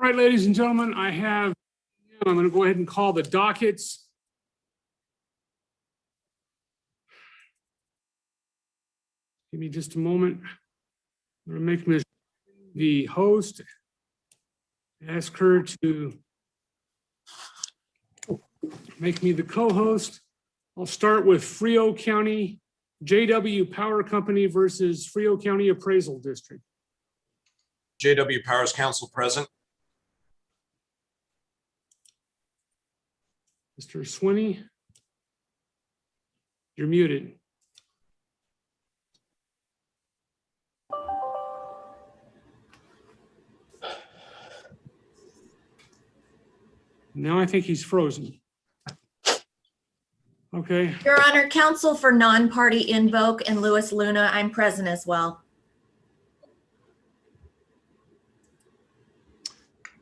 All right, ladies and gentlemen, I'm going to go ahead and call the dockets. Give me just a moment. I'm going to make Ms. the host. Ask her to make me the co-host. I'll start with Frio County JW Power Company versus Frio County Appraisal District. JW Powers Council present. Mr. Swinney, you're muted. Now I think he's frozen. Okay. Your Honor, counsel for non-party invoke and Louis Luna, I'm present as well.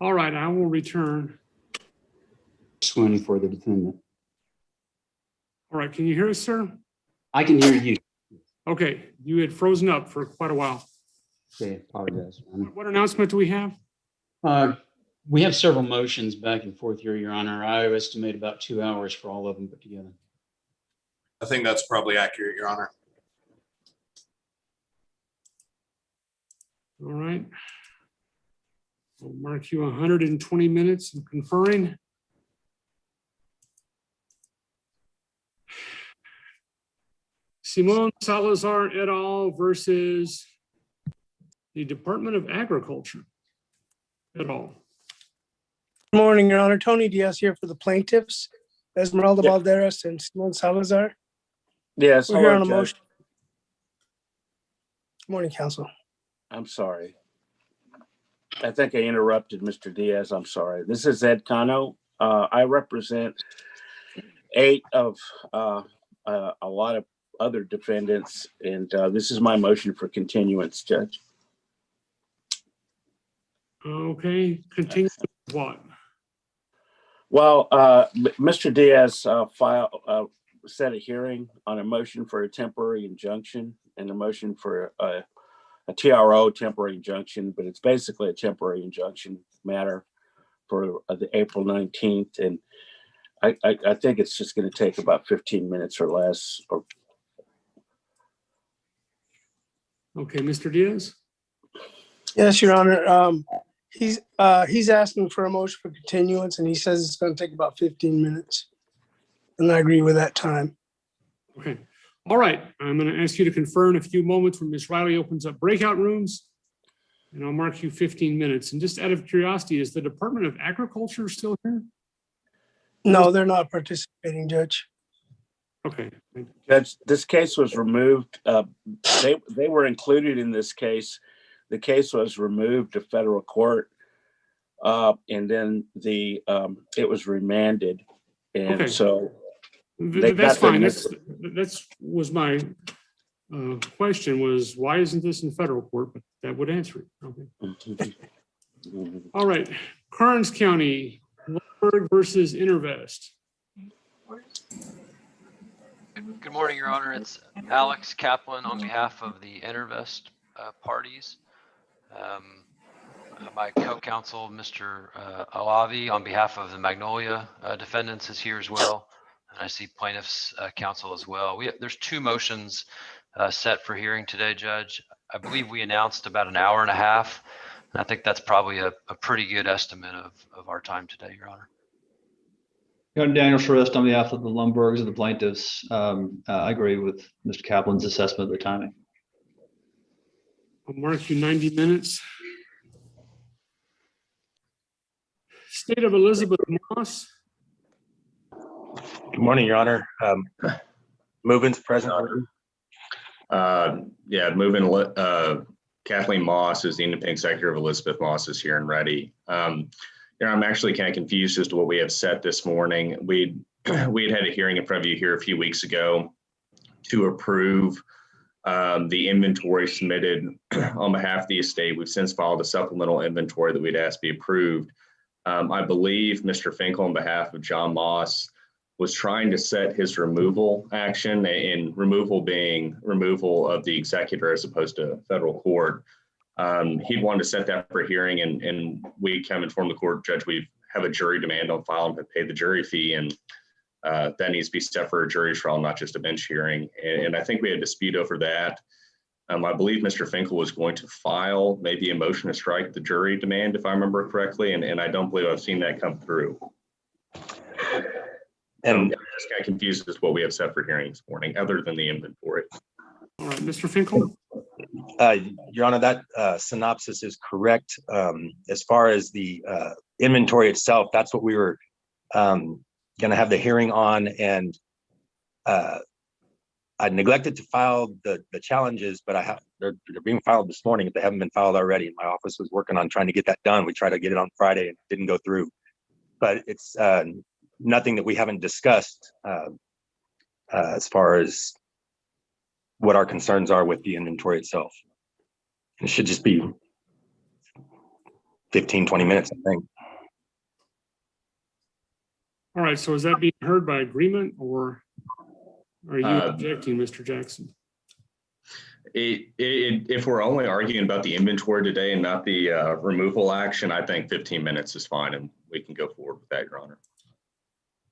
All right, I will return. Swinney for the defendant. All right, can you hear us, sir? I can hear you. Okay, you had frozen up for quite a while. Okay, apologize. What announcement do we have? We have several motions back and forth here, Your Honor. I estimate about 2 hours for all of them put together. I think that's probably accurate, Your Honor. All right. I'll mark you 120 minutes in conferring. Simon Salazar et al. Versus the Department of Agriculture et al. Good morning, Your Honor. Tony Diaz here for the plaintiffs. Esmeralda Yeah. Balderas and Simon Salazar. Yes, We're here on hello, a Judge. motion. Good morning, council. I'm sorry. I think I interrupted Mr. Diaz. I'm sorry. This is Ed Cano. I represent 8 of a lot of other defendants, and this is my motion for continuance, Judge. Okay, continue with what? Well, Mr. Diaz set a hearing on a motion for a temporary injunction and a motion for a TRO, temporary injunction, but it's basically a temporary injunction matter for the April 19th. And I think it's just going to take about 15 minutes or less. Okay, Mr. Diaz? Yes, Your Honor. He's asking for a motion for continuance, and he says it's going to take about 15 minutes. And I agree with that time. Okay, all right. I'm going to ask you to confer in a few moments when Ms. Riley opens up breakout rooms. And I'll mark you 15 minutes. And just out of curiosity, is the Department of Agriculture still here? No, they're not participating, Judge. Okay. Judge, this case was removed. They were included in this case. The case was removed to federal court, and then it was remanded. And Okay. so That's fine. That's was my question was, why isn't this in federal court? But that would answer it. Okay. All right. Karnes County, Lumberg versus Intervest. Good morning, Your Honor. It's Alex Kaplan on behalf of the Intervest parties. My co-counsel, Mr. Alavi, on behalf of the Magnolia defendants is here as well. And I see plaintiffs' counsel as well. There's 2 motions set for hearing today, Judge. I believe we announced about an hour and a half. And I think that's probably a pretty good estimate of our time today, Your Honor. Daniel Shrist on behalf of the Lumbergs and the plaintiffs. I agree with Mr. Kaplan's assessment of the timing. I'll mark you 90 minutes. State of Elizabeth Moss. Good morning, Your Honor. Move-in's present. Yeah, move-in, Kathleen Moss is the independent executive of Elizabeth Moss is here and ready. I'm actually kind of confused as to what we have set this morning. We had a hearing in front of you here a few weeks ago to approve the inventory submitted on behalf of the estate. We've since filed a supplemental inventory that we'd ask be approved. I believe Mr. Finkel, on behalf of John Moss, was trying to set his removal action, and removal being removal of the executor as opposed to federal court. He wanted to set that for hearing, and we kind of informed the court, Judge, we have a jury demand on file and have paid the jury fee, and that needs to be set for a jury trial, not just a bench hearing. And I think we had a dispute over that. I believe Mr. Finkel was going to file maybe a motion to strike the jury demand, if I remember correctly, and I don't believe I've seen that come through. And I'm just kind of confused as to what we have set for hearing this morning, other than the inventory. All right, Mr. Finkel. Your Honor, that synopsis is correct. As far as the inventory itself, that's what we were going to have the hearing on, and I neglected to file the challenges, but they're being filed this morning if they haven't been filed already. My office was working on trying to get that done. We tried to get it on Friday and it didn't go through, but it's nothing that we haven't discussed as far as what our concerns are with the inventory itself. It should just be 15, 20 minutes, I think. All right, so is that being heard by agreement, or are you objecting, Mr. Jackson? If we're only arguing about the inventory today and not the removal action, I think 15 minutes is fine, and we can go forward with that, Your Honor.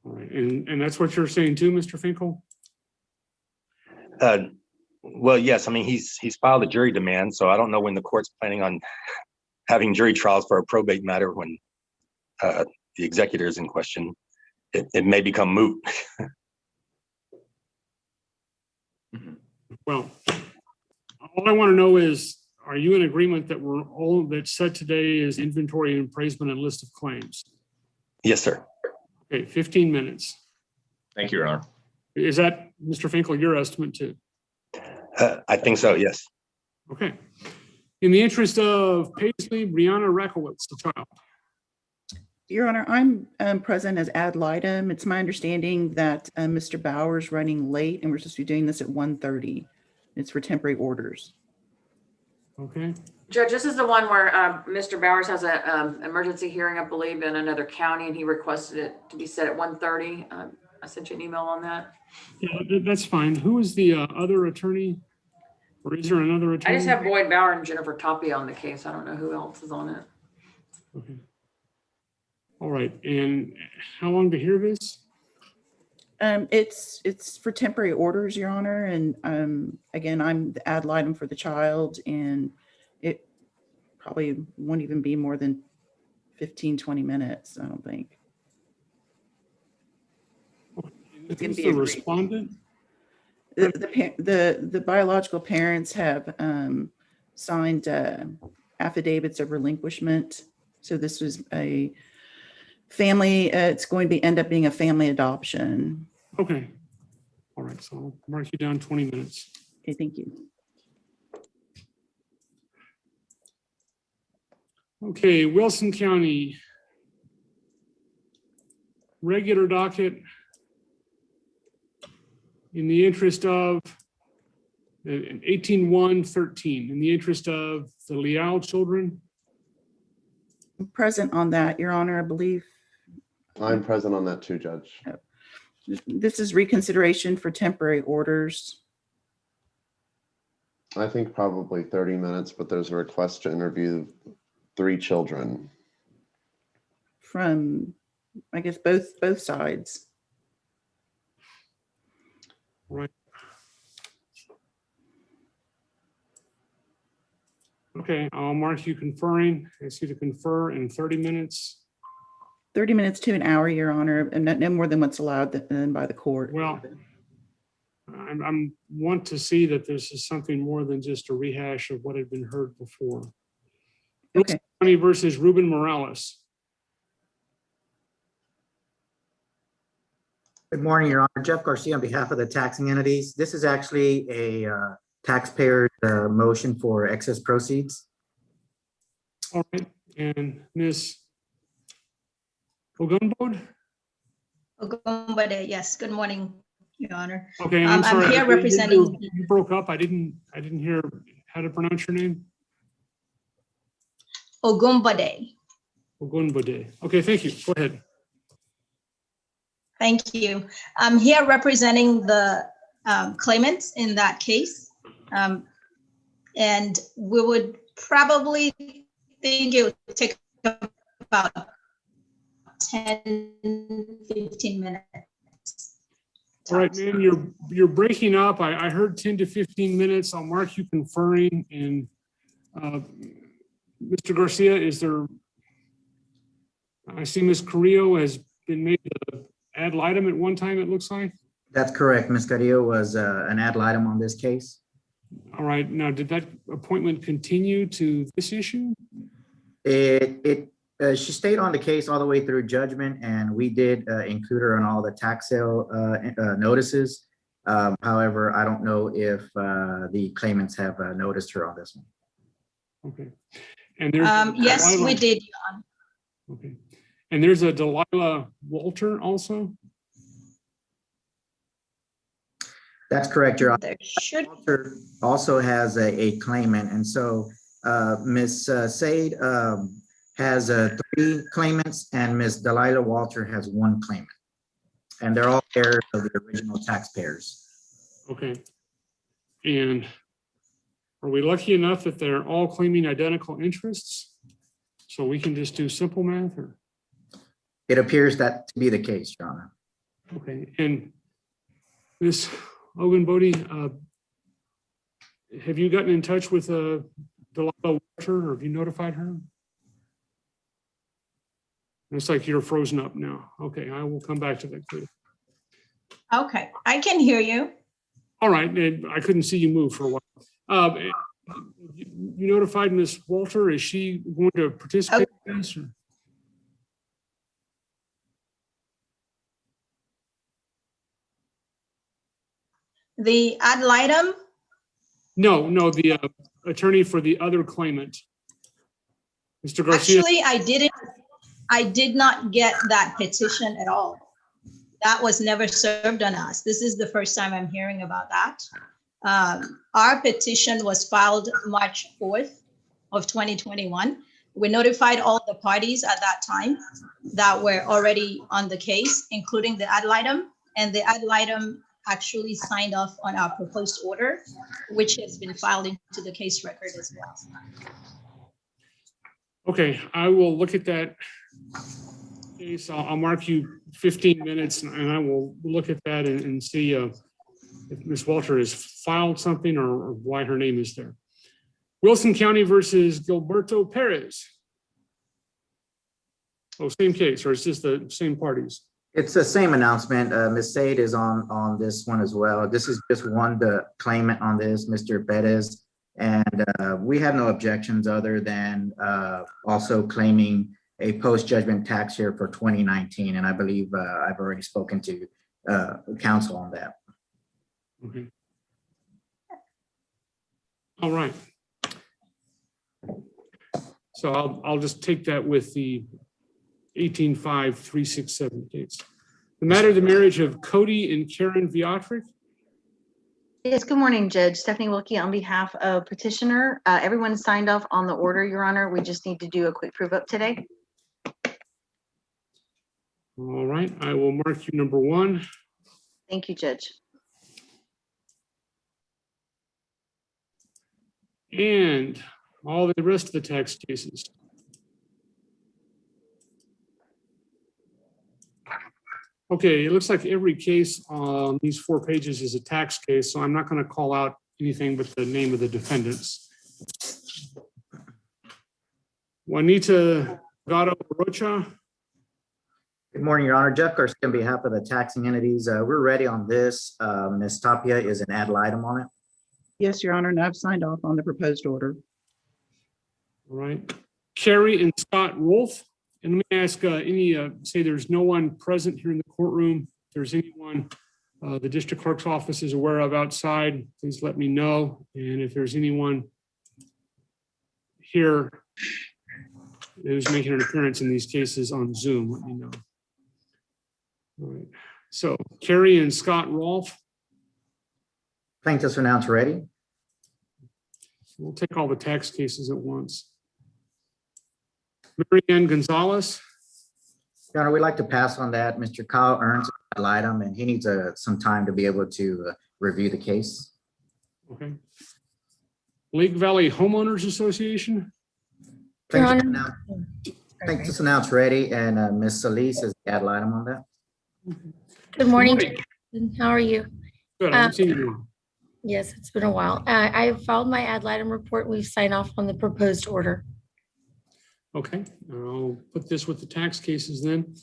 All right, and that's what you're saying too, Mr. Finkel? Well, yes. I mean, he's filed a jury demand, so I don't know when the court's planning on having jury trials for a probate matter when the executor is in question. It may become moot. Well, all I want to know is, are you in agreement that we're all that's set today is inventory and appraisement and list of claims? Yes, sir. Okay, 15 minutes. Thank you, Your Honor. Is that, Mr. Finkel, your estimate too? I think so, yes. Okay. In the interest of Paisley Brianna Rakowitz, the child. Your Honor, I'm present as ad litem. It's my understanding that Mr. Bauer's running late and we're supposed to be doing this at 1:30. It's for temporary orders. Okay. Judge, this is the one where Mr. Bowers has an emergency hearing, I believe, in another county, and he requested it to be set at 1:30. I sent you an email on that. Yeah, that's fine. Who is the other attorney? Or is there another attorney? I just have Boyd Bauer and Jennifer Tapia on the case. I don't know who else is on it. Okay. All right. And how long to hear this? It's for temporary orders, Your Honor. And again, I'm the ad litem for the child, and it probably won't even be more than 15, 20 minutes, I don't think. It's going to be the agreed. respondent. The biological parents have signed affidavits of relinquishment. So this was a family, it's going to end up being a family adoption. Okay. All right. So I'll mark you down 20 minutes. Okay, thank you. Okay, Wilson County. Regular docket. In the interest of 18-1-13, in the interest of the Liao children. I'm present on that, Your Honor, I believe. I'm present on that too, Judge. This is reconsideration for temporary orders. I think probably 30 minutes, but there's a request to interview 3 children. From, I guess, both sides. Right. Okay, I'll mark you conferring. I see to confer in 30 minutes. 30 minutes to an hour, Your Honor, and no more than what's allowed then by the court. Well, I'm want to see that this is something more than just a rehash of what had been heard before. Okay. County versus Ruben Morales. Good morning, Your Honor. Jeff Garcia on behalf of the taxing entities. This is actually a taxpayer motion for excess proceeds. All right, and Ms. Ogunbode? Ogunbode, yes. Good morning, Your Honor. Okay, and I'm sorry. I'm here representing. You broke up. I didn't hear how to pronounce your name. Ogunbode. Ogunbode. Okay, thank you. Go ahead. Thank you. I'm here representing the claimants in that case. And we would probably think it would take about 10, 15 minutes. All right, man, you're breaking up. I heard 10 to 15 minutes. I'll mark you conferring. And Mr. Garcia, is there, I see Ms. Carrillo has been made an ad litem at one time, it looks like. That's correct. Ms. Carrillo was an ad litem on this case. All right, now did that appointment continue to this issue? She stayed on the case all the way through judgment, and we did include her in all the tax sale notices. However, I don't know if the claimants have noticed her on this one. Okay. And there's yes, Delilah. we did. Okay. And there's a Delilah Walter also? That's correct, Your Honor. There should. Walter also has a claimant, and so Ms. Said has 3 claimants, and Ms. Delilah Walter has 1 claimant. And they're all heirs of the original taxpayers. Okay. And are we lucky enough that they're all claiming identical interests? So we can just do simple math, or? It appears that to be the case, Your Honor. Okay. And Ms. Ogunbode, have you gotten in touch with Delilah Walter, or have you notified her? It's like you're frozen up now. Okay, I will come back to that. Okay, I can hear you. All right, and I couldn't see you move for a while. You notified Ms. Walter, is she going to participate in this? Or? The ad litem, No, the attorney for the other claimant. Mr. Garcia. actually, I did not get that petition at all. That was never served on us. This is the first time I'm hearing about that. Our petition was filed March 4th of 2021. We notified all the parties at that time that were already on the case, including the ad litem, and the ad litem actually signed off on our proposed order, which has been filed into the case record as well. Okay, I will look at that case. I'll mark you 15 minutes and I will look at that and see if Ms. Walter has filed something or why her name is there. Wilson County versus Gilberto Perez. Oh, same case, or is this the same parties? It's the same announcement. Ms. Said is on this one as well. This is just one, the claimant on this, Mr. Perez. And we have no objections other than also claiming a post-judgment tax here for 2019. And I believe I've already spoken to counsel on that. Okay. All right. So I'll just take that with the 18-5-367 case. The matter of the marriage of Cody and Karen Viotric. Yes, good morning, Judge. Stephanie Wilkie on behalf of petitioner. Everyone signed off on the order, Your Honor. We just need to do a quick prove up today. All right, I will mark you number 1. Thank you, Judge. And all the rest of the tax cases. Okay, it looks like every case on these 4 pages is a tax case, so I'm not going to call out anything but the name of the defendants. Juanita Gato Rocha. Good morning, Your Honor. Jeff Garcia on behalf of the taxing entities. We're ready on this. Ms. Tapia is an ad litem on it. Yes, Your Honor, and I've signed off on the proposed order. All right. Carrie and Scott Wolf. And let me ask say there's no one present here in the courtroom. If there's anyone the district clerk's office is aware of outside, please let me know. And if there's anyone here who's making an appearance in these cases on Zoom, let me know. All right. So Carrie and Scott Rolfe. Plaintiffs are now ready. We'll take all the tax cases at once. Mary Ann Gonzalez. Your Honor, we'd like to pass on that. Mr. Kyle Ernst, ad litem, and he needs some time to be able to review the case. Okay. Lake Valley Homeowners Association. Plaintiffs announced ready, and Ms. Solis is the ad litem on that. Good morning. How are you? Good. I haven't seen you. Yes, it's been a while. I filed my ad litem report. We've signed off on the proposed order. Okay, I'll put this with the tax cases then.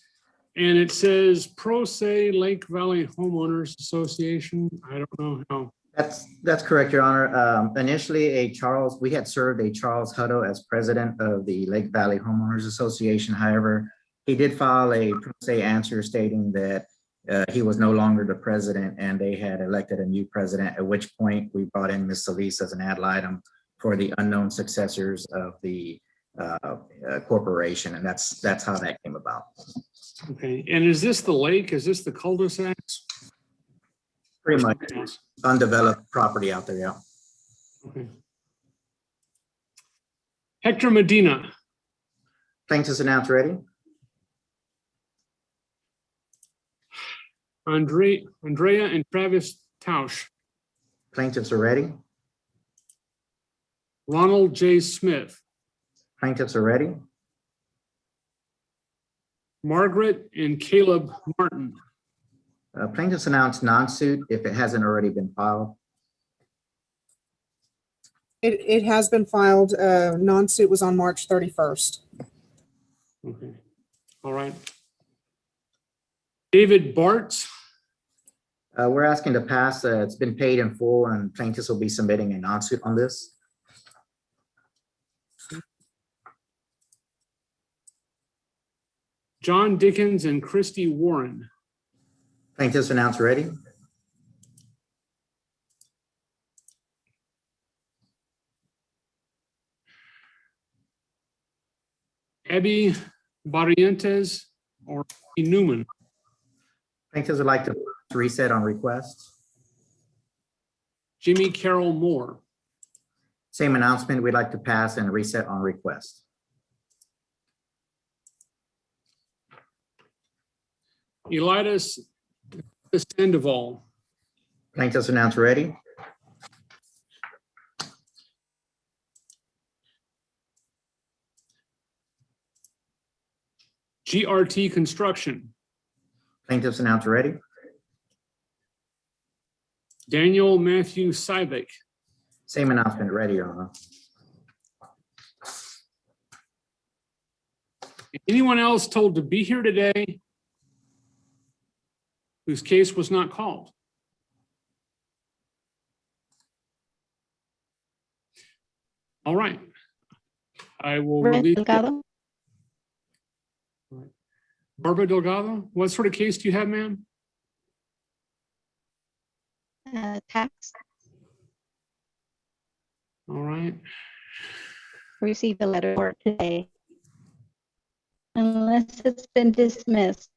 And it says Pro Se Lake Valley Homeowners Association. I don't know how. That's correct, Your Honor. Initially, we had served a Charles Hutto as president of the Lake Valley Homeowners Association. However, he did file a pro se answer stating that he was no longer the president and they had elected a new president, at which point we brought in Ms. Solis as an ad litem for the unknown successors of the corporation, and that's how that came about. Okay, and is this the lake? Is this the cul-de-sacs? Pretty much undeveloped property out there, yeah. Okay. Hector Medina. Plaintiffs announced ready. Andrea and Travis Tausch. Plaintiffs are ready. Ronald J. Smith. Plaintiffs are ready. Margaret and Caleb Martin. Plaintiffs announced non-suit if it hasn't already been filed. It has been filed. Non-suit was on March 31st. Okay. All right. David Bartz. We're asking to pass. It's been paid in full, and plaintiffs will be submitting a non-suit on this. John Dickens and Christy Warren. Plaintiffs announced ready. Abby Barrientos or Newman? Plaintiffs would like to reset on request. Jimmy Carroll Moore. Same announcement, we'd like to pass and reset on request. Elidas Sandoval. Plaintiffs announce ready. GRT Construction. Plaintiffs announce ready. Daniel Matthew Sivek. Same announcement ready, Your Honor. Anyone else told to be here today whose case was not called? All right. I will release. Barbara Delgado, what sort of case do you have, ma'am? Tax. All right. Received a letter for today. Unless it's been dismissed.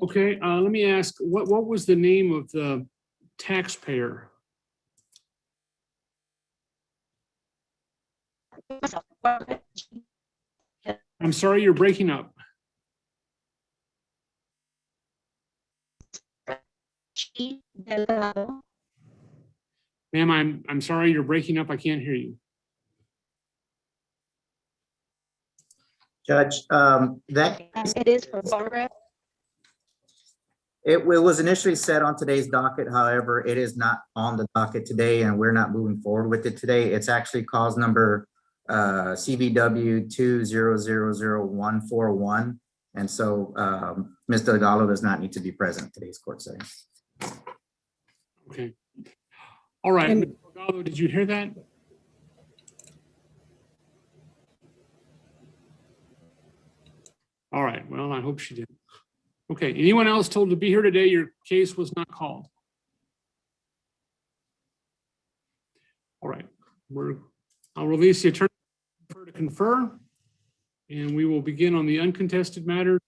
Okay, let me ask, what was the name of the taxpayer? I'm sorry, you're breaking up. Ma'am, I'm sorry, you're breaking up. I can't hear you. Judge, that it is for Barbara. it was initially set on today's docket. However, it is not on the docket today and we're not moving forward with it today. It's actually cause number CVW 2000141. And so Ms. Delgado does not need to be present at today's court setting. Okay. All right, Ms. Delgado, did you hear that? All right, well, I hope she did. Okay, anyone else told to be here today, your case was not called? All right, I'll release the attorney to confer, and we will begin on the uncontested matter.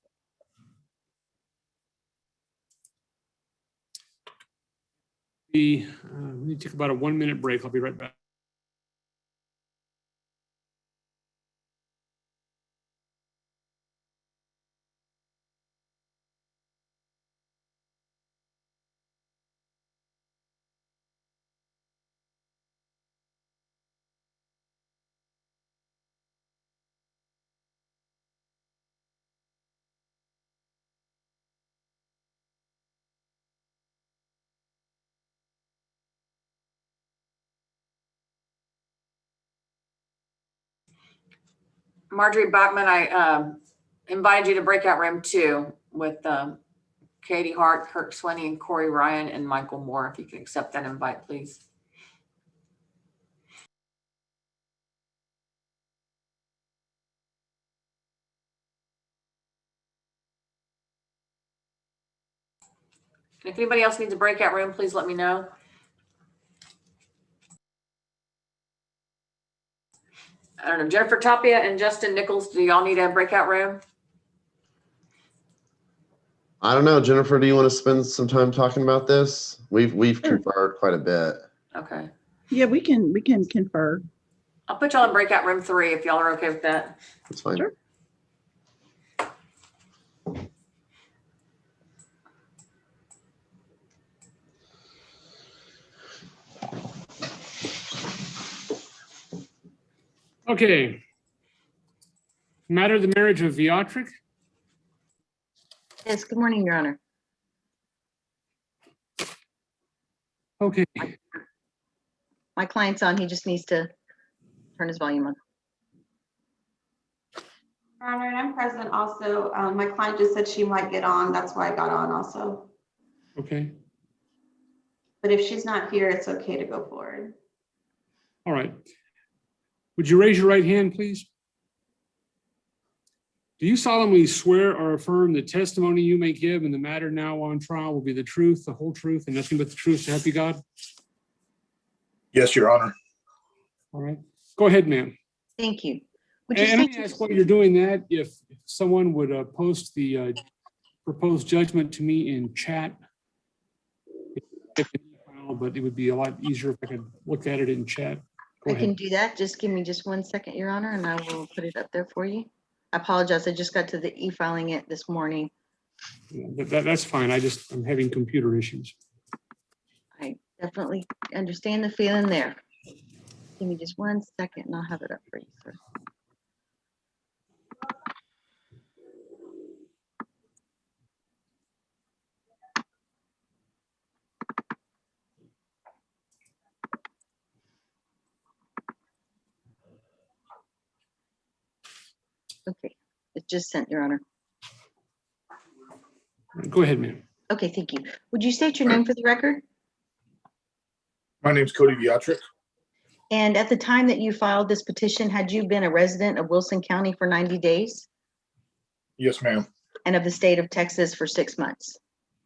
We need to take about a 1-minute break. I'll be right back. Marjorie Bachman, I invited you to breakout room 2 with Katie Hart, Kirk Swinney, and Corey Ryan, and Michael Moore. If you can accept that invite, please. And if anybody else needs a breakout room, please let me know. I don't know, Jennifer Tapia and Justin Nichols, do y'all need a breakout room? I don't know, Jennifer, do you want to spend some time talking about this? We've conferred quite a bit. Okay. Yeah, we can confer. I'll put y'all in breakout room 3 if y'all are okay with that. That's fine. Sure. Okay. Matter of the marriage of Beatric. Yes, good morning, Your Honor. Okay. My client's on, he just needs to turn his volume on. Your Honor, and I'm present also. My client just said she might get on. That's why I got on also. Okay. But if she's not here, it's okay to go forward. All right. Would you raise your right hand, please? Do you solemnly swear or affirm the testimony you may give in the matter now on trial will be the truth, the whole truth, and nothing but the truth to help you God? Yes, Your Honor. All right, go ahead, ma'am. Thank you. Would you And let state me ask, while you're doing that, if someone would post the proposed judgment to me in chat. But it would be a lot easier if I could look at it in chat. Go I ahead. can do that. Just give me just 1 second, Your Honor, and I will put it up there for you. I apologize. I just got to the e-filing it this morning. Yeah, that's fine. I'm having computer issues. I definitely understand the feeling there. Give me just 1 second and I'll have it up for you, sir. Okay, it's just sent, Your Honor. Go ahead, ma'am. Okay, thank you. Would you state your name for the record? My name's Cody Beatrick. And at the time that you filed this petition, had you been a resident of Wilson County for 90 days Yes, ma'am. and of the state of Texas for 6 months?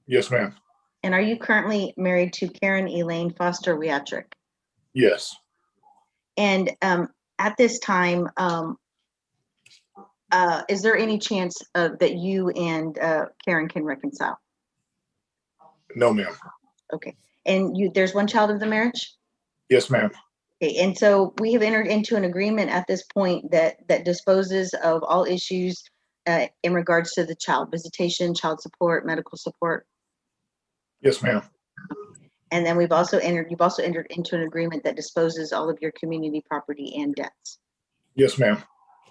Yes, ma'am. And are you currently married to Karen Elaine Foster Wiatrick? Yes. And at this time, is there any chance that you and Karen can reconcile? No, ma'am. Okay. And there's one child of the marriage? Yes, ma'am. Okay. And so we have entered into an agreement at this point that disposes of all issues in regards to the child visitation, child support, medical support. Yes, ma'am. And then you've also entered into an agreement that disposes all of your community property and debts. Yes, ma'am.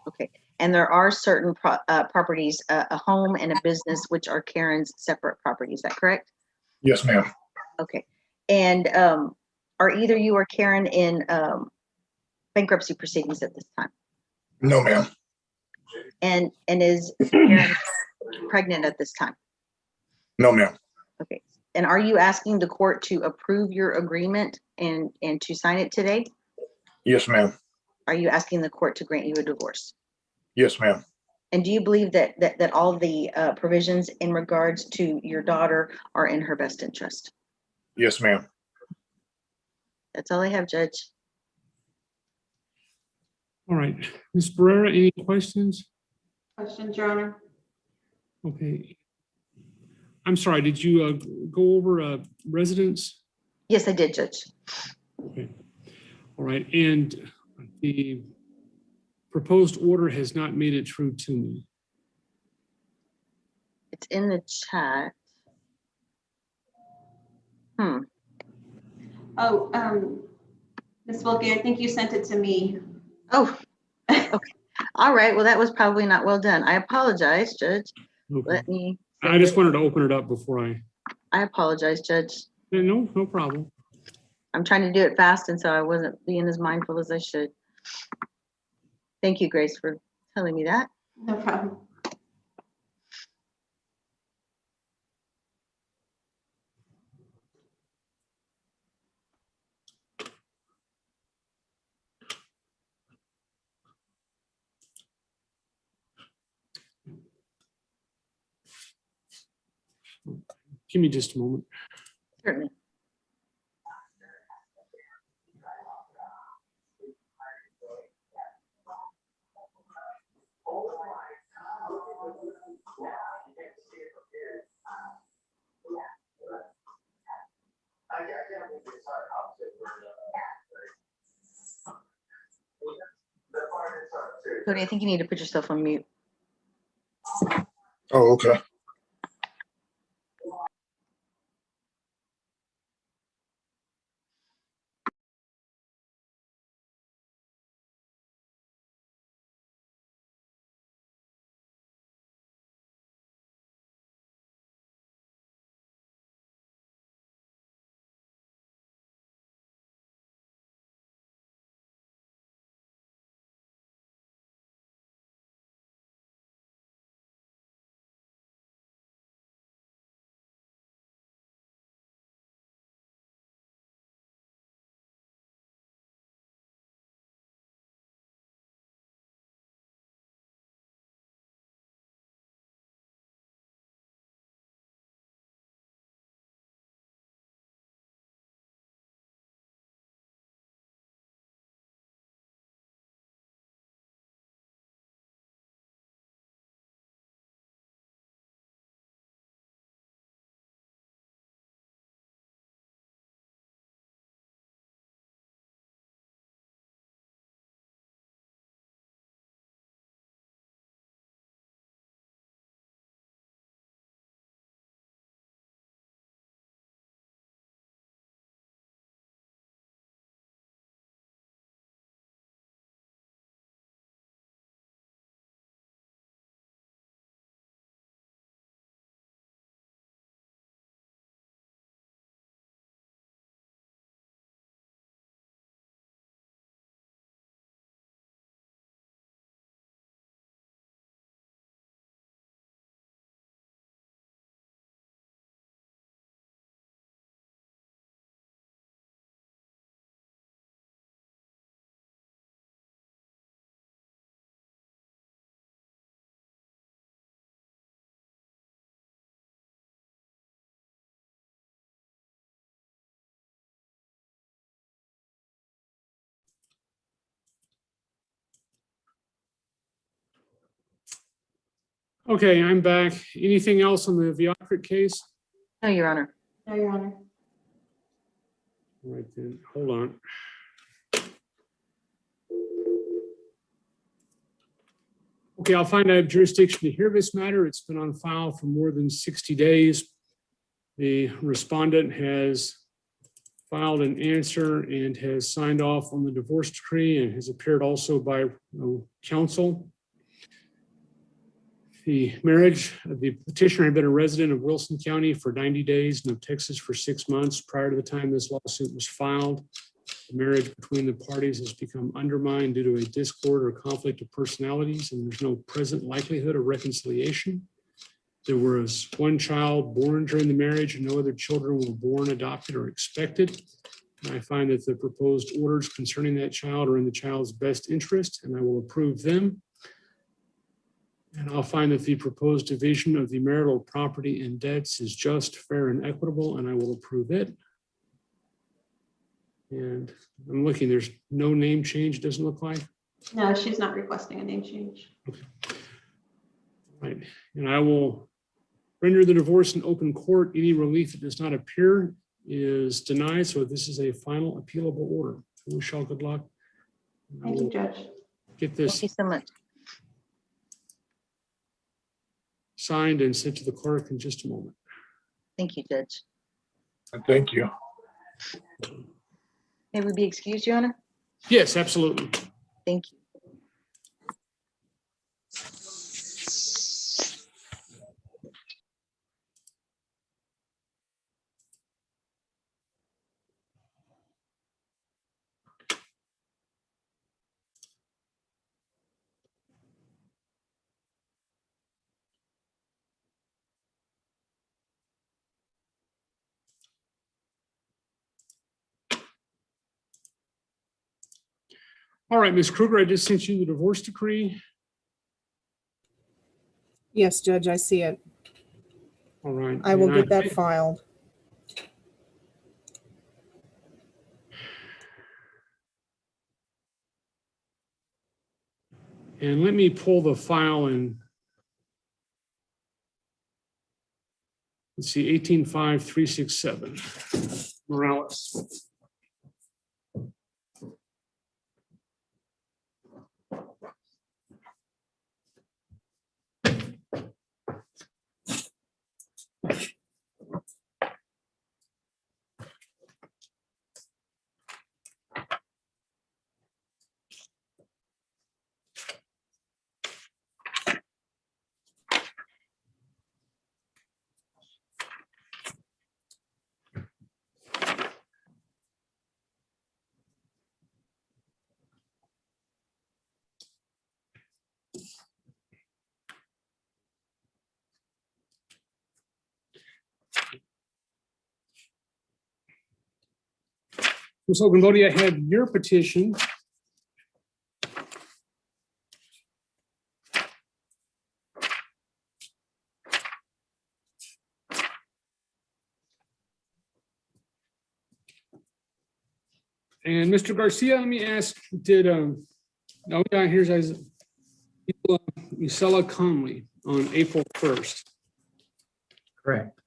Okay. And there are certain properties, a home and a business, which are Karen's separate property. Is that correct? Yes, ma'am. Okay. And are either you or Karen in bankruptcy proceedings at this time? No, ma'am. And is Karen pregnant at this time? No, ma'am. Okay. And are you asking the court to approve your agreement and to sign it today? Yes, ma'am. Are you asking the court to grant you a divorce? Yes, ma'am. And do you believe that all the provisions in regards to your daughter are in her best interest? Yes, ma'am. That's all I have, Judge. All right, Ms. Barrera, any questions? Questions, Your Honor? Okay. I'm sorry, did you go over residence? Yes, I did, Judge. Okay. All right, and the proposed order has not made it through to me. It's in the chat. Oh, Ms. Wilkie, I think you sent it to me. Oh, okay. All right. Well, that was probably not well done. I apologize, Judge. Okay. Let me. I just wanted to open it up before I apologize, Judge. No problem. I'm trying to do it fast, and so I wasn't being as mindful as I should. Thank you, Grace, for telling me that. No problem. Give me just a moment. Certainly. Cody, I think you need to put yourself on mute. Oh, okay. Okay, I'm back. Anything else on the Viacrit case? No, Your Honor. No, Your Honor. All right then, hold on. Okay, I'll find I have jurisdiction to hear this matter. It's been on file for more than 60 days. The respondent has filed an answer and has signed off on the divorce decree and has appeared also by counsel. The marriage of the petitioner had been a resident of Wilson County for 90 days and of Texas for 6 months prior to the time this lawsuit was filed. The marriage between the parties has become undermined due to a discord or conflict of personalities, and there's no present likelihood of reconciliation. There was one child born during the marriage and no other children were born, adopted, or expected. And I find that the proposed orders concerning that child are in the child's best interest, and I will approve them. And I'll find that the proposed division of the marital property and debts is just, fair, and equitable, and I will approve it. And I'm looking, there's no name change, doesn't look like. No, she's not requesting a name change. Right, and I will render the divorce in open court. Any relief that does not appear is denied, so this is a final appealable order. I wish y'all good luck. Thank you, Judge. Get this Thank you so much. signed and sent to the clerk in just a moment. Thank you, Judge. Thank you. May we be excused, Your Honor? Yes, absolutely. Thank you. All right, Ms. Kruger, I just sent you the divorce decree. Yes, Judge, I see it. All right. I will and get that filed. And let me pull the file and let's see, 185367 Morales. Ms. Ogunbodi, I have your petition. And Mr. Garcia, let me ask, did, oh yeah, here's Isela Conley on April 1st. Correct.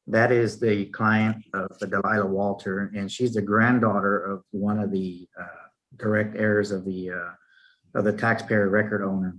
That is the client of Delilah Walter, and she's the granddaughter of one of the direct heirs of the taxpayer record owner.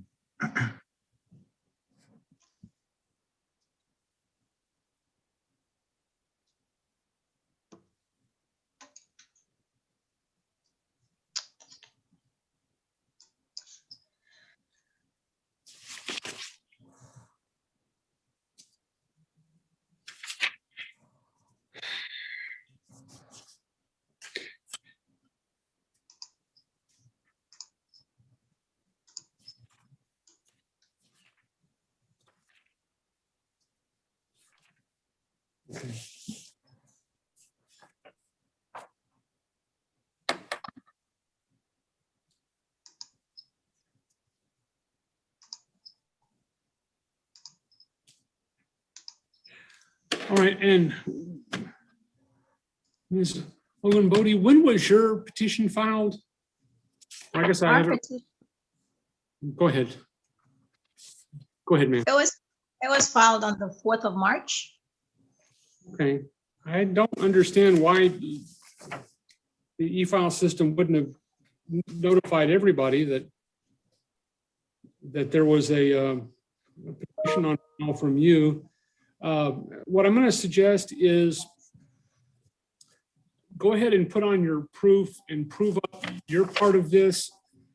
Okay. All right, and Ms. Ogunbodi, when was your petition filed? I guess I Our haven't. Go ahead. Go ahead, ma'am. It was filed on the 4th of March. Okay. I don't understand why the e-file system wouldn't have notified everybody that there was a petition on file from you. What I'm going to suggest is go ahead and put on your proof and prove up your part of this.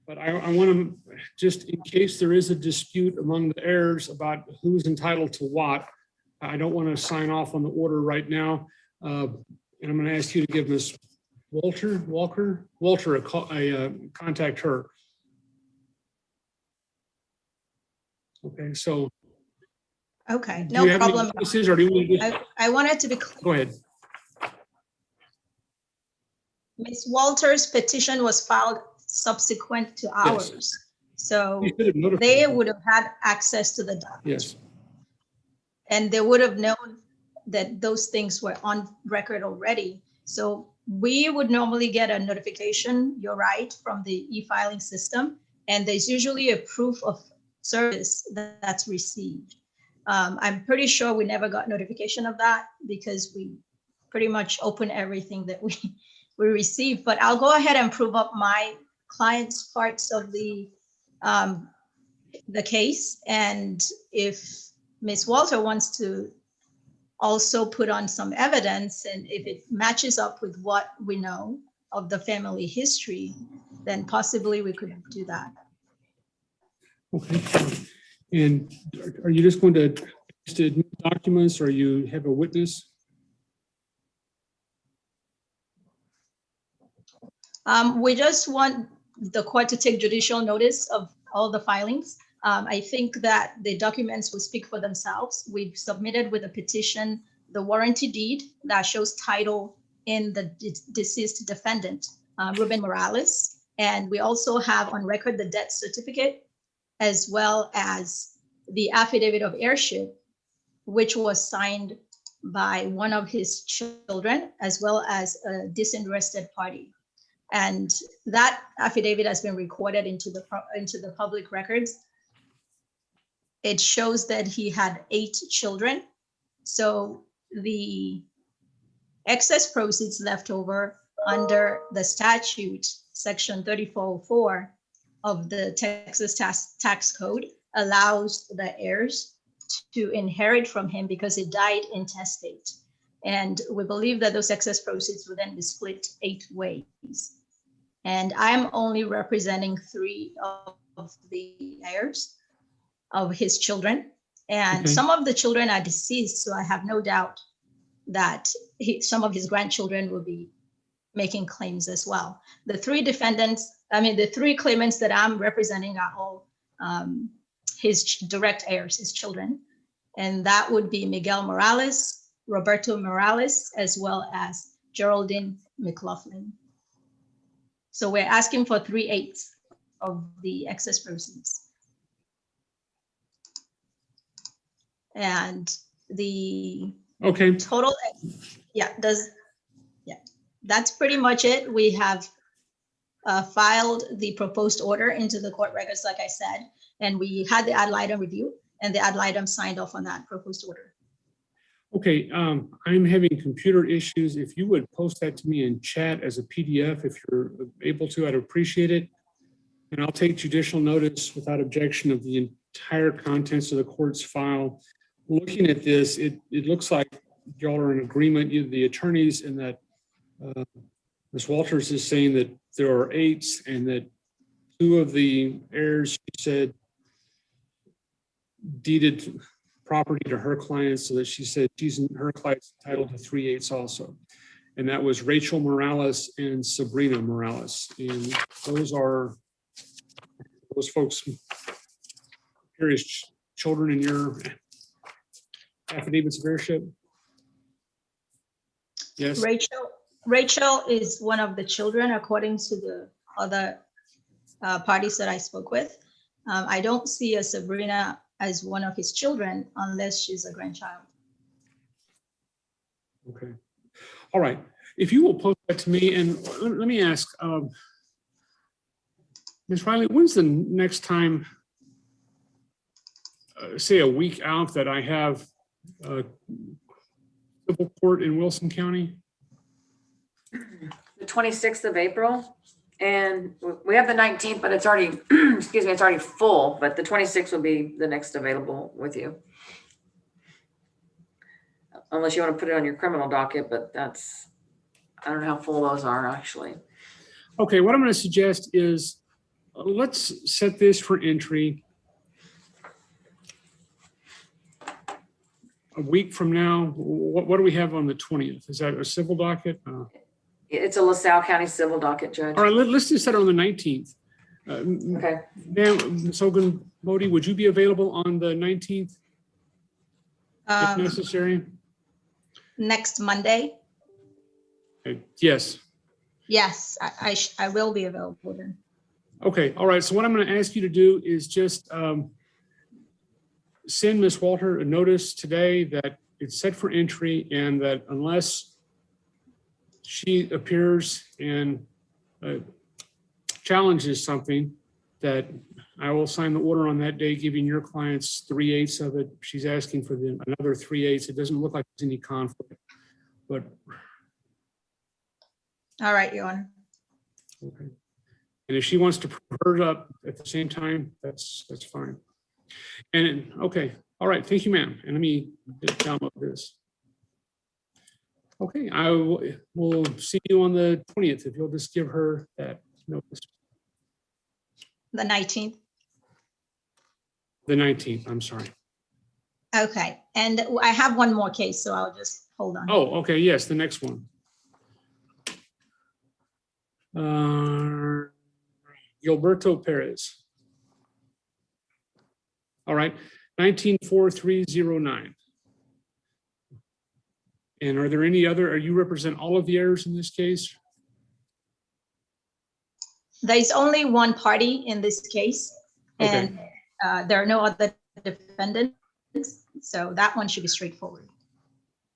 But I want to, just in case there is a dispute among the heirs about who's entitled to what, I don't want to sign off on the order right now. And I'm going to ask you to give Ms. Walter a call, contact her. Okay, so. Okay, Do no you have any problem. witnesses, or do you want to just- I wanted to be clear. Go ahead. Ms. Walters' petition was filed subsequent to ours. So You should have notified they them. would have had access to the documents. Yes. And they would have known that those things were on record already. So we would normally get a notification, you're right, from the e-filing system. And there's usually a proof of service that's received. I'm pretty sure we never got notification of that because we pretty much open everything that we received. But I'll go ahead and prove up my client's parts of the case. And if Ms. Walter wants to also put on some evidence, and if it matches up with what we know of the family history, then possibly we could do that. Okay. And are you just going to admit documents, or you have a witness? We just want the court to take judicial notice of all the filings. I think that the documents will speak for themselves. We've submitted with a petition the warranty deed that shows title in the deceased defendant, Ruben Morales. And we also have on record the death certificate, as well as the affidavit of heirship, which was signed by one of his children, as well as a disinterested party. And that affidavit has been recorded into the public records. It shows that he had 8 children. So the excess proceeds left over under the statute, section 3404 of the Texas tax code, allows the heirs to inherit from him because he died intestate. And we believe that those excess proceeds will then be split 8 ways. And I'm only representing 3 of the heirs of his children. And Okay. some of the children are deceased, so I have no doubt that some of his grandchildren will be making claims as well. The 3 claimants that I'm representing are all his direct heirs, his children. And that would be Miguel Morales, Roberto Morales, as well as Geraldine McLaughlin. So we're asking for 3/8 of the excess proceeds. And the Okay. total, that's pretty much it. We have filed the proposed order into the court records, like I said, and we had the ad litem review, and the ad litem signed off on that proposed order. Okay, I'm having computer issues. If you would post that to me in chat as a PDF, if you're able to, I'd appreciate it. And I'll take judicial notice without objection of the entire contents of the court's file. Looking at this, it looks like y'all are in agreement, the attorneys, and that Ms. Walters is saying that there are 8, and that 2 of the heirs, she said, deeded property to her clients, so that she said her client's entitled to 3/8 also. And that was Rachel Morales and Sabrina Morales. And those folks, various children in your affidavits of heirship? Yes. Rachel is one of the children, according to the other parties that I spoke with. I don't see a Sabrina as one of his children unless she's a grandchild. Okay. All right. If you will post that to me, and let me ask, Ms. Riley, when's the next time, say a week out, that I have civil court in Wilson County? The 26th of April, and we have the 19th, but it's already, excuse me, it's already full, but the 26th will be the next available with you. Unless you want to put it on your criminal docket, but that's, I don't know how full those are actually. Okay, what I'm going to suggest is let's set this for entry a week from now. What do we have on the 20th? Is that a civil docket? It's a LaSalle County civil docket, Judge. All right, let's just set it on the 19th. Okay. Ma'am, Ms. Hogan Modi, would you be available on the 19th if necessary? Next Monday? Yes. Yes, I will be available then. Okay, all right. So what I'm going to ask you to do is just send Ms. Walter a notice today that it's set for entry, and that unless she appears and challenges something, that I will sign the order on that day, giving your clients 3/8 of it. She's asking for another 3/8. It doesn't look like there's any conflict, but. All right, Your Honor. Okay. And if she wants to prove it up at the same time, that's fine. And okay, all right, thank you, ma'am. And let me download this. Okay, I will see you on the 20th if you'll just give her that notice. The 19th? The 19th, I'm sorry. Okay, and I have one more case, so I'll just hold on. Oh, okay, yes, the next one. Gilberto Perez. All right, 194309. And are there any other, you represent all of the heirs in this case? There's only one party in this case, and there are no other defendants, so that one should be straightforward.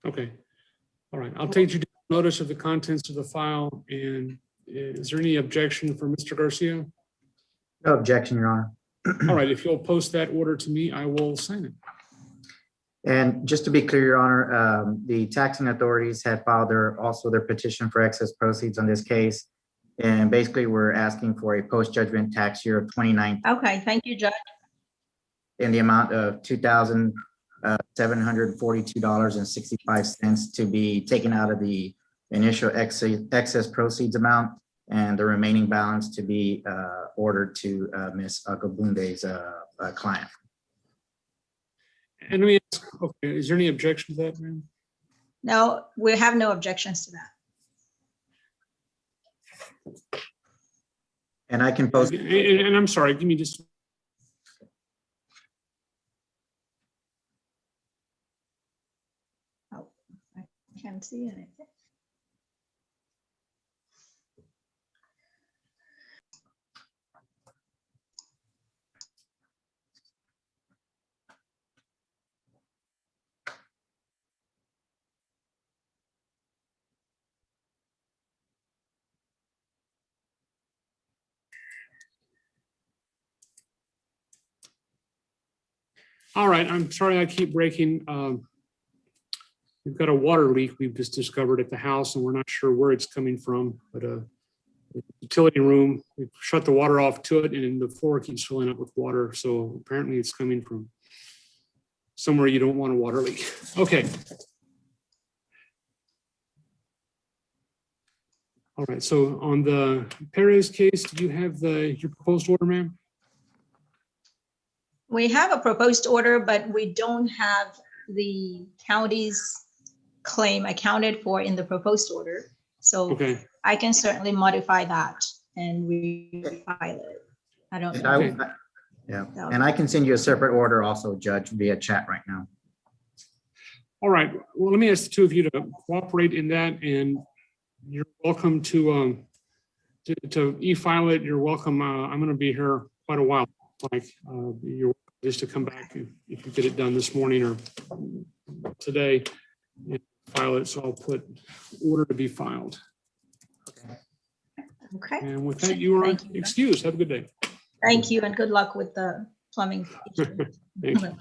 Okay, all right, I'll take you to notice of the contents of the file. And is there any objection for Mr. Garcia? No objection, Your Honor. All right, if you'll post that order to me, I will sign it. And just to be clear, Your Honor, the taxing authorities had filed also their petition for excess proceeds on this case. And basically, we're asking for a post-judgment tax year of 2019 Okay, thank you, Judge. in the amount of $2,742.65 to be taken out of the initial excess proceeds amount, and the remaining balance to be ordered to Ms. Akabunde's client. And let me ask, okay, is there any objection to that, ma'am? No, we have no objections to that. And I can post. And I'm sorry, give me just. Oh, I can't see anything. All right, I'm sorry I keep breaking. We've got a water leak we've just discovered at the house, and we're not sure where it's coming from, but the utility room, we've shut the water off to it, and the floor keeps filling up with water. So apparently it's coming from somewhere you don't want a water leak. Okay. All right, so on the Perez case, do you have your proposed order, ma'am? We have a proposed order, but we don't have the county's claim accounted for in the proposed order. So okay. I can certainly modify that and refile it. I don't know. And I can send you a separate order also, Judge, via chat right now. All right, well, let me ask the two of you to cooperate in that, and you're welcome to e-file it. You're welcome. I'm going to be here quite a while. Like you're welcome just to come back if you get it done this morning or today and file it. So I'll put order to be filed. Okay. And with that, you are excused. Have a good day. Thank you and good luck with the plumbing. issue. Thank you.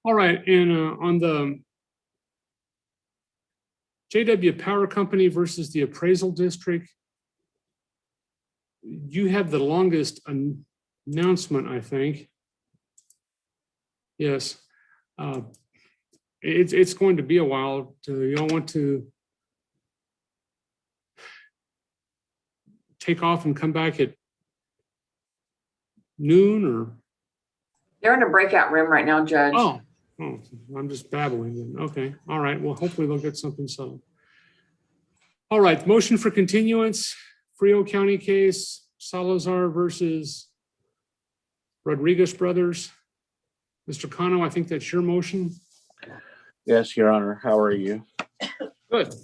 All right, and on the JW Power Company versus the Appraisal District, you have the longest announcement, I think. Yes. It's going to be a while. Do y'all want to take off and come back at noon or? They're in a breakout room right now, Judge. Oh, I'm just babbling then. Okay, all right. Well, hopefully they'll get something settled. All right, motion for continuance, Frio County case, Salazar versus Rodriguez Brothers. Mr. Cano, I think that's your motion. Yes, Your Honor. How are you? Good.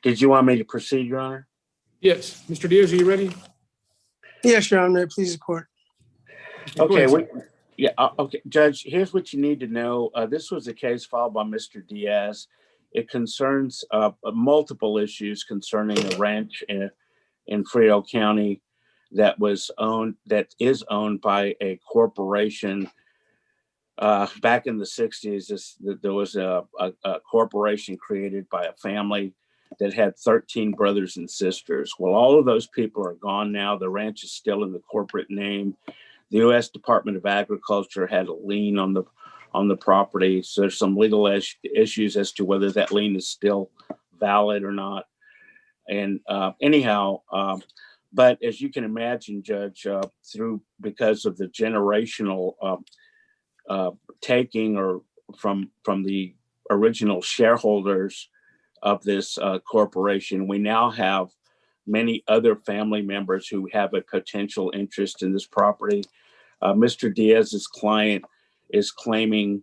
Did you want me to proceed, Your Honor? Yes. Mr. Diaz, are you ready? Yes, Your Honor, please the court. Okay, okay, Judge, here's what you need to know. This was a case filed by Mr. Diaz. It concerns multiple issues concerning a ranch in Frio County that is owned by a corporation. Back in the 60s, there was a corporation created by a family that had 13 brothers and sisters. Well, all of those people are gone now. The ranch is still in the corporate name. The U.S. Department of Agriculture had a lien on the property. So there's some legal issues as to whether that lien is still valid or not. And anyhow, but as you can imagine, Judge, because of the generational taking or from the original shareholders of this corporation, we now have many other family members who have a potential interest in this property. Mr. Diaz's client is claiming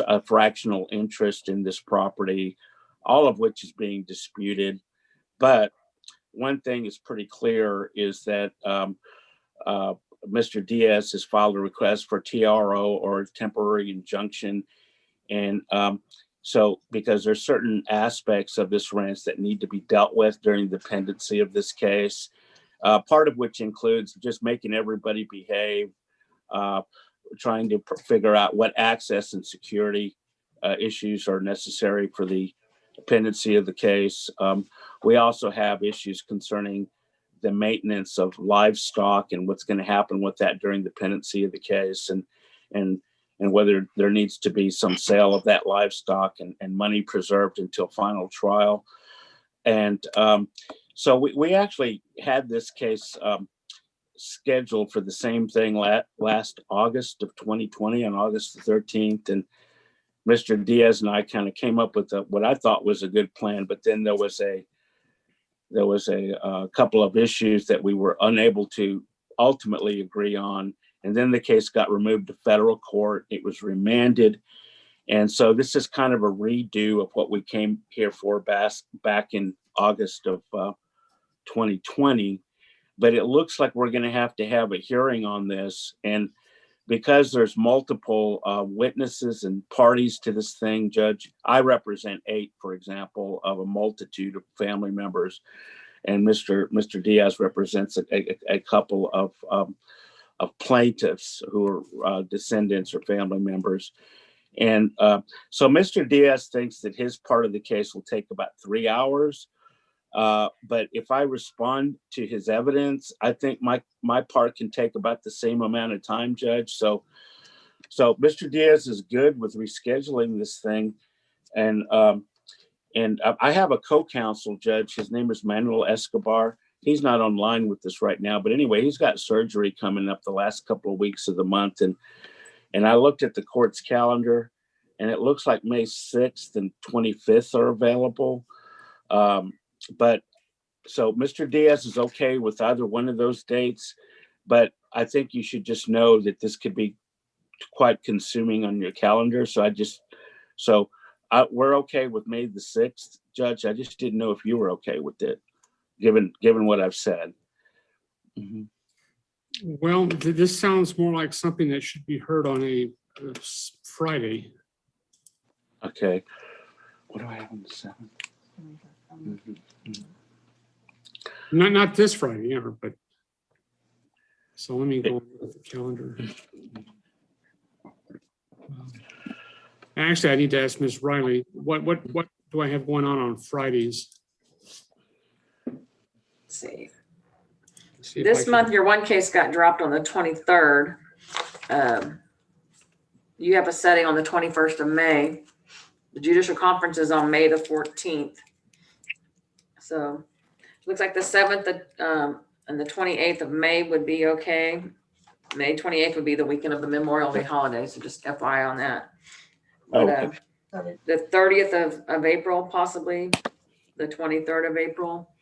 a fractional interest in this property, all of which is being disputed. But one thing is pretty clear is that Mr. Diaz has filed a request for TRO or temporary injunction. And so because there's certain aspects of this ranch that need to be dealt with during the pendency of this case, part of which includes just making everybody behave, trying to figure out what access and security issues are necessary for the pendency of the case. We also have issues concerning the maintenance of livestock and what's going to happen with that during the pendency of the case, and whether there needs to be some sale of that livestock and money preserved until final trial. And so we actually had this case scheduled for the same thing last August of 2020 on August the 13th. And Mr. Diaz and I kind of came up with what I thought was a good plan, but then there was a couple of issues that we were unable to ultimately agree on. And then the case got removed to federal court. It was remanded. And so this is kind of a redo of what we came here for back in August of 2020. But it looks like we're going to have a hearing on this. And because there's multiple witnesses and parties to this thing, Judge, I represent 8, for example, of a multitude of family members. And Mr. Diaz represents a couple of plaintiffs who are descendants or family members. And so Mr. Diaz thinks that his part of the case will take about 3 hours. But if I respond to his evidence, I think my part can take about the same amount of time, Judge. So Mr. Diaz is good with rescheduling this thing. And I have a co-counsel, Judge. His name is Manuel Escobar. He's not online with us right now, but anyway, he's got surgery coming up the last couple of weeks of the month. And I looked at the court's calendar, and it looks like May 6th and 25th are available. But so Mr. Diaz is okay with either one of those dates, but I think you should just know that this could be quite consuming on your calendar. We're okay with May the 6th, Judge. I just didn't know if you were okay with it, given what I've said. Mhm. Well, this sounds more like something that should be heard on a Friday. Okay. What do I have on the 7th? Not this Friday, ever, but. So let me go with the calendar. Actually, I need to ask Ms. Riley, what do I have going on Fridays? Let's see. See if This I can- month, your one case got dropped on the 23rd. You have a setting on the 21st of May. The judicial conference is on May the 14th. So looks like the 7th and the 28th of May would be okay. May 28th would be the weekend of the Memorial Day holiday, so just FYI on that. But the 30th of April, possibly, the 23rd of April.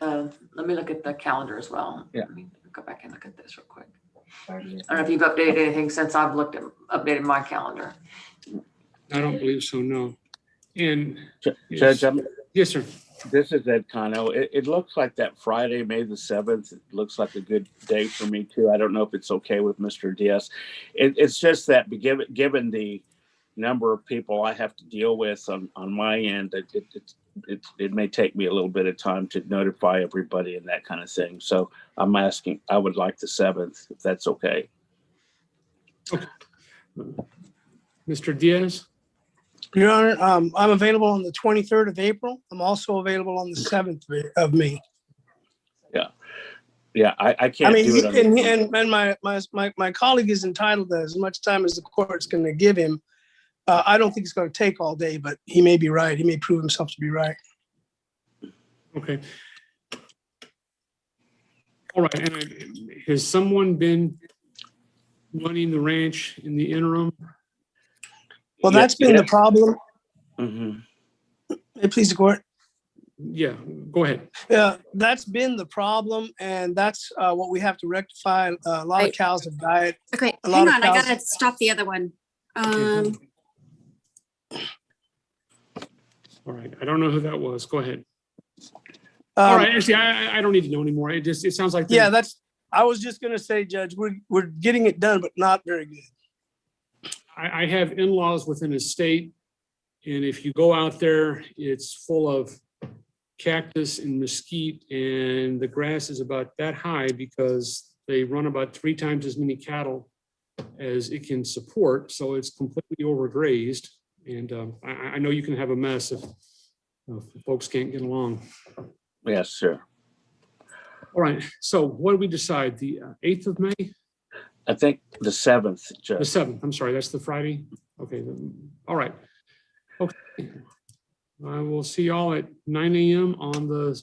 Let me look at the calendar as well. Yeah. Let me go back and look at this real quick. I don't know if you've updated anything since I've updated my calendar. I don't believe so, no. And Judge, yes, sir. This is Ed Cano. It looks like that Friday, May the 7th, it looks like a good day for me too. I don't know if it's okay with Mr. Diaz. It's just that given the number of people I have to deal with on my end, it may take me a little bit of time to notify everybody and that kind of thing. So I'm asking, I would like the 7th, if that's okay. Okay. Mr. Diaz? Your Honor, I'm available on the 23rd of April. I'm also available on the 7th of May. Yeah, I can't do it on my colleague is entitled to as much time as the court's going to give him. I don't think it's going to take all day, but he may be right. He may prove himself to be right. Okay. All right. And has someone been running the ranch in the interim? Well, that's been the problem. Mm-hmm. Hey, please, the court. Yeah, go ahead. Yeah, that's been the problem, and that's what we have to rectify. A lot of cows have died. Okay, A lot hang of on, I cows- gotta stop the other one. All right. I don't know who that was. Go ahead. All right. Actually, I don't need to know anymore. It sounds like. Yeah, I was just going to say, Judge, we're getting it done, but not very good. I have in-laws within a state, and if you go out there, it's full of cactus and mesquite, and the grass is about that high because they run about 3 times as many cattle as it can support. So it's completely overgrazed. And I know you can have a mess if folks can't get along. Yes, sir. All right. So what do we decide? The 8th of May? I think the 7th, Judge. The 7th. I'm sorry. That's the Friday. Okay. All right. Okay. I will see y'all at 9 a.m. on the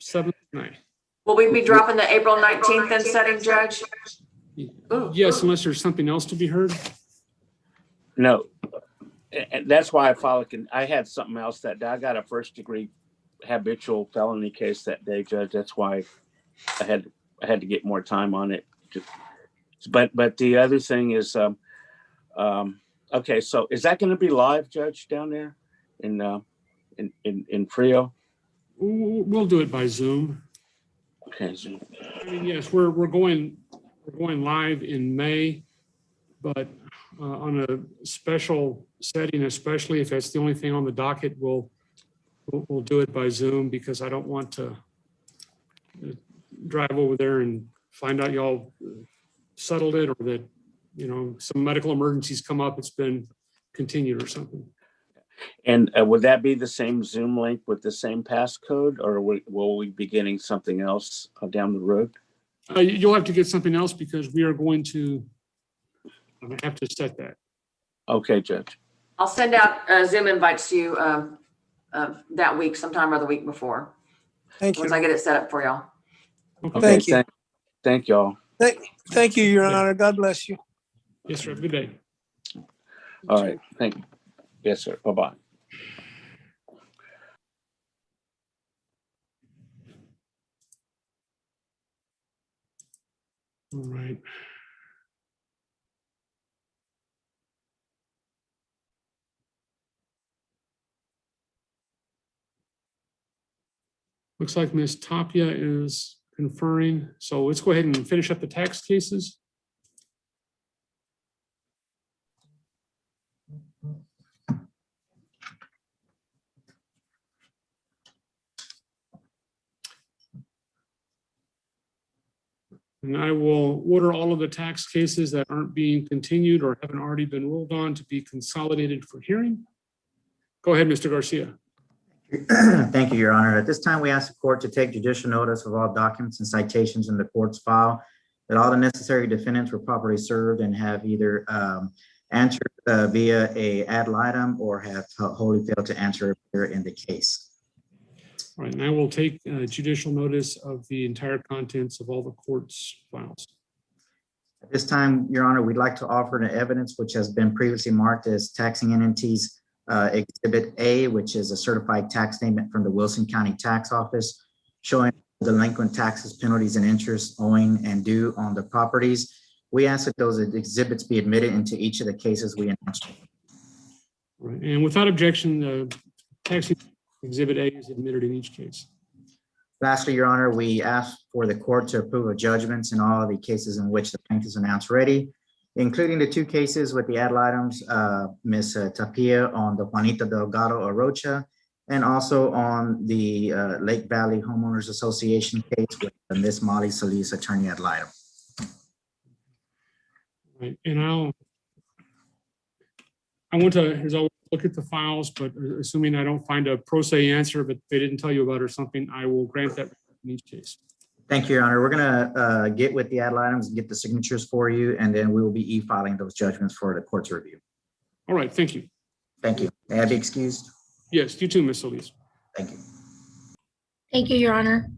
7th of May. Will we be dropping the April 19th then setting, Judge? Yes, unless there's something else to be heard. No. And that's why I had something else that day. I got a first-degree habitual felony case that day, Judge. That's why I had to get more time on it. But the other thing is, okay, so is that going to be live, Judge, down there in Frio? We'll do it by Zoom. Okay, Zoom. I mean, yes, we're going live in May, but on a special setting, especially if that's the only thing on the docket, we'll do it by Zoom because I don't want to drive over there and find out y'all settled it or that, some medical emergencies come up, it's been continued or something. And would that be the same Zoom link with the same passcode, or will we be getting something else down the road? You'll have to get something else because we are going to have to set that. Okay, Judge. I'll send out Zoom invites to you that week, sometime or the week before. Thank you. Once I get it set up for y'all. Okay, Thank you. Thank y'all. Thank you, Your Honor. God bless you. Yes, sir. Have a good day. All right. Thank you. Yes, sir. Bye-bye. All right. Looks like Ms. Tapia is conferring. So let's go ahead and finish up the tax cases. And I will order all of the tax cases that aren't being continued or haven't already been ruled on to be consolidated for hearing. Go ahead, Mr. Garcia. Thank you, Your Honor. At this time, we ask the court to take judicial notice of all documents and citations in the court's file, that all the necessary defendants were properly served and have either answered via a ad litem or have wholly failed to answer in the case. All right, and I will take judicial notice of the entire contents of all the court's files. At this time, Your Honor, we'd like to offer the evidence which has been previously marked as taxing entities Exhibit A, which is a certified tax statement from the Wilson County Tax Office showing delinquent taxes, penalties, and interest owing and due on the properties. We ask that those exhibits be admitted into each of the cases we announced. All right, and without objection, taxing Exhibit A is admitted in each case. Lastly, Your Honor, we ask for the court to approve of judgments in all of the cases in which the plaintiffs announced ready, including the two cases with the ad litem's Ms. Tapia on the Juanita Delgado Arocha, and also on the Lake Valley Homeowners Association case with Ms. Molly Solis, attorney ad litem. Right, and I want to, as always, look at the files, but assuming I don't find a pro se answer, but they didn't tell you about it or something, I will grant that in each case. Thank you, Your Honor. We're gonna get with the ad litem's and get the signatures for you, and then we will be e-filing those judgments for the court's review. All right, thank you. Thank you. May I be excused? Yes, you too, Ms. Solis. Thank you. Thank you, Your Honor.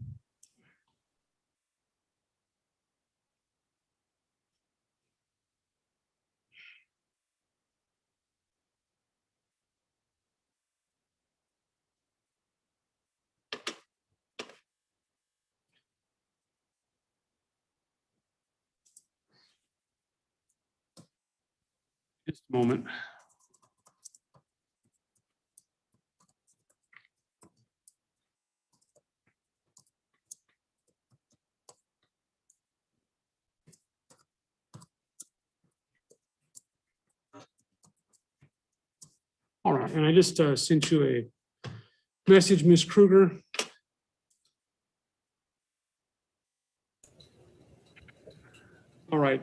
Just a moment. All right, and I just sent you a message, Ms. Kruger. All right.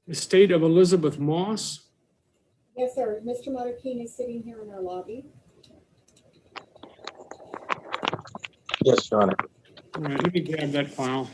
The estate of Elizabeth Moss. Yes, sir. Mr. Motterkeen is sitting here in our lobby. Yes, Your Honor. All right, let me grab that file.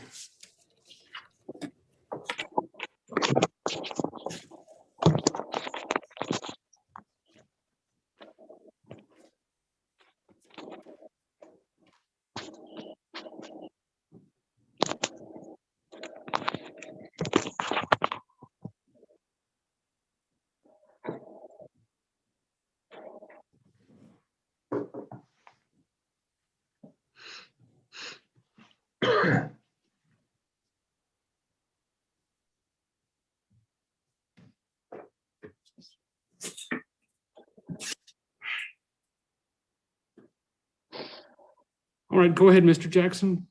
All right, go ahead, Mr. Jackson.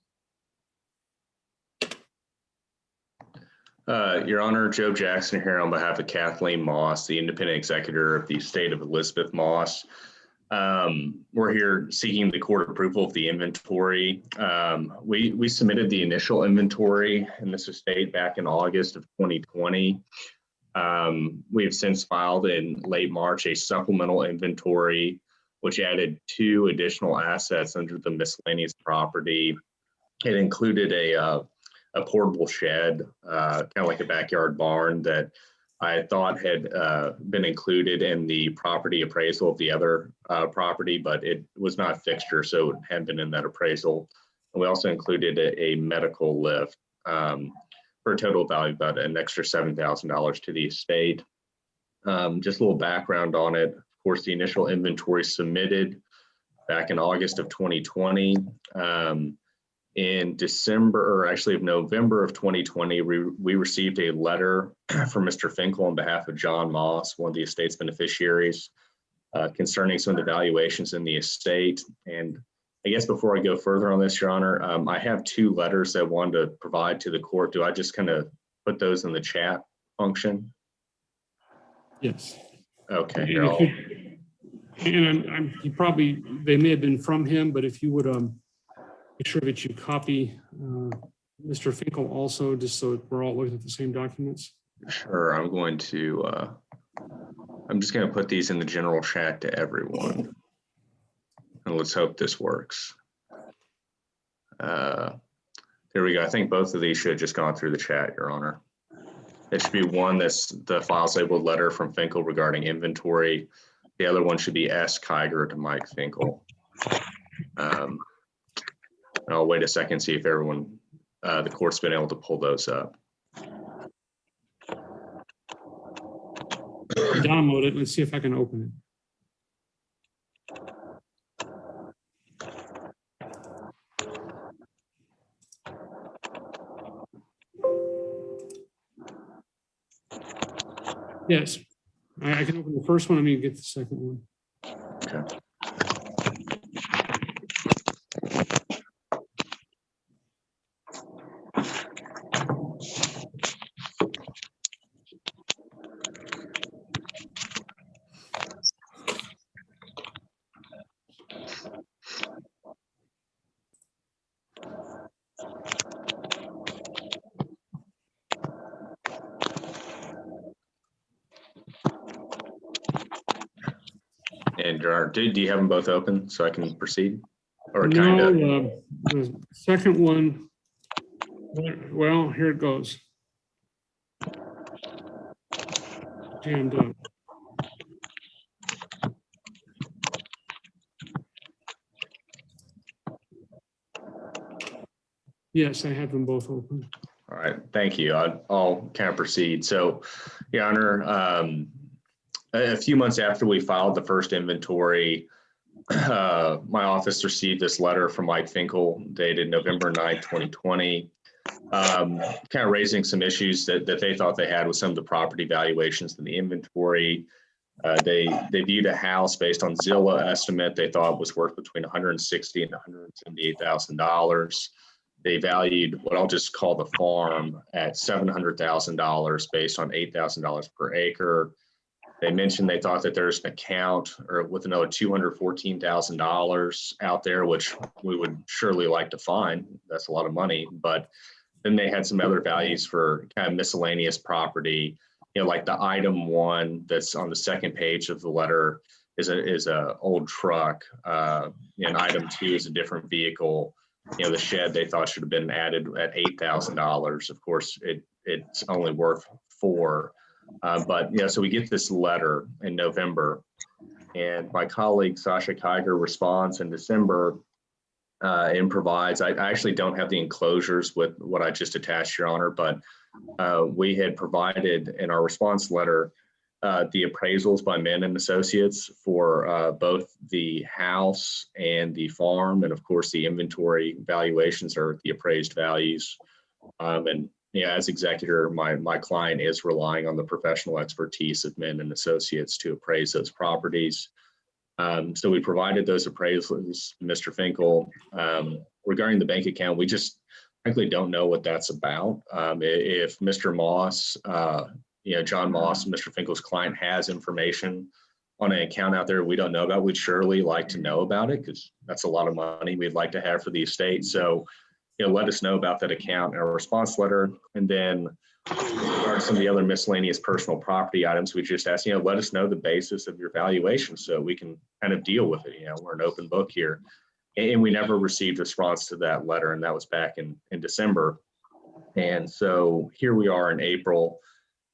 Your Honor, Joe Jackson here on behalf of Kathleen Moss, the independent executor of the estate of Elizabeth Moss. We're here seeking the court approval of the inventory. We submitted the initial inventory in this estate back in August of 2020. We have since filed in late March a supplemental inventory, which added 2 additional assets under the miscellaneous property. It included a portable shed, kind of like a backyard barn that I thought had been included in the property appraisal of the other property, but it was not a fixture, so it hadn't been in that appraisal. And we also included a medical lift for a total value of about an extra $7,000 to the estate. Just a little background on it. Of course, the initial inventory submitted back in August of 2020. In December, or actually of November of 2020, we received a letter from Mr. Finkel on behalf of John Moss, one of the estate's beneficiaries, concerning some of the valuations in the estate. And I guess before I go further on this, Your Honor, I have two letters that I wanted to provide to the court. Do I just kind of put those in the chat function? Yes. Okay. And they may have been from him, but if you would make sure that you copy Mr. Finkel also, just so we're all looking at the same documents. Sure, I'm going to, I'm just going to put these in the general chat to everyone. And let's hope this works. There we go. I think both of these should have just gone through the chat, Your Honor. It should be one that's the files labeled letter from Finkel regarding inventory. The other one should be S. Kiger to Mike Finkel. I'll wait a second, see if everyone, the court's been able to pull those up. Download it. Let's see if I can open it. Yes, I can open the first one. I'm going to get the second one. Okay. And do you have them both open so I can proceed? Or kind of? The second one, well, here it goes. Jammed up. Yes, I have them both open. All right, thank you. I'll kind of proceed. So, Your Honor, a few months after we filed the first inventory, my office received this letter from Mike Finkel dated November 9, 2020, kind of raising some issues that they thought they had with some of the property valuations in the inventory. They viewed a house based on Zillow estimate they thought was worth between $160,000 and $178,000. They valued what I'll just call the farm at $700,000 based on $8,000 per acre. They mentioned they thought that there's an account or with another $214,000 out there, which we would surely like to find. That's a lot of money. But then they had some other values for kind of miscellaneous property, like the item one that's on the second page of the letter is a old truck, and item two is a different vehicle. The shed they thought should have been added at $8,000. Of course, it's only worth $4,000. But so we get this letter in November, and my colleague Sasha Kiger responds in December and provides. I actually don't have the enclosures with what I just attached, Your Honor, but we had provided in our response letter the appraisals by Mann and Associates for both the house and the farm, and of course the inventory valuations are the appraised values. And as executor, my client is relying on the professional expertise of Mann and Associates to appraise those properties. So we provided those appraisals to Mr. Finkel. Regarding the bank account, we just frankly don't know what that's about. If Mr. Moss, John Moss, Mr. Finkel's client, has information on an account out there we don't know about, we'd surely like to know about it, because that's a lot of money we'd like to have for the estate. So let us know about that account in our response letter. And then some of the other miscellaneous personal property items, we just asked, let us know the basis of your valuation so we can kind of deal with it. We're an open book here. And we never received a response to that letter, and that was back in December. And so here we are in April.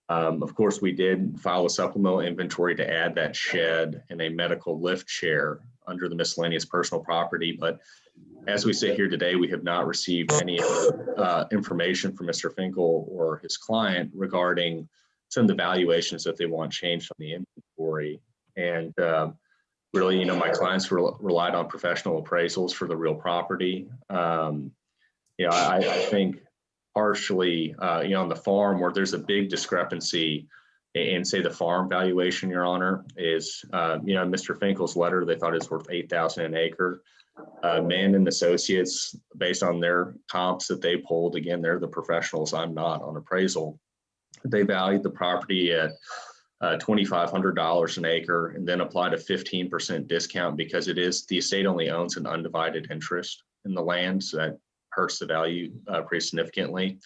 Of course, we did file a supplemental inventory to add that shed and a medical lift chair under the miscellaneous personal property. But as we sit here today, we have not received any information from Mr. Finkel or his client regarding some of the valuations that they want changed on the inventory. And really, my clients relied on professional appraisals for the real property. I think partially, on the farm where there's a big discrepancy in, say, the farm valuation, Your Honor, is, Mr. Finkel's letter, they thought it's worth $8,000 an acre. Mann and Associates, based on their comps that they pulled, again, they're the professionals, I'm not, on appraisal. They valued the property at $2,500 an acre and then applied a 15% discount because the estate only owns an undivided interest in the land. So that hurts the value pretty significantly.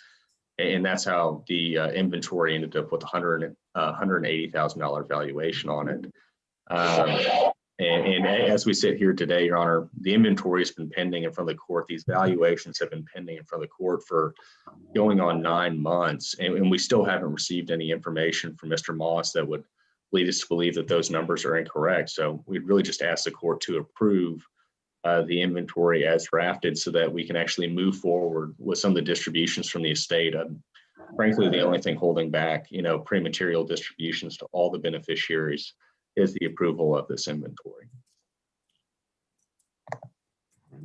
And that's how the inventory ended up with $180,000 valuation on it. And as we sit here today, Your Honor, the inventory has been pending in front of the court. These valuations have been pending in front of the court for going on 9 months. And we still haven't received any information from Mr. Moss that would lead us to believe that those numbers are incorrect. So we'd really just ask the court to approve the inventory as drafted so that we can actually move forward with some of the distributions from the estate. Frankly, the only thing holding back, pre-material distributions to all the beneficiaries is the approval of this inventory.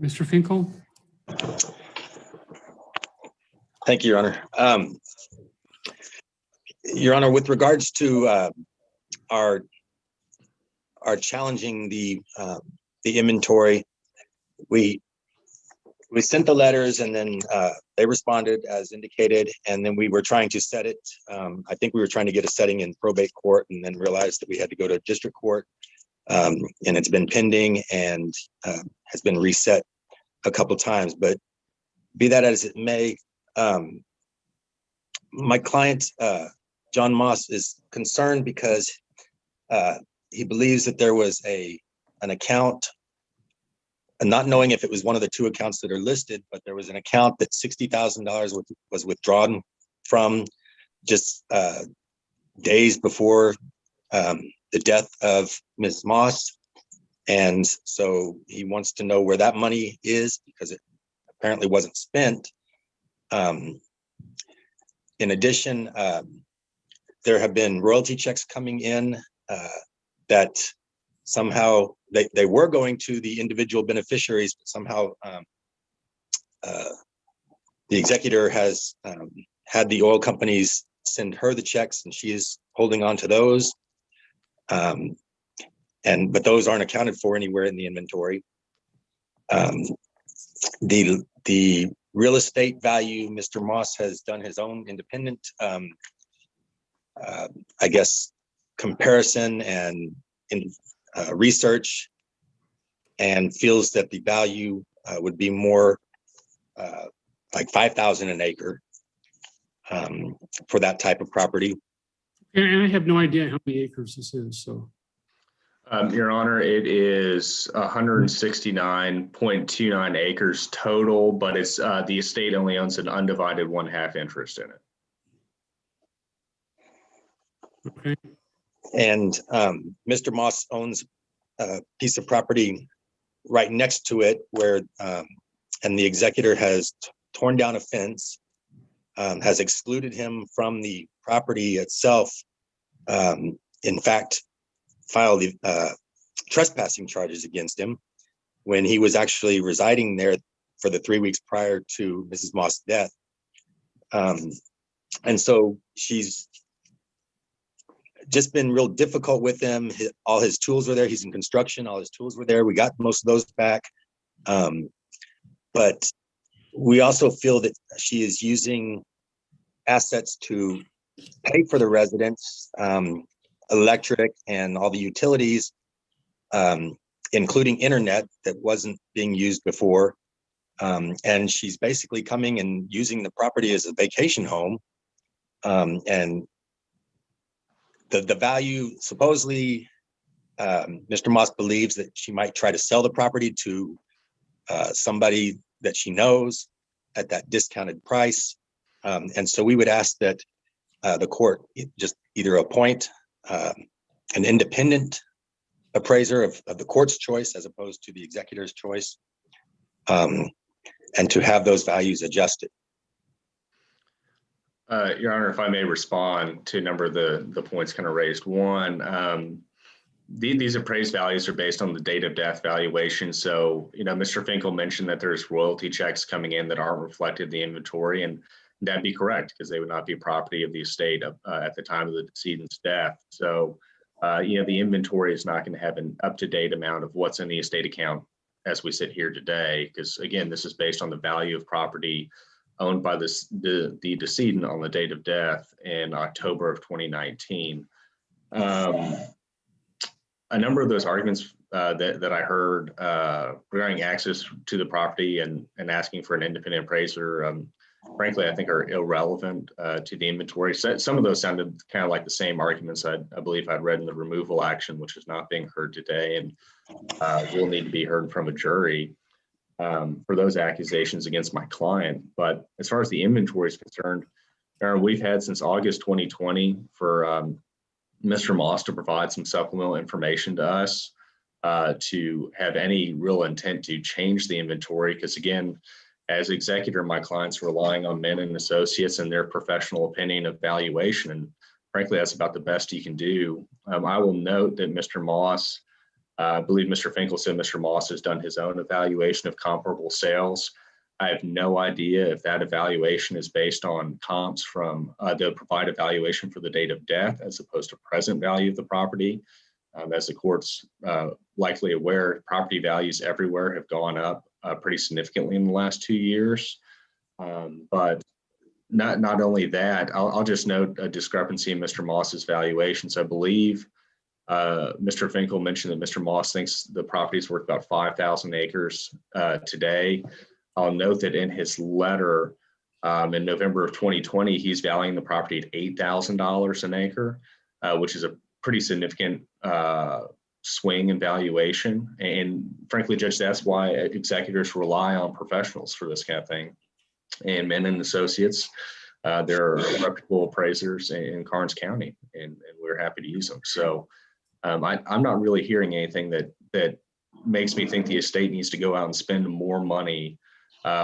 Mr. Finkel? Thank you, Your Honor. Your Honor, with regards to our challenging the inventory, we sent the letters and then they responded as indicated, and then we were trying to set it. I think we were trying to get a setting in probate court and then realized that we had to go to district court, and it's been pending and has been reset a couple of times. But be that as it may, my client, John Moss, is concerned because he believes that there was an account, and not knowing if it was one of the 2 accounts that are listed, but there was an account that $60,000 was withdrawn from just days before the death of Ms. Moss. And so he wants to know where that money is because it apparently wasn't spent. In addition, there have been royalty checks coming in that somehow they were going to the individual beneficiaries, but somehow the executor has had the oil companies send her the checks and she is holding on to those. But those aren't accounted for anywhere in the inventory. The real estate value, Mr. Moss has done his own independent, comparison and research, and feels that the value would be more like $5,000 an acre for that type of property. And I have no idea how many acres this is, so. Your Honor, it is 169.29 acres total, but it's the estate only owns an undivided 1/2 interest in it. Okay. And Mr. Moss owns a piece of property right next to it where, and the executor has torn down a fence, has excluded him from the property itself. In fact, filed trespassing charges against him when he was actually residing there for the 3 weeks prior to Mrs. Moss' death. And so she's just been real difficult with him. All his tools were there. He's in construction. All his tools were there. We got most of those back. But we also feel that she is using assets to pay for the residents, electric and all the utilities, including internet that wasn't being used before. And she's basically coming and using the property as a vacation home. And the value, supposedly, Mr. Moss believes that she might try to sell the property to somebody that she knows at that discounted price. And so we would ask that the court just either appoint an independent appraiser of the court's choice as opposed to the executor's choice, and to have those values adjusted. Your Honor, if I may respond to a number of the points kind of raised. One, these appraised values are based on the date of death valuation. So, Mr. Finkel mentioned that there's royalty checks coming in that aren't reflected in the inventory, and that'd be correct because they would not be property of the estate at the time of the decedent's death. So, the inventory is not going to have an up-to-date amount of what's in the estate account as we sit here today, because again, this is based on the value of property owned by the decedent on the date of death in October of 2019. A number of those arguments that I heard regarding access to the property and asking for an independent appraiser, frankly, I think are irrelevant to the inventory. So some of those sounded kind of like the same arguments I believe I'd read in the removal action, which is not being heard today and will need to be heard from a jury for those accusations against my client. But as far as the inventory is concerned, we've had since August 2020 for Mr. Moss to provide some supplemental information to us to have any real intent to change the inventory. Because again, as executor, my client's relying on Menon and Associates and their professional opinion of valuation. And frankly, that's about the best he can do. I will note that Mr. Moss, I believe Mr. Finkel said Mr. Moss has done his own evaluation of comparable sales. I have no idea if that evaluation is based on comps from the provided valuation for the date of death as opposed to present value of the property. As the court's likely aware, property values everywhere have gone up pretty significantly in the last 2 years. But not only that, I'll just note a discrepancy in Mr. Moss's valuations. I believe Mr. Finkel mentioned that Mr. Moss thinks the property is worth about 5,000 acres today. I'll note that in his letter in November of 2020, he's valuing the property at $8,000 an acre, which is a pretty significant swing in valuation. And frankly, Judge, that's why executors rely on professionals for this kind of thing. And Menon Associates, they're reputable appraisers in Karnes County, and we're happy to use them. So I'm not really hearing anything that makes me think the estate needs to go out and spend more money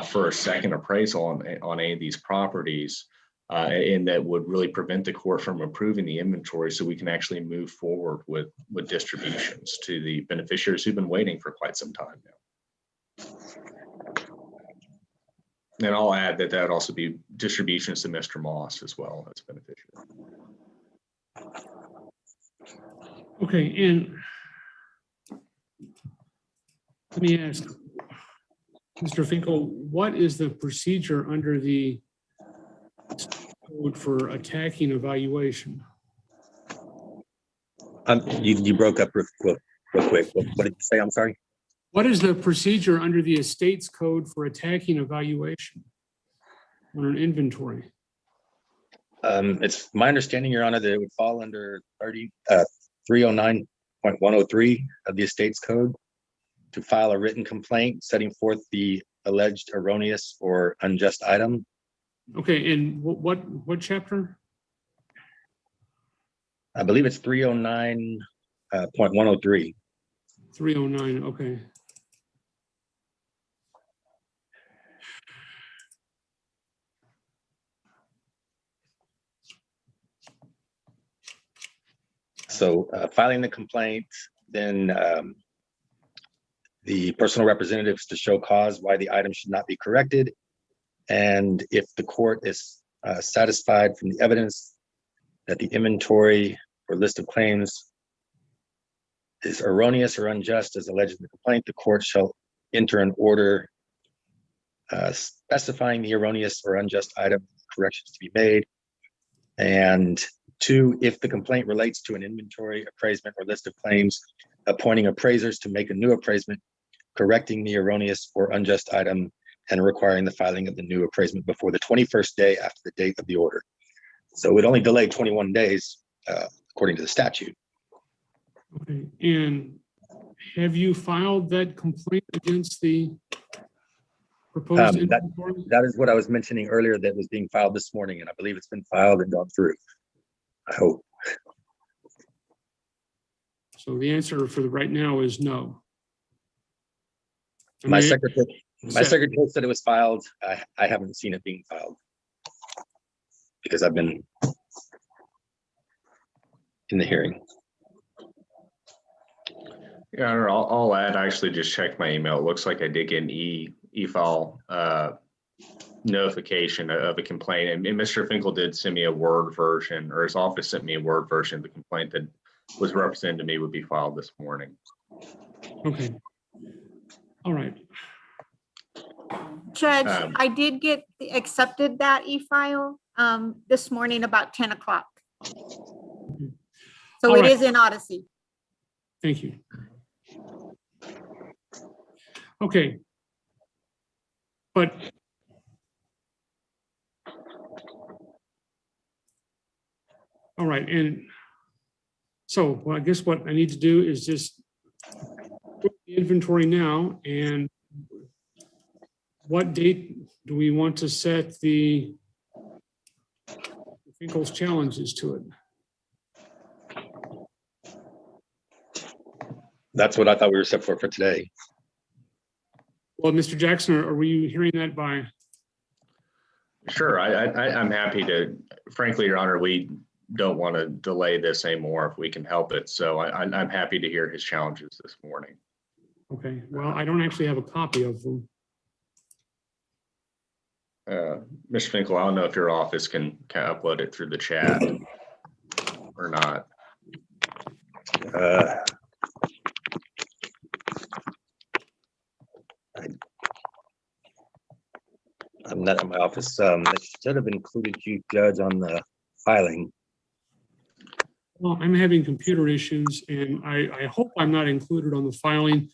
for a second appraisal on any of these properties, and that would really prevent the court from approving the inventory so we can actually move forward with distributions to the beneficiaries who've been waiting for quite some time now. And I'll add that would also be distributions to Mr. Moss as well as beneficiary. Okay, and let me ask, Mr. Finkel, what is the procedure under the code for attacking a valuation? You broke up real quick. What did you say? I'm sorry. What is the procedure under the estate's code for attacking a valuation on an inventory? It's my understanding, Your Honor, that it would fall under 309.103 of the estate's code to file a written complaint setting forth the alleged erroneous or unjust item. Okay, and what chapter? I believe it's 309.103. 309, okay. So filing the complaint, then the personal representatives to show cause why the item should not be corrected. And if the court is satisfied from the evidence that the inventory or list of claims is erroneous or unjust as alleged in the complaint, the court shall enter an order specifying the erroneous or unjust item corrections to be made. And 2, if the complaint relates to an inventory appraisement or list of claims, appointing appraisers to make a new appraisement, correcting the erroneous or unjust item, and requiring the filing of the new appraisement before the 21st day after the date of the order. So it would only delay 21 days, according to the statute. Okay, and have you filed that complaint against the proposed inventory? That is what I was mentioning earlier that was being filed this morning, and I believe it's been filed and gone through. I hope. So the answer for the right now is no. My secretary said it was filed. I haven't seen it being filed because I've been in the hearing. Your Honor, I'll add, I actually just checked my email. It looks like I did get an e-file notification of a complaint. And Mr. Finkel did send me a Word version, or his office sent me a Word version of the complaint that was represented to me would be filed this morning. Okay. All right. Judge, I did accepted that e-file this morning about 10 o'clock. So All it right. is in Odyssey. Thank you. Okay. But all right, and so well, I guess what I need to do is just put the inventory now, and what date do we want to set the Finkel's challenges to it? That's what I thought we were set for today. Well, Mr. Jackson, are we hearing that by? Sure, I'm happy to, frankly, Your Honor, we don't want to delay this anymore if we can help it. So I'm happy to hear his challenges this morning. Okay, well, I don't actually have a copy of them. Mr. Finkel, I don't know if your office can upload it through the chat or not. I'm not in my office. It should have included you, Judge, on the filing. Well, I'm having computer issues, and I hope I'm not included on the filing,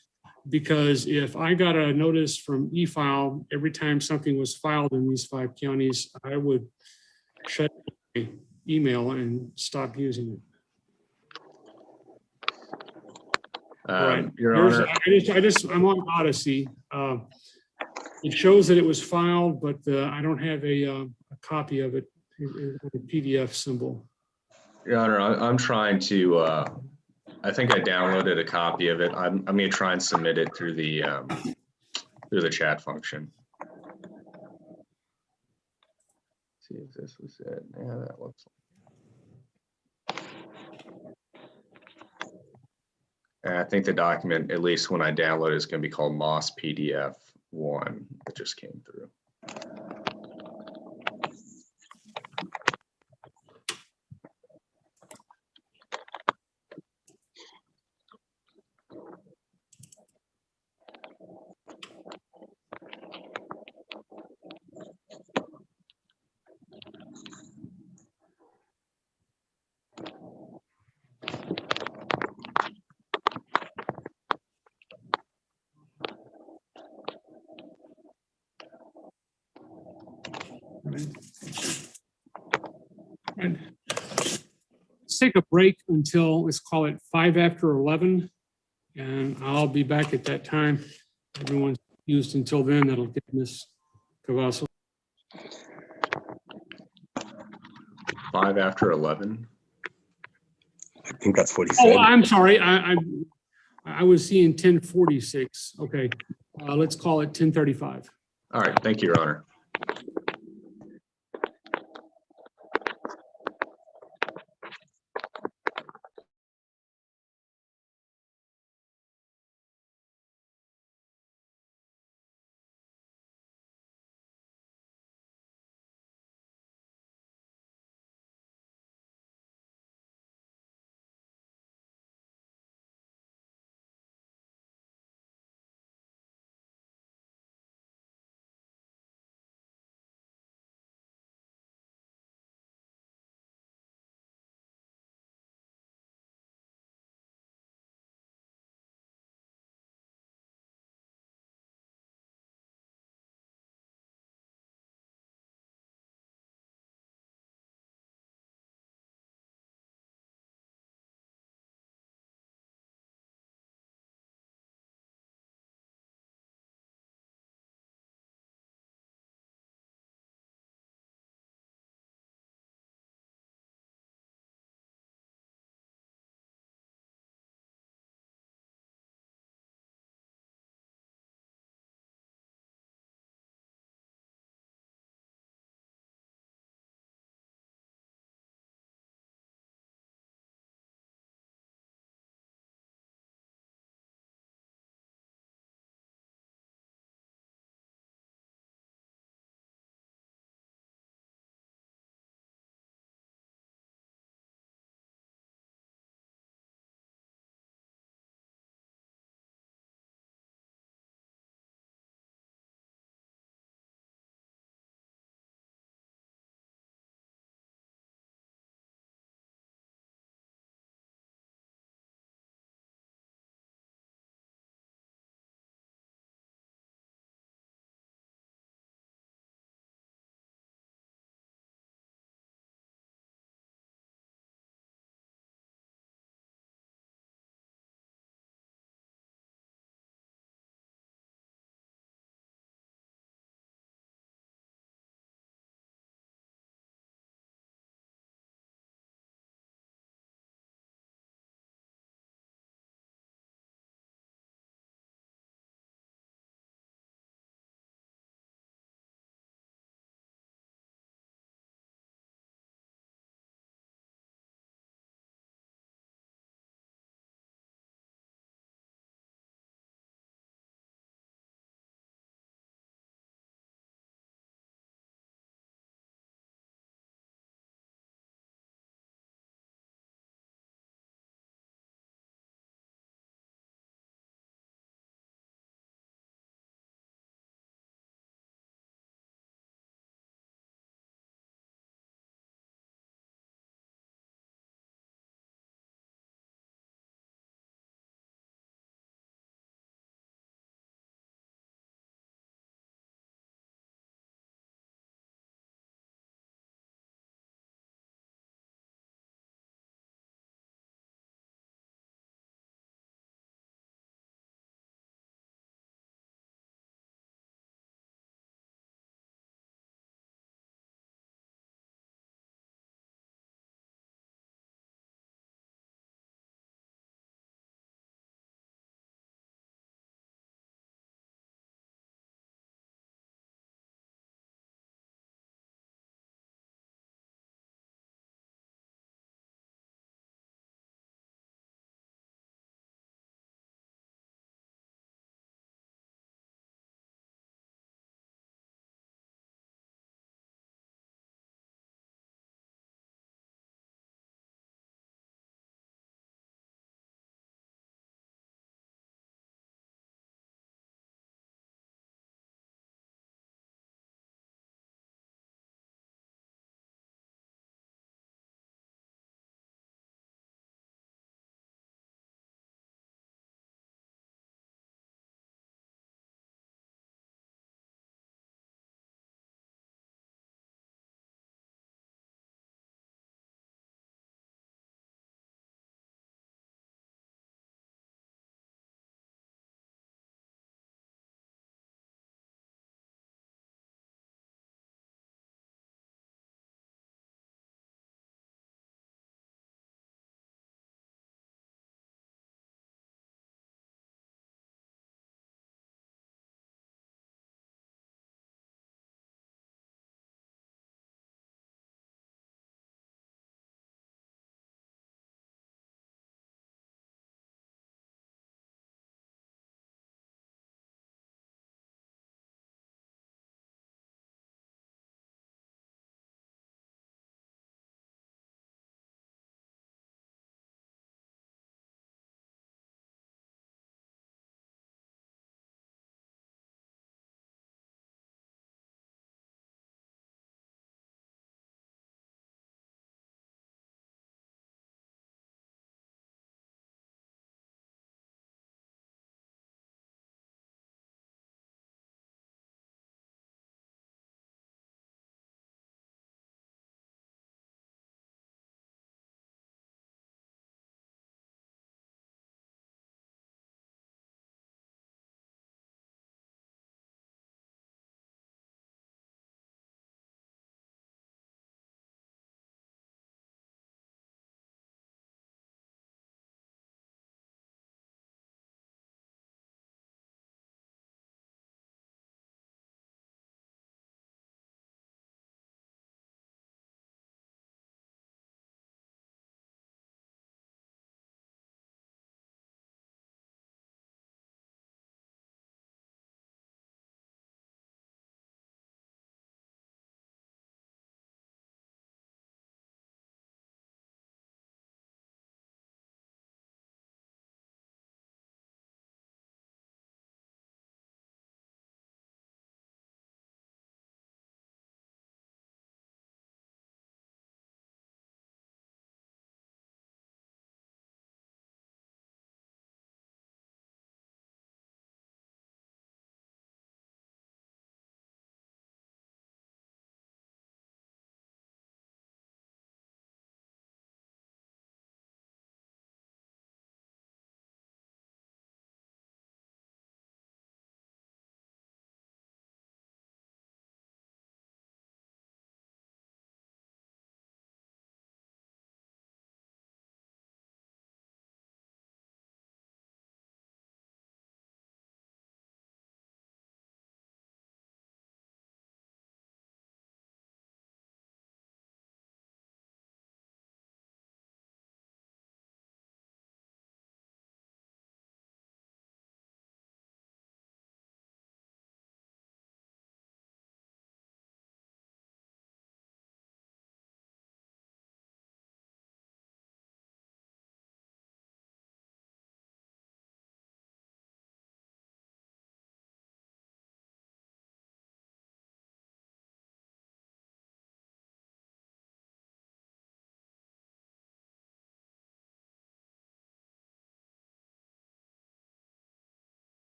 because if I got a notice from e-file every time something was filed in these 5 counties, I would shut my email and stop using it. All right, Your Honor, I'm on Odyssey. It shows that it was filed, but I don't have a copy of it, a PDF symbol. Your Honor, I'm trying to, I think I downloaded a copy of it. I'm going to try and submit it through the chat function. See if this was it. Yeah, that looks like. And I think the document, at least when I download it, is going to be called Moss PDF 1. It just came through. And let's take a break until, let's call it 5 after 11, and I'll be back at that time. Everyone's used until then. That'll get Ms. Cavasso. 5 after 11. I think that's what he said. Oh, I'm sorry. I was seeing 10:46. Okay, let's call it 10:35. All right. Thank you, Your Honor.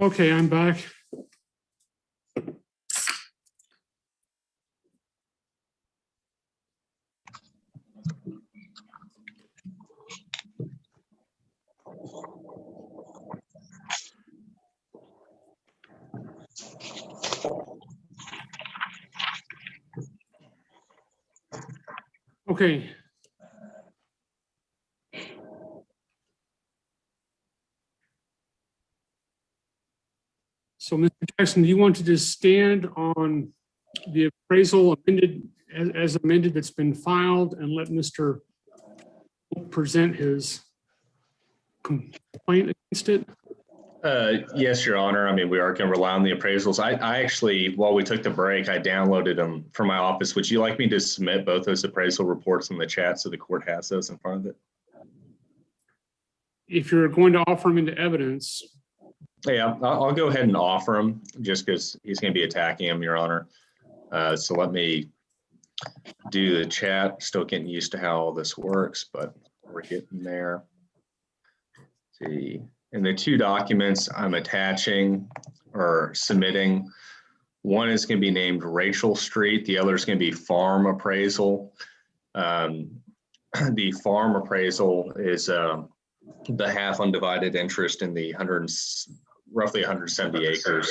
Okay, I'm back. Okay. So, Mr. Jackson, do you want to just stand on the appraisal amended, as amended that's been filed, and let Mr. present his complaint against it? Yes, Your Honor. I mean, we are going to rely on the appraisals. I actually, while we took the break, I downloaded them from my office. Would you like me to submit both those appraisal reports in the chat so the court has those in front of it? If you're going to offer them into evidence. Yeah, I'll go ahead and offer them just because he's going to be attacking them, Your Honor. So let me do the chat. Still getting used to how all this works, but we're getting there. Let's see. And the two documents I'm attaching or submitting, one is going to be named Rachel Street. The other is going to be farm appraisal. The farm appraisal is the half undivided interest in the roughly 170 acres.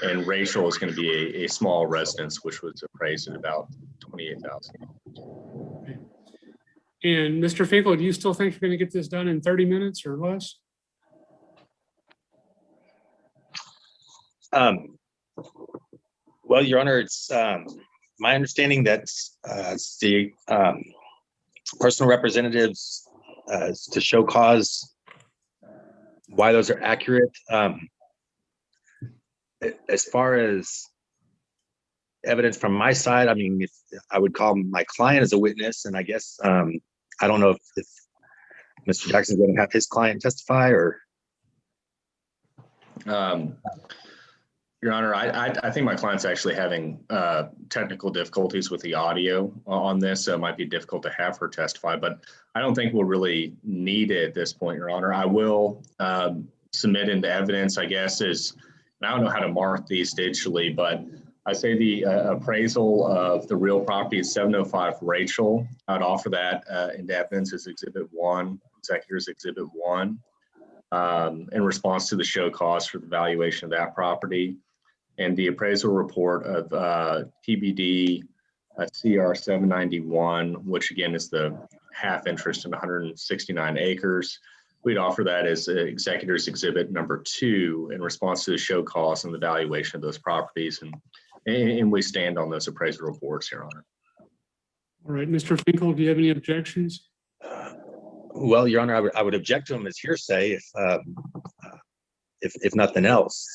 And Rachel is going to be a small residence, which was appraised at about $28,000. And Mr. Finkel, do you still think you're going to get this done in 30 minutes or less? Well, Your Honor, it's my understanding that the personal representatives to show cause why those are accurate. As far as evidence from my side, I mean, if I would call my client as a witness, and I guess I don't know if Mr. Jackson's going to have his client testify or. Your Honor, I think my client's actually having technical difficulties with the audio on this, so it might be difficult to have her testify, but I don't think we'll really need it at this point, Your Honor. I will submit into evidence, I guess, I don't know how to mark these digitally, but I say the appraisal of the real property is 705 Rachel. I'd offer that into evidence as Exhibit 1, Executor's Exhibit 1, in response to the show cause for the valuation of that property. And the appraisal report of TBD CR 791, which again is the half interest in 169 acres. We'd offer that as Executor's Exhibit number 2 in response to the show cause and the valuation of those properties. And we stand on those appraisal reports, Your Honor. All right, Mr. Finkel, do you have any objections? Well, Your Honor, I would object to him as hearsay if nothing else.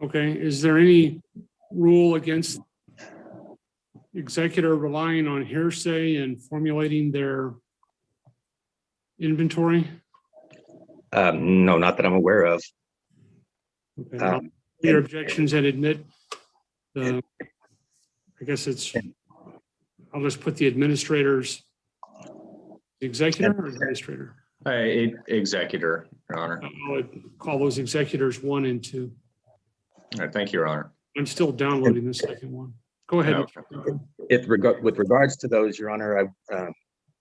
Okay, is there any rule against executor relying on hearsay and formulating their inventory? No, not that I'm aware of. Okay. Your objections and admit I guess I'll just put the administrators, the executor or administrator? Executor, Your Honor. I would call those executors 1 and 2. All right, thank you, Your Honor. I'm still downloading the second one. Go ahead. With regards to those, Your Honor,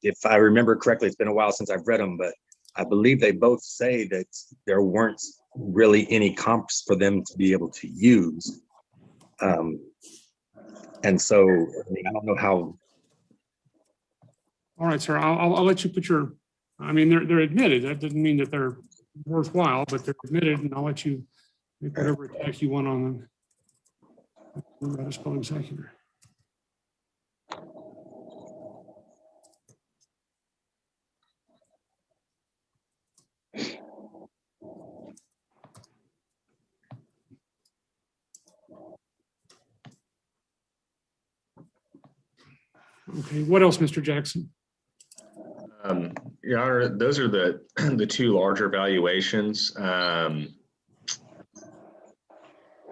if I remember correctly, it's been a while since I've read them, but I believe they both say that there weren't really any comps for them to be able to use. And so, I mean, I don't know how. All right, sir, I'll let you put your, I mean, they're admitted. That doesn't mean that they're worthwhile, but they're admitted, and I'll let you make whatever attack you want on them. Let us call executor. Okay, what else, Mr. Jackson? Your Honor, those are the two larger valuations.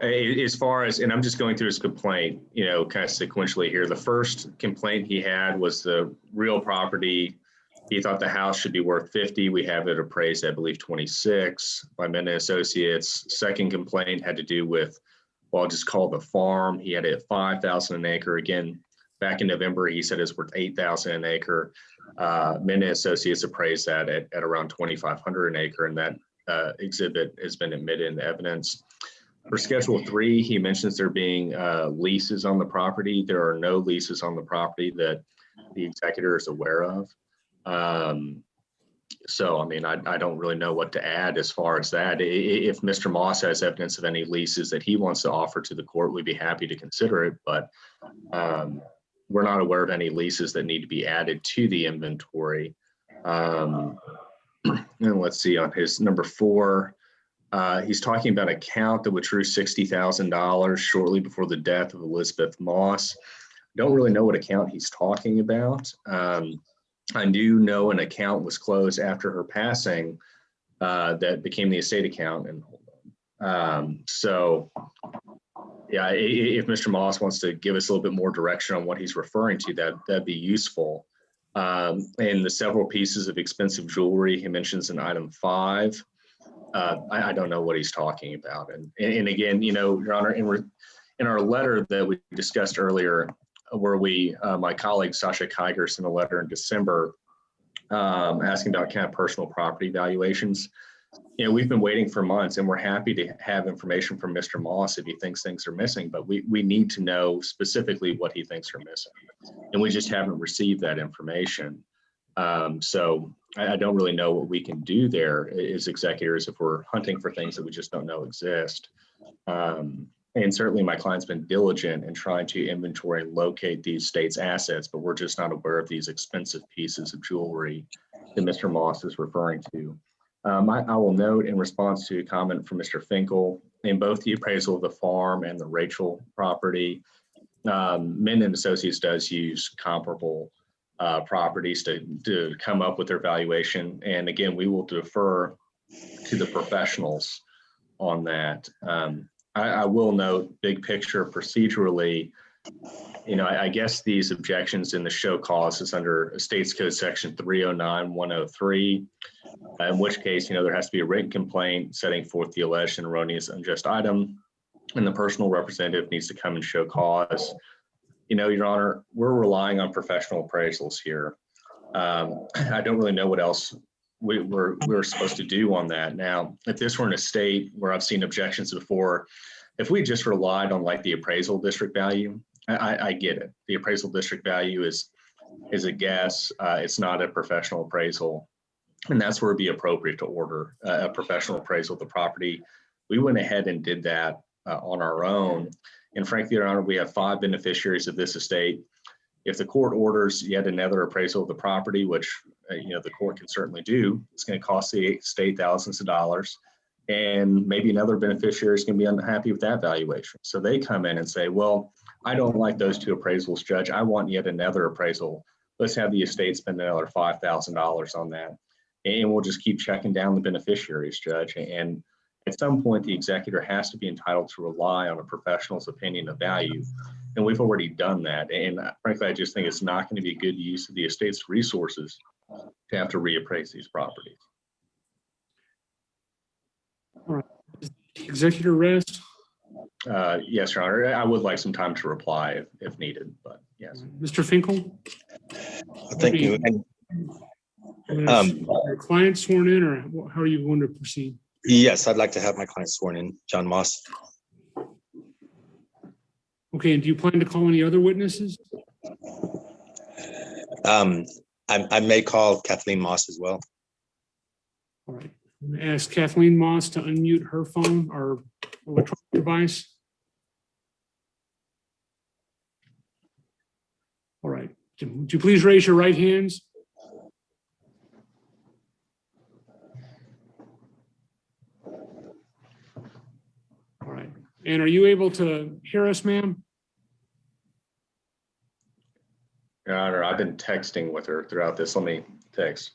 As far as, and I'm just going through his complaint, kind of sequentially here. The first complaint he had was the real property He thought the house should be worth 50. We have it appraised, I believe, 26 by Mendon Associates. Second complaint had to do with, well, I'll just call the farm. He had it at 5,000 an acre. Again, back in November, he said it's worth 8,000 an acre. Mendon Associates appraised that at around 2,500 an acre, and that exhibit has been admitted into evidence. For Schedule 3, he mentions there being leases on the property. There are no leases on the property that the executor is aware of. So, I mean, I don't really know what to add as far as that. If Mr. Moss has evidence of any leases that he wants to offer to the court, we'd be happy to consider it, but we're not aware of any leases that need to be added to the inventory. And let's see, on his number 4, he's talking about an account that withdrew $60,000 shortly before the death of Elizabeth Moss. Don't really know what account he's talking about. I do know an account was closed after her passing that became the estate account. And so, yeah, if Mr. Moss wants to give us a little bit more direction on what he's referring to, that'd be useful. And the several pieces of expensive jewelry he mentions in item 5, I don't know what he's talking about. And again, you know, Your Honor, in our letter that we discussed earlier, where my colleague Sasha Kiger sent a letter in December asking about kind of personal property valuations. You know, we've been waiting for months, and we're happy to have information from Mr. Moss if he thinks things are missing, but we need to know specifically what he thinks are missing, and we just haven't received that information. So I don't really know what we can do there as executors if we're hunting for things that we just don't know exist. And certainly my client's been diligent in trying to inventory and locate these state's assets, but we're just not aware of these expensive pieces of jewelry that Mr. Moss is referring to. I will note in response to a comment from Mr. Finkel, in both the appraisal of the farm and the Rachel property, Mendon Associates does use comparable properties to come up with their valuation. And again, we will defer to the professionals on that. I will note, big picture procedurally, you know, I guess these objections in the show cause is under States Code Section 309-103, in which case, you know, there has to be a written complaint setting forth the alleged and erroneous unjust item, and the personal representative needs to come and show cause. You know, Your Honor, we're relying on professional appraisals here. I don't really know what else we're supposed to do on that. Now, if this were in a state where I've seen objections before, if we just relied on like the appraisal district value, I get it. The appraisal district value is a guess. It's not a professional appraisal. And that's where it'd be appropriate to order a professional appraisal of the property. We went ahead and did that on our own. And frankly, Your Honor, we have 5 beneficiaries of this estate. If the court orders yet another appraisal of the property, which you know the court can certainly do, it's going to cost the state thousands of dollars, and maybe another beneficiary is going to be unhappy with that valuation. So they come in and say, "Well, I don't like those 2 appraisals, Judge. I want yet another appraisal. Let's have the estate spend another $5,000 on that, and we'll just keep checking down the beneficiaries, Judge." And at some point, the executor has to be entitled to rely on a professional's opinion of value. And we've already done that. And frankly, I just think it's not going to be a good use of the estate's resources to have to reappraise these properties. All right. Executor rest. Yes, Your Honor. I would like some time to reply if needed, but yes. Mr. Finkel? Thank you. Your client sworn in, or how are you going to proceed? Yes, I'd like to have my client sworn in, John Moss. Okay, and do you plan to call any other witnesses? I may call Kathleen Moss as well. All right. I'm going to ask Kathleen Moss to unmute her phone or electronic device. All right. Would you please raise your right hands? All right. And are you able to hear us, ma'am? Your Honor, I've been texting with her throughout this. Let me text.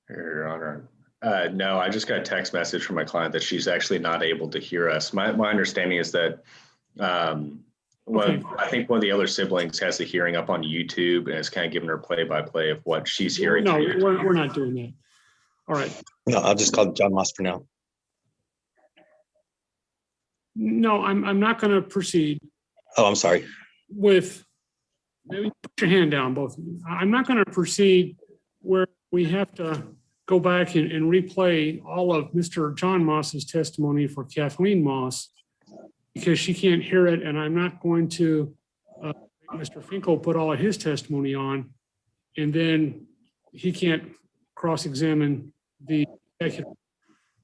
Your Honor. No, I just got a text message from my client that she's actually not able to hear us. My understanding is that Okay. I think one of the other siblings has the hearing up on YouTube and is kind of giving her play-by-play of what she's hearing. No, we're not doing that. All right. No, I'll just call John Moss for now. No, I'm not going to proceed Oh, I'm sorry. with, maybe put your hand down, both of you. I'm not going to proceed where we have to go back and replay all of Mr. John Moss's testimony for Kathleen Moss because she can't hear it, and I'm not going to Mr. Finkel put all of his testimony on, and then he can't cross-examine the executive.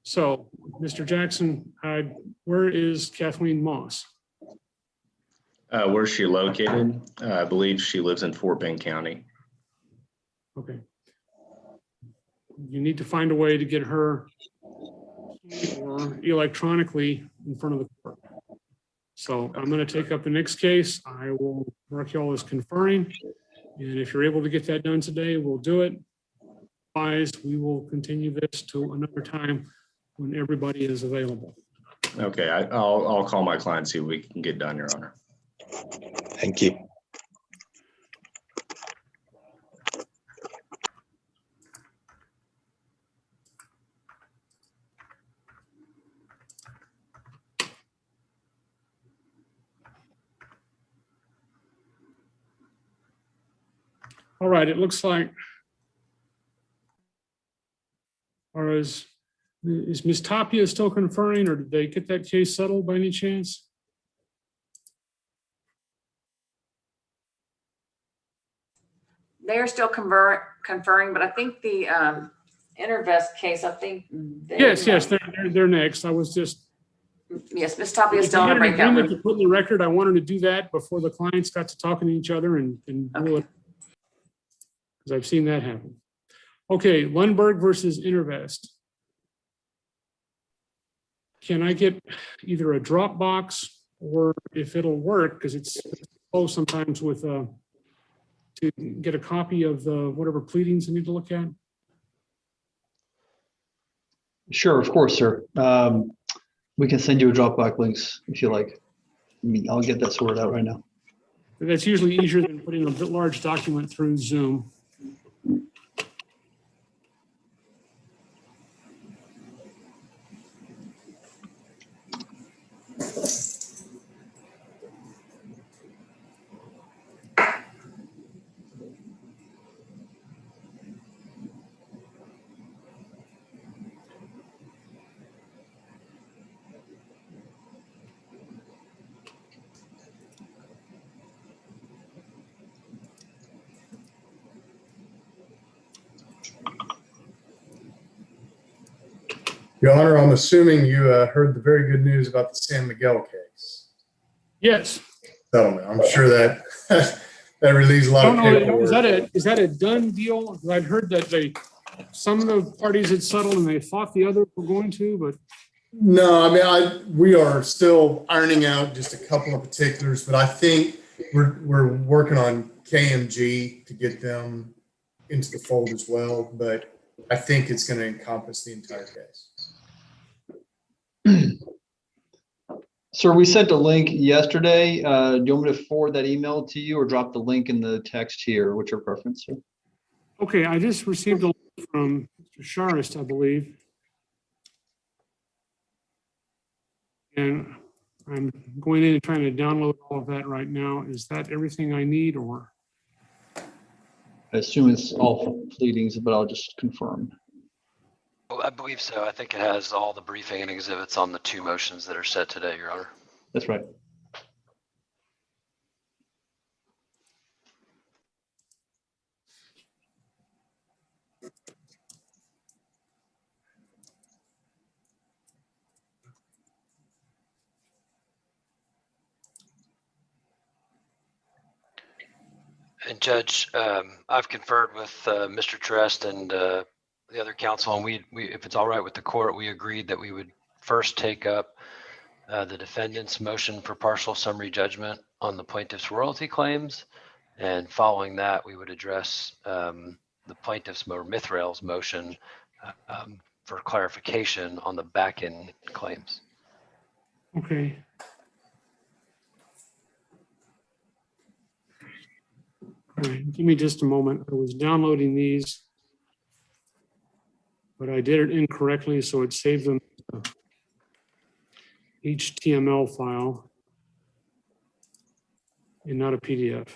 So, Mr. Jackson, where is Kathleen Moss? Where's she located? I believe she lives in Fort Bend County. Okay. You need to find a way to get her or electronically in front of the court. So I'm going to take up the next case. I will mark you all as conferring. And if you're able to get that done today, we'll do it. Otherwise, we will continue this to another time when everybody is available. Okay, I'll call my client and see what we can get done, Your Honor. Thank you. All right, it looks like, or is Ms. Tapia still conferring, or did they get that case settled by any chance? They're still conferring, but I think the Intervest case, I think. Yes, they're next. I was just. Yes, Ms. Tapia is If still we on a had an breakout agreement room. to put in the record, I wanted to do that before the clients got to talking to each other and rule it. Because I've seen that happen. Okay, Lundberg versus Intervest. Can I get either a Dropbox or if it'll work, because it's slow sometimes with to get a copy of the whatever pleadings I need to look at? Sure, of course, sir. We can send you a Dropbox links if you like. I'll get that sorted out right now. That's usually easier than putting a bit large document through Zoom. Your Honor, I'm assuming you heard the very good news about the San Miguel case. Yes. Settlement. I'm sure that that relieves a lot of paperwork. Is that a done deal? I'd heard that some of the parties had settled and they thought the others were going to, but. No, I mean, we are still ironing out just a couple of particulars, but I think we're working on KMG to get them into the fold as well. But I think it's going to encompass the entire case. Sir, we sent a link yesterday. Do you want me to forward that email to you or drop the link in the text here? What's your preference, sir? Okay, I just received a link from Mr. Sharist, I believe. And I'm going in and trying to download all of that right now. Is that everything I need, or? I assume it's all for pleadings, but I'll just confirm. Oh, I believe so. I think it has all the briefing and exhibits on the two motions that are set today, Your Honor. That's right. And Judge, I've conferred with Mr. Trest and the other counsel, and we, if it's all right with the court, we agreed that we would first take up the defendant's motion for partial summary judgment on the plaintiff's royalty claims. And following that, we would address the plaintiff's or Mithral's motion for clarification on the back end claims. Okay. All right, give me just a moment. I was downloading these, but I did it incorrectly, so it saved them HTML file and not a PDF.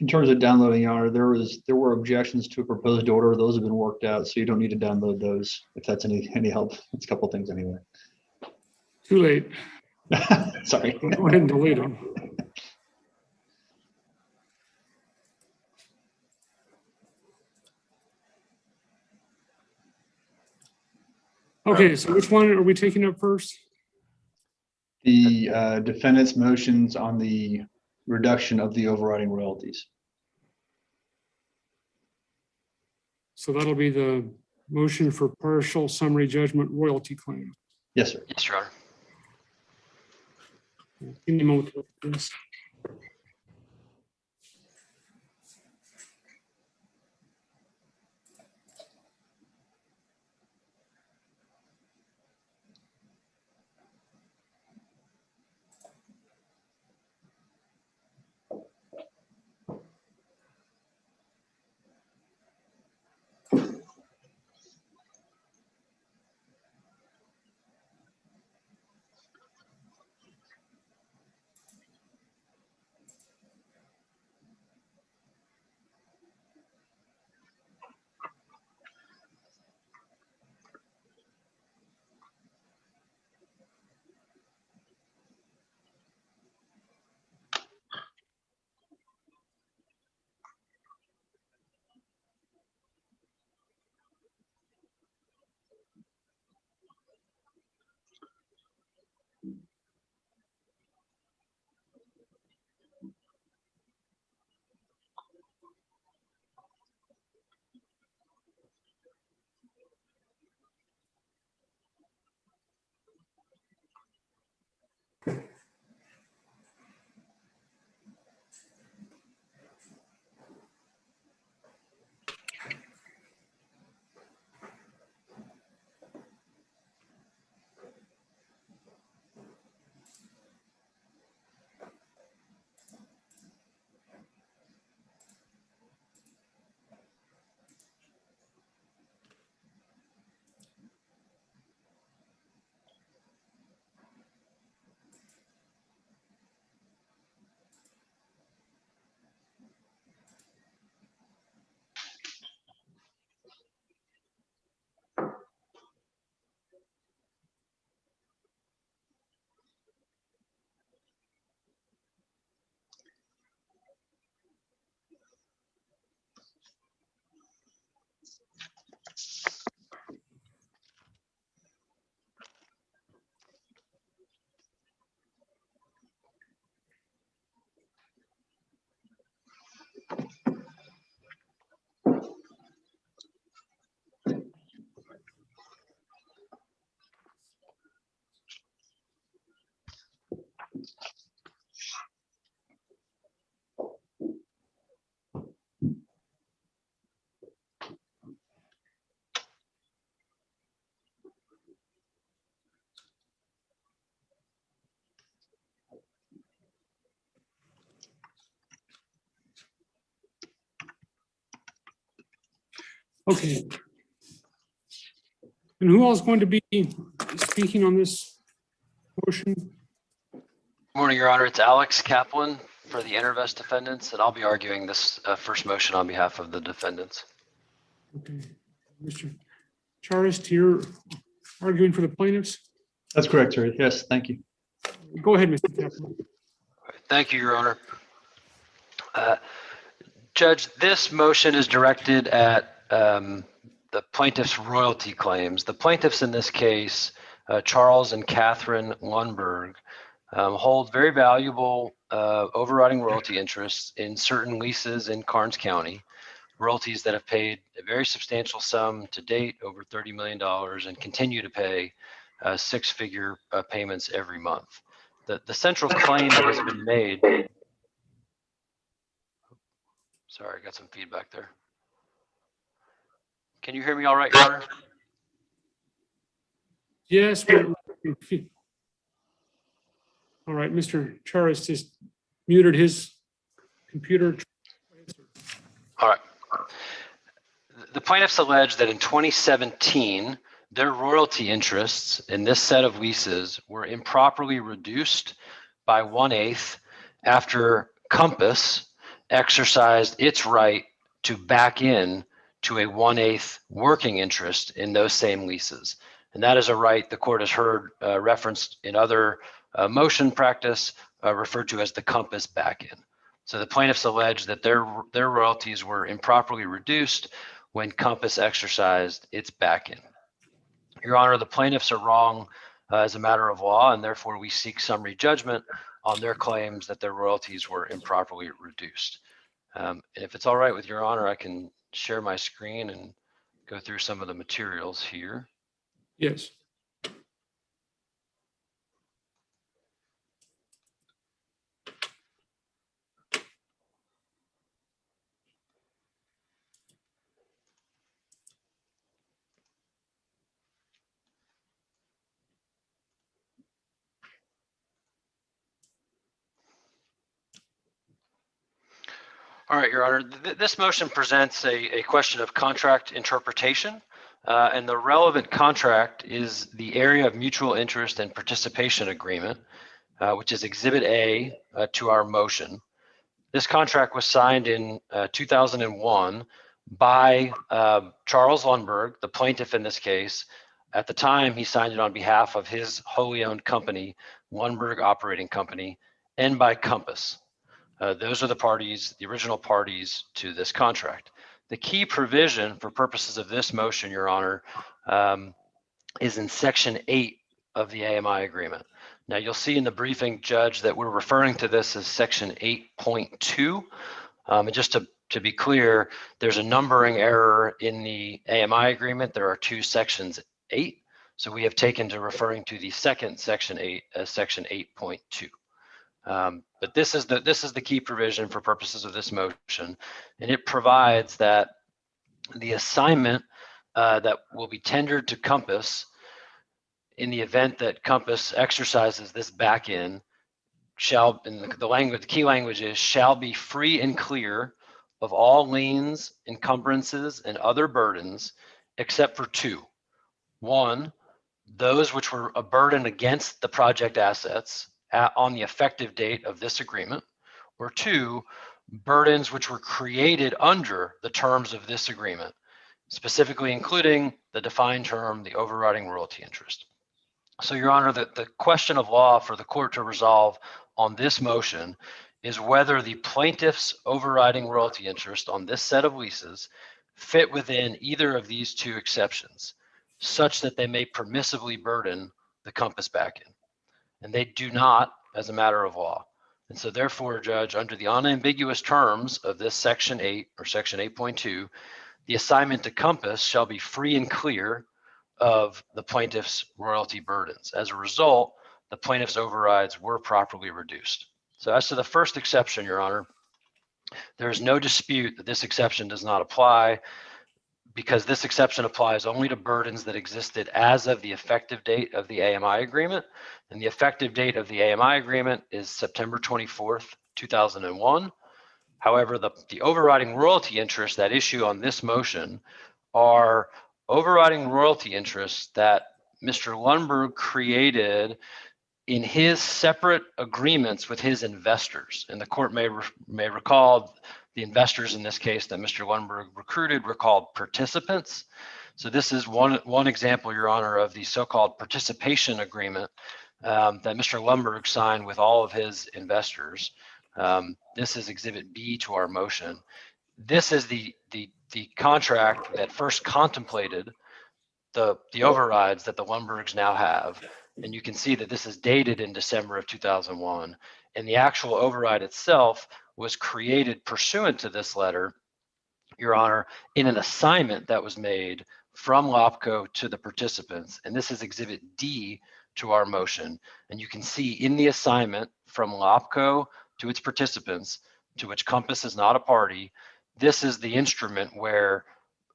In terms of downloading, Your Honor, there were objections to a proposed order. Those have been worked out, so you don't need to download those if that's any help. It's a couple things anyway. Too late. Sorry. Go ahead and delete them. Okay, so which one are we taking up first? The defendant's motions on the reduction of the overriding royalties. So that'll be the motion for partial summary judgment royalty claim. Yes, sir. Yes, Your Honor. Give me a moment to look at this. Okay. And who else is going to be speaking on this motion? Morning, Your Honor. It's Alex Kaplan for the Intervest defendants, and I'll be arguing this first motion on behalf of the defendants. Okay. Mr. Charist, you're arguing for the plaintiffs? That's correct, sir. Yes, thank you. Go ahead, Mr. Kaplan. Thank you, Your Honor. Judge, this motion is directed at the plaintiff's royalty claims. The plaintiffs in this case, Charles and Catherine Lundberg, hold very valuable overriding royalty interests in certain leases in Karnes County, royalties that have paid a very substantial sum to date, over $30 million, and continue to pay six-figure payments every month. The central claim that has been made. Sorry, I got some feedback there. Can you hear me all right, Your Honor? Yes. All right, Mr. Charist just muted his computer. All right. The plaintiffs allege that in 2017, their royalty interests in this set of leases were improperly reduced by 1/8 after Compass exercised its right to back in to a 1/8 working interest in those same leases. And that is a right the court has heard referenced in other motion practice referred to as the Compass back-in. So the plaintiffs allege that their royalties were improperly reduced when Compass exercised its back-in. Your Honor, the plaintiffs are wrong as a matter of law, and therefore we seek summary judgment on their claims that their royalties were improperly reduced. And if it's all right with Your Honor, I can share my screen and go through some of the materials here. Yes. All right, Your Honor, this motion presents a question of contract interpretation, and the relevant contract is the area of mutual interest and participation agreement, which is Exhibit A to our motion. This contract was signed in 2001 by Charles Lundberg, the plaintiff in this case. At the time, he signed it on behalf of his wholly owned company, Lundberg Operating Company, and by Compass. Those are the parties, the original parties to this contract. The key provision for purposes of this motion, Your Honor, is in Section 8 of the AMI agreement. Now, you'll see in the briefing, Judge, that we're referring to this as Section 8.2. And just to be clear, there's a numbering error in the AMI agreement. There are two Sections 8. So we have taken to referring to the second Section 8 as Section 8.2. But this is the key provision for purposes of this motion, and it provides that the assignment that will be tendered to Compass in the event that Compass exercises this back-in shall, in the key language is, shall be free and clear of all liens, encumbrances, and other burdens except for two. One, those which were a burden against the project assets on the effective date of this agreement, or two, burdens which were created under the terms of this agreement, specifically including the defined term, the overriding royalty interest. So, Your Honor, the question of law for the court to resolve on this motion is whether the plaintiff's overriding royalty interest on this set of leases fit within either of these two exceptions, such that they may permissibly burden the Compass back-in. And they do not as a matter of law. And so therefore, Judge, under the unambiguous terms of this Section 8 or Section 8.2, the assignment to Compass shall be free and clear of the plaintiff's royalty burdens. As a result, the plaintiff's overrides were properly reduced. So as to the first exception, Your Honor, there is no dispute that this exception does not apply, because this exception applies only to burdens that existed as of the effective date of the AMI agreement. And the effective date of the AMI agreement is September 24th, 2001. However, the overriding royalty interests that issue on this motion are overriding royalty interests that Mr. Lundberg created in his separate agreements with his investors. And the court may recall the investors in this case that Mr. Lundberg recruited were called participants. So this is one example, Your Honor, of the so-called participation agreement that Mr. Lundberg signed with all of his investors. This is Exhibit B to our motion. This is the contract that first contemplated the overrides that the Lundbergs now have. And you can see that this is dated in December of 2001. And the actual override itself was created pursuant to this letter, Your Honor, in an assignment that was made from LOPCO to the participants. And this is Exhibit D to our motion. And you can see in the assignment from LOPCO to its participants, to which Compass is not a party, this is the instrument where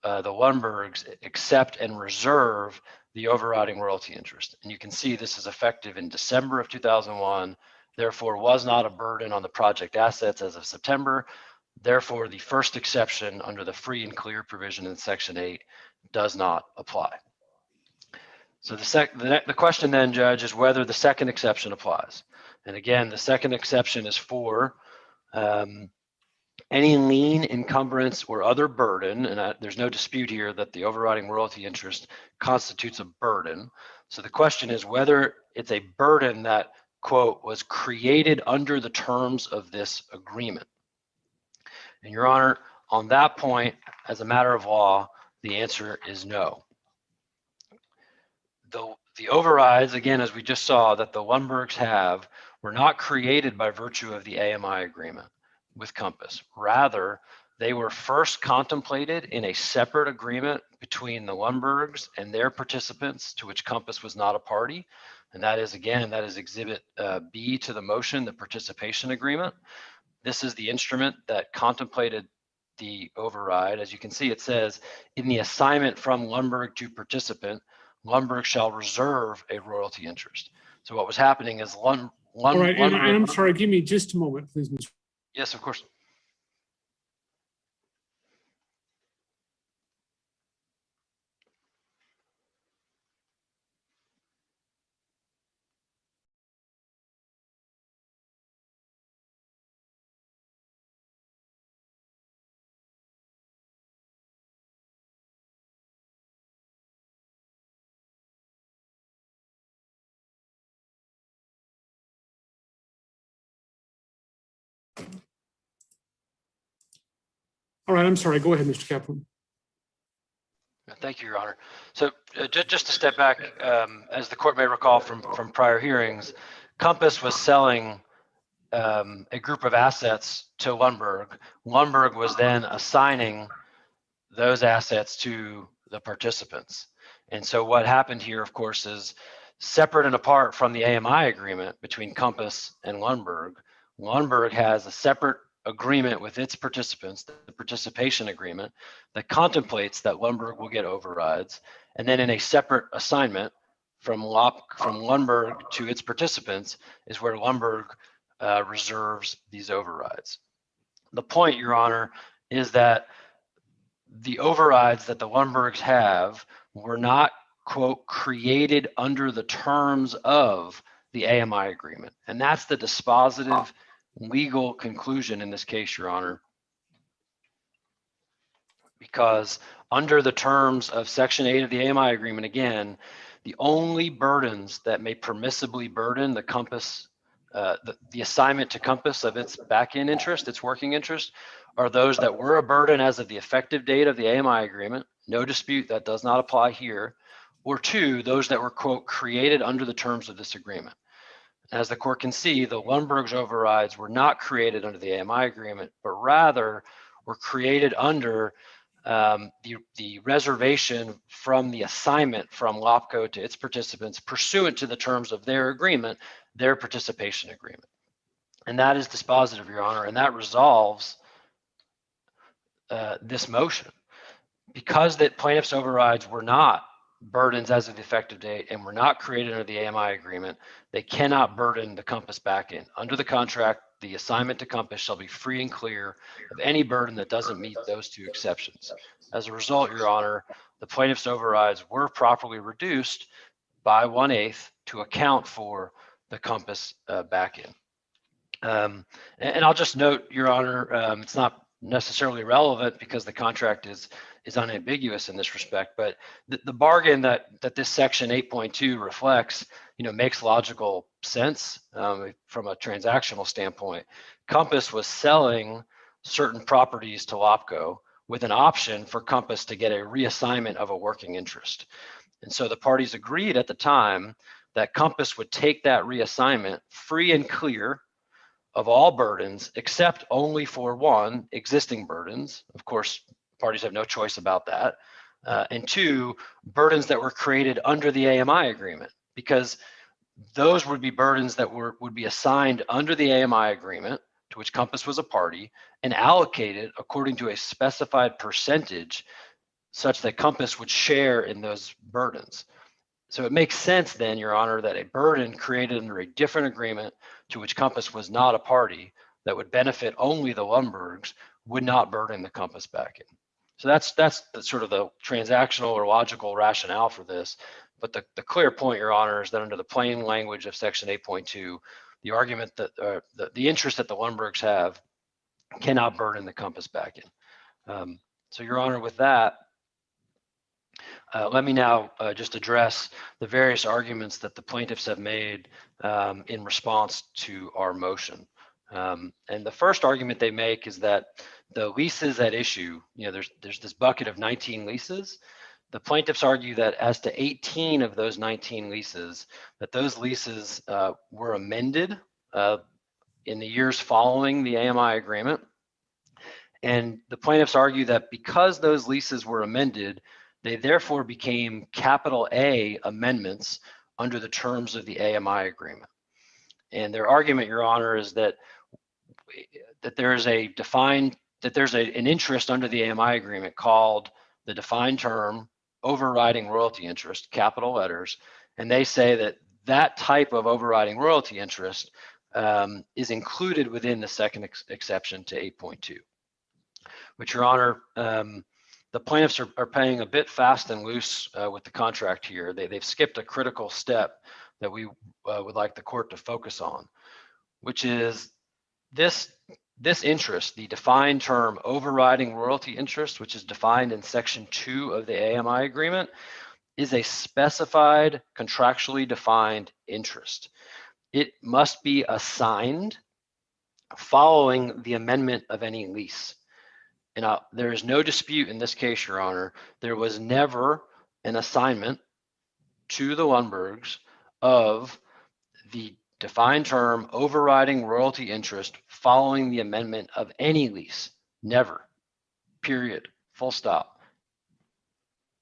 the Lundbergs accept and reserve the overriding royalty interest. And you can see this is effective in December of 2001, therefore was not a burden on the project assets as of September. Therefore, the first exception under the free and clear provision in Section 8 does not apply. So the question then, Judge, is whether the second exception applies. And again, the second exception is for any lien, encumbrance, or other burden, and there's no dispute here that the overriding royalty interest constitutes a burden. So the question is whether it's a burden that, quote, was created under the terms of this agreement. And Your Honor, on that point, as a matter of law, the answer is no. The overrides, again, as we just saw, that the Lundbergs have were not created by virtue of the AMI agreement with Compass. Rather, they were first contemplated in a separate agreement between the Lundbergs and their participants, to which Compass was not a party. And that is, again, that is Exhibit B to the motion, the participation agreement. This is the instrument that contemplated the override. As you can see, it says, in the assignment from Lundberg to participant, Lundberg shall reserve a royalty interest. So what was happening is All right, and I'm sorry, give me just a moment, please, Mr. Yes, of course. All right, I'm sorry. Go ahead, Mr. Kaplan. Thank you, Your Honor. So just to step back, as the court may recall from prior hearings, Compass was selling a group of assets to Lundberg. Lundberg was then assigning those assets to the participants. And so what happened here, of course, is separate and apart from the AMI agreement between Compass and Lundberg. Lundberg has a separate agreement with its participants, the participation agreement, that contemplates that Lundberg will get overrides. And then in a separate assignment from Lundberg to its participants is where Lundberg reserves these overrides. The point, Your Honor, is that the overrides that the Lundbergs have were not, quote, created under the terms of the AMI agreement. And that's the dispositive legal conclusion in this case, Your Honor, because under the terms of Section 8 of the AMI agreement, again, the only burdens that may permissibly burden the Compass, the assignment to Compass of its back-end interest, its working interest, are those that were a burden as of the effective date of the AMI agreement. No dispute, that does not apply here. Or two, those that were, quote, created under the terms of this agreement. As the court can see, the Lundberg's overrides were not created under the AMI agreement, but rather were created under the reservation from the assignment from LOPCO to its participants pursuant to the terms of their agreement, their participation agreement. And that is dispositive, Your Honor, and that resolves this motion. Because that plaintiff's overrides were not burdens as of the effective date and were not created under the AMI agreement, they cannot burden the Compass back end. Under the contract, the assignment to Compass shall be free and clear of any burden that doesn't meet those two exceptions. As a result, Your Honor, the plaintiff's overrides were properly reduced by 1/8 to account for the Compass back-in. And I'll just note, Your Honor, it's not necessarily relevant because the contract is unambiguous in this respect, but the bargain that this section 8.2 reflects, makes logical sense from a transactional standpoint. Compass was selling certain properties to LOPCO with an option for Compass to get a reassignment of a working interest. And so the parties agreed at the time that Compass would take that reassignment free and clear of all burdens, except only for one, existing burdens. Of course, parties have no choice about that. And two, burdens that were created under the AMI agreement, because those would be burdens that would be assigned under the AMI agreement, to which Compass was a party, and allocated according to a specified percentage such that Compass would share in those burdens. So it makes sense then, Your Honor, that a burden created under a different agreement to which Compass was not a party that would benefit only the Lundbergs would not burden the Compass back in. So that's the sort of the transactional or logical rationale for this. But the clear point, Your Honor, is that under the plain language of Section 8.2, the argument that the interest that the Lundbergs have cannot burden the Compass back in. So, Your Honor, with that, let me now just address the various arguments that the plaintiffs have made in response to our motion. And the first argument they make is that the leases at issue, there's this bucket of 19 leases. The plaintiffs argue that as to 18 of those 19 leases, that those leases were amended in the years following the AMI agreement. And the plaintiffs argue that because those leases were amended, they therefore became capital A amendments under the terms of the AMI agreement. And their argument, Your Honor, is that there's an interest under the AMI agreement called the defined term overriding royalty interest, capital letters. And they say that that type of overriding royalty interest is included within the second exception to 8.2, which, Your Honor, the plaintiffs are paying a bit fast and loose with the contract here. They've skipped a critical step that we would like the court to focus on, which is this interest, the defined term overriding royalty interest, which is defined in Section 2 of the AMI agreement, is a specified contractually defined interest. It must be assigned following the amendment of any lease. And there is no dispute in this case, Your Honor, there was never an assignment to the Lundbergs of the defined term overriding royalty interest following the amendment of any lease. Never. Period. Full stop.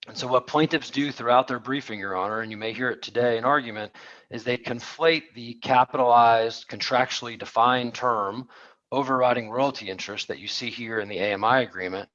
And so what plaintiffs do throughout their briefing, Your Honor, and you may hear it today in argument, is they conflate the capitalized, contractually defined term overriding royalty interest that you see here in the AMI agreement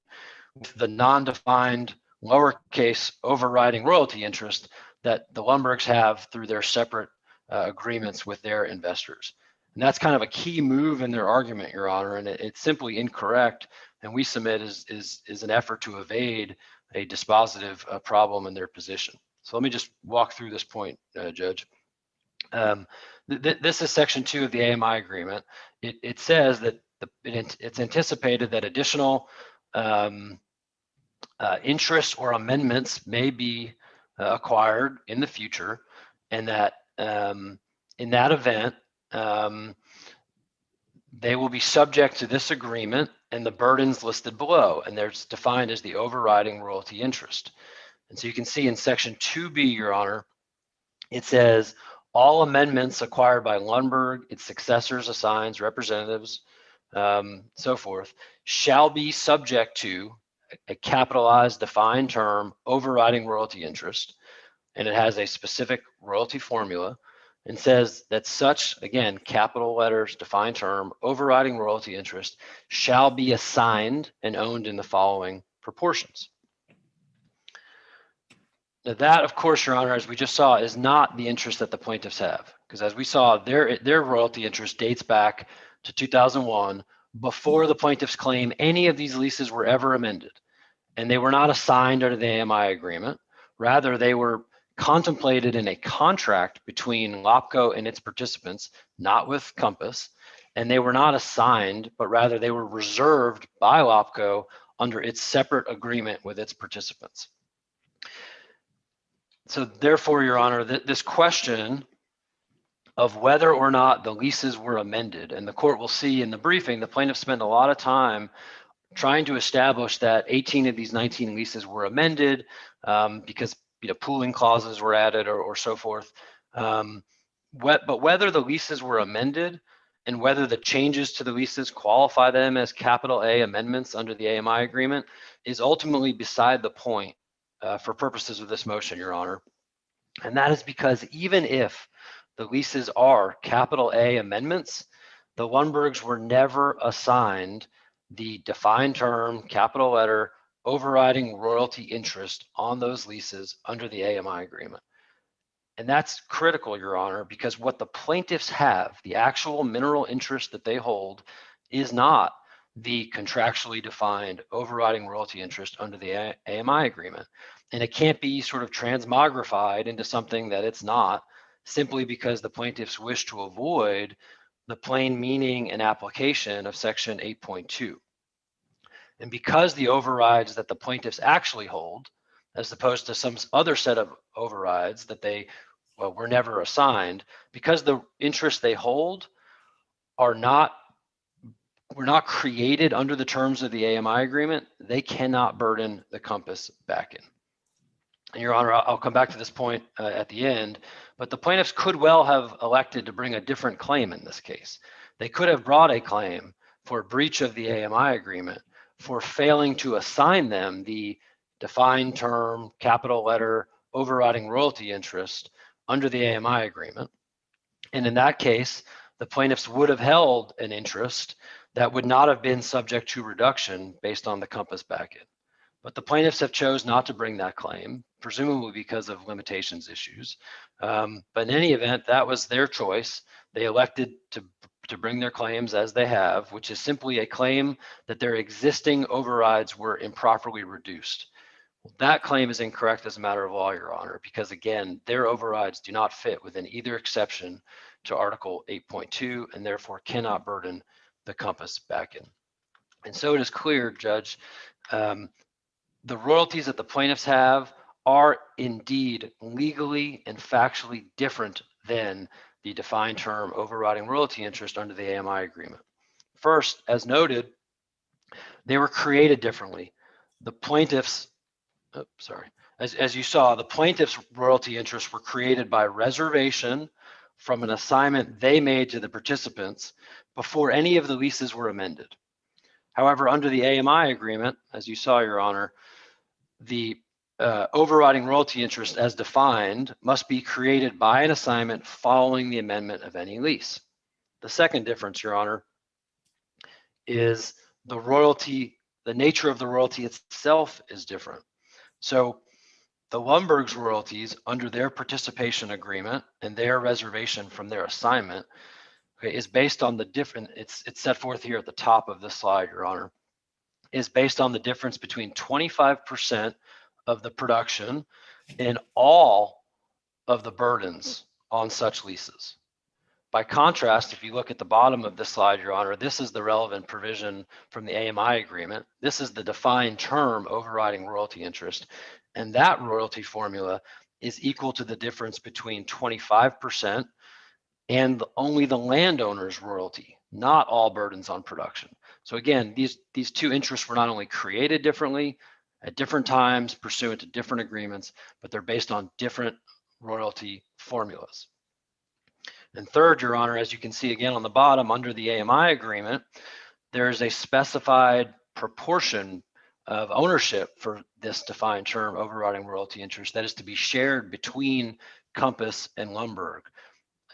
with the non-defined lowercase overriding royalty interest that the Lundbergs have through their separate agreements with their investors. And that's kind of a key move in their argument, Your Honor, and it's simply incorrect. And we submit is an effort to evade a dispositive problem in their position. So let me just walk through this point, Judge. This is Section 2 of the AMI agreement. It says that it's anticipated that additional interests or amendments may be acquired in the future, and that in that event, they will be subject to this agreement and the burdens listed below, and they're defined as the overriding royalty interest. And so you can see in Section 2B, Your Honor, it says all amendments acquired by Lundberg, its successors, assigns, representatives, so forth, shall be subject to a capitalized defined term overriding royalty interest, and it has a specific royalty formula, and says that such, again, capital letters, defined term, overriding royalty interest shall be assigned and owned in the following proportions. Now that, of course, Your Honor, as we just saw, is not the interest that the plaintiffs have, because as we saw, their royalty interest dates back to 2001, before the plaintiffs claim any of these leases were ever amended, and they were not assigned under the AMI agreement. Rather, they were contemplated in a contract between LOPCO and its participants, not with Compass, and they were not assigned, but rather they were reserved by LOPCO under its separate agreement with its participants. So therefore, Your Honor, this question of whether or not the leases were amended, and the court will see in the briefing, the plaintiffs spent a lot of time trying to establish that 18 of these 19 leases were amended because pooling clauses were added or so forth. But whether the leases were amended and whether the changes to the leases qualify them as capital A amendments under the AMI agreement is ultimately beside the point for purposes of this motion, Your Honor. And that is because even if the leases are capital A amendments, the Lundbergs were never assigned the defined term, capital letter, overriding royalty interest on those leases under the AMI agreement. And that's critical, Your Honor, because what the plaintiffs have, the actual mineral interest that they hold, is not the contractually defined overriding royalty interest under the AMI agreement. And it can't be sort of transmogrified into something that it's not, simply because the plaintiffs wish to avoid the plain meaning and application of Section 8.2. And because the overrides that the plaintiffs actually hold, as opposed to some other set of overrides that they were never assigned, because the interests they hold were not created under the terms of the AMI agreement, they cannot burden the Compass back in. And Your Honor, I'll come back to this point at the end, but the plaintiffs could well have elected to bring a different claim in this case. They could have brought a claim for breach of the AMI agreement for failing to assign them the defined term, capital letter, overriding royalty interest under the AMI agreement. And in that case, the plaintiffs would have held an interest that would not have been subject to reduction based on the Compass back-in. But the plaintiffs have chose not to bring that claim, presumably because of limitations issues. But in any event, that was their choice. They elected to bring their claims as they have, which is simply a claim that their existing overrides were improperly reduced. Well, that claim is incorrect as a matter of law, Your Honor, because again, their overrides do not fit within either exception to Article 8.2 and therefore cannot burden the Compass back-in. And so it is clear, Judge, the royalties that the plaintiffs have are indeed legally and factually different than the defined term overriding royalty interest under the AMI agreement. First, as noted, they were created differently. The plaintiffs, as you saw, the plaintiffs' royalty interests were created by reservation from an assignment they made to the participants before any of the leases were amended. However, under the AMI agreement, as you saw, Your Honor, the overriding royalty interest as defined must be created by an assignment following the amendment of any lease. The second difference, Your Honor, is the royalty, the nature of the royalty itself is different. So the Lundbergs' royalties under their participation agreement and their reservation from their assignment, okay, is based on the different, it's set forth here at the top of this slide, Your Honor, is based on the difference between 25% of the production and all of the burdens on such leases. By contrast, if you look at the bottom of this slide, Your Honor, this is the relevant provision from the AMI agreement. This is the defined term overriding royalty interest. And that royalty formula is equal to the difference between 25% and only the landowner's royalty, not all burdens on production. So again, these two interests were not only created differently at different times pursuant to different agreements, but they're based on different royalty formulas. And third, Your Honor, as you can see again on the bottom under the AMI agreement, there is a specified proportion of ownership for this defined term overriding royalty interest that is to be shared between Compass and Lundberg.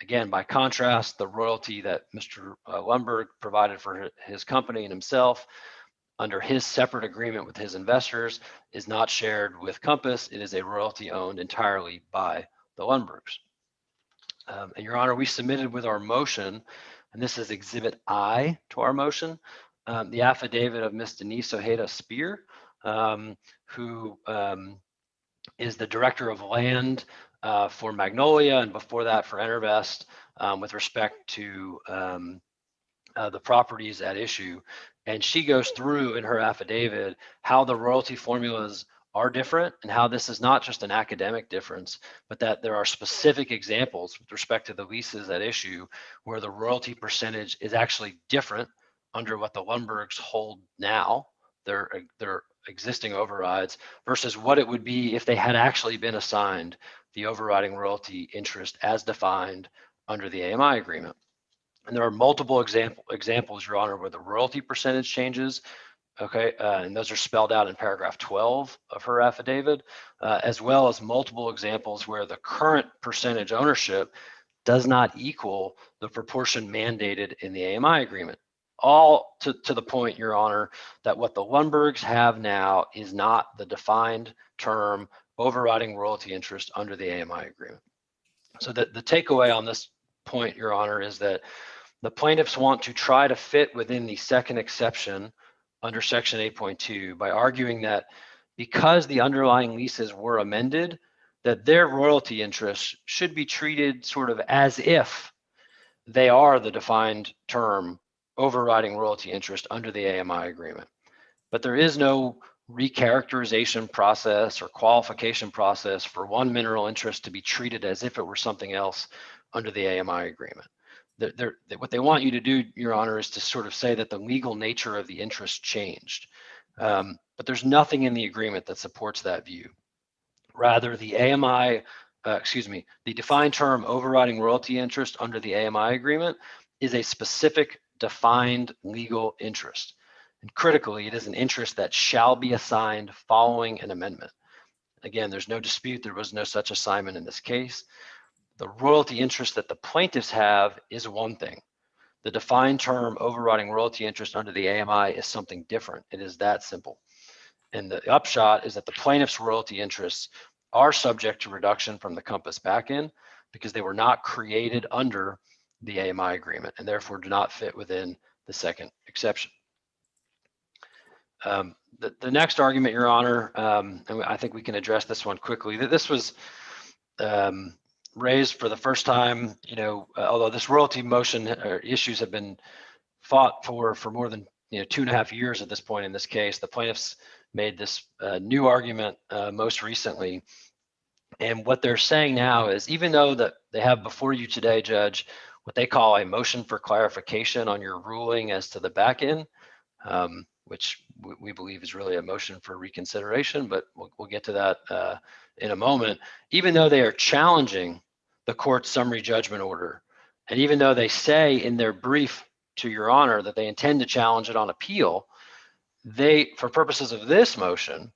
Again, by contrast, the royalty that Mr. Lundberg provided for his company and himself under his separate agreement with his investors is not shared with Compass. It is a royalty owned entirely by the Lundbergs. And Your Honor, we submitted with our motion, and this is Exhibit I to our motion, the affidavit of Ms. Denise Ojeda Spear, who is the Director of Land for Magnolia, and before that for Enervest, with respect to the properties at issue. And she goes through in her affidavit how the royalty formulas are different and how this is not just an academic difference, but that there are specific examples with respect to the leases at issue where the royalty percentage is actually different under what the Lundbergs hold now, their existing overrides, versus what it would be if they had actually been assigned the overriding royalty interest as defined under the AMI agreement. And there are multiple examples, Your Honor, where the royalty percentage changes. Okay, and those are spelled out in paragraph 12 of her affidavit, as well as multiple examples where the current percentage ownership does not equal the proportion mandated in the AMI agreement. All to the point, Your Honor, that what the Lundbergs have now is not the defined term overriding royalty interest under the AMI agreement. So the takeaway on this point, Your Honor, is that the plaintiffs want to try to fit within the second exception under section 8.2 by arguing that because the underlying leases were amended, that their royalty interests should be treated sort of as if they are the defined term overriding royalty interest under the AMI agreement. But there is no recharacterization process or qualification process for one mineral interest to be treated as if it were something else under the AMI agreement. What they want you to do, Your Honor, is to sort of say that the legal nature of the interest changed. But there's nothing in the agreement that supports that view. Rather, the the defined term overriding royalty interest under the AMI agreement is a specific defined legal interest. And critically, it is an interest that shall be assigned following an amendment. Again, there's no dispute. There was no such assignment in this case. The royalty interest that the plaintiffs have is one thing. The defined term overriding royalty interest under the AMI is something different. It is that simple. And the upshot is that the plaintiffs' royalty interests are subject to reduction from the Compass back end because they were not created under the AMI agreement and therefore do not fit within the second exception. The next argument, Your Honor, and I think we can address this one quickly. This was raised for the first time, although this royalty motion or issues have been fought for more than 2.5 years at this point in this case. The plaintiffs made this new argument most recently. And what they're saying now is, even though that they have before you today, Judge, what they call a motion for clarification on your ruling as to the back end, which we believe is really a motion for reconsideration, but we'll get to that in a moment. Even though they are challenging the court's summary judgment order, and even though they say in their brief to Your Honor that they intend to challenge it on appeal, they, for purposes of this motion,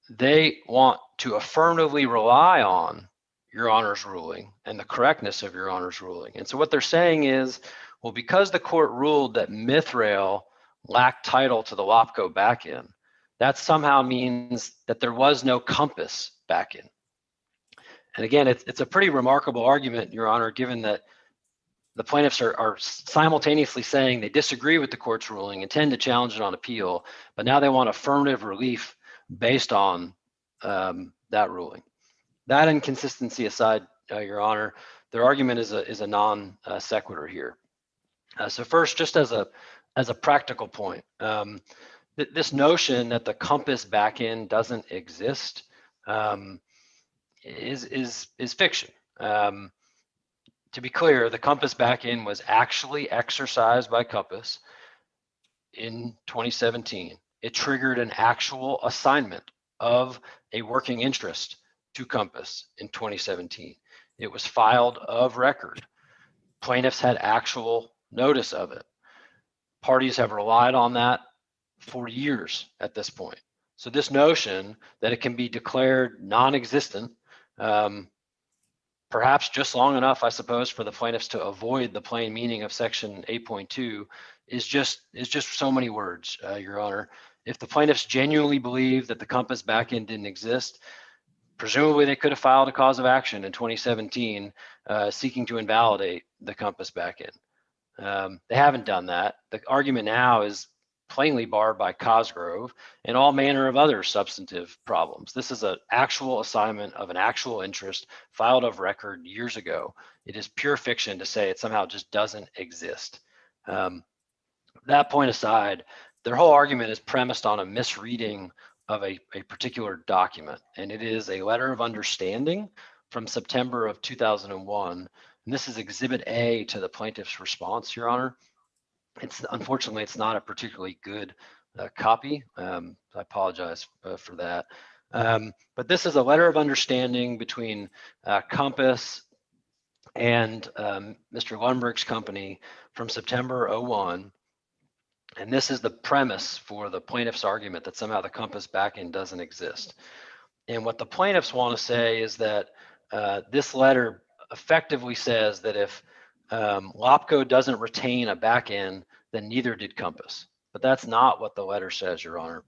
they want to affirmatively rely on Your Honor's ruling and the correctness of Your Honor's ruling. And so what they're saying is, well, because the court ruled that Mithrail lacked title to the LOPCO back end, that somehow means that there was no Compass back end. And again, it's a pretty remarkable argument, Your Honor, given that the plaintiffs are simultaneously saying they disagree with the court's ruling, intend to challenge it on appeal, but now they want affirmative relief based on that ruling. That inconsistency aside, Your Honor, their argument is a non sequitur here. So first, just as a practical point, this notion that the Compass backend doesn't exist is fiction. To be clear, the Compass backend was actually exercised by Compass in 2017. It triggered an actual assignment of a working interest to Compass in 2017. It was filed of record. Plaintiffs had actual notice of it. Parties have relied on that for years at this point. So this notion that it can be declared non-existent, perhaps just long enough, I suppose, for the plaintiffs to avoid the plain meaning of section 8.2 is just so many words, Your Honor. If the plaintiffs genuinely believe that the Compass backend didn't exist, presumably they could have filed a cause of action in 2017 seeking to invalidate the Compass backend. They haven't done that. The argument now is plainly barred by Cosgrove and all manner of other substantive problems. This is an actual assignment of an actual interest filed of record years ago. It is pure fiction to say it somehow just doesn't exist. That point aside, their whole argument is premised on a misreading of a particular document, and it is a letter of understanding from September of 2001. And this is Exhibit A to the plaintiff's response, Your Honor. Unfortunately, it's not a particularly good copy. I apologize for that. But this is a letter of understanding between Compass and Mr. Lundberg's company from September 01. And this is the premise for the plaintiff's argument that somehow the Compass backend doesn't exist. And what the plaintiffs want to say is that this letter effectively says that if LOPCO doesn't retain a backend, then neither did Compass. But that's not what the letter says, Your Honor.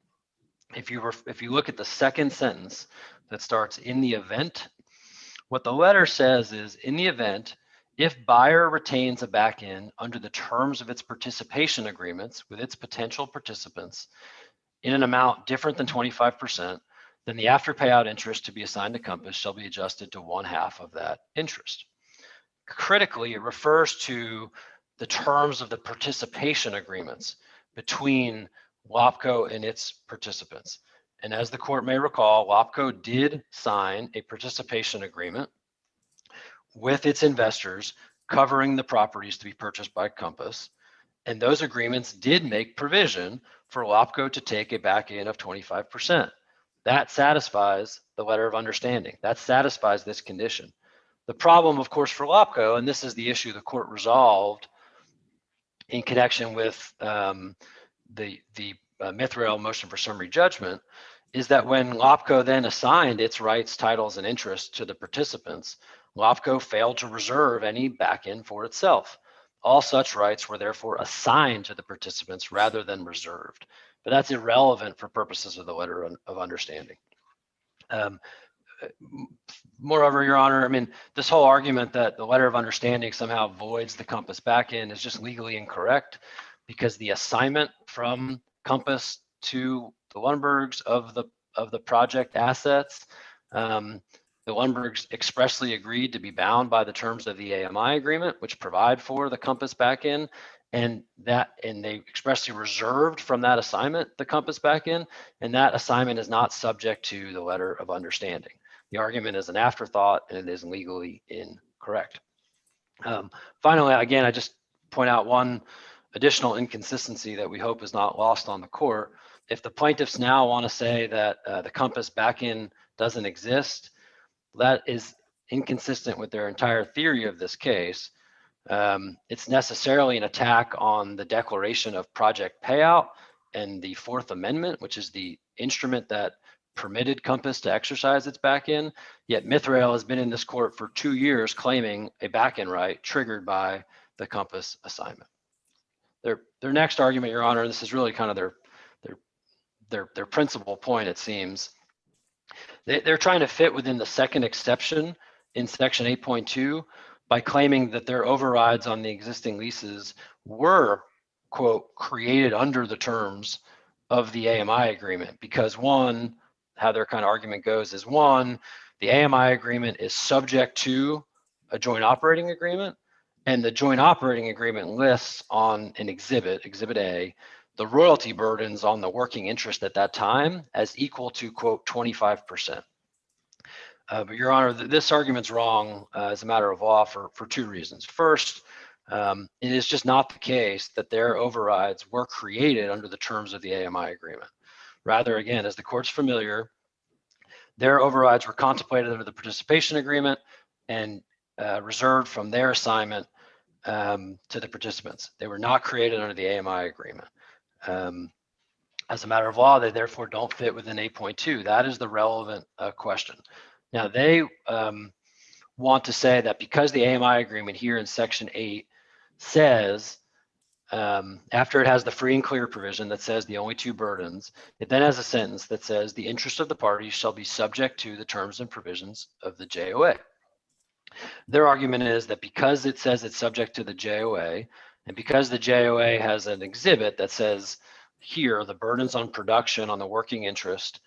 If you look at the second sentence that starts in the event, what the letter says is, in the event, if buyer retains a backend under the terms of its participation agreements with its potential participants in an amount different than 25%, then the after payout interest to be assigned to Compass shall be adjusted to 1/2 of that interest. Critically, it refers to the terms of the participation agreements between LOPCO and its participants. And as the court may recall, LOPCO did sign a participation agreement with its investors covering the properties to be purchased by Compass. And those agreements did make provision for LOPCO to take a back end of 25%. That satisfies the letter of understanding. That satisfies this condition. The problem, of course, for LOPCO, and this is the issue the court resolved in connection with the Mithrail motion for summary judgment, is that when LOPCO then assigned its rights, titles, and interests to the participants, LOPCO failed to reserve any back end for itself. All such rights were therefore assigned to the participants rather than reserved. But that's irrelevant for purposes of the letter of understanding. Moreover, Your Honor, I mean, this whole argument that the letter of understanding somehow voids the Compass backend is just legally incorrect, because the assignment from Compass to the Lundbergs of the project assets, the Lundbergs expressly agreed to be bound by the terms of the AMI agreement, which provide for the Compass backend, and they expressly reserved from that assignment the Compass backend, and that assignment is not subject to the letter of understanding. The argument is an afterthought, and it is legally incorrect. Finally, again, I just point out one additional inconsistency that we hope is not lost on the court. If the plaintiffs now want to say that the Compass backend doesn't exist, that is inconsistent with their entire theory of this case. It's necessarily an attack on the declaration of project payout and the Fourth Amendment, which is the instrument that permitted Compass to exercise its backend. Yet Mithrail has been in this court for 2 years claiming a backend right triggered by the Compass assignment. Their next argument, Your Honor, this is really kind of their principal point, it seems. They're trying to fit within the second exception in section 8.2 by claiming that their overrides on the existing leases were, quote, created under the terms of the AMI agreement, because one, how their kind of argument goes is, one, the AMI agreement is subject to a joint operating agreement, and the joint operating agreement lists on an exhibit, Exhibit A, the royalty burdens on the working interest at that time as equal to, quote, 25%. But Your Honor, this argument's wrong as a matter of law for 2 reasons. First, it is just not the case that their overrides were created under the terms of the AMI agreement. Rather, again, as the court's familiar, their overrides were contemplated under the participation agreement and reserved from their assignment to the participants. They were not created under the AMI agreement. As a matter of law, they therefore don't fit within 8.2. That is the relevant question. Now, they want to say that because the AMI agreement here in Section 8 says after it has the free and clear provision that says the only two burdens, it then has a sentence that says the interest of the parties shall be subject to the terms and provisions of the JOA. Their argument is that because it says it's subject to the JOA, and because the JOA has an exhibit that says here the burdens on production on the working interest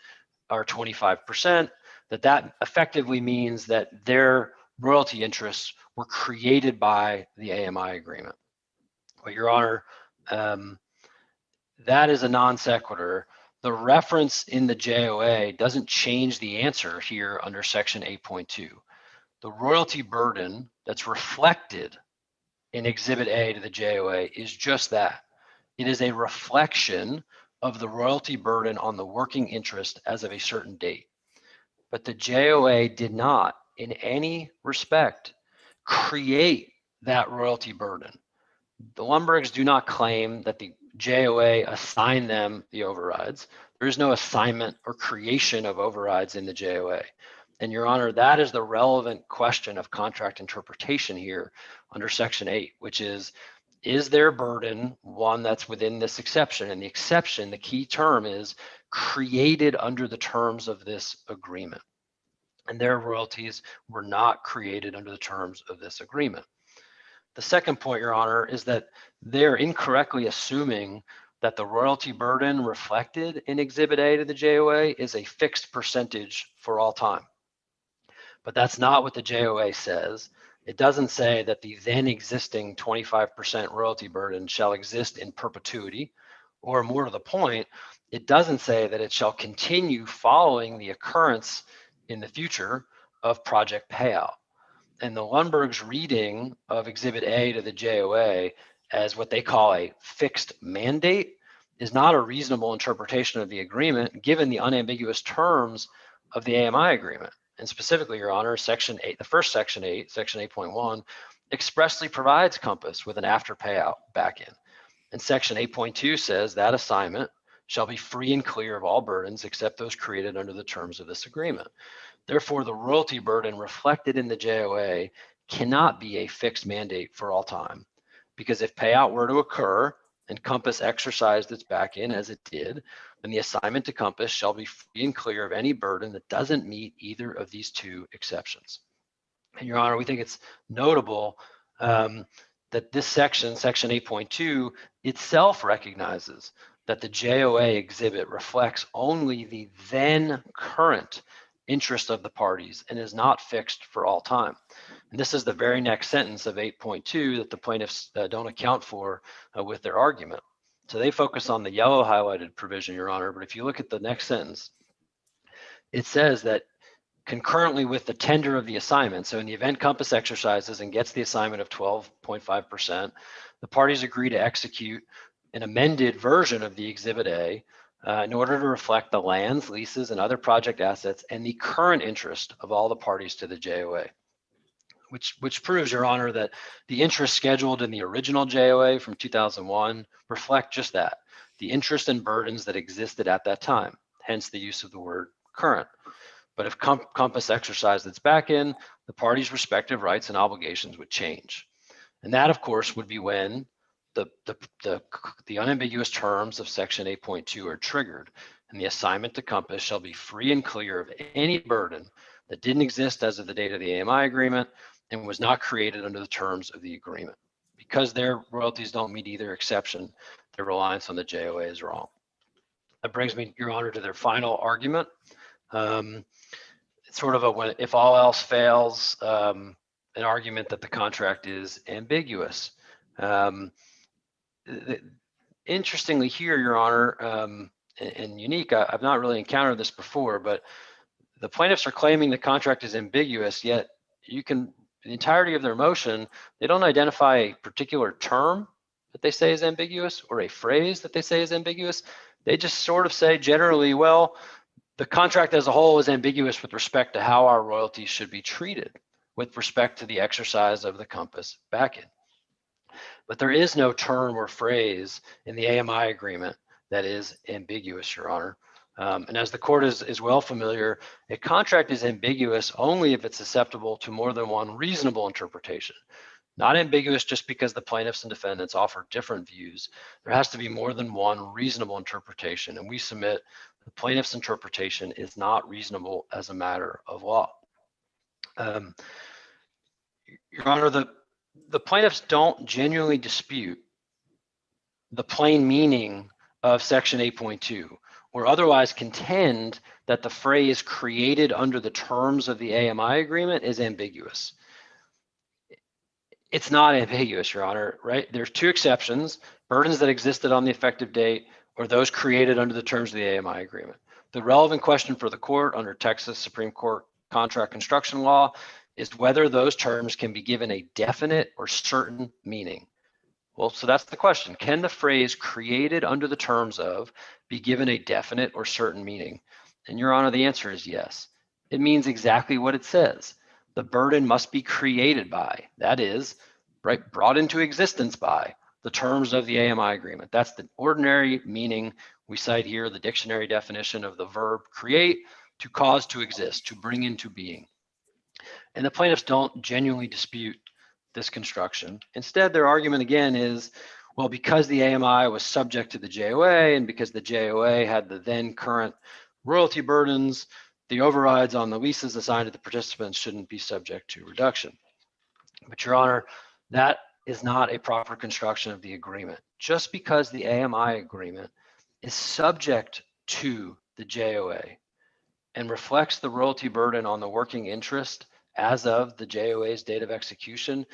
are 25%, that effectively means that their royalty interests were created by the AMI agreement. But Your Honor, that is a non sequitur. The reference in the JOA doesn't change the answer here under section 8.2. The royalty burden that's reflected in Exhibit A to the JOA is just that. It is a reflection of the royalty burden on the working interest as of a certain date. But the JOA did not, in any respect, create that royalty burden. The Lundbergs do not claim that the JOA assigned them the overrides. There is no assignment or creation of overrides in the JOA. And Your Honor, that is the relevant question of contract interpretation here under Section 8, which is their burden one that's within this exception? And the exception, the key term is created under the terms of this agreement. And their royalties were not created under the terms of this agreement. The second point, Your Honor, is that they're incorrectly assuming that the royalty burden reflected in Exhibit A to the JOA is a fixed percentage for all time. But that's not what the JOA says. It doesn't say that the then existing 25% royalty burden shall exist in perpetuity, or more to the point, it doesn't say that it shall continue following the occurrence in the future of project payout. And the Lundbergs' reading of Exhibit A to the JOA as what they call a fixed mandate is not a reasonable interpretation of the agreement given the unambiguous terms of the AMI agreement. And specifically, Your Honor, Section 8, the first Section 8, Section 8.1, expressly provides Compass with an after payout back in. And Section 8.2 says that assignment shall be free and clear of all burdens except those created under the terms of this agreement. Therefore, the royalty burden reflected in the JOA cannot be a fixed mandate for all time, because if payout were to occur and Compass exercised its back in as it did, then the assignment to Compass shall be free and clear of any burden that doesn't meet either of these two exceptions. And Your Honor, we think it's notable that this section, Section 8.2, itself recognizes that the JOA exhibit reflects only the then current interest of the parties and is not fixed for all time. And this is the very next sentence of 8.2 that the plaintiffs don't account for with their argument. So they focus on the yellow highlighted provision, Your Honor, but if you look at the next sentence, it says that concurrently with the tender of the assignment, so in the event Compass exercises and gets the assignment of 12.5%, the parties agree to execute an amended version of the Exhibit A in order to reflect the lands, leases, and other project assets and the current interest of all the parties to the JOA, which proves, Your Honor, that the interest scheduled in the original JOA from 2001 reflect just that, the interest and burdens that existed at that time, hence the use of the word current. But if Compass exercised its back in, the parties' respective rights and obligations would change. And that, of course, would be when the unambiguous terms of Section 8.2 are triggered, and the assignment to Compass shall be free and clear of any burden that didn't exist as of the date of the AMI agreement and was not created under the terms of the agreement. Because their royalties don't meet either exception, their reliance on the JOA is wrong. That brings me, Your Honor, to their final argument. It's sort of a if all else fails, an argument that the contract is ambiguous. Interestingly here, Your Honor, and unique, I've not really encountered this before, but the plaintiffs are claiming the contract is ambiguous, yet the entirety of their motion, they don't identify a particular term that they say is ambiguous or a phrase that they say is ambiguous. They just sort of say generally, well, the contract as a whole is ambiguous with respect to how our royalties should be treated with respect to the exercise of the Compass back-in. But there is no term or phrase in the AMI agreement that is ambiguous, Your Honor. And as the court is well familiar, a contract is ambiguous only if it's susceptible to more than one reasonable interpretation. Not ambiguous just because the plaintiffs and defendants offer different views. There has to be more than one reasonable interpretation, and we submit the plaintiff's interpretation is not reasonable as a matter of law. Your Honor, the plaintiffs don't genuinely dispute the plain meaning of Section 8.2 or otherwise contend that the phrase created under the terms of the AMI agreement is ambiguous. It's not ambiguous, Your Honor, right? There's two exceptions, burdens that existed on the effective date or those created under the terms of the AMI agreement. The relevant question for the court under Texas Supreme Court contract construction law is whether those terms can be given a definite or certain meaning. Well, so that's the question. Can the phrase created under the terms of be given a definite or certain meaning? And Your Honor, the answer is yes. It means exactly what it says. The burden must be created by, that is, right, brought into existence by the terms of the AMI agreement. That's the ordinary meaning. We cite here the dictionary definition of the verb create, to cause to exist, to bring into being. And the plaintiffs don't genuinely dispute this construction. Instead, their argument again is, well, because the AMI was subject to the JOA and because the JOA had the then current royalty burdens, the overrides on the leases assigned to the participants shouldn't be subject to reduction. But Your Honor, that is not a proper construction of the agreement. Just because the AMI agreement is subject to the JOA and reflects the royalty burden on the working interest as of the JOA's date of execution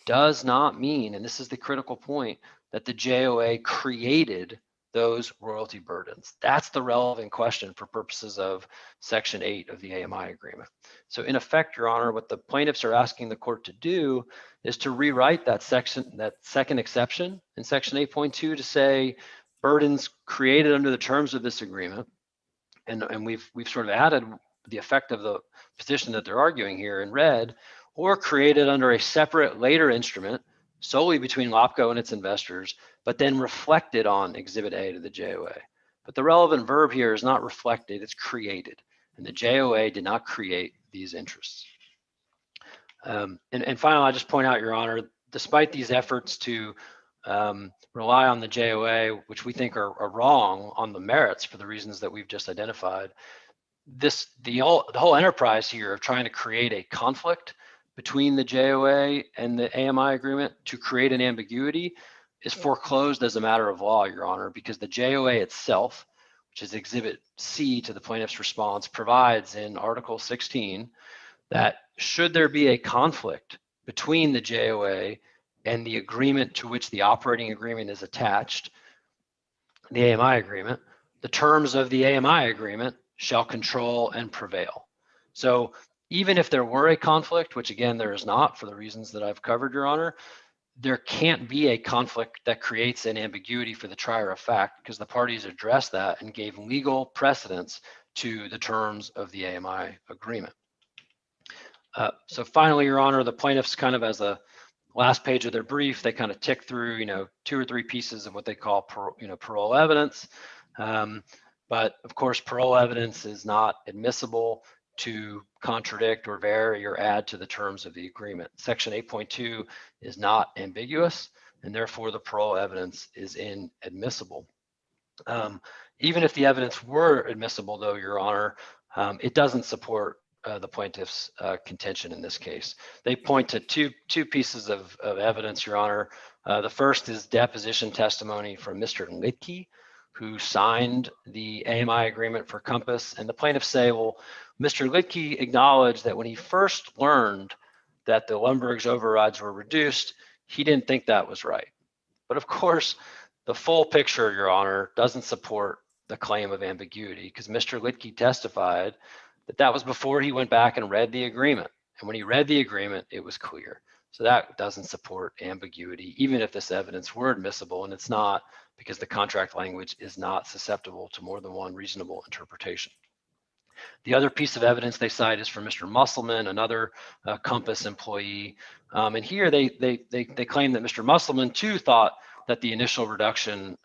does not mean, and this is the critical point, that the JOA created those royalty burdens. That's the relevant question for purposes of Section 8 of the AMI agreement. So in effect, Your Honor, what the plaintiffs are asking the court to do is to rewrite that section, that second exception in Section 8.2 to say burdens created under the terms of this agreement. And we've sort of added the effect of the position that they're arguing here in red, or created under a separate later instrument solely between LOPCO and its investors, but then reflected on Exhibit A to the JOA. But the relevant verb here is not reflected, it's created. And the JOA did not create these interests. And finally, I just point out, Your Honor, despite these efforts to rely on the JOA, which we think are wrong on the merits for the reasons that we've just identified, the whole enterprise here of trying to create a conflict between the JOA and the AMI agreement to create an ambiguity is foreclosed as a matter of law, Your Honor, because the JOA itself, which is Exhibit C to the plaintiff's response, provides in Article 16 that should there be a conflict between the JOA and the agreement to which the operating agreement is attached, the AMI agreement, the terms of the AMI agreement shall control and prevail. So even if there were a conflict, which again, there is not for the reasons that I've covered, Your Honor, there can't be a conflict that creates an ambiguity for the trier of fact because the parties addressed that and gave legal precedence to the terms of the AMI agreement. So finally, Your Honor, the plaintiffs kind of as a last page of their brief, they kind of tick through, 2 or 3 pieces of what they call, parole evidence. But of course, parole evidence is not admissible to contradict or vary or add to the terms of the agreement. Section 8.2 is not ambiguous, and therefore the parole evidence is inadmissible. Even if the evidence were admissible, though, Your Honor, it doesn't support the plaintiff's contention in this case. They point to two pieces of evidence, Your Honor. The first is deposition testimony from Mr. Litke, who signed the AMI agreement for Compass. And the plaintiffs say, well, Mr. Litke acknowledged that when he first learned that the Lundberg's overrides were reduced, he didn't think that was right. But of course, the full picture, Your Honor, doesn't support the claim of ambiguity because Mr. Litke testified that that was before he went back and read the agreement. And when he read the agreement, it was clear. So that doesn't support ambiguity, even if this evidence were admissible, and it's not because the contract language is not susceptible to more than one reasonable interpretation. The other piece of evidence they cite is from Mr. Musselman, another Compass employee. And here they claim that Mr. Musselman too thought that the initial reduction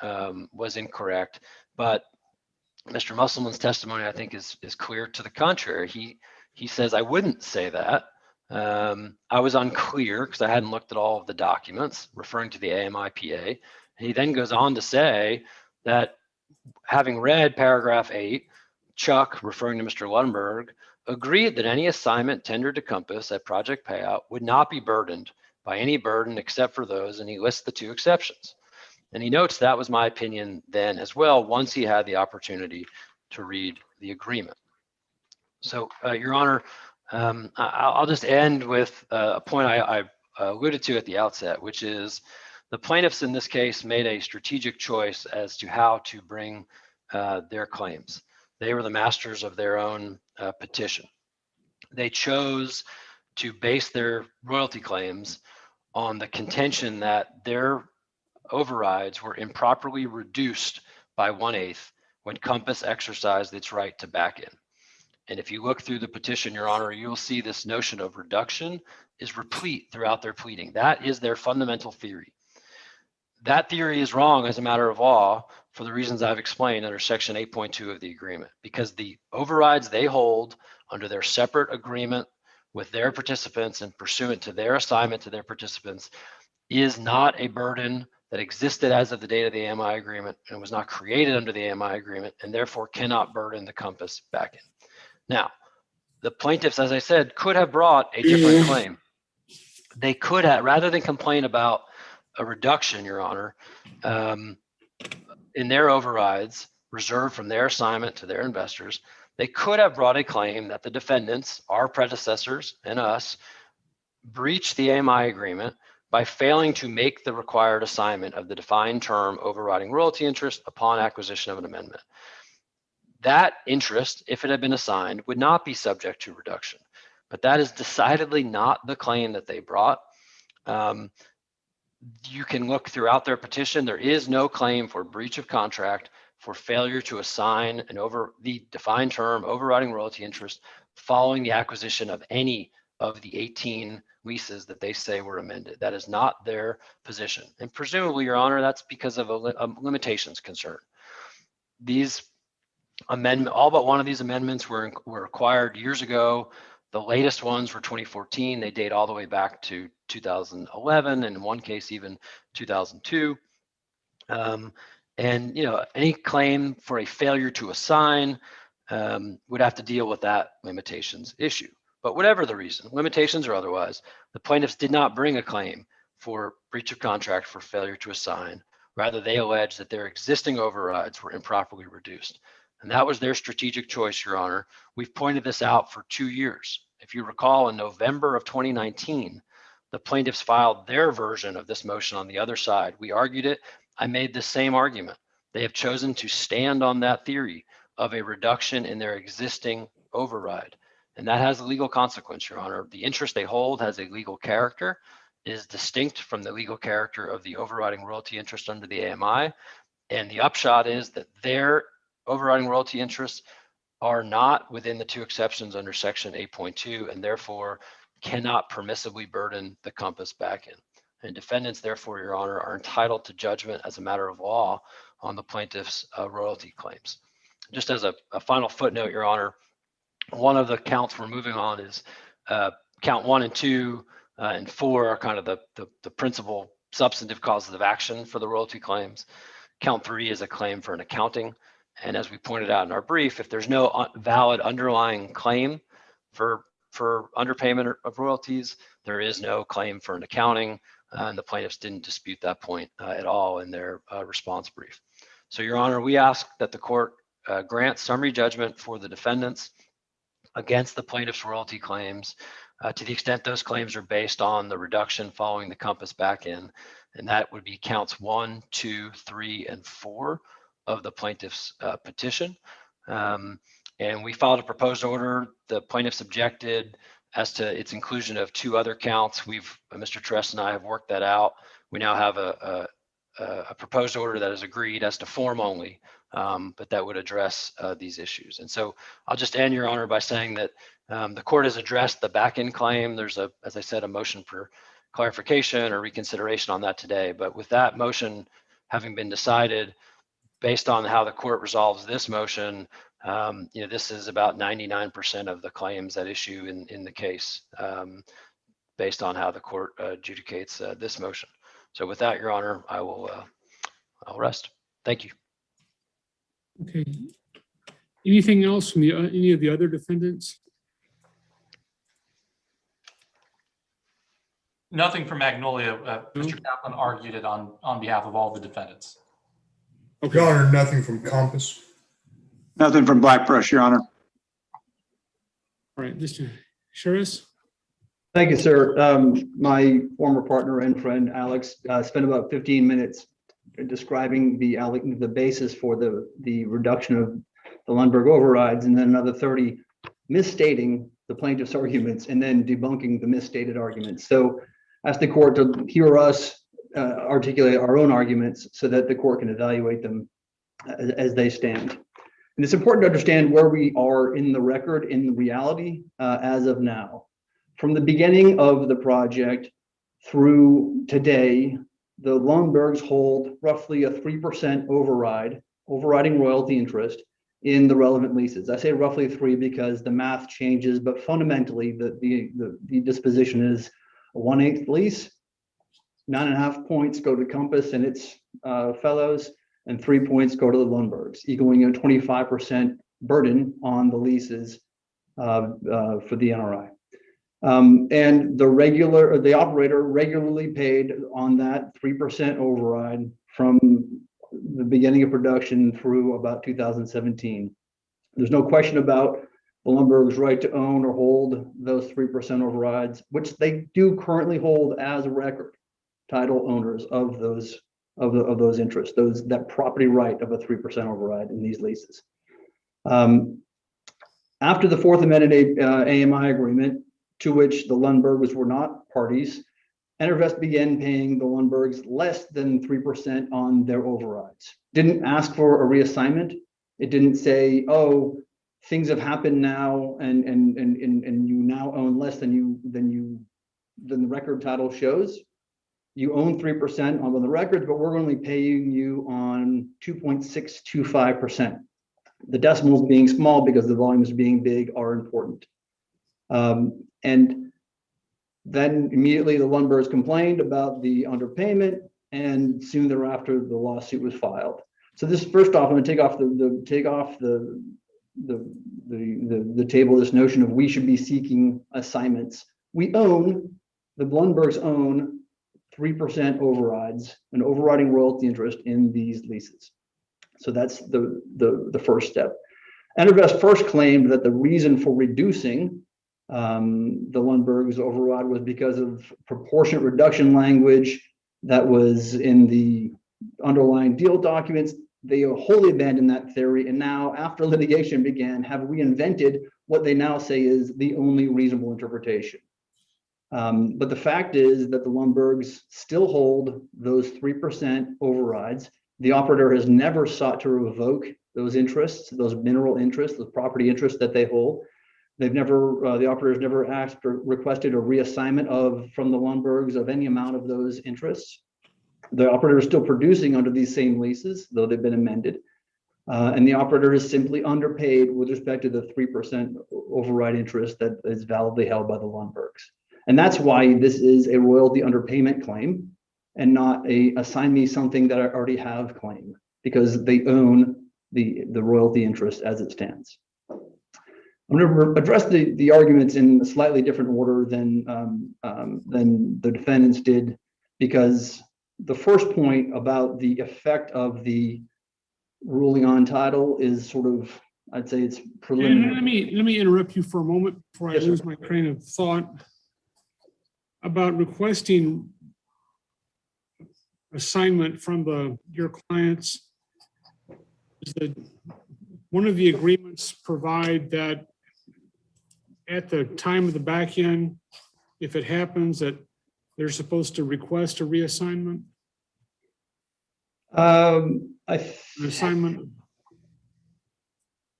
was incorrect, but Mr. Musselman's testimony, I think, is clear to the contrary. He says, I wouldn't say that I was unclear because I hadn't looked at all of the documents referring to the AMIPA. He then goes on to say that having read paragraph 8, Chuck, referring to Mr. Lundberg, agreed that any assignment tendered to Compass at project payout would not be burdened by any burden except for those, and he lists the 2 exceptions. And he notes that was my opinion then as well, once he had the opportunity to read the agreement. So, Your Honor, I'll just end with a point I alluded to at the outset, which is the plaintiffs in this case made a strategic choice as to how to bring their claims. They were the masters of their own petition. They chose to base their royalty claims on the contention that their overrides were improperly reduced by 1/8 when Compass exercised its right to back in. And if you look through the petition, Your Honor, you'll see this notion of reduction is replete throughout their pleading. That is their fundamental theory. That theory is wrong as a matter of law for the reasons I've explained under Section 8.2 of the agreement, because the overrides they hold under their separate agreement with their participants and pursuant to their assignment to their participants is not a burden that existed as of the date of the AMI agreement and was not created under the AMI agreement, and therefore cannot burden the Compass back in. Now, the plaintiffs, as I said, could have brought a different claim. They could have, rather than complain about a reduction, Your Honor, in their overrides reserved from their assignment to their investors, they could have brought a claim that the defendants, our predecessors and us, breached the AMI agreement by failing to make the required assignment of the defined term overriding royalty interest upon acquisition of an amendment. That interest, if it had been assigned, would not be subject to reduction. But that is decidedly not the claim that they brought. You can look throughout their petition. There is no claim for breach of contract for failure to assign the defined term overriding royalty interest following the acquisition of any of the 18 leases that they say were amended. That is not their position. And presumably, Your Honor, that's because of a limitations concern. These all but one of these amendments were acquired years ago. The latest ones were 2014. They date all the way back to 2011, and in one case even 2002. And any claim for a failure to assign would have to deal with that limitations issue. But whatever the reason, limitations or otherwise, the plaintiffs did not bring a claim for breach of contract for failure to assign. Rather, they alleged that their existing overrides were improperly reduced. And that was their strategic choice, Your Honor. We've pointed this out for 2 years. If you recall, in November of 2019, the plaintiffs filed their version of this motion on the other side. We argued it. I made the same argument. They have chosen to stand on that theory of a reduction in their existing override. And that has a legal consequence, Your Honor. The interest they hold has a legal character, is distinct from the legal character of the overriding royalty interest under the AMI. And the upshot is that their overriding royalty interests are not within the 2 exceptions under Section 8.2 and therefore cannot permissibly burden the Compass back in. And defendants, therefore, Your Honor, are entitled to judgment as a matter of law on the plaintiff's royalty claims. Just as a final footnote, Your Honor, one of the counts we're moving on is count 1 and 2 and 4 are kind of the principal substantive causes of action for the royalty claims. Count 3 is a claim for an accounting. And as we pointed out in our brief, if there's no valid underlying claim for underpayment of royalties, there is no claim for an accounting. And the plaintiffs didn't dispute that point at all in their response brief. So, Your Honor, we ask that the court grant summary judgment for the defendants against the plaintiff's royalty claims to the extent those claims are based on the reduction following the Compass back in. And that would be counts 1, 2, 3, and 4 of the plaintiff's petition. And we filed a proposed order. The plaintiffs objected as to its inclusion of 2 other counts. Mr. Tress and I have worked that out. We now have a proposed order that is agreed as to form only, but that would address these issues. And so I'll just end, Your Honor, by saying that the court has addressed the back-end claim. There's as I said, a motion for clarification or reconsideration on that today. But with that motion having been decided, based on how the court resolves this motion, This is about 99% of the claims at issue in the case, based on how the court adjudicates this motion. So with that, Your Honor, I'll rest. Thank you. Okay. Anything else from any of the other defendants? Nothing from Magnolia. Mr. Kaplan argued it on behalf of all the defendants. Okay. Your Honor, nothing from Compass. Nothing from Black Brush, Your Honor. All right, Mr. Shuras. Thank you, sir. My former partner and friend, Alex, spent about 15 minutes describing the basis for the reduction of the Lundberg overrides, and then another 30 misstating the plaintiff's arguments and then debunking the misstated arguments. So ask the court to hear us articulate our own arguments so that the court can evaluate them as they stand. And it's important to understand where we are in the record, in reality, as of now. From the beginning of the project through today, the Lundbergs hold roughly a 3% overriding royalty interest in the relevant leases. I say roughly 3 because the math changes, but fundamentally the disposition is a 1/8 lease, 9.5 points go to Compass and its fellows, and 3 points go to the Lundbergs, equaling a 25% burden on the leases for the NRI. And the operator regularly paid on that 3% override from the beginning of production through about 2017. There's no question about the Lundberg's right to own or hold those 3% overrides, which they do currently hold as record title owners of those interests, that property right of a 3% override in these leases. After the fourth amended AMI agreement, to which the Lundbergs were not parties, Enervest began paying the Lundbergs less than 3% on their overrides. Didn't ask for a reassignment. It didn't say, oh, things have happened now and you now own less than the record title shows. You own 3% on the records, but we're only paying you on 2.625%. The decimals being small because the volumes being big are important. And then immediately the Lundbergs complained about the underpayment, and soon thereafter the lawsuit was filed. So this, first off, I'm going to take off the table this notion of we should be seeking assignments. The Lundbergs own 3% overrides, an overriding royalty interest in these leases. So that's the first step. Enervest first claimed that the reason for reducing the Lundberg's override was because of proportionate reduction language that was in the underlying deal documents. They wholly abandoned that theory, and now, after litigation began, have reinvented what they now say is the only reasonable interpretation. But the fact is that the Lundbergs still hold those 3% overrides. The operator has never sought to revoke those interests, those mineral interests, the property interests that they hold. The operator's never asked or requested a reassignment from the Lundbergs of any amount of those interests. The operator is still producing under these same leases, though they've been amended. And the operator is simply underpaid with respect to the 3% override interest that is validly held by the Lundbergs. And that's why this is a royalty underpayment claim and not a assign me something that I already have claim, because they own the royalty interest as it stands. I'm going to address the arguments in a slightly different order than the defendants did, because the first point about the effect of the ruling on title is sort of, I'd say it's preliminary. Let me interrupt you for a moment before I lose my train of thought about requesting assignment from your clients. Is that one of the agreements provide that at the time of the back end, if it happens, that they're supposed to request a reassignment? Assignment.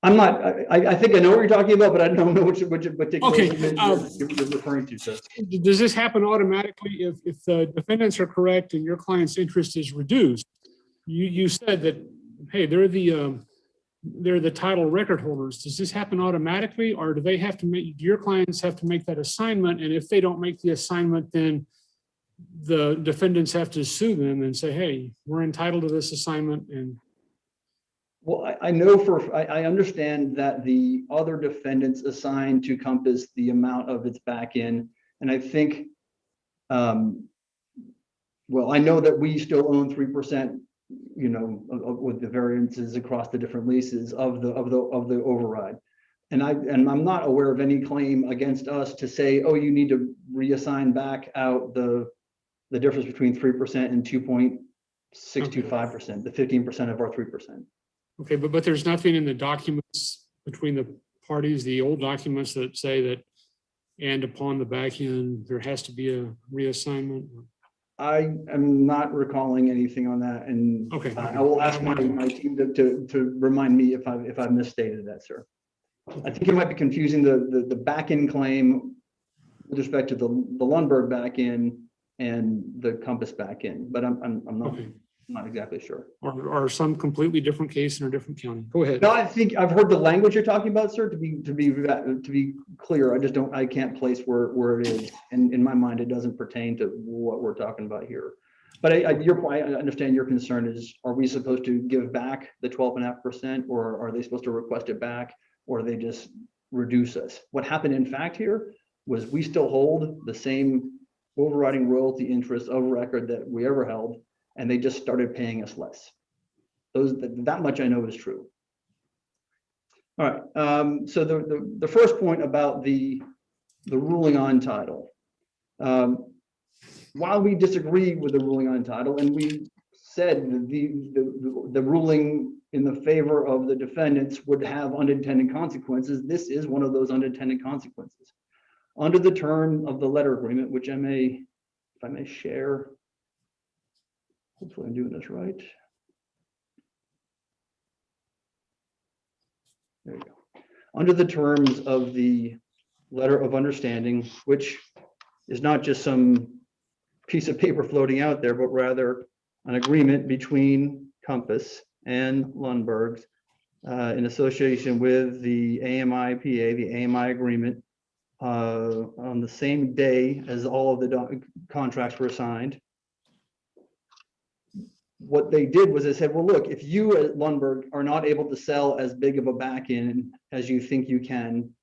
I'm not. I think I know what you're talking about, but I don't know which particular you're referring to. So. Does this happen automatically if the defendants are correct and your client's interest is reduced? You said that, hey, they're the they're the title record holders. Does this happen automatically, or do they have to make, do your clients have to make that assignment? And if they don't make the assignment, then the defendants have to sue them and say, hey, we're entitled to this assignment. And Well, I know I understand that the other defendants assigned to Compass the amount of its back end. And I think, well, I know that we still own 3%, you know, with the variances across the different leases of the override. And I'm not aware of any claim against us to say, oh, you need to reassign back out the difference between 3% and 2.625%, the 15% of our 3%. okay, but there's nothing in the documents between the parties, the old documents that say that, and upon the back end, there has to be a reassignment. I am not recalling anything on that, and okay. I will ask my team to remind me if I've misstated that, sir. I think you might be confusing the back end claim with respect to the Lundberg back end and the Compass back end, but I'm not. Okay. I'm not exactly sure. Or some completely different case in a different county. Go ahead. No, I think I've heard the language you're talking about, sir. To be clear, I can't place where it is, and in my mind, it doesn't pertain to what we're talking about here. But your point, I understand your concern is: are we supposed to give back the 12.5%, or are they supposed to request it back, or they just reduce us? What happened, in fact, here was we still hold the same overriding royalty interest of record that we ever held, and they just started paying us less. That much I know is true. All right. So the first point about the ruling on title. While we disagree with the ruling on title, and we said the ruling in the favor of the defendants would have unintended consequences, this is one of those unintended consequences. Under the term of the letter agreement, which if I may share. Hopefully I'm doing this right. There you go. Under the terms of the letter of understanding, which is not just some piece of paper floating out there, but rather an agreement between Compass and Lundberg's in association with the AMI PA, the AMI agreement, on the same day as all of the contracts were signed. What they did was they said, well, look, if you at Lundberg are not able to sell as big of a back end as you think you can,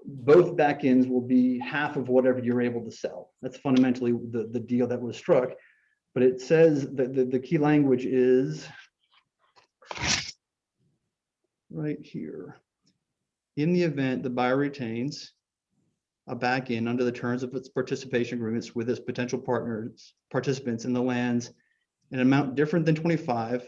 both back ends will be half of whatever you're able to sell. That's fundamentally the deal that was struck. But it says that the key language is right here. In the event the buyer retains a back end under the terms of its participation agreements with its potential participants in the lands, an amount different than 25%,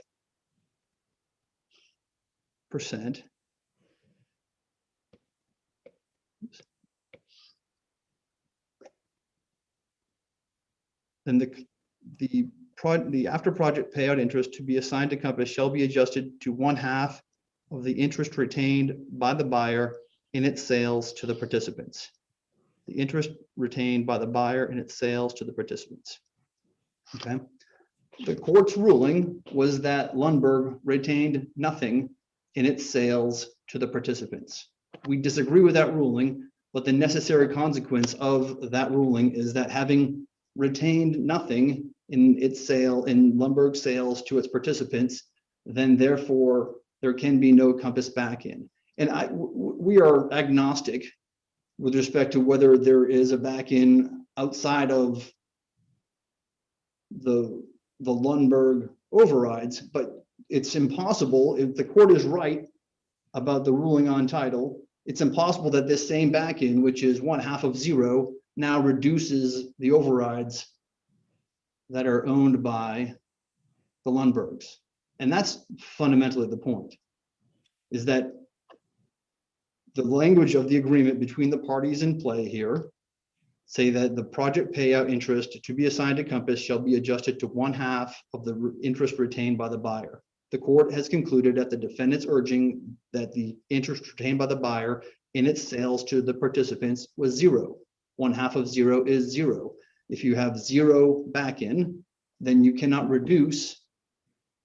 then the after project payout interest to be assigned to Compass shall be adjusted to 1/2 of the interest retained by the buyer in its sales to the participants. The interest retained by the buyer in its sales to the participants. Okay. The court's ruling was that Lundberg retained nothing in its sales to the participants. We disagree with that ruling, but the necessary consequence of that ruling is that having retained nothing in Lundberg's sales to its participants, then therefore there can be no Compass back in. And we are agnostic with respect to whether there is a back in outside of the Lundberg overrides, but it's impossible, if the court is right about the ruling on title, it's impossible that this same back in, which is 1/2 of 0, now reduces the overrides that are owned by the Lundbergs. And that's fundamentally the point, is that the language of the agreement between the parties in play here say that the project payout interest to be assigned to Compass shall be adjusted to 1/2 of the interest retained by the buyer. The court has concluded at the defendant's urging that the interest retained by the buyer in its sales to the participants was 0. 1/2 of 0 is 0. If you have 0 back in, then you cannot reduce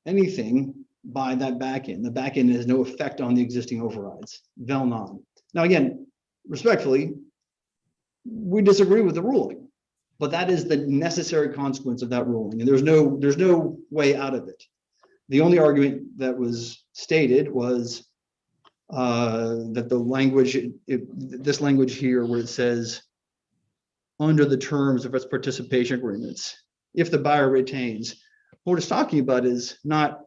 anything by that back end. The back end has no effect on the existing overrides, vel non. Now, again, respectfully, we disagree with the ruling, but that is the necessary consequence of that ruling, and there's no way out of it. The only argument that was stated was that the language, this language here where it says, under the terms of its participation agreements, if the buyer retains, what it's talking about is not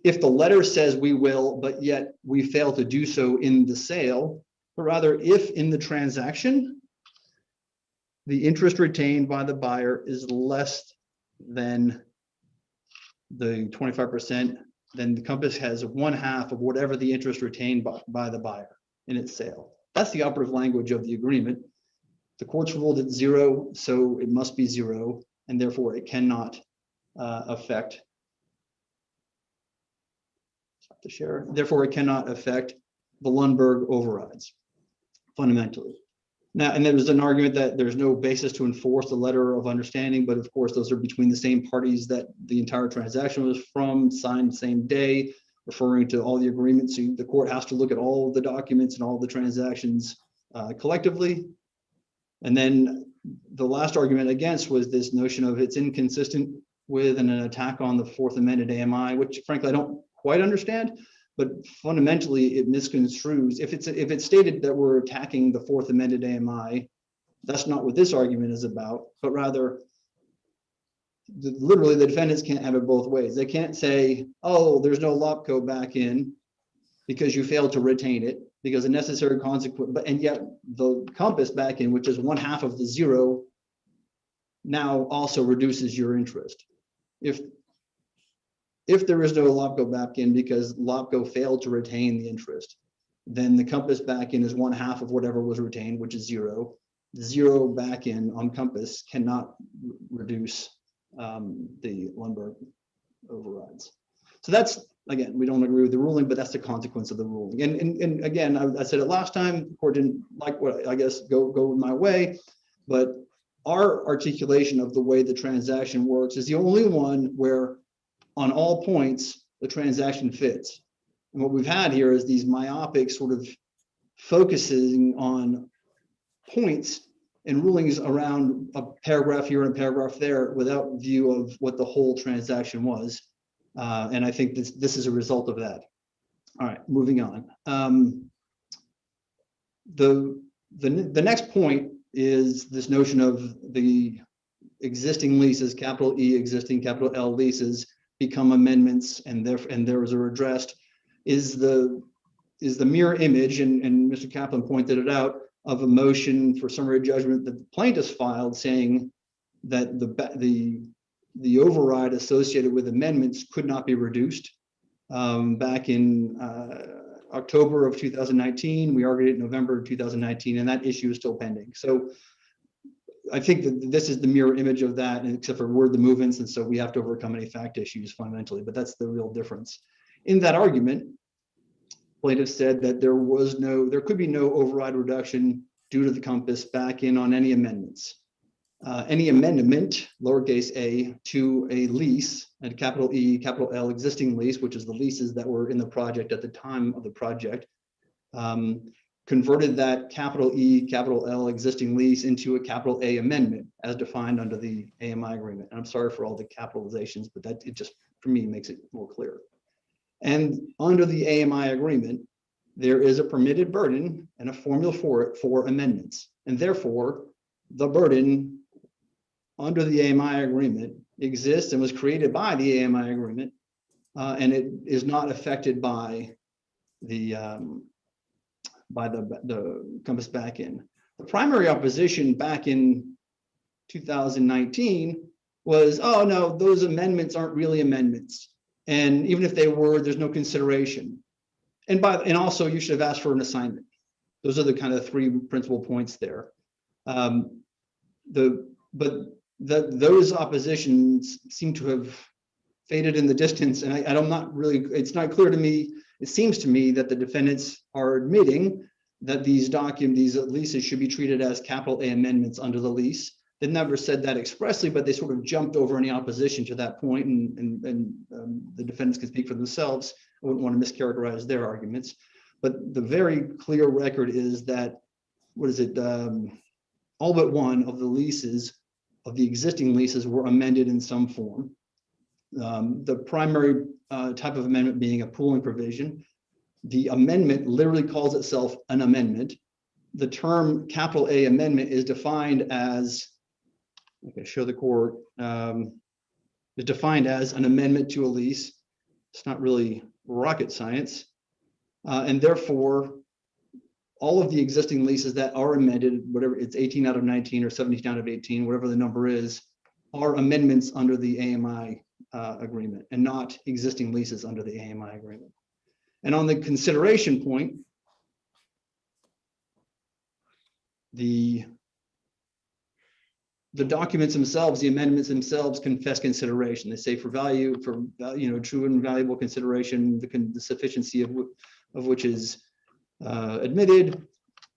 if the letter says we will, but yet we fail to do so in the sale, but rather if in the transaction, the interest retained by the buyer is less than the 25%, then the Compass has 1/2 of whatever the interest retained by the buyer in its sale. That's the operative language of the agreement. The courts ruled it 0, so it must be 0, and therefore it cannot affect. Stop the share. Therefore, it cannot affect the Lundberg overrides fundamentally. Now, and there was an argument that there's no basis to enforce the letter of understanding, but of course, those are between the same parties that the entire transaction was from, signed the same day, referring to all the agreements. So the court has to look at all of the documents and all the transactions collectively. And then the last argument against was this notion of it's inconsistent with an attack on the Fourth Amended AMI, which frankly, I don't quite understand. But fundamentally, it misconstrues. If it's stated that we're attacking the Fourth Amended AMI, that's not what this argument is about, but rather, literally, the defendants can't have it both ways. They can't say, oh, there's no LOPCO back in because you failed to retain it, because a necessary consequence, and yet the Compass back in, which is 1/2 of the 0, now also reduces your interest. If there is no LOPCO back in because LOPCO failed to retain the interest, then the Compass back in is 1/2 of whatever was retained, which is 0. 0 back in on Compass cannot reduce the Lundberg overrides. So that's, again, we don't agree with the ruling, but that's the consequence of the ruling. And again, I said it last time, the court didn't like what, I guess, go my way, but our articulation of the way the transaction works is the only one where on all points, the transaction fits. And what we've had here is these myopic sort of focusing on points and rulings around a paragraph here and a paragraph there without view of what the whole transaction was. And I think this is a result of that. All right, moving on. The next point is this notion of the existing leases, capital E, existing capital L leases, become amendments, and those are addressed, is the mirror image, and Mr. Kaplan pointed it out, of a motion for summary judgment that the plaintiffs filed saying that the override associated with amendments could not be reduced. Back in October of 2019, we argued it in November of 2019, and that issue is still pending. So I think that this is the mirror image of that, except for word the movements, and so we have to overcome any fact issues fundamentally, but that's the real difference. In that argument, plaintiffs said that there could be no override reduction due to the Compass back in on any amendments. Any amendment, lowercase a, to a lease, and capital E, capital L existing lease, which is the leases that were in the project at the time of the project, converted that capital E, capital L existing lease into a capital A amendment as defined under the AMI agreement. And I'm sorry for all the capitalizations, but that it just, for me, makes it more clear. And under the AMI agreement, there is a permitted burden and a formula for it for amendments. And therefore, the burden under the AMI agreement exists and was created by the AMI agreement, and it is not affected by the Compass back in. The primary opposition back in 2019 was, oh no, those amendments aren't really amendments. And even if they were, there's no consideration. And also you should have asked for an assignment. Those are the kind of 3 principal points there. Those oppositions seem to have faded in the distance, and I'm not really, it's not clear to me. It seems to me that the defendants are admitting that these leases should be treated as capital A amendments under the lease. It never said that expressly, but they sort of jumped over any opposition to that point, and the defendants can speak for themselves. I wouldn't want to mischaracterize their arguments, but the very clear record is that, what is it? All but one of the leases, of the existing leases, were amended in some form. The primary type of amendment being a pooling provision. The amendment literally calls itself an amendment. The term capital A amendment is defined as, okay, show the court, is defined as an amendment to a lease. It's not really rocket science. And therefore, all of the existing leases that are amended, whatever it's 18 out of 19 or 17 out of 18, whatever the number is, are amendments under the AMI agreement and not existing leases under the AMI agreement. And on the consideration point, the documents themselves, the amendments themselves confess consideration. They say for value, for true and valuable consideration, the sufficiency of which is admitted,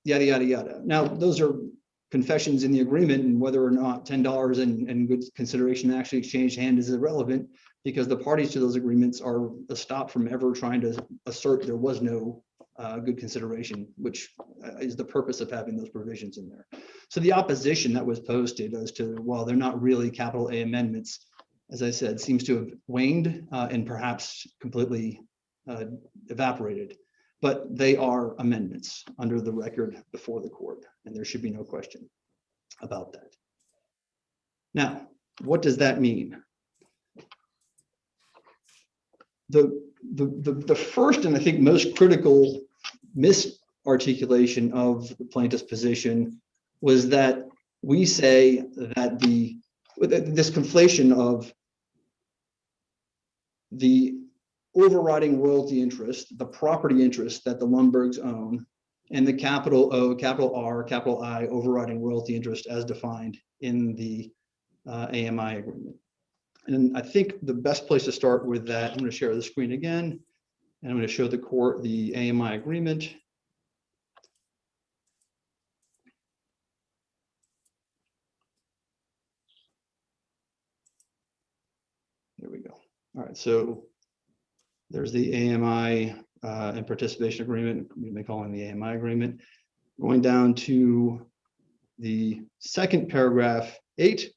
yada, yada, yada. Now, those are confessions in the agreement, and whether or not $10 and good consideration actually exchanged hand is irrelevant, because the parties to those agreements are stopped from ever trying to assert there was no good consideration, which is the purpose of having those provisions in there. So the opposition that was posted as to, well, they're not really capital A amendments, as I said, seems to have waned and perhaps completely evaporated. But they are amendments under the record before the court, and there should be no question about that. Now, what does that mean? The first and I think most critical misarticulation of the plaintiff's position was that we say that this conflation of the overriding royalty interest, the property interest that the Lundbergs own, and the capital O, capital R, capital I overriding royalty interest as defined in the AMI agreement. And I think the best place to start with that, I'm going to share the screen again, and I'm going to show the court the AMI agreement. There we go. All right, so there's the AMI and participation agreement. We may call it the AMI agreement. Going down to the second paragraph 8.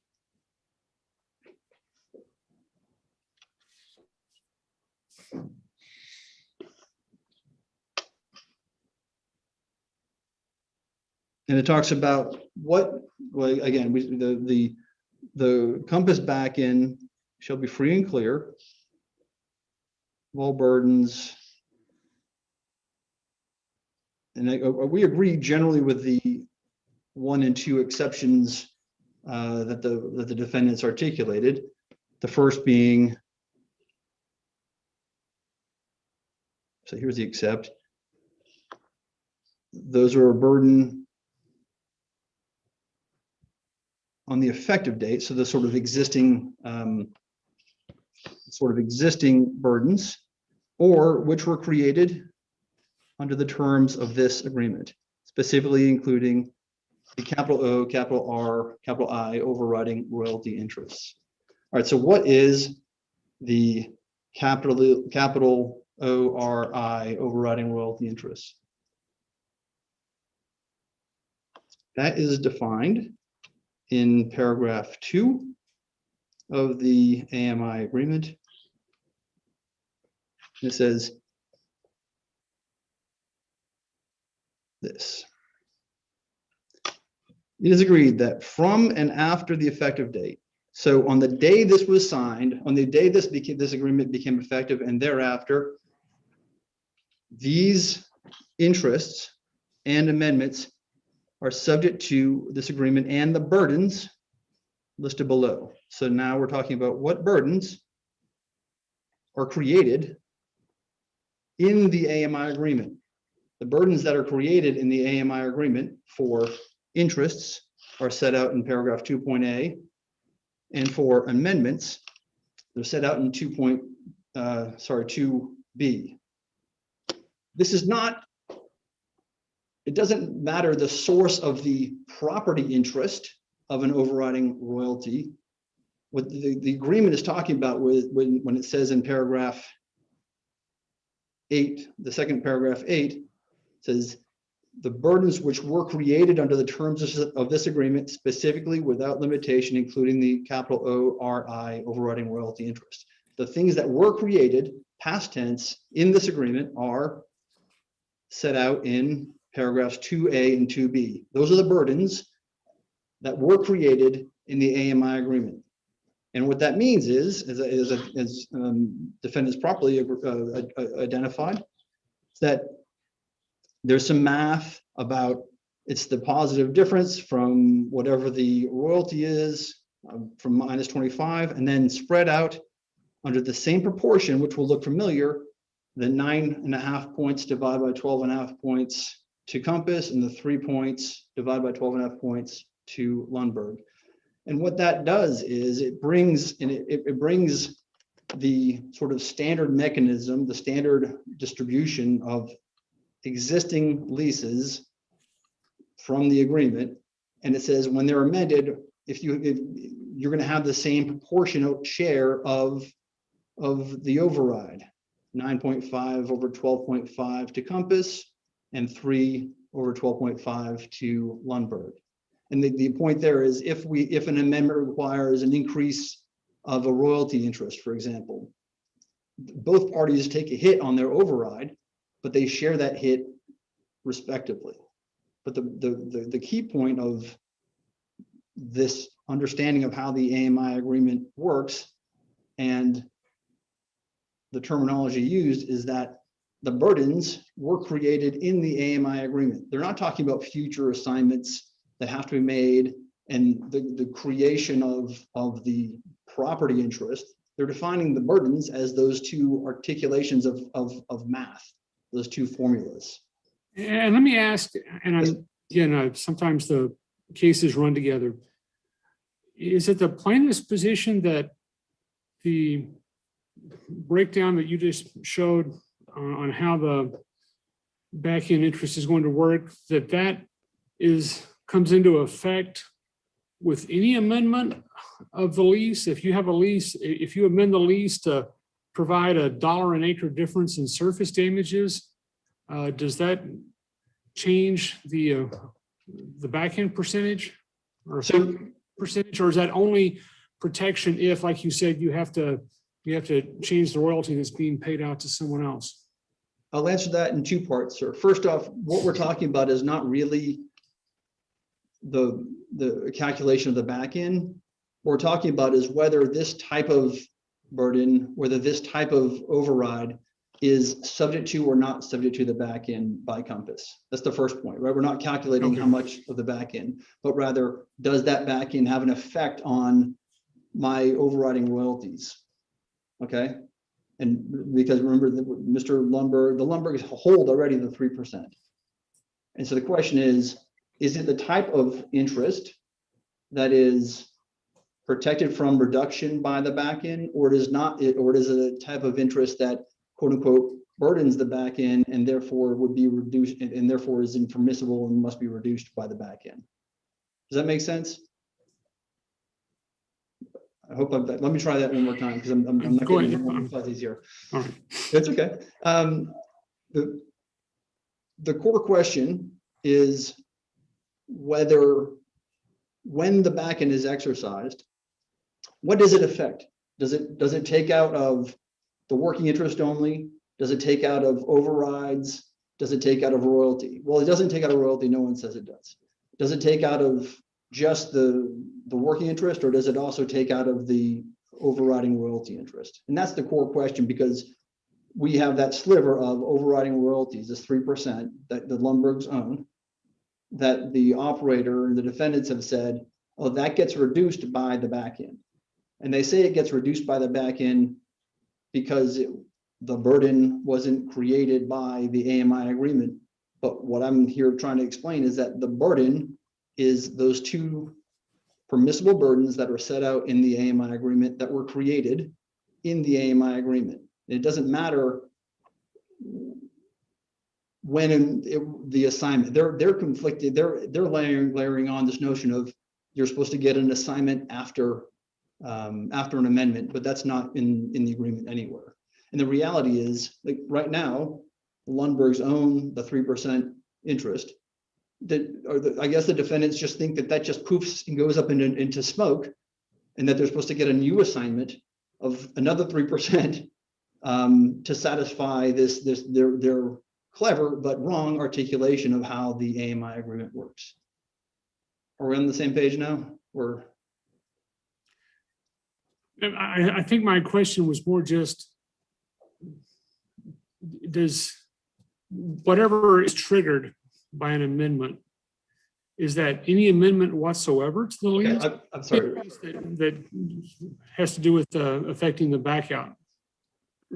And it talks about what, well, again, the compass back in shall be free and clear of all burdens. And we agree generally with the 1 and 2 exceptions that the defendants articulated. The first being, so here's the except. Those are a burden on the effective date, so the sort of existing burdens, or which were created under the terms of this agreement, specifically including the capital O, capital R, capital I overriding royalty interests. All right, so what is the capital O, R, I overriding royalty interests? That is defined in paragraph 2 of the AMI agreement. It says this. It is agreed that from and after the effective date, so on the day this was signed, on the day this agreement became effective, and thereafter, these interests and amendments are subject to this agreement and the burdens listed below. So now we're talking about what burdens are created in the AMI agreement. The burdens that are created in the AMI agreement for interests are set out in paragraph 2.A, and for amendments, they're set out in 2B. This is not, it doesn't matter the source of the property interest of an overriding royalty. What the agreement is talking about when it says in paragraph 8, the second paragraph 8 says the burdens which were created under the terms of this agreement, specifically without limitation, including the capital ORI overriding royalty interest. The things that were created, past tense, in this agreement are set out in paragraphs 2A and 2B. Those are the burdens that were created in the AMI agreement. And what that means is, as defendants properly identified, that there's some math about it's the positive difference from whatever the royalty is from minus 25, and then spread out under the same proportion, which will look familiar, the 9.5 points divided by 12.5 points to Compass, and the 3 points divided by 12.5 points to Lundberg. And what that does is it brings the sort of standard mechanism, the standard distribution of existing leases from the agreement. And it says when they're amended, if you're going to have the same proportionate share of the override, 9.5 over 12.5 to Compass and 3 over 12.5 to Lundberg. And the point there is if an amendment requires an increase of a royalty interest, for example, both parties take a hit on their override, but they share that hit respectively. But the key point of this understanding of how the AMI agreement works and the terminology used is that the burdens were created in the AMI agreement. They're not talking about future assignments that have to be made and the creation of the property interest. They're defining the burdens as those two articulations of math, those two formulas. And let me ask, and again, sometimes the cases run together. Is it the plaintiff's position that the breakdown that you just showed on how the back-end interest is going to work, that comes into effect with any amendment of the lease? If you have a lease, if you amend the lease to provide $1 an acre difference in surface damages, does that change the back-end percentage or percentage, or is that only protection if, like you said, you have to change the royalty that's being paid out to someone else? I'll answer that in two parts, sir. First off, what we're talking about is not really the calculation of the back end. What we're talking about is whether this type of burden, whether this type of override is subject to or not subject to the back end by Compass. That's the first point, right? We're not calculating how much of the back end, but rather does that back end have an effect on my overriding royalties? Okay. And because remember, Mr. Lundberg, the Lundbergs hold already the 3%. And so the question is it the type of interest that is protected from reduction by the back end, or is it a type of interest that quote unquote burdens the back end and therefore would be reduced and therefore is impermissible and must be reduced by the back end? Does that make sense? I hope let me try that one more time because I'm not getting fuzzies here. All right. It's okay. The core question is whether when the back end is exercised, what does it affect? Does it take out of the working interest only? Does it take out of overrides? Does it take out of royalty? Well, it doesn't take out of royalty. No one says it does. Does it take out of just the working interest, or does it also take out of the overriding royalty interest? And that's the core question, because we have that sliver of overriding royalties, this 3% that the Lundbergs own, that the operator and the defendants have said, oh, that gets reduced by the back end. And they say it gets reduced by the back end because the burden wasn't created by the AMI agreement. But what I'm here trying to explain is that the burden is those two permissible burdens that are set out in the AMI agreement that were created in the AMI agreement. It doesn't matter when the assignment, they're conflicted, they're layering on this notion of you're supposed to get an assignment after an amendment, but that's not in the agreement anywhere. And the reality is, like right now, the Lundbergs own the 3% interest. I guess the defendants just think that just poofs and goes up into smoke, and that they're supposed to get a new assignment of another 3% to satisfy their clever but wrong articulation of how the AMI agreement works. Are we on the same page now? I think my question was more just, does whatever is triggered by an amendment, is that any amendment whatsoever to the lease? I'm sorry. That has to do with affecting the back out.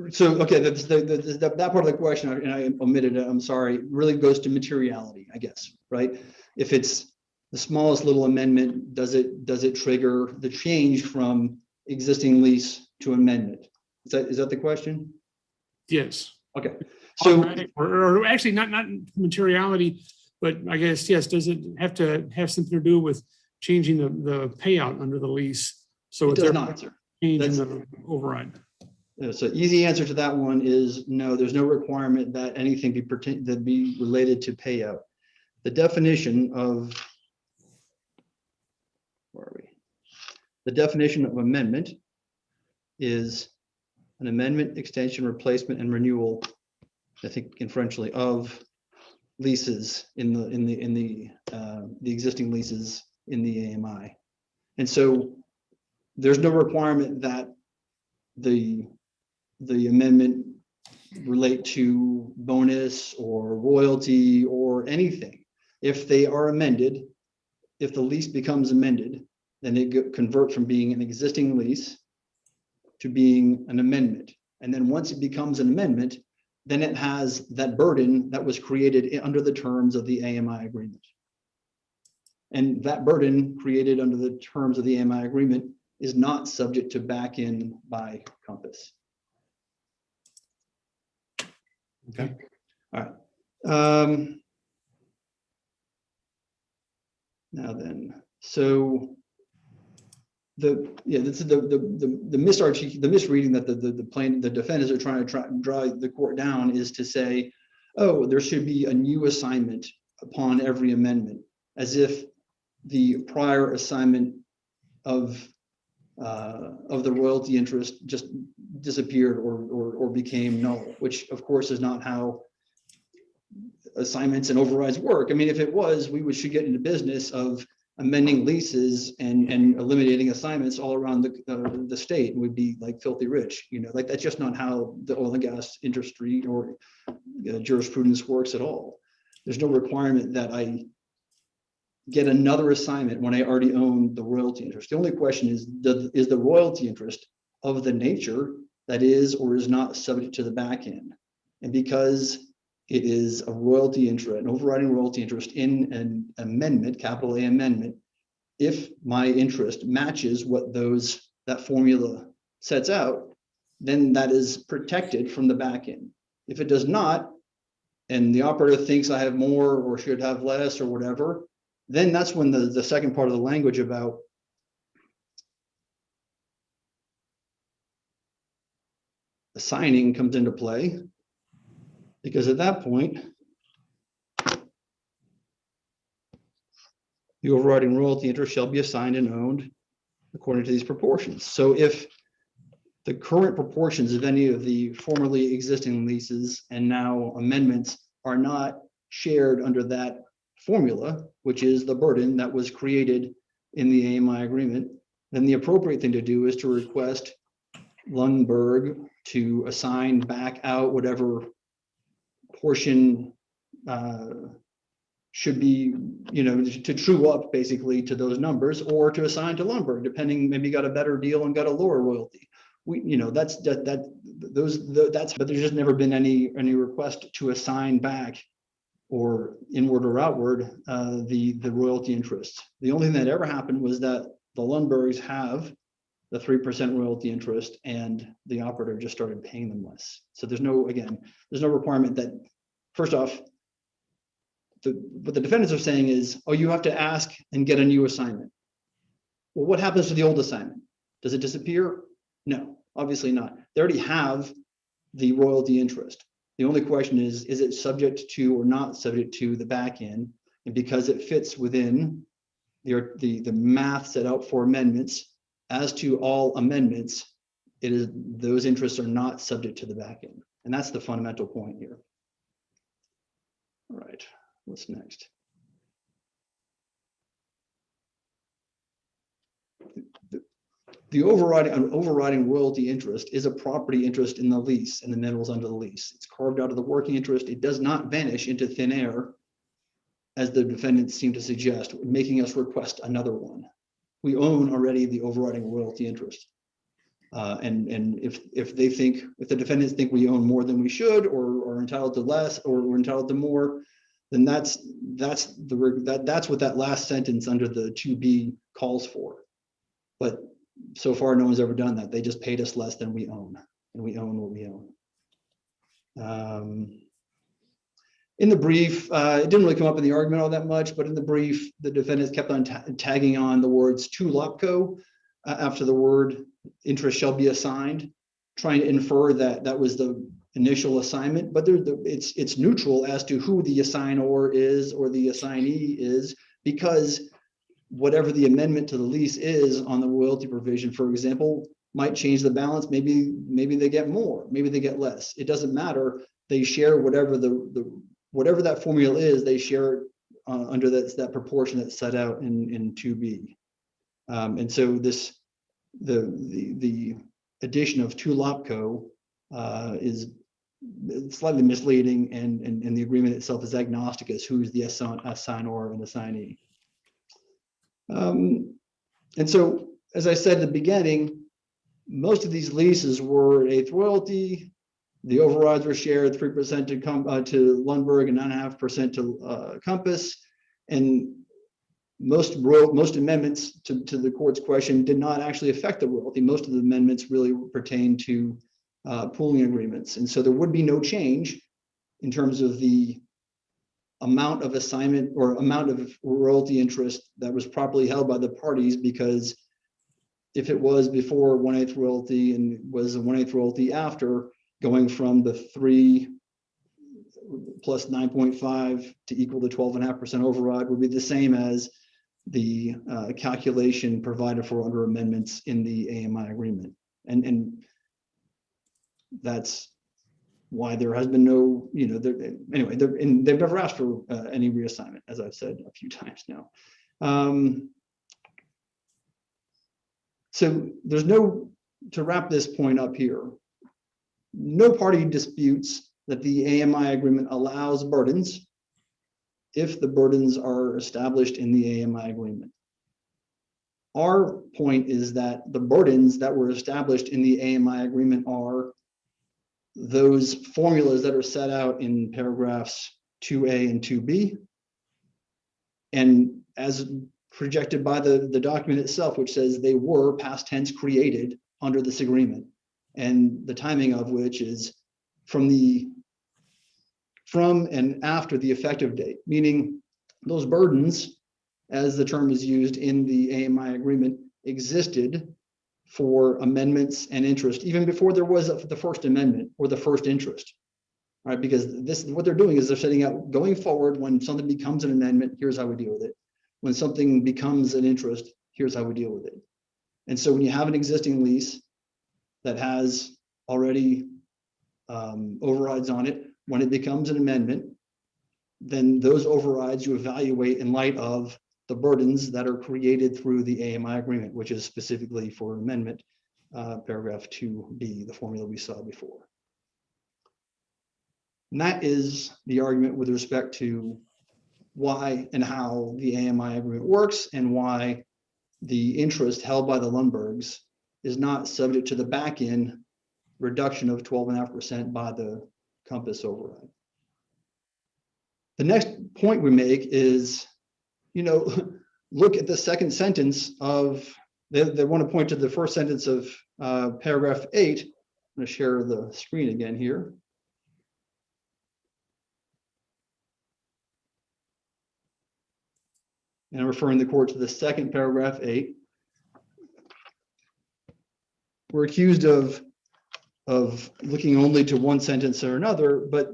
So, okay, that part of the question, and I omitted it, I'm sorry, really goes to materiality, I guess, right? If it's the smallest little amendment, does it trigger the change from existing lease to amendment? Is that the question? Yes. Okay. So, or actually not materiality, but I guess, yes, does it have to have something to do with changing the payout under the lease? So it does not, sir. Change in the override. So easy answer to that one is no, there's no requirement that anything be related to payout. The definition of, where are we? The definition of amendment is an amendment, extension, replacement, and renewal, I think in Frenchly, of leases in the existing leases in the AMI. And so there's no requirement that the amendment relate to bonus or royalty or anything. If they are amended, if the lease becomes amended, then it converts from being an existing lease to being an amendment. And then once it becomes an amendment, then it has that burden that was created under the terms of the AMI agreement. And that burden created under the terms of the AMI agreement is not subject to back in by Compass. Okay. All right. Now then, so this is the misreading that the defendants are trying to drive the court down is to say, oh, there should be a new assignment upon every amendment, as if the prior assignment of the royalty interest just disappeared or became null, which of course is not how assignments and overrides work. I mean, if it was, we should get into business of amending leases and eliminating assignments all around the state, and we'd be like filthy rich, like that's just not how the oil and gas industry or jurisprudence works at all. There's no requirement that I get another assignment when I already own the royalty interest. The only question is the royalty interest of the nature that is or is not subject to the back end? And because it is a royalty interest, an overriding royalty interest in an amendment, capital A amendment, if my interest matches what that formula sets out, then that is protected from the back end. If it does not, and the operator thinks I have more or should have less or whatever, then that's when the second part of the language about assigning comes into play. Because at that point, the overriding royalty interest shall be assigned and owned according to these proportions. So if the current proportions of any of the formerly existing leases and now amendments are not shared under that formula, which is the burden that was created in the AMI agreement, then the appropriate thing to do is to request Lundberg to assign back out whatever portion should be, to true up basically to those numbers, or to assign to Lundberg, depending, maybe got a better deal and got a lower royalty. But there's just never been any request to assign back or inward or outward the royalty interest. The only thing that ever happened was that the Lundbergs have the 3% royalty interest, and the operator just started paying them less. So there's no requirement that, first off, what the defendants are saying is, oh, you have to ask and get a new assignment. Well, what happens to the old assignment? Does it disappear? No, obviously not. They already have the royalty interest. The only question is it subject to or not subject to the back end? And because it fits within the math set out for amendments, as to all amendments, those interests are not subject to the back end. And that's the fundamental point here. All right, what's next? The overriding royalty interest is a property interest in the lease and the minerals under the lease. It's carved out of the working interest. It does not vanish into thin air, as the defendants seem to suggest, making us request another one. We own already the overriding royalty interest. And if the defendants think we own more than we should, or are entitled to less, or we're entitled to more, then that's what that last sentence under the 2B calls for. But so far, no one's ever done that. They just paid us less than we own, and we own what we own. In the brief, it didn't really come up in the argument all that much, but in the brief, the defendants kept on tagging on the words to LOPCO after the word interest shall be assigned, trying to infer that that was the initial assignment, but it's neutral as to who the assignor is or the assignee is, because whatever the amendment to the lease is on the royalty provision, for example, might change the balance. Maybe they get more, maybe they get less. It doesn't matter. They share whatever whatever that formula is. They share it under that proportion that's set out in 2B. And so the addition of to LOPCO is slightly misleading, and the agreement itself is agnostic as who's the assignor and assignee. And so, as I said at the beginning, most of these leases were eighth royalty. The overrides were shared 3% to Lundberg and 9.5% to Compass. And most amendments to the court's question did not actually affect the royalty. Most of the amendments really pertain to pooling agreements. And so there would be no change in terms of the amount of assignment or amount of royalty interest that was properly held by the parties, because if it was before 1/8 royalty and was a 1/8 royalty after, going from the 3 plus 9.5 to equal the 12.5% override would be the same as the calculation provided for under amendments in the AMI agreement. And that's why there has been no, anyway, they've never asked for any reassignment, as I've said a few times now. So to wrap this point up here, no party disputes that the AMI agreement allows burdens if the burdens are established in the AMI agreement. Our point is that the burdens that were established in the AMI agreement are those formulas that are set out in paragraphs 2A and 2B, and as projected by the document itself, which says they were past tense created under this agreement, and the timing of which is from and after the effective date, meaning those burdens, as the term is used in the AMI agreement, existed for amendments and interest even before there was the first amendment or the first interest. All right, because what they're doing is they're setting out going forward, when something becomes an amendment, here's how we deal with it. When something becomes an interest, here's how we deal with it. And so when you have an existing lease that has already overrides on it, when it becomes an amendment, then those overrides you evaluate in light of the burdens that are created through the AMI agreement, which is specifically for amendment, paragraph 2B, the formula we saw before. And that is the argument with respect to why and how the AMI agreement works, and why the interest held by the Lundbergs is not subject to the back-end reduction of 12.5% by the Compass override. The next point we make is, look at the second sentence of, they want to point to the first sentence of paragraph 8. I'm going to share the screen again here. And I'm referring the court to the second paragraph 8. we're accused of looking only to one sentence or another, but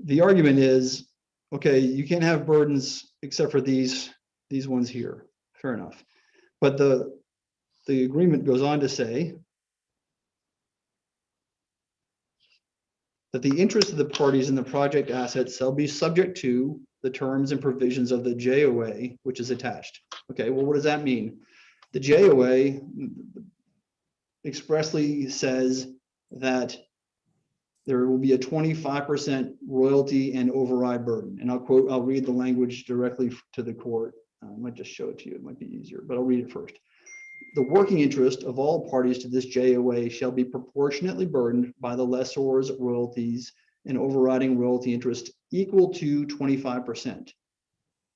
the argument is, okay, you can't have burdens except for these ones here. Fair enough. But the agreement goes on to say that the interest of the parties in the project assets shall be subject to the terms and provisions of the JOA, which is attached. Okay, well, what does that mean? The JOA expressly says that there will be a 25% royalty and override burden. And I'll read the language directly to the court. I might just show it to you, it might be easier, but I'll read it first. The working interest of all parties to this JOA shall be proportionately burdened by the lessor's royalties and overriding royalty interest equal to 25%.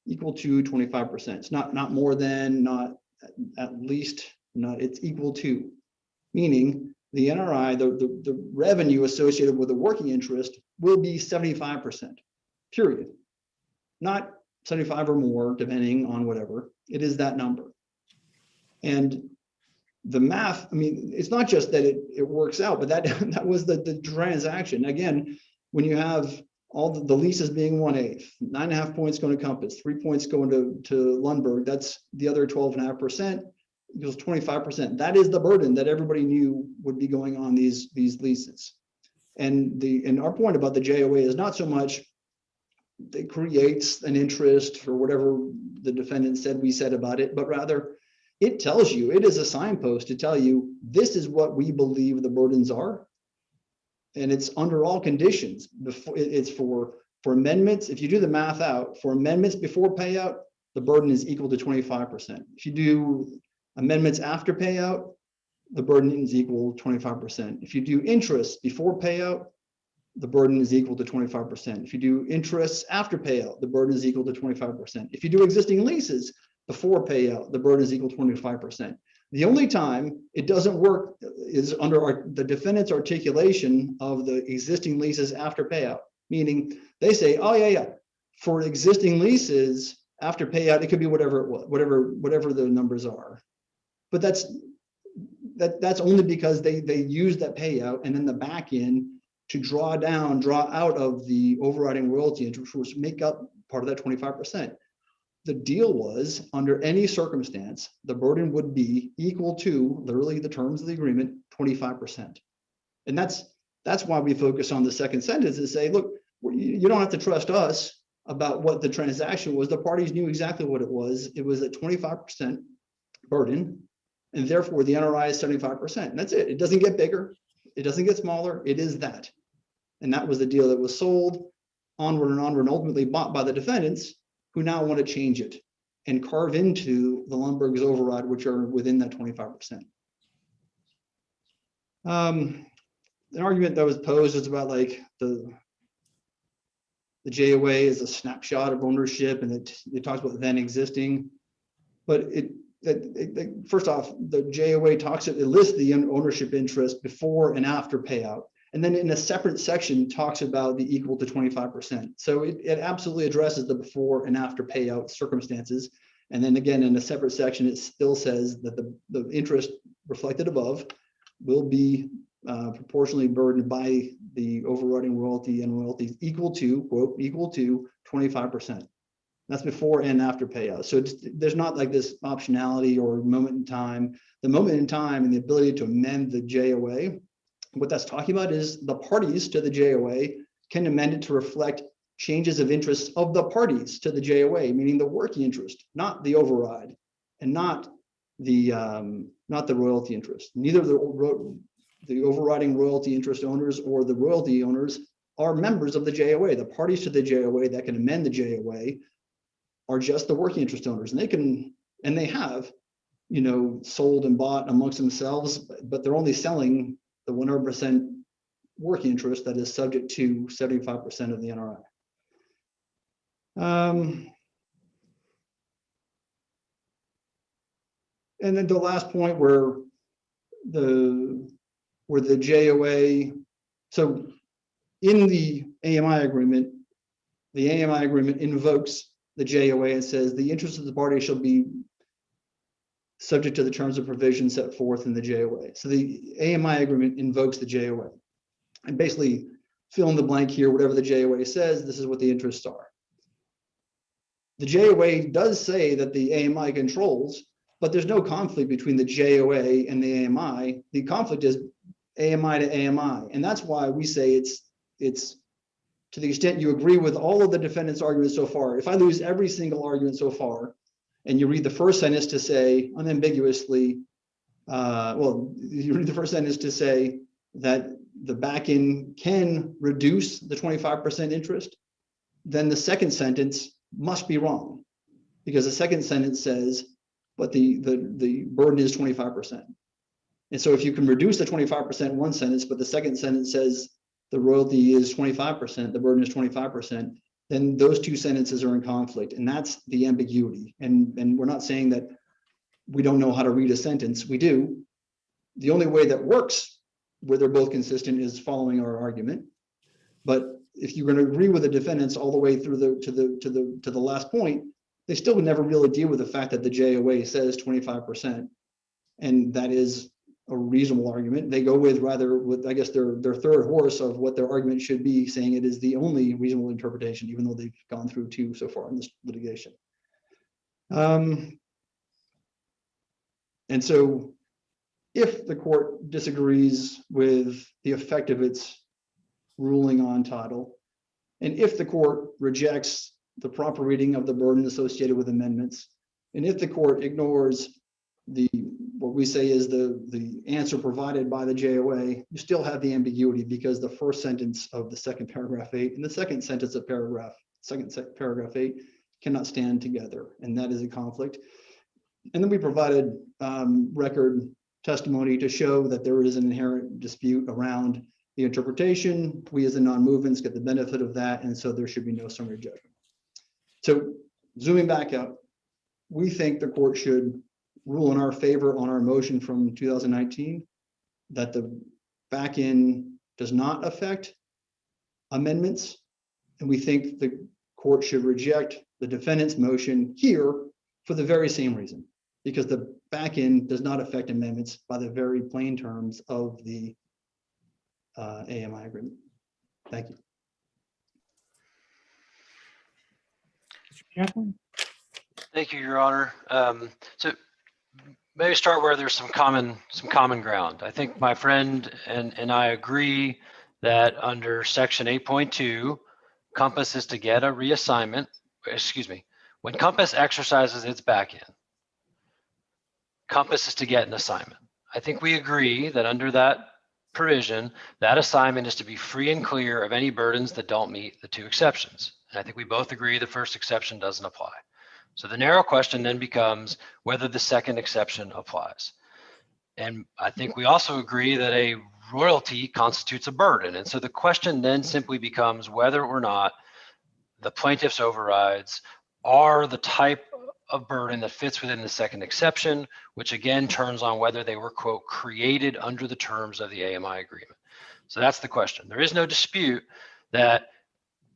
Equal to 25%. It's not more than, not at least, not, it's equal to. Meaning the NRI, the revenue associated with the working interest will be 75%, period. Not 75 or more, depending on whatever. It is that number. And the math, I mean, it's not just that it works out, but that was the transaction. Again, when you have all the leases being 1/8, 9.5 points going to Compass, 3 points going to Lundberg, that's the other 12.5%, equals 25%. That is the burden that everybody knew would be going on these leases. And our point about the JOA is not so much it creates an interest or whatever the defendant said we said about it, but rather it tells you, it is a signpost to tell you, this is what we believe the burdens are. And it's under all conditions. It's for amendments. If you do the math out, for amendments before payout, the burden is equal to 25%. If you do amendments after payout, the burden is equal to 25%. If you do interest before payout, the burden is equal to 25%. If you do interests after payout, the burden is equal to 25%. If you do existing leases before payout, the burden is equal to 25%. The only time it doesn't work is under the defendant's articulation of the existing leases after payout, meaning they say, oh yeah, for existing leases after payout, it could be whatever it was, whatever the numbers are. But that's only because they use that payout and then the back end to draw out of the overriding royalty interest, which make up part of that 25%. The deal was, under any circumstance, the burden would be equal to, literally the terms of the agreement, 25%. And that's why we focus on the second sentence and say, look, you don't have to trust us about what the transaction was. The parties knew exactly what it was. It was a 25% burden, and therefore the NRI is 75%. And that's it. It doesn't get bigger. It doesn't get smaller. It is that. And that was the deal that was sold onward and ultimately bought by the defendants, who now want to change it and carve into the Lundberg's override, which are within that 25%. An argument that was posed is about like the JOA is a snapshot of ownership, and it talks about then existing, but first off, the JOA it lists the ownership interest before and after payout. And then in a separate section talks about the equal to 25%. So it absolutely addresses the before and after payout circumstances. And then again, in a separate section, it still says that the interest reflected above will be proportionally burdened by the overriding royalty and royalties equal to, quote, equal to 25%. That's before and after payout. So there's not like this optionality or moment in time. The moment in time and the ability to amend the JOA, what that's talking about is the parties to the JOA can amend it to reflect changes of interest of the parties to the JOA, meaning the working interest, not the override, and not the royalty interest. Neither the overriding royalty interest owners or the royalty owners are members of the JOA. The parties to the JOA that can amend the JOA are just the working interest owners, and they have, sold and bought amongst themselves, but they're only selling the 100% working interest that is subject to 75% of the NRI. And then the last point where the JOA, so in the AMI agreement invokes the JOA and says the interest of the party shall be subject to the terms and provisions set forth in the JOA. So the AMI agreement invokes the JOA. And basically fill in the blank here, whatever the JOA says, this is what the interests are. The JOA does say that the AMI controls, but there's no conflict between the JOA and the AMI. The conflict is AMI to AMI. And that's why we say it's to the extent you agree with all of the defendant's arguments so far. If I lose every single argument so far, and you read the first sentence to say unambiguously, you read the first sentence to say that the back end can reduce the 25% interest, then the second sentence must be wrong, because the second sentence says, but the burden is 25%. And so if you can reduce the 25% in one sentence, but the second sentence says the royalty is 25%, the burden is 25%, then those two sentences are in conflict. And that's the ambiguity. And we're not saying that we don't know how to read a sentence. We do. The only way that works where they're both consistent is following our argument. But if you're going to agree with the defendants all the way through to the last point, they still would never really deal with the fact that the JOA says 25%. And that is a reasonable argument. They go with I guess their third horse of what their argument should be, saying it is the only reasonable interpretation, even though they've gone through two so far in this litigation. And so if the court disagrees with the effect of its ruling on title, and if the court rejects the proper reading of the burden associated with amendments, and if the court ignores what we say is the answer provided by the JOA, you still have the ambiguity, because the first sentence of the second paragraph 8 and the second sentence of paragraph 8 cannot stand together, and that is a conflict. And then we provided record testimony to show that there is an inherent dispute around the interpretation. We as the non-movements get the benefit of that, and so there should be no summary judgment. So zooming back out, we think the court should rule in our favor on our motion from 2019 that the back end does not affect amendments, and we think the court should reject the defendant's motion here for the very same reason, because the back end does not affect amendments by the very plain terms of the AMI agreement. Thank you. Thank you, Your Honor. So maybe start where there's some common ground. I think my friend and I agree that under section 8.2, Compass is to get a reassignment, when Compass exercises its back end, Compass is to get an assignment. I think we agree that under that provision, that assignment is to be free and clear of any burdens that don't meet the two exceptions. And I think we both agree the first exception doesn't apply. So the narrow question then becomes whether the second exception applies. And I think we also agree that a royalty constitutes a burden. And so the question then simply becomes whether or not the plaintiff's overrides are the type of burden that fits within the second exception, which again turns on whether they were, quote, created under the terms of the AMI agreement. So that's the question. There is no dispute that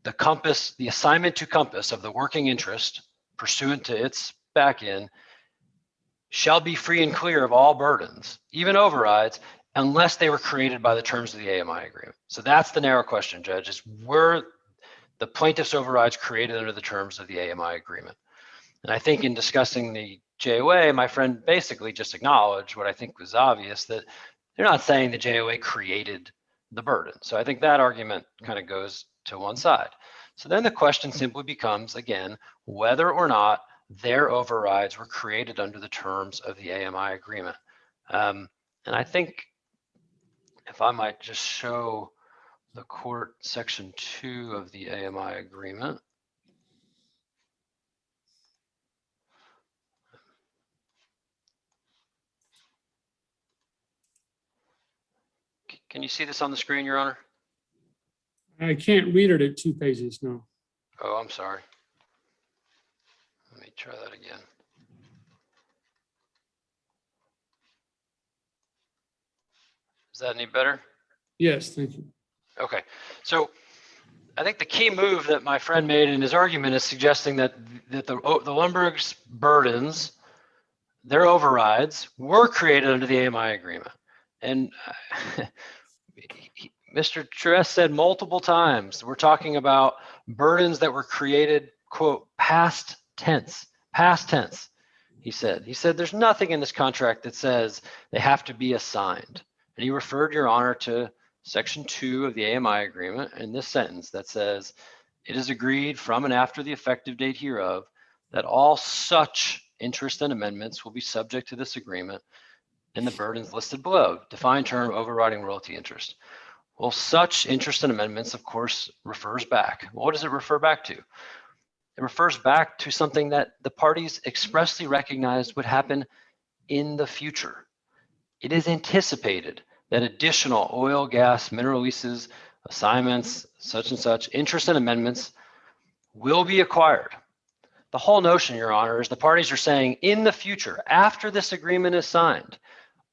the assignment to Compass of the working interest pursuant to its back end shall be free and clear of all burdens, even overrides, unless they were created by the terms of the AMI agreement. So that's the narrow question, Judge, is were the plaintiff's overrides created under the terms of the AMI agreement? And I think in discussing the JOA, my friend basically just acknowledged what I think was obvious, that they're not saying the JOA created the burden. So I think that argument kind of goes to one side. So then the question simply becomes, again, whether or not their overrides were created under the terms of the AMI agreement. And I think if I might just show the court section 2 of the AMI agreement. Can you see this on the screen, Your Honor? I can't read it at 2 pages, no. Oh, I'm sorry. Let me try that again. Is that any better? Yes, thank you. Okay, so I think the key move that my friend made in his argument is suggesting that the Lundberg's burdens their overrides were created under the AMI agreement. And Mr. Tress said multiple times, we're talking about burdens that were created, quote, past tense. He said there's nothing in this contract that says they have to be assigned. And he referred, Your Honor, to Section 2 of the AMI agreement in this sentence that says, it is agreed from and after the effective date hereof that all such interest and amendments will be subject to this agreement and the burdens listed below. Defined term, overriding royalty interest. Well, such interest and amendments, of course, refers back. Well, what does it refer back to? It refers back to something that the parties expressly recognized would happen in the future. It is anticipated that additional oil, gas, mineral leases, assignments, such and such, interest and amendments will be acquired. The whole notion, Your Honor, is the parties are saying in the future, after this agreement is signed,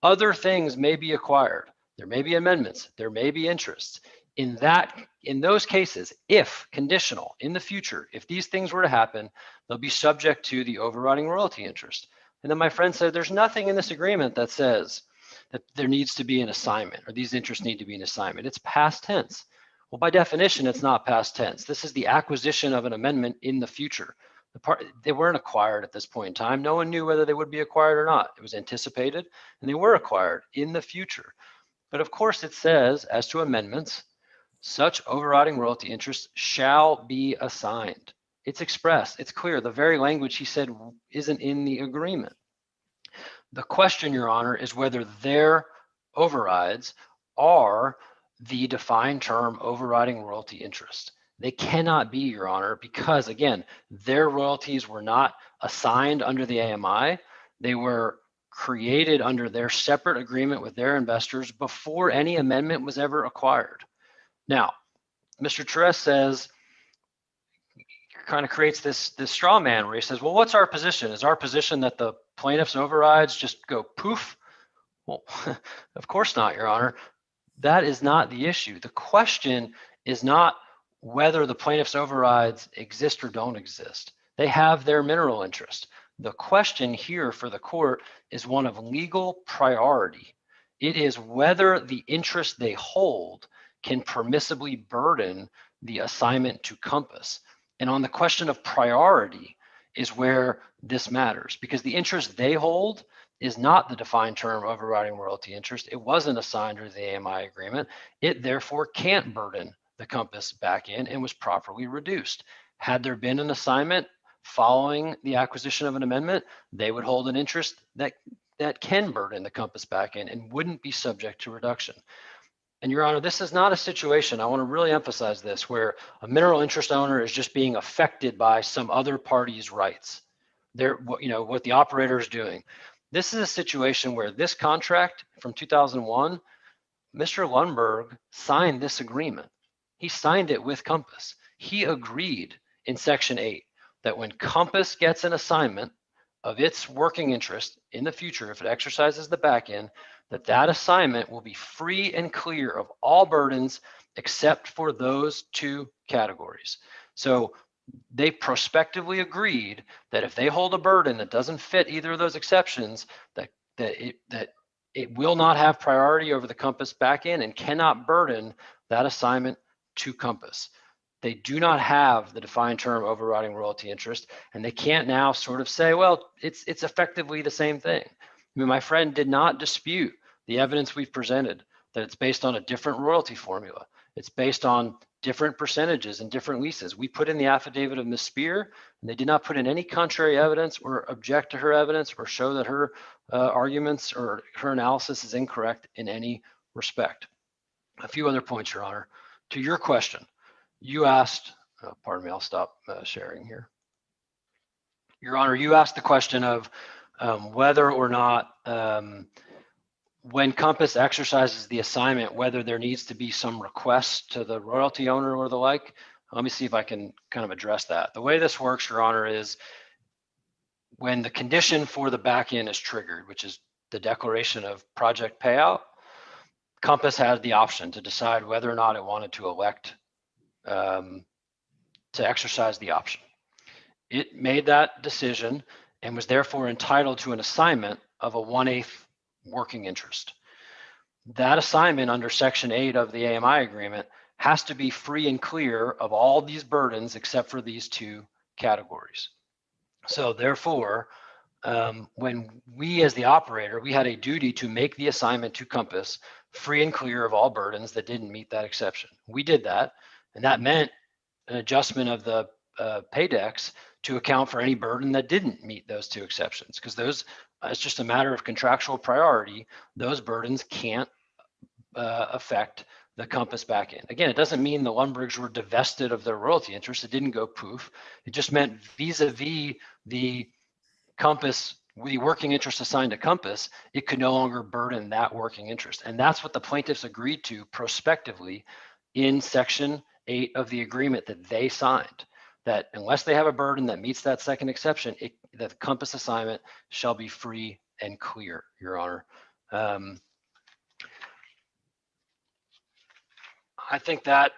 other things may be acquired. There may be amendments, there may be interests. In those cases, if conditional in the future, if these things were to happen, they'll be subject to the overriding royalty interest. And then my friend said, there's nothing in this agreement that says that there needs to be an assignment or these interests need to be an assignment. It's past tense. Well, by definition, it's not past tense. This is the acquisition of an amendment in the future. They weren't acquired at this point in time. No one knew whether they would be acquired or not. It was anticipated and they were acquired in the future. But of course it says, as to amendments, such overriding royalty interest shall be assigned. It's expressed, it's clear. The very language he said isn't in the agreement. The question, Your Honor, is whether their overrides are the defined term overriding royalty interest. They cannot be, Your Honor, because again, their royalties were not assigned under the AMI. They were created under their separate agreement with their investors before any amendment was ever acquired. Now, Mr. Tress says, kind of creates this straw man where he says, well, what's our position? Is our position that the plaintiff's overrides just go poof? Well, of course not, Your Honor. That is not the issue. The question is not whether the plaintiff's overrides exist or don't exist. They have their mineral interest. The question here for the court is one of legal priority. It is whether the interest they hold can permissibly burden the assignment to Compass. And on the question of priority is where this matters, because the interest they hold is not the defined term overriding royalty interest. It wasn't assigned under the AMI agreement. It therefore can't burden the Compass back in and was properly reduced. Had there been an assignment following the acquisition of an amendment, they would hold an interest that can burden the Compass back in and wouldn't be subject to reduction. And Your Honor, this is not a situation, I want to really emphasize this, where a mineral interest owner is just being affected by some other party's rights. What the operator is doing. This is a situation where this contract from 2001, Mr. Lundberg signed this agreement. He signed it with Compass. He agreed in Section 8 that when Compass gets an assignment of its working interest in the future, if it exercises the back end, that assignment will be free and clear of all burdens except for those two categories. So they prospectively agreed that if they hold a burden that doesn't fit either of those exceptions, that it will not have priority over the Compass back end and cannot burden that assignment to Compass. They do not have the defined term overriding royalty interest, and they can't now sort of say, well, it's effectively the same thing. I mean, my friend did not dispute the evidence we've presented that it's based on a different royalty formula. It's based on different percentages and different leases. We put in the affidavit of Ms. Spear, and they did not put in any contrary evidence or object to her evidence or show that her arguments or her analysis is incorrect in any respect. A few other points, Your Honor. To your question, you asked, pardon me, I'll stop sharing here. Your Honor, you asked the question of whether or not when Compass exercises the assignment, whether there needs to be some request to the royalty owner or the like. Let me see if I can kind of address that. The way this works, Your Honor, is when the condition for the back end is triggered, which is the declaration of project payout, Compass had the option to decide whether or not it wanted to elect to exercise the option. It made that decision, and was therefore entitled to an assignment of a 1/8 working interest. That assignment under Section 8 of the AMI agreement has to be free and clear of all these burdens except for these two categories. So therefore, when we as the operator, we had a duty to make the assignment to Compass free and clear of all burdens that didn't meet that exception. We did that, and that meant an adjustment of the pay decks to account for any burden that didn't meet those two exceptions, because those, it's just a matter of contractual priority. Those burdens can't affect the Compass back end. Again, it doesn't mean the Lundbergs were divested of their royalty interest. It didn't go poof. It just meant vis-a-vis the Compass, the working interest assigned to Compass, it could no longer burden that working interest. And that's what the plaintiffs agreed to prospectively in Section 8 of the agreement that they signed, that unless they have a burden that meets that second exception, the Compass assignment shall be free and clear, Your Honor. I think that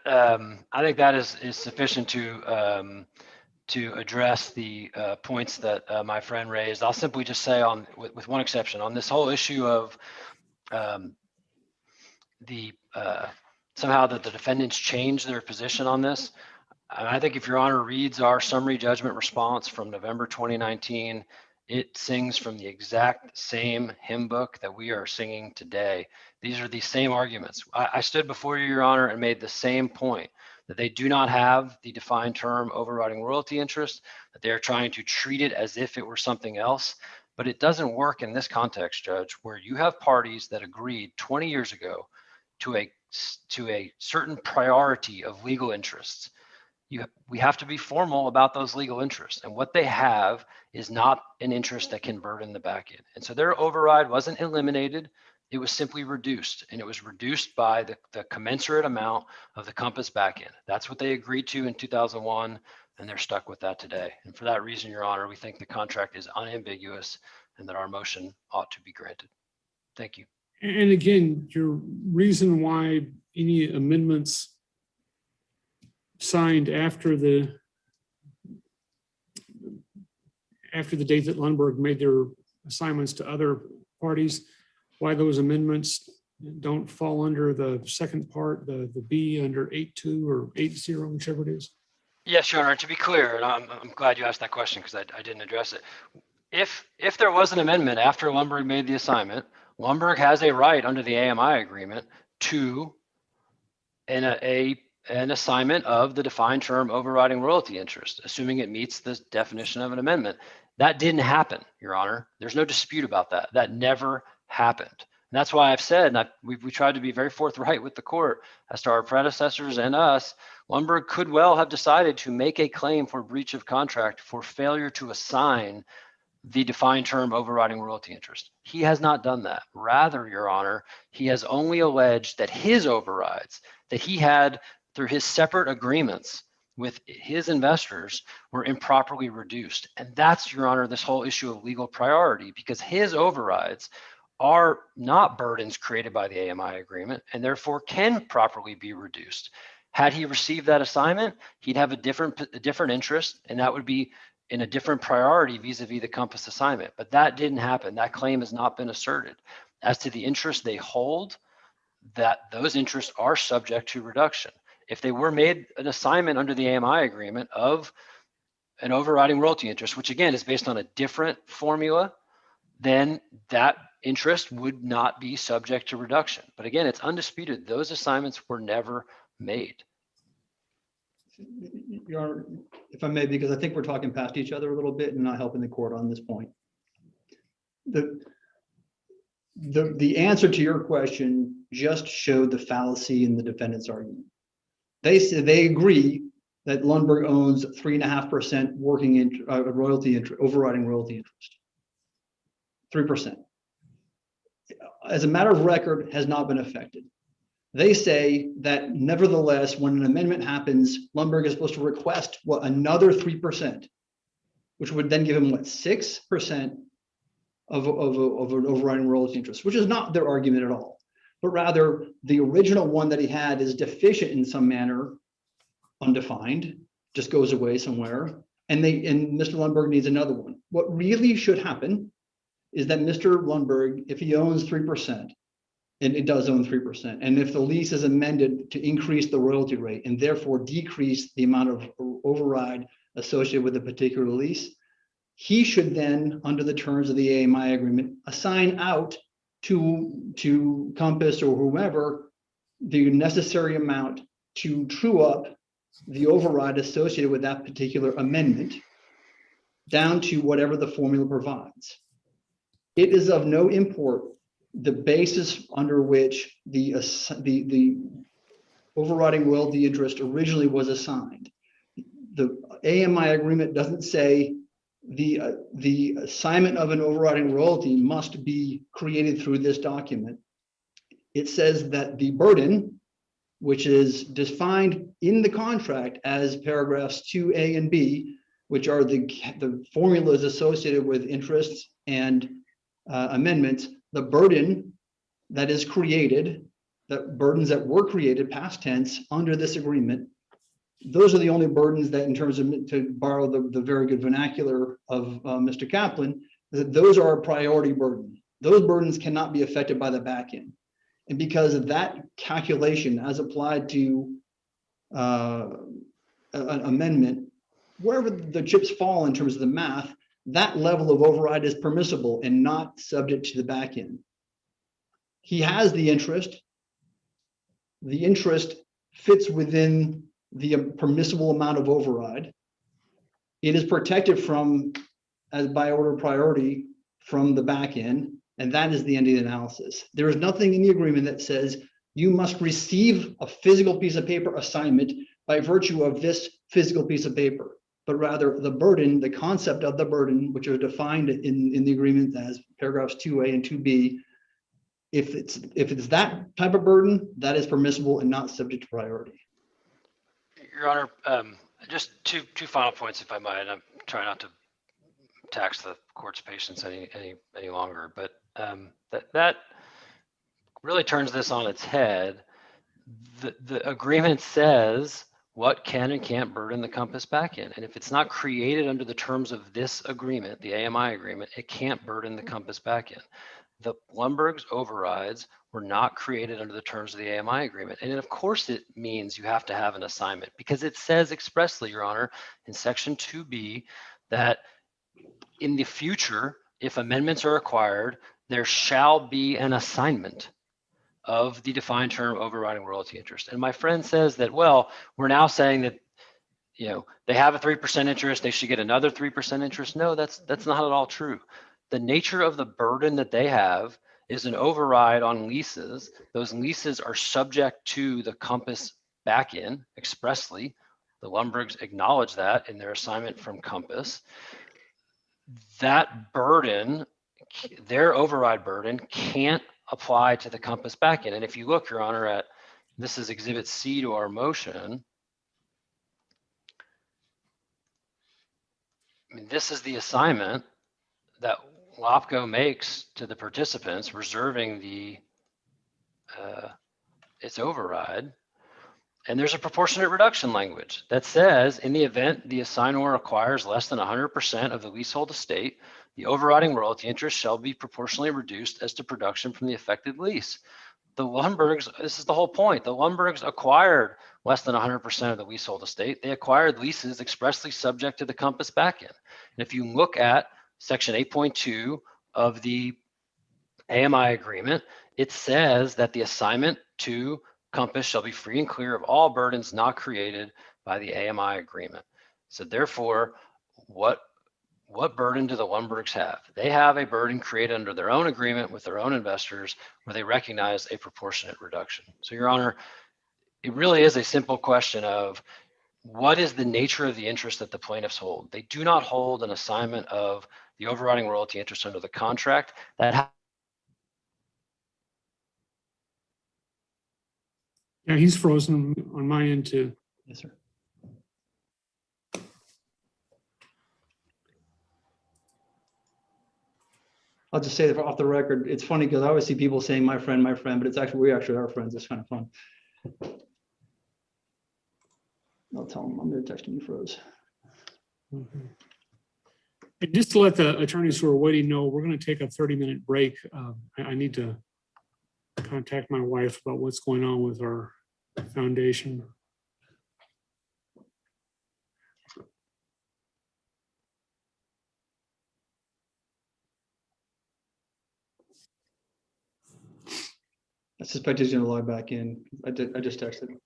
is sufficient to address the points that my friend raised. I'll simply just say, with one exception, on this whole issue of somehow that the defendants changed their position on this. I think if Your Honor reads our summary judgment response from November 2019, it sings from the exact same hymn book that we are singing today. These are the same arguments. I stood before you, Your Honor, and made the same point, that they do not have the defined term overriding royalty interest, that they are trying to treat it as if it were something else. But it doesn't work in this context, Judge, where you have parties that agreed 20 years ago to a certain priority of legal interests. We have to be formal about those legal interests. And what they have is not an interest that can burden the back end. And so their override wasn't eliminated. It was simply reduced, and it was reduced by the commensurate amount of the Compass back end. That's what they agreed to in 2001, and they're stuck with that today. And for that reason, Your Honor, we think the contract is unambiguous and that our motion ought to be granted. Thank you. And again, your reason why any amendments signed after the date that Lundberg made their assignments to other parties, why those amendments don't fall under the second part, the B under 8.2 or 8.0, whichever it is? Yes, Your Honor, to be clear, and I'm glad you asked that question because I didn't address it. If there was an amendment after Lundberg made the assignment, Lundberg has a right under the AMI agreement to an assignment of the defined term overriding royalty interest, assuming it meets the definition of an amendment. That didn't happen, Your Honor. There's no dispute about that. That never happened. And that's why I've said, and we tried to be very forthright with the court as to our predecessors and us, Lundberg could well have decided to make a claim for breach of contract for failure to assign the defined term overriding royalty interest. He has not done that. Rather, Your Honor, he has only alleged that his overrides that he had through his separate agreements with his investors were improperly reduced. And that's, Your Honor, this whole issue of legal priority, because his overrides are not burdens created by the AMI agreement and therefore can properly be reduced. Had he received that assignment, he'd have a different interest, and that would be in a different priority vis-a-vis the Compass assignment. But that didn't happen. That claim has not been asserted. As to the interest they hold, that those interests are subject to reduction. If they were made an assignment under the AMI agreement of an overriding royalty interest, which again is based on a different formula, then that interest would not be subject to reduction. But again, it's undisputed. Those assignments were never made. Your Honor, if I may, because I think we're talking past each other a little bit and not helping the court on this point. The answer to your question just showed the fallacy in the defendant's argument. They said they agree that Lundberg owns 3.5% working royalty interest, overriding royalty interest. 3%. As a matter of record, has not been affected. They say that nevertheless, when an amendment happens, Lundberg is supposed to request another 3%, which would then give him 6% of an overriding royalty interest, which is not their argument at all, but rather the original one that he had is deficient in some manner, undefined, just goes away somewhere, and Mr. Lundberg needs another one. What really should happen is that Mr. Lundberg, if he owns 3%, and it does own 3%, and if the lease is amended to increase the royalty rate and therefore decrease the amount of override associated with a particular lease, he should then, under the terms of the AMI agreement, assign out to Compass or whomever the necessary amount to true up the override associated with that particular amendment down to whatever the formula provides. It is of no import the basis under which the overriding royalty interest originally was assigned. The AMI agreement doesn't say the assignment of an overriding royalty must be created through this document. It says that the burden, which is defined in the contract as paragraphs 2A and B, which are the formulas associated with interests and amendments, the burden that is created, the burdens that were created past tense under this agreement, those are the only burdens that, in terms of, to borrow the very good vernacular of Mr. Kaplan, that those are a priority burden. Those burdens cannot be affected by the back end. And because of that calculation as applied to an amendment, wherever the chips fall in terms of the math, that level of override is permissible and not subject to the back end. He has the interest. The interest fits within the permissible amount of override. It is protected from, as by order of priority, from the back end, and that is the end of the analysis. There is nothing in the agreement that says you must receive a physical piece of paper assignment by virtue of this physical piece of paper, but rather the burden, the concept of the burden, which are defined in the agreement as paragraphs 2A and 2B. If it's that type of burden, that is permissible and not subject to priority. Your Honor, just two final points, if I might. I'm trying not to tax the court's patience any longer, but that really turns this on its head. The agreement says what can and can't burden the Compass backend, and if it's not created under the terms of this agreement, the AMI agreement, it can't burden the Compass backend. The Lundberg's overrides were not created under the terms of the AMI agreement. And of course it means you have to have an assignment, because it says expressly, Your Honor, in section 2B, that in the future, if amendments are required, there shall be an assignment of the defined term overriding royalty interest. And my friend says that, well, we're now saying that, you know, they have a 3% interest, they should get another 3% interest. No, that's not at all true. The nature of the burden that they have is an override on leases. Those leases are subject to the Compass backend expressly. The Lundbergs acknowledge that in their assignment from Compass. That burden, their override burden, can't apply to the Compass backend. And if you look, Your Honor, at this is Exhibit C to our motion. I mean, this is the assignment that LOPCO makes to the participants, reserving the its override. And there's a proportionate reduction language that says, in the event the assignor acquires less than 100% of the leasehold estate, the overriding royalty interest shall be proportionally reduced as to production from the affected lease. The Lundbergs, this is the whole point, the Lundbergs acquired less than 100% of the leasehold estate. They acquired leases expressly subject to the Compass backend. And if you look at section 8.2 of the AMI agreement, it says that the assignment to Compass shall be free and clear of all burdens not created by the AMI agreement. So therefore, what burden do the Lundbergs have? They have a burden created under their own agreement with their own investors where they recognize a proportionate reduction. So Your Honor, it really is a simple question of what is the nature of the interest that the plaintiffs hold? They do not hold an assignment of the overriding royalty interest under the contract. Yeah, he's frozen on my end too. Yes, sir. I'll just say that off the record, it's funny because I always see people saying my friend, but it's actually, we actually are friends. It's kind of fun. I'll tell him I'm going to text him, he froze. Okay. And just to let the attorneys who are waiting know, we're going to take a 30-minute break. I need to contact my wife about what's going on with our foundation. I suspect he's gonna log back in. I just texted him.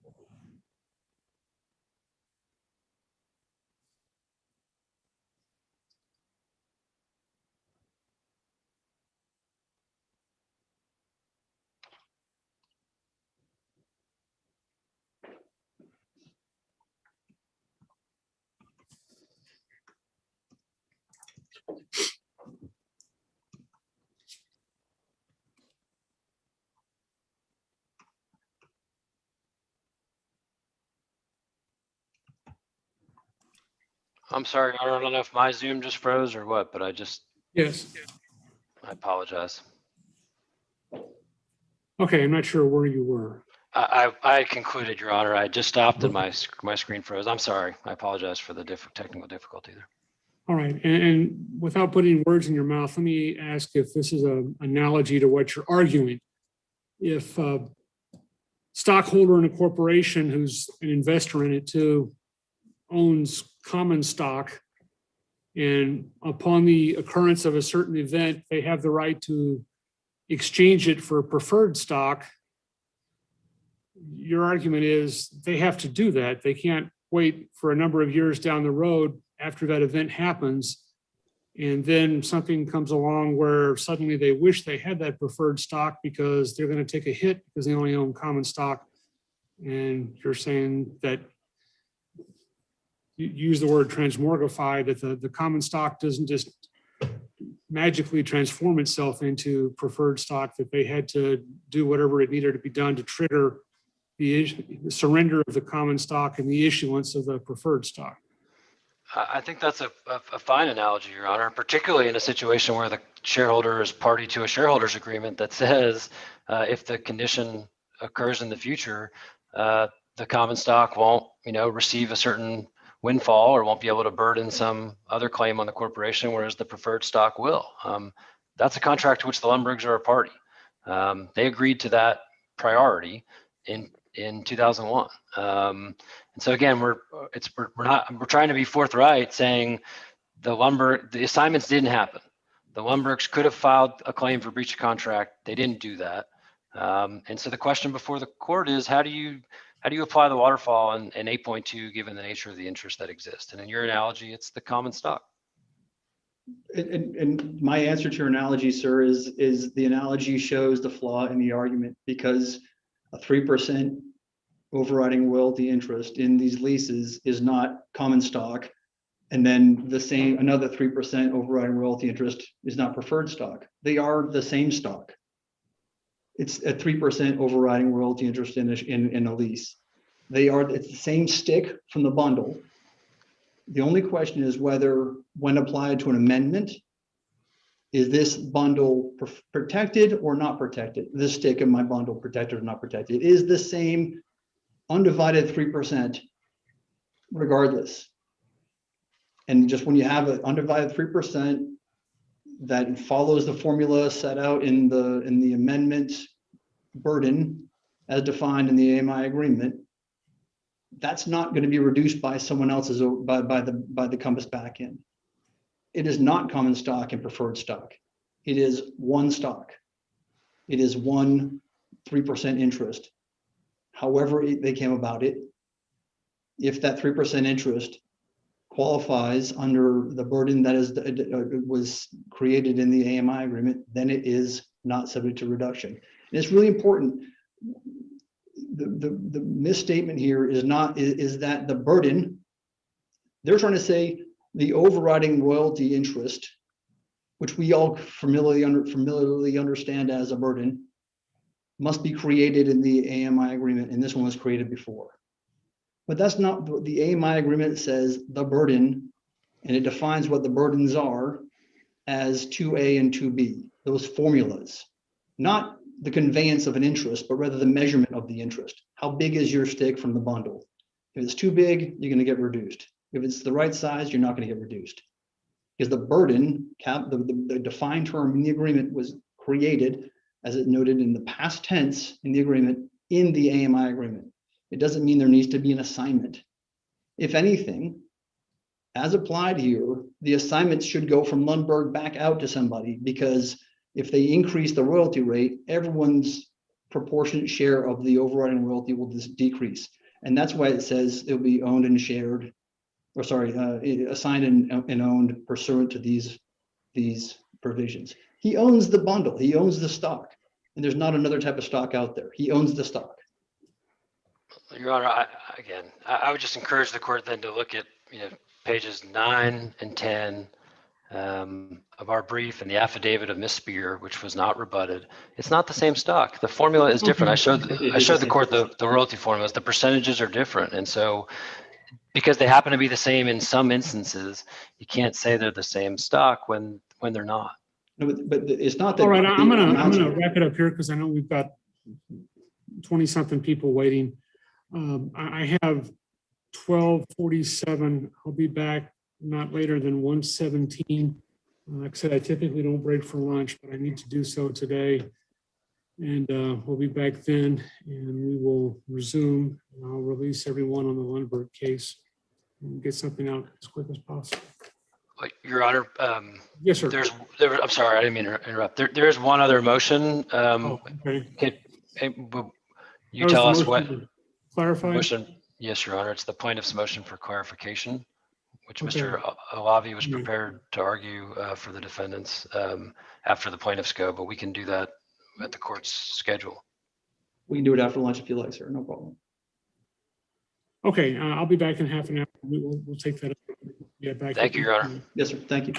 I'm sorry, I don't know if my Zoom just froze or what, but I Yes. apologize. Okay, I'm not sure where you were. I concluded, Your Honor. I just stopped and my screen froze. I'm sorry. I apologize for the technical difficulty there. All right, and without putting words in your mouth, let me ask if this is an analogy to what you're arguing. If a stockholder in a corporation who's an investor in it too owns common stock, and upon the occurrence of a certain event, they have the right to exchange it for preferred stock, your argument is they have to do that. They can't wait for a number of years down the road after that event happens, and then something comes along where suddenly they wish they had that preferred stock because they're going to take a hit because they only own common stock. And you're saying that you use the word transmorgify, that the common stock doesn't just magically transform itself into preferred stock, that they had to do whatever it needed to be done to trigger the surrender of the common stock and the issuance of the preferred stock. I think that's a fine analogy, Your Honor, particularly in a situation where the shareholder is party to a shareholders agreement that says if the condition occurs in the future, the common stock won't, receive a certain windfall or won't be able to burden some other claim on the corporation, whereas the preferred stock will. That's a contract to which the Lundbergs are a party. They agreed to that priority in 2001. And so again, we're trying to be forthright, saying the assignments didn't happen. The Lundbergs could have filed a claim for breach of contract. They didn't do that. And so the question before the court is, how do you apply the waterfall in 8.2 given the nature of the interest that exists? And in your analogy, it's the common stock. And my answer to your analogy, sir, is the analogy shows the flaw in the argument, because a 3% overriding royalty interest in these leases is not common stock. And then another 3% overriding royalty interest is not preferred stock. They are the same stock. It's a 3% overriding royalty interest in a lease. It's the same stick from the bundle. The only question is whether, when applied to an amendment, is this bundle protected or not protected? This stick in my bundle protected or not protected? It is the same undivided 3% regardless. And just when you have an undivided 3% that follows the formula set out in the amendment burden as defined in the AMI agreement, that's not going to be reduced by someone else's by the compass back in. It is not common stock and preferred stock. It is one stock. It is 3% interest. However they came about it, if that 3% interest qualifies under the burden that was created in the AMI agreement, then it is not subject to reduction. And it's really important. The misstatement here is that the burden, they're trying to say the overriding royalty interest, which we all familiarly understand as a burden, must be created in the AMI agreement, and this one was created before. But that's not what the AMI agreement says. The burden, and it defines what the burdens are as 2A and 2B, those formulas, not the conveyance of an interest, but rather the measurement of the interest. How big is your stake from the bundle? If it's too big, you're going to get reduced. If it's the right size, you're not going to get reduced. Because the burden cap, the defined term in the agreement was created, as it noted in the past tense in the agreement, in the AMI agreement. It doesn't mean there needs to be an assignment. If anything, as applied here, the assignments should go from Lundberg back out to somebody, because if they increase the royalty rate, everyone's proportionate share of the overriding royalty will just decrease. And that's why it says it'll be owned and shared, or sorry, assigned and owned pursuant to these provisions. He owns the bundle, he owns the stock, and there's not another type of stock out there. He owns the stock. Your Honor, I would just encourage the court then to look at, pages 9 and 10 of our brief and the affidavit of Ms. Spear, which was not rebutted. It's not the same stock. The formula is different. I showed the court the royalty formulas. The percentages are different. And so because they happen to be the same in some instances, you can't say they're the same stock when they're not. No, but it's not that. All right, I'm gonna wrap it up here because I know we've got 20 something people waiting. I have 12:47. I'll be back not later than 1:17. Like I said, I typically don't break for lunch, but I need to do so today. And we'll be back then, and we will resume. And I'll release everyone on the Lundberg case and get something out as quick as possible. Your Honor, yes, sir. I'm sorry, I didn't mean to interrupt. There is one other motion. Okay. You tell us what clarify. motion. Yes, Your Honor. It's the plaintiff's motion for clarification, which Okay. Mr. Alavi was prepared to argue for the defendants after the plaintiffs go, but we can do that at the court's schedule. We can do it after lunch if you like, sir. No problem. Okay, I'll be back in half an hour. We'll take that up. Yeah, back. Thank you, Your Honor. Yes, sir. Thank you.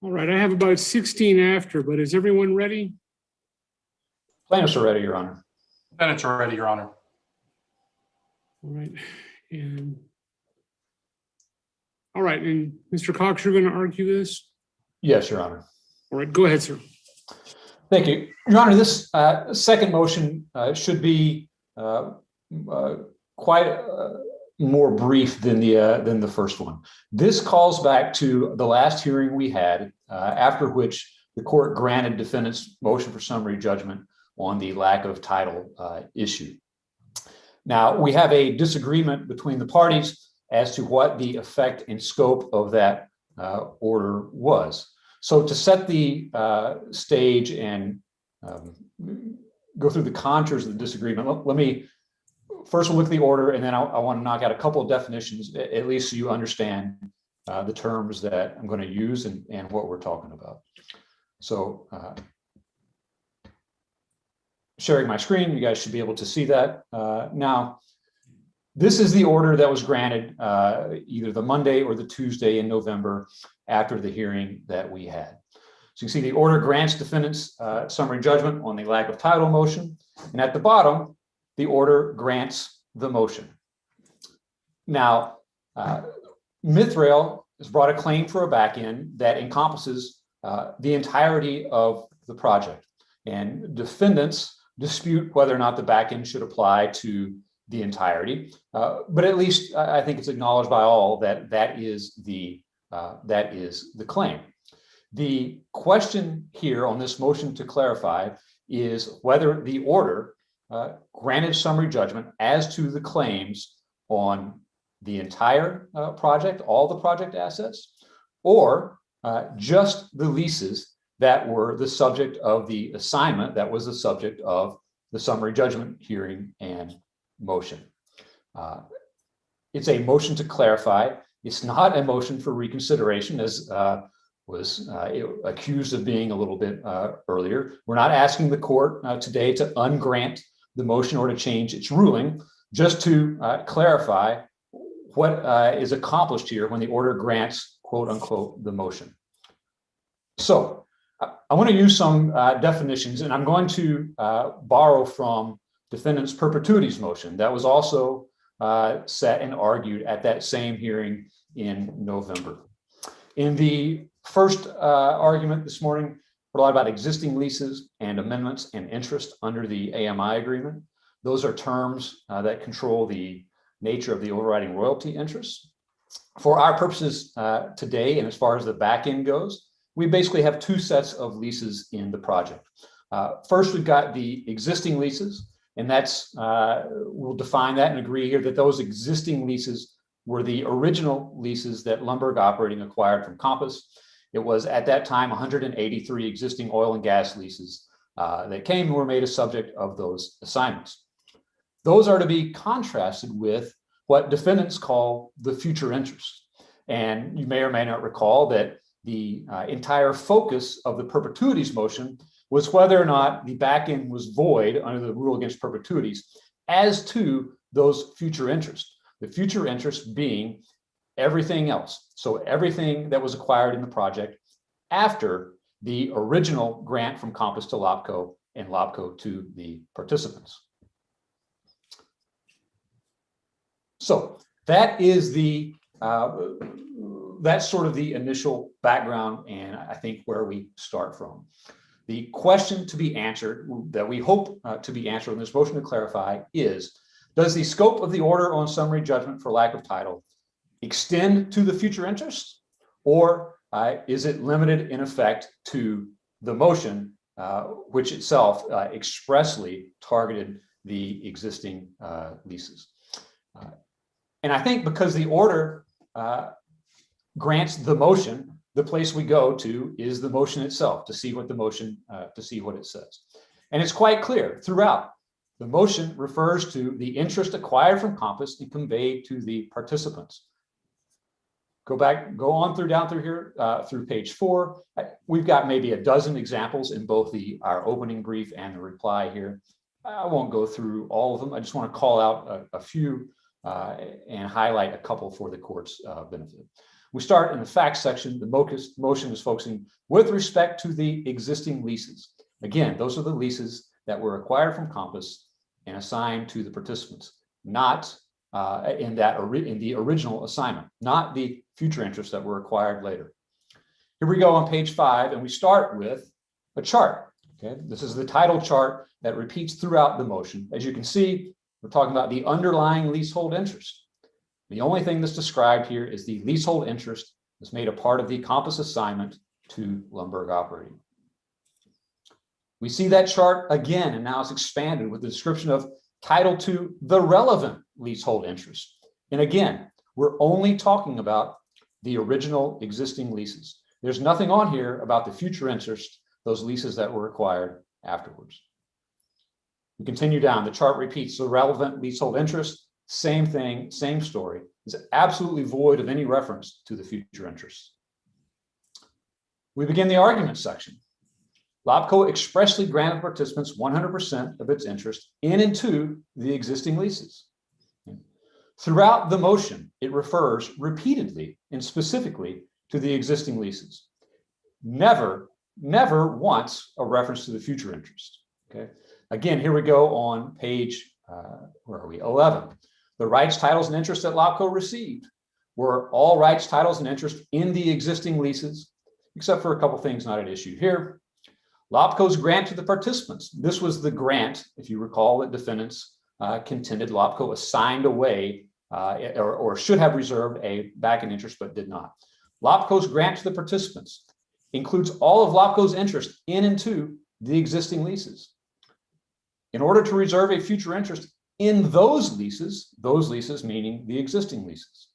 All right, I have about 16 after, but is everyone ready? Plaintiffs are ready, Your Honor. Defendants are ready, Your Honor. All right, and all right, and Mr. Cox, you're going to argue this? Yes, Your Honor. All right, go ahead, sir. Thank you. Your Honor, this second motion should be quite more brief than the first one. This calls back to the last hearing we had, after which the court granted defendants' motion for summary judgment on the lack of title issue. Now, we have a disagreement between the parties as to what the effect and scope of that order was. So to set the stage and go through the contours of the disagreement, let me first look at the order, and then I want to knock out a couple of definitions, at least so you understand the terms that I'm going to use and what we're talking about. So sharing my screen, you guys should be able to see that. Now, this is the order that was granted either the Monday or the Tuesday in November after the hearing that we had. So you can see the order grants defendants summary judgment on the lack of title motion. And at the bottom, the order grants the motion. Now, Mithrail has brought a claim for a back end that encompasses the entirety of the project. And defendants dispute whether or not the back end should apply to the entirety, but at least I think it's acknowledged by all that that is the claim. The question here on this motion to clarify is whether the order granted summary judgment as to the claims on the entire project, all the project assets, or just the leases that were the subject of the assignment that was the subject of the summary judgment hearing and motion. It's a motion to clarify. It's not a motion for reconsideration, as was accused of being a little bit earlier. We're not asking the court today to ungrant the motion or to change its ruling, just to clarify what is accomplished here when the order grants, quote unquote, the motion. So I want to use some definitions, and I'm going to borrow from defendant's perpetuities motion that was also set and argued at that same hearing in November. In the first argument this morning, we're a lot about existing leases and amendments and interest under the AMI agreement. Those are terms that control the nature of the overriding royalty interest. For our purposes today, and as far as the back end goes, we basically have two sets of leases in the project. First, we've got the existing leases, and that's, we'll define that and agree here that those existing leases were the original leases that Lumberg Operating acquired from Compass. It was at that time 183 existing oil and gas leases that came and were made a subject of those assignments. Those are to be contrasted with what defendants call the future interest. And you may or may not recall that the entire focus of the perpetuities motion was whether or not the back end was void under the rule against perpetuities as to those future interests. The future interest being everything else. So everything that was acquired in the project after the original grant from Compass to Lopco and Lopco to the participants. So that is the that's sort of the initial background, and I think where we start from. The question to be answered, that we hope to be answered in this motion to clarify, is, does the scope of the order on summary judgment for lack of title extend to the future interest, or is it limited in effect to the motion, which itself expressly targeted the existing leases? And I think because the order grants the motion, the place we go to is the motion itself to see what the motion, to see what it says. And it's quite clear throughout. The motion refers to the interest acquired from Compass and conveyed to the participants. Go back, go on through down through here, through page 4. We've got maybe a dozen examples in both our opening brief and the reply here. I won't go through all of them. I just want to call out a few and highlight a couple for the court's benefit. We start in the facts section. The motion is focusing with respect to the existing leases. Again, those are the leases that were acquired from Compass and assigned to the participants, not in the original assignment, not the future interests that were acquired later. Here we go on page 5, and we start with a chart. Okay, this is the title chart that repeats throughout the motion. As you can see, we're talking about the underlying leasehold interest. The only thing that's described here is the leasehold interest that's made a part of the Compass assignment to Lundberg Operating. We see that chart again, and now it's expanded with the description of title to the relevant leasehold interest. And again, we're only talking about the original existing leases. There's nothing on here about the future interest, those leases that were acquired afterwards. We continue down. The chart repeats the relevant leasehold interest. Same thing, same story. It's absolutely void of any reference to the future interests. We begin the argument section. LOPCO expressly granted participants 100% of its interest in and to the existing leases. Throughout the motion, it refers repeatedly and specifically to the existing leases. Never once a reference to the future interest. Okay. Again, here we go on page, where are we? 11. The rights, titles, and interests that LOPCO received were all rights, titles, and interest in the existing leases, except for a couple things not at issue here. LOPCO's grant to the participants. This was the grant, if you recall, that defendants contended LOPCO assigned away or should have reserved a back-end interest, but did not. LOPCO's grant to the participants includes all of LOPCO's interest in and to the existing leases. In order to reserve a future interest in those leases meaning the existing leases.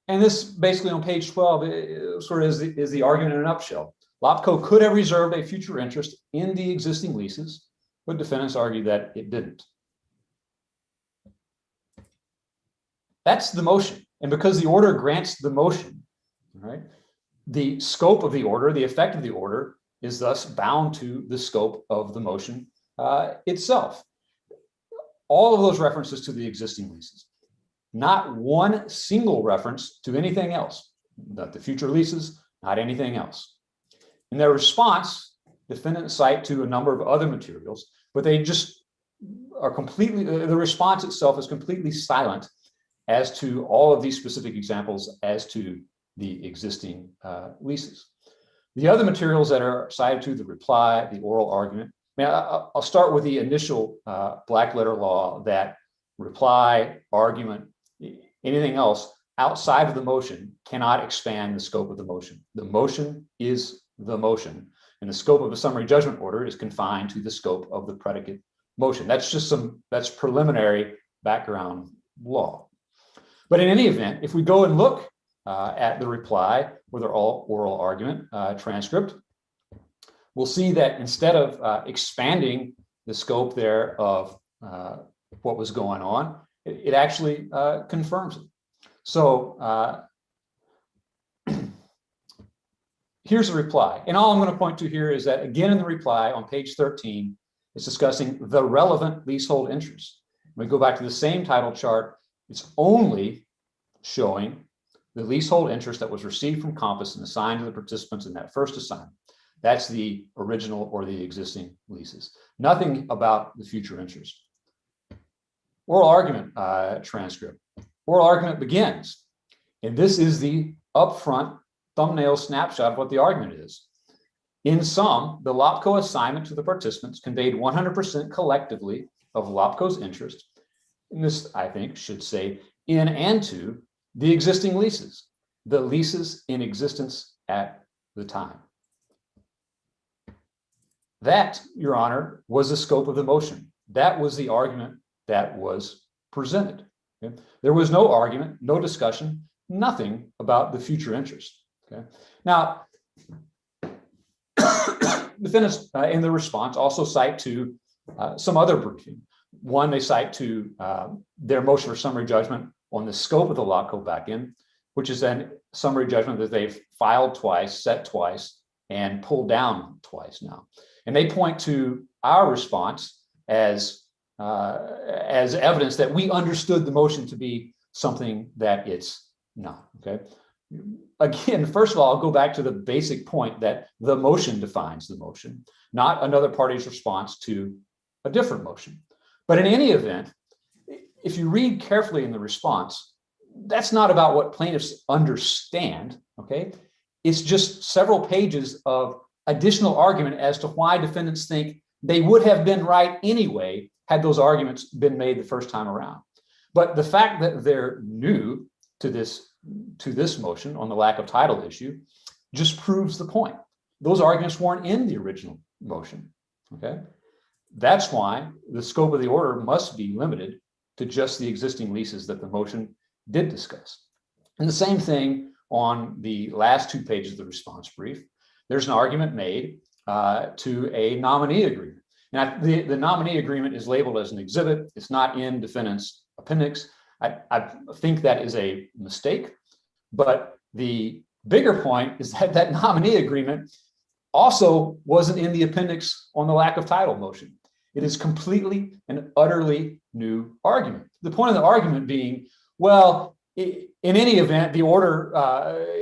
And this basically on page 12 sort of is the argument in a nutshell. LOPCO could have reserved a future interest in the existing leases, but defendants argue that it didn't. That's the motion. And because the order grants the motion, right, the scope of the order, the effect of the order is thus bound to the scope of the motion itself. All of those references to the existing leases. Not one single reference to anything else, not the future leases, not anything else. In their response, defendants cite to a number of other materials, but they just are completely, the response itself is completely silent as to all of these specific examples as to the existing leases. The other materials that are cited to the reply, the oral argument, I'll start with the initial black letter law that reply, argument, anything else outside of the motion cannot expand the scope of the motion. The motion is the motion, and the scope of a summary judgment order is confined to the scope of the predicate motion. That's just that's preliminary background law. But in any event, if we go and look at the reply or the oral argument transcript, we'll see that instead of expanding the scope there of what was going on, it actually confirms it. So here's the reply. And all I'm going to point to here is that, again, in the reply on page 13, it's discussing the relevant leasehold interest. When we go back to the same title chart, it's only showing the leasehold interest that was received from Compass and assigned to the participants in that first assignment. That's the original or the existing leases. Nothing about the future interest. Oral argument transcript. Oral argument begins, and this is the upfront thumbnail snapshot of what the argument is. In sum, the LOPCO assignment to the participants conveyed 100% collectively of LOPCO's interest. And this, I think, should say in and to the existing leases, the leases in existence at the time. That, Your Honor, was the scope of the motion. That was the argument that was presented. Okay? There was no argument, no discussion, nothing about the future interest. Okay? Now, defendants in the response also cite to some other briefing. One, they cite to their motion for summary judgment on the scope of the LOPCO back-end, which is then summary judgment that they've filed twice, set twice, and pulled down twice now. And they point to our response as evidence that we understood the motion to be something that it's No, okay. Again, first of all, I'll go back to the basic point that the motion defines the motion, not another party's response to a different motion. But in any event, if you read carefully in the response, that's not about what plaintiffs understand, okay? It's just several pages of additional argument as to why defendants think they would have been right anyway had those arguments been made the first time around. But the fact that they're new to this motion on the lack of title issue just proves the point. Those arguments weren't in the original motion, okay? That's why the scope of the order must be limited to just the existing leases that the motion did discuss. And the same thing on the last 2 pages of the response brief. There's an argument made to a nominee agreement. Now, the nominee agreement is labeled as an exhibit. It's not in defendant's appendix. I think that is a mistake, but the bigger point is that that nominee agreement also wasn't in the appendix on the lack of title motion. It is completely and utterly new argument. The point of the argument being, well, in any event, the order,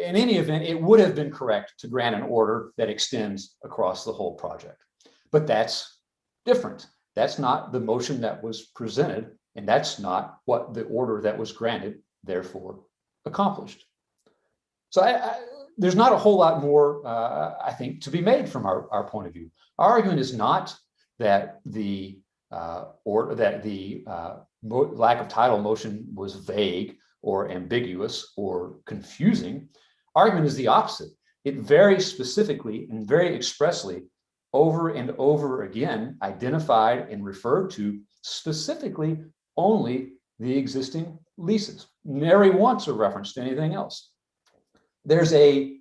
it would have been correct to grant an order that extends across the whole project. But that's different. That's not the motion that was presented, and that's not what the order that was granted, therefore, accomplished. So there's not a whole lot more, I think, to be made from our point of view. Our argument is not that the lack of title motion was vague or ambiguous or confusing. Argument is the opposite. It very specifically and very expressly over and over again identified and referred to specifically only the existing leases. Nary once a reference to anything else. There's a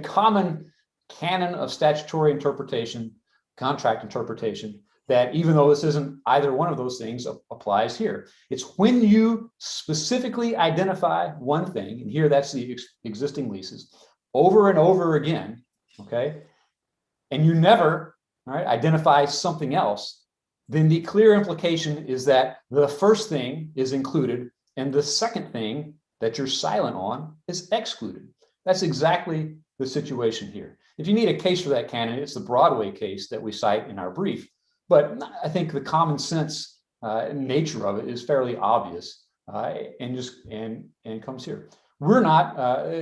common canon of statutory interpretation, contract interpretation, that even though this isn't either one of those things, applies here. It's when you specifically identify one thing, and here that's the existing leases, over and over again, okay, and you never, all right, identify something else, then the clear implication is that the first thing is included and the second thing that you're silent on is excluded. That's exactly the situation here. If you need a case for that canon, it's the Broadway case that we cite in our brief. But I think the common sense nature of it is fairly obvious and comes here. We're not,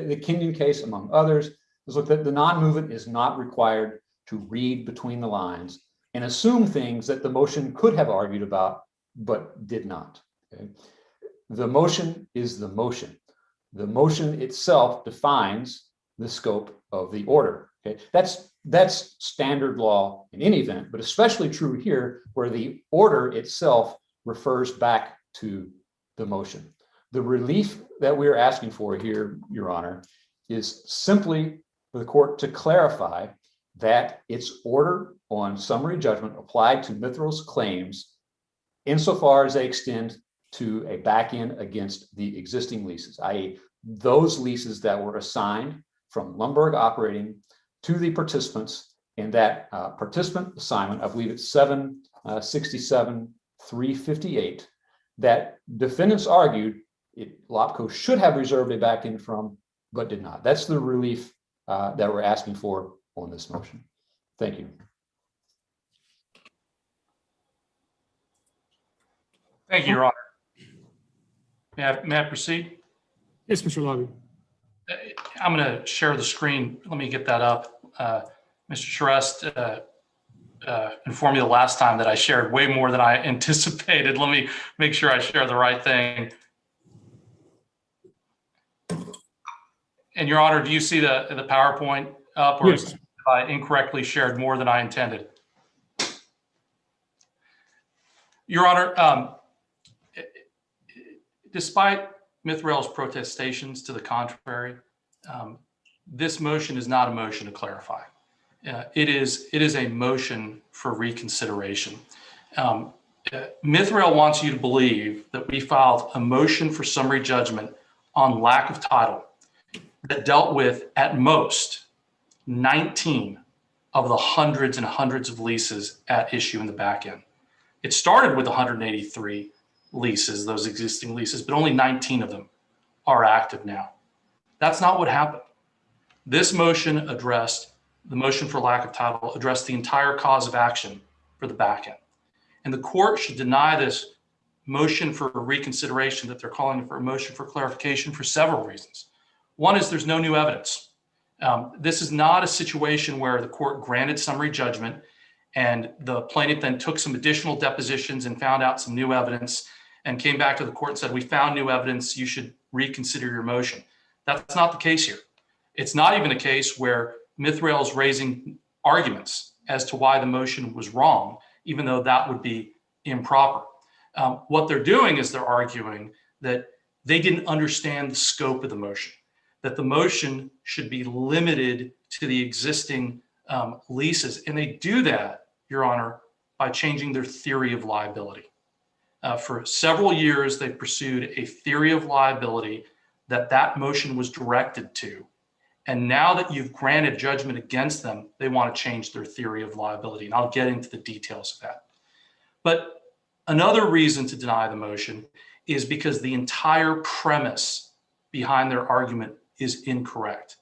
the Kenyon case, among others, is look that the non-movement is not required to read between the lines and assume things that the motion could have argued about, but did not. Okay? The motion is the motion. The motion itself defines the scope of the order. Okay, that's standard law in any event, but especially true here, where the order itself refers back to the motion. The relief that we're asking for here, Your Honor, is simply for the court to clarify that its order on summary judgment applied to Mithril's claims insofar as they extend to a back-end against the existing leases, i.e. those leases that were assigned from Lumberg Operating to the participants in that participant assignment, I believe it's 767-358, that defendants argued LOPCO should have reserved a back-end from, but did not. That's the relief that we're asking for on this motion. Thank you. Thank you, Your Honor. May I proceed? Yes, Mr. Lobby. I'm going to share the screen. Let me get that up. Mr. Shrest informed me the last time that I shared way more than I anticipated. Let me make sure I share the right thing. And Your Honor, do you see the PowerPoint up, or yes, have I incorrectly shared more than I intended? Your Honor, despite Mithril's protestations to the contrary, this motion is not a motion to clarify. It is a motion for reconsideration. Mithril wants you to believe that we filed a motion for summary judgment on lack of title that dealt with, at most, 19 of the hundreds and hundreds of leases at issue in the back end. It started with 183 leases, those existing leases, but only 19 of them are active now. That's not what happened. This motion addressed, the motion for lack of title addressed the entire cause of action for the back end. And the court should deny this motion for reconsideration that they're calling for a motion for clarification for several reasons. One is there's no new evidence. This is not a situation where the court granted summary judgment and the plaintiff then took some additional depositions and found out some new evidence and came back to the court and said, we found new evidence, you should reconsider your motion. That's not the case here. It's not even a case where Mithrail is raising arguments as to why the motion was wrong, even though that would be improper. What they're doing is they're arguing that they didn't understand the scope of the motion, that the motion should be limited to the existing leases. And they do that, Your Honor, by changing their theory of liability. For several years, they pursued a theory of liability that motion was directed to. And now that you've granted judgment against them, they want to change their theory of liability. And I'll get into the details of that. But another reason to deny the motion is because the entire premise behind their argument is incorrect.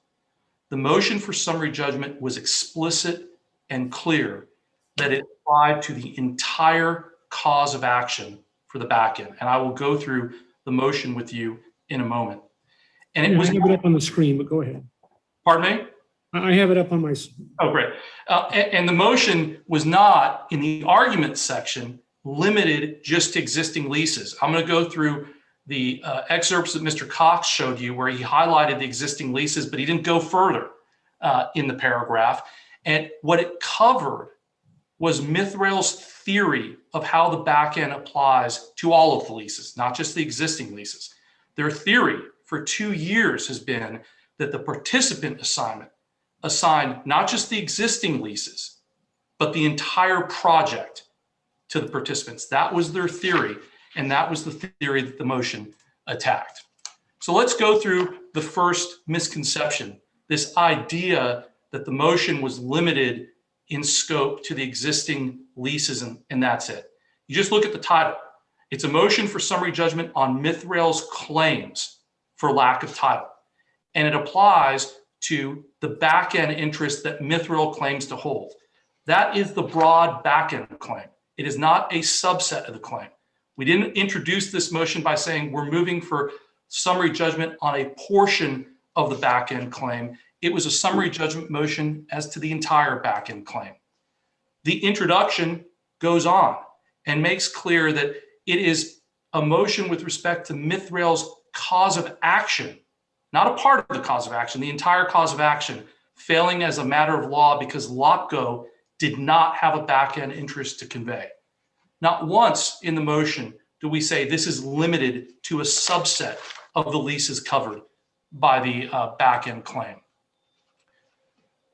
The motion for summary judgment was explicit and clear that it applied to the entire cause of action for the back end. And I will go through the motion with you in a moment. And it was I have it up on the screen, but go ahead. Pardon me? I have it up on my. Oh, great. And the motion was not in the argument section limited just to existing leases. I'm going to go through the excerpts that Mr. Cox showed you where he highlighted the existing leases, but he didn't go further in the paragraph. And what it covered was Mithrail's theory of how the back end applies to all of the leases, not just the existing leases. Their theory for 2 years has been that the participant assignment assigned not just the existing leases, but the entire project to the participants. That was their theory, and that was the theory that the motion attacked. So let's go through the first misconception, this idea that the motion was limited in scope to the existing leases, and that's it. You just look at the title. It's a motion for summary judgment on Mithrail's claims for lack of title. And it applies to the back-end interest that Mithrail claims to hold. That is the broad back-end claim. It is not a subset of the claim. We didn't introduce this motion by saying we're moving for summary judgment on a portion of the back-end claim. It was a summary judgment motion as to the entire back-end claim. The introduction goes on and makes clear that it is a motion with respect to Mithrail's cause of action, not a part of the cause of action, the entire cause of action, failing as a matter of law because LOPCO did not have a back-end interest to convey. Not once in the motion do we say this is limited to a subset of the leases covered by the back-end claim.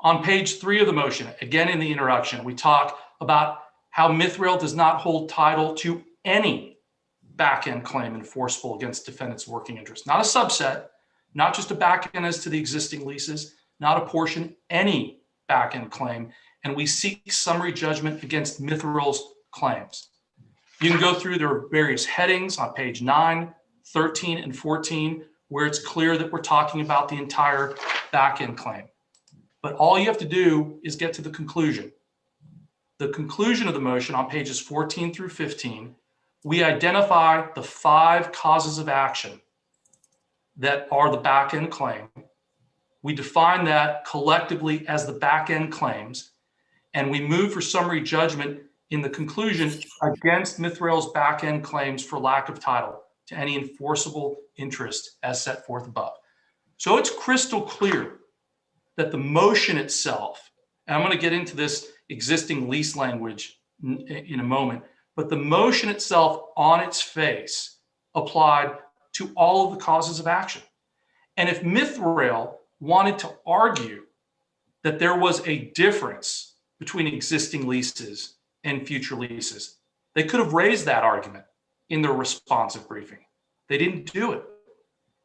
On page 3 of the motion, again in the introduction, we talk about how Mithrail does not hold title to any back-end claim enforceable against defendant's working interest. Not a subset, not just a back-end as to the existing leases, not a portion, any back-end claim. And we seek summary judgment against Mithrail's claims. You can go through their various headings on page 9, 13, and 14, where it's clear that we're talking about the entire back-end claim. But all you have to do is get to the conclusion. The conclusion of the motion on pages 14 through 15, we identify the 5 causes of action that are the back-end claim. We define that collectively as the back-end claims, and we move for summary judgment in the conclusion against Mithrail's back-end claims for lack of title to any enforceable interest as set forth above. So it's crystal clear that the motion itself, and I'm going to get into this existing lease language in a moment, but the motion itself on its face applied to all of the causes of action. And if Mithrail wanted to argue that there was a difference between existing leases and future leases, they could have raised that argument in their responsive briefing. They didn't do it.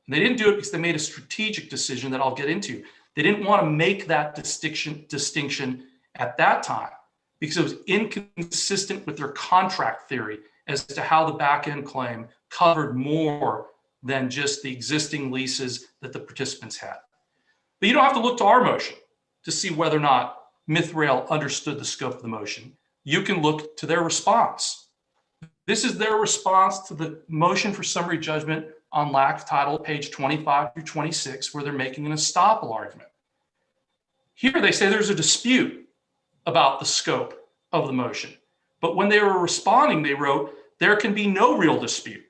And they didn't do it because they made a strategic decision that I'll get into. They didn't want to make that distinction at that time because it was inconsistent with their contract theory as to how the back-end claim covered more than just the existing leases that the participants had. But you don't have to look to our motion to see whether or not Mithrail understood the scope of the motion. You can look to their response. This is their response to the motion for summary judgment on lack of title, page 25 through 26, where they're making an estoppel argument. Here they say there's a dispute about the scope of the motion. But when they were responding, they wrote, there can be no real dispute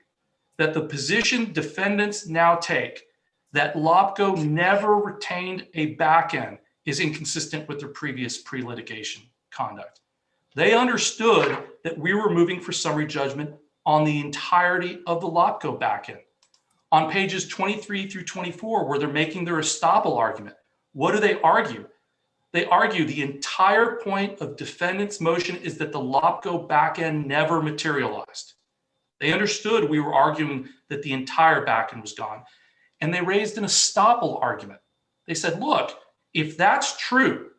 that the position defendants now take that LOPCO never retained a back end is inconsistent with their previous pre-litigation conduct. They understood that we were moving for summary judgment on the entirety of the LOPCO back end. On pages 23 through 24, where they're making their estoppel argument, what do they argue? They argue the entire point of defendant's motion is that the LOPCO back end never materialized. They understood we were arguing that the entire back end was gone. And they raised an estoppel argument. They said, look, if that's true,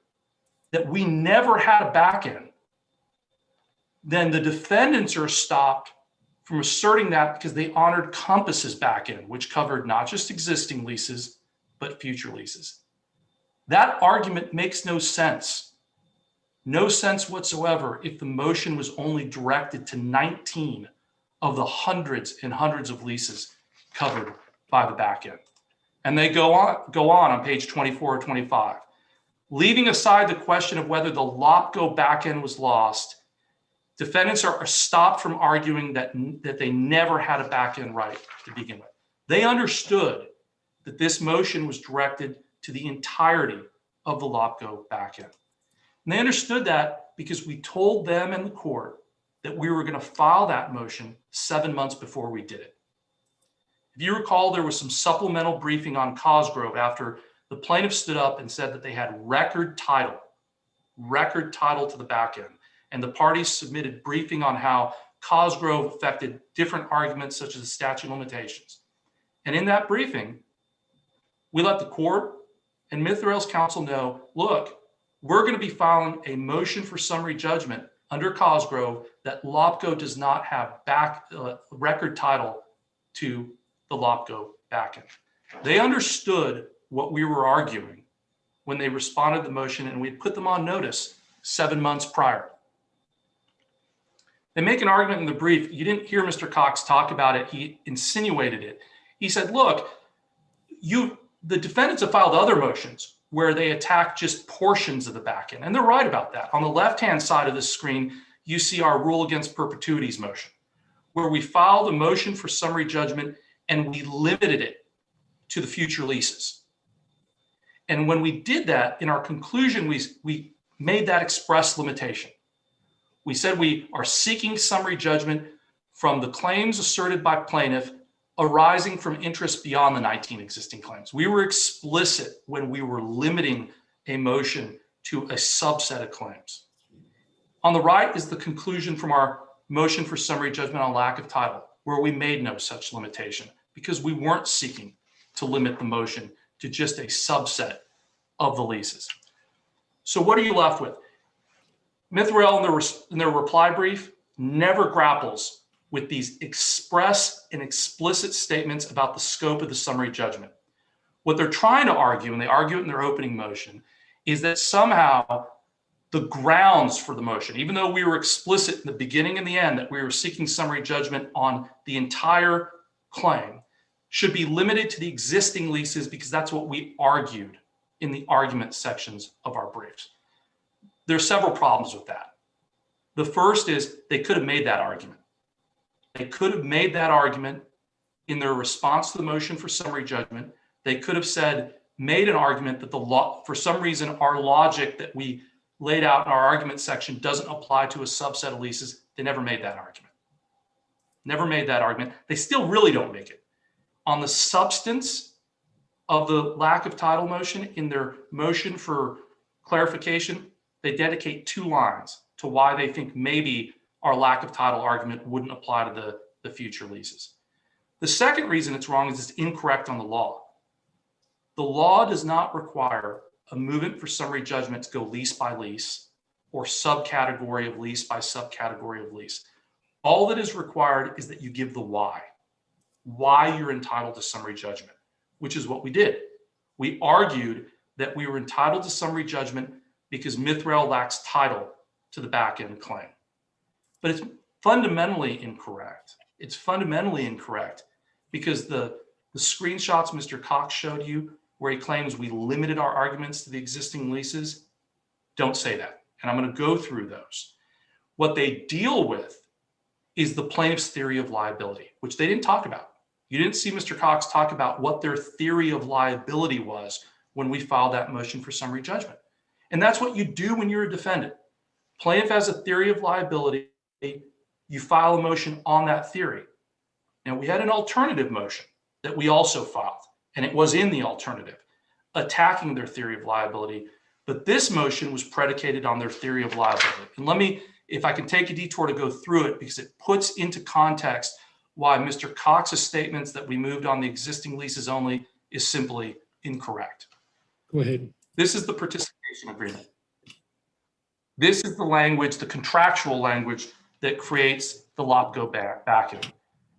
that we never had a back end, then the defendants are stopped from asserting that because they honored Compass's back end, which covered not just existing leases, but future leases. That argument makes no sense. No sense whatsoever if the motion was only directed to 19 of the hundreds and hundreds of leases covered by the back end. And they go on page 24 or 25. Leaving aside the question of whether the LOPCO back end was lost, defendants are stopped from arguing that they never had a back end right to begin with. They understood that this motion was directed to the entirety of the LOPCO back end. And they understood that because we told them and the court that we were going to file that motion 7 months before we did it. If you recall, there was some supplemental briefing on Cosgrove after the plaintiff stood up and said that they had record title to the back end. And the parties submitted briefing on how Cosgrove affected different arguments such as the statute of limitations. And in that briefing, we let the court and Mithrail's counsel know, look, we're going to be filing a motion for summary judgment under Cosgrove that LOPCO does not have record title to the LOPCO back end. They understood what we were arguing when they responded to the motion, and we put them on notice 7 months prior. They make an argument in the brief. You didn't hear Mr. Cox talk about it. He insinuated it. He said, look, the defendants have filed other motions where they attack just portions of the back end. And they're right about that. On the left-hand side of the screen, you see our rule against perpetuities motion, where we filed a motion for summary judgment and we limited it to the future leases. And when we did that, in our conclusion, we made that express limitation. We said we are seeking summary judgment from the claims asserted by plaintiff arising from interest beyond the 19 existing claims. We were explicit when we were limiting a motion to a subset of claims. On the right is the conclusion from our motion for summary judgment on lack of title, where we made no such limitation because we weren't seeking to limit the motion to just a subset of the leases. So what are you left with? Mithrail in their reply brief never grapples with these express and explicit statements about the scope of the summary judgment. What they're trying to argue, and they argue it in their opening motion, is that somehow the grounds for the motion, even though we were explicit in the beginning and the end that we were seeking summary judgment on the entire claim, should be limited to the existing leases because that's what we argued in the argument sections of our briefs. There are several problems with that. The first is they could have made that argument. They could have made that argument in their response to the motion for summary judgment. They could have made an argument that for some reason, our logic that we laid out in our argument section doesn't apply to a subset of leases. They never made that argument. Never made that argument. They still really don't make it. On the substance of the lack of title motion, in their motion for clarification, they dedicate 2 lines to why they think maybe our lack of title argument wouldn't apply to the future leases. The second reason it's wrong is it's incorrect on the law. The law does not require a movement for summary judgment to go lease by lease or subcategory of lease by subcategory of lease. All that is required is that you give the why. why you're entitled to summary judgment, which is what we did. We argued that we were entitled to summary judgment because Mithrail lacks title to the back end claim. But it's fundamentally incorrect. It's fundamentally incorrect because the screenshots Mr. Cox showed you where he claims we limited our arguments to the existing leases don't say that. And I'm going to go through those. What they deal with is the plaintiff's theory of liability, which they didn't talk about. You didn't see Mr. Cox talk about what their theory of liability was when we filed that motion for summary judgment. And that's what you do when you're a defendant. Plaintiff has a theory of liability. You file a motion on that theory. Now, we had an alternative motion that we also filed, and it was in the alternative, attacking their theory of liability. But this motion was predicated on their theory of liability. And let me, if I can take a detour to go through it, because it puts into context why Mr. Cox's statements that we moved on the existing leases only is simply incorrect. Go ahead. This is the participation agreement. This is the language, the contractual language that creates the LOPCO back-end.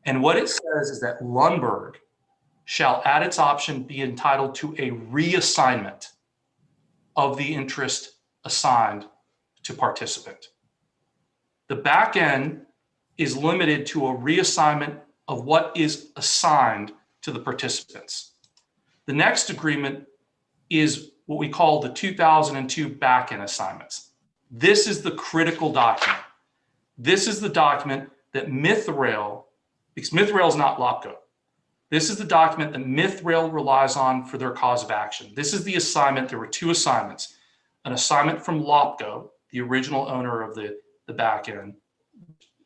And what it says is that Lundberg shall at its option be entitled to a reassignment of the interest assigned to participant. The back end is limited to a reassignment of what is assigned to the participants. The next agreement is what we call the 2002 back end assignments. This is the critical document. This is the document that Mithrail, because Mithrail is not LOPCO. This is the document that Mithrail relies on for their cause of action. This is the assignment. There were two assignments. An assignment from LOPCO, the original owner of the back end,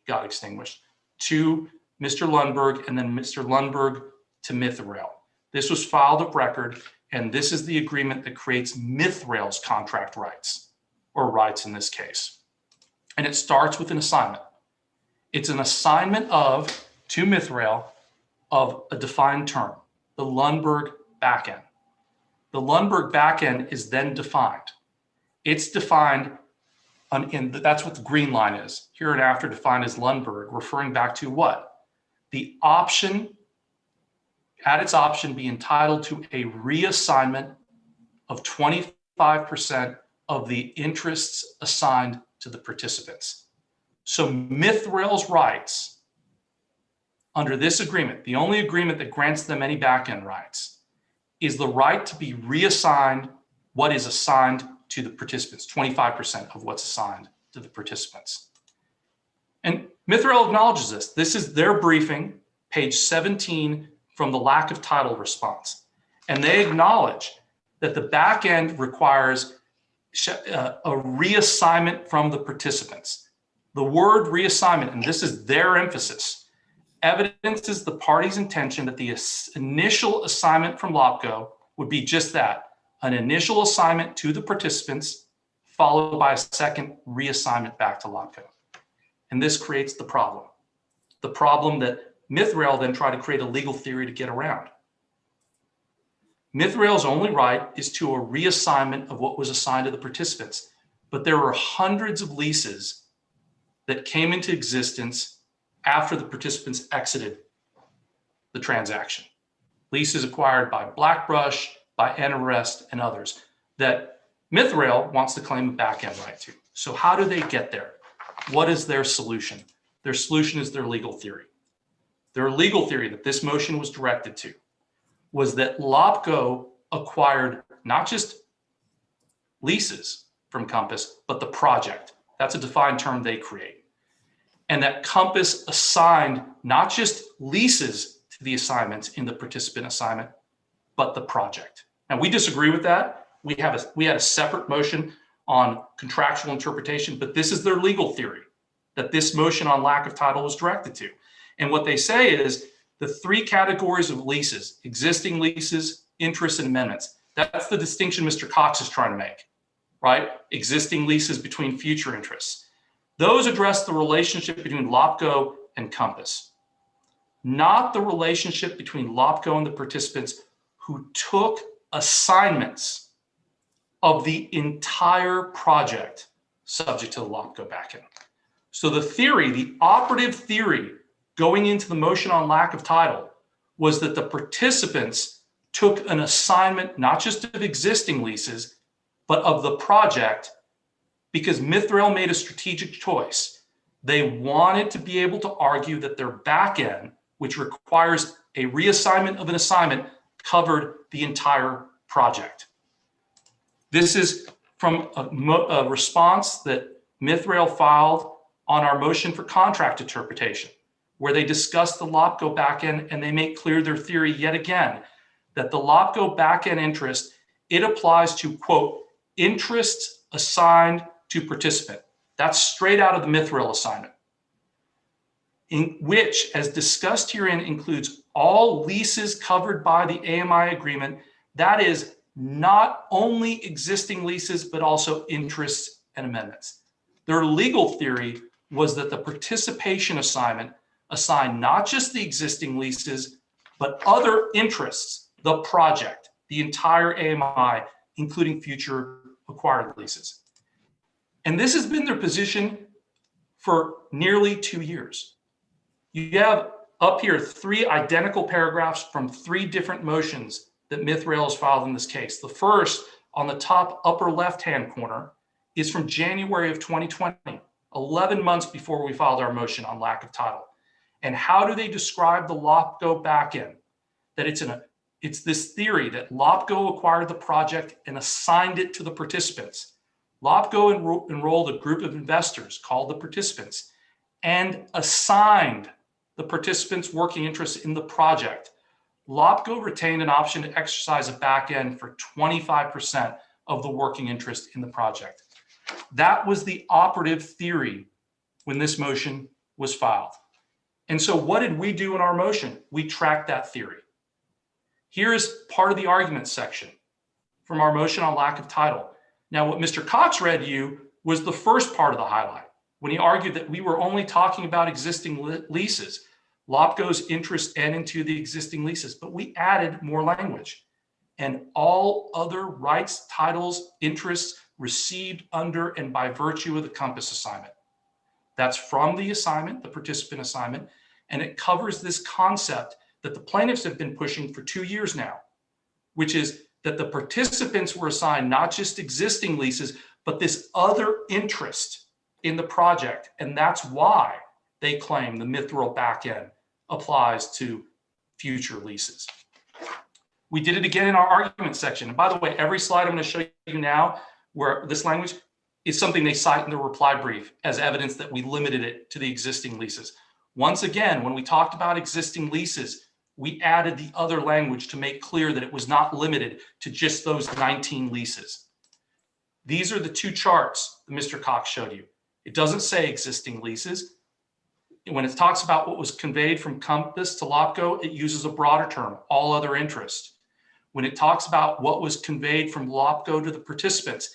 got extinguished, to Mr. Lundberg, and then Mr. Lundberg to Mithrail. This was filed of record, and this is the agreement that creates Mithrail's contract rights, or rights in this case. And it starts with an assignment. It's an assignment of, to Mithrail, of a defined term, the Lundberg backend. The Lundberg backend is then defined. It's defined, and that's what the green line is, hereinafter defined as Lundberg, referring back to what? The option, at its option, be entitled to a reassignment of 25% of the interests assigned to the participants. So Mithrail's rights under this agreement, the only agreement that grants them any back-end rights, is the right to be reassigned what is assigned to the participants, 25% of what's assigned to the participants. And Mithrail acknowledges this. This is their briefing, page 17 from the lack of title response. And they acknowledge that the back end requires a reassignment from the participants. The word reassignment, and this is their emphasis, evidences the party's intention that the initial assignment from LOPCO would be just that, an initial assignment to the participants, followed by a second reassignment back to LOPCO. And this creates the problem that Mithrail then tried to create a legal theory to get around. Mithrail's only right is to a reassignment of what was assigned to the participants, but there were hundreds of leases that came into existence after the participants exited the transaction. Leases acquired by Blackbrush, by Enarest, and others that Mithrail wants to claim a back-end right to. So how do they get there? What is their solution? Their solution is their legal theory. Their legal theory that this motion was directed to was that LOPCO acquired not just leases from Compass, but the project. That's a defined term they create. And that Compass assigned not just leases to the assignments in the participant assignment, but the project. Now, we disagree with that. We had a separate motion on contractual interpretation, but this is their legal theory that this motion on lack of title was directed to. And what they say is the three categories of leases, existing leases, interests, and amendments. That's the distinction Mr. Cox is trying to make, right? Existing leases between future interests. Those address the relationship between LOPCO and Compass, not the relationship between LOPCO and the participants who took assignments of the entire project subject to the LOPCO backend. So the theory, the operative theory going into the motion on lack of title was that the participants took an assignment, not just of existing leases, but of the project, because Mithril made a strategic choice. They wanted to be able to argue that their back end, which requires a reassignment of an assignment, covered the entire project. This is from a response that Mithril filed on our motion for contract interpretation, where they discuss the LOPCO backend and they make clear their theory yet again, that the LOPCO backend interest, it applies to, quote, interests assigned to participant. That's straight out of the Mithril assignment, in which, as discussed herein, includes all leases covered by the AMI agreement. That is not only existing leases, but also interests and amendments. Their legal theory was that the participation assignment assigned not just the existing leases, but other interests, the project, the entire AMI, including future acquired leases. And this has been their position for nearly 2 years. You have up here 3 identical paragraphs from 3 different motions that Mithril has filed in this case. The first, on the top upper left-hand corner, is from January of 2020, 11 months before we filed our motion on lack of title. And how do they describe the LOPCO backend? That it's this theory that LOPCO acquired the project and assigned it to the participants. LOPCO enrolled a group of investors called the participants and assigned the participants' working interest in the project. LOPCO retained an option to exercise a backend for 25% of the working interest in the project. That was the operative theory when this motion was filed. And so what did we do in our motion? We tracked that theory. Here's part of the argument section from our motion on lack of title. Now, what Mr. Cox read you was the first part of the highlight, when he argued that we were only talking about existing leases, LOPCO's interest and into the existing leases, but we added more language. And all other rights, titles, interests received under and by virtue of the Compass assignment. That's from the assignment, the participant assignment, and it covers this concept that the plaintiffs have been pushing for 2 years now, which is that the participants were assigned not just existing leases, but this other interest in the project. And that's why they claim the Mithril backend applies to future leases. We did it again in our argument section. And by the way, every slide I'm going to show you now where this language is something they cite in the reply brief as evidence that we limited it to the existing leases. Once again, when we talked about existing leases, we added the other language to make clear that it was not limited to just those 19 leases. These are the 2 charts that Mr. Cox showed you. It doesn't say existing leases. When it talks about what was conveyed from Compass to LOPCO, it uses a broader term, all other interest. When it talks about what was conveyed from LOPCO to the participants,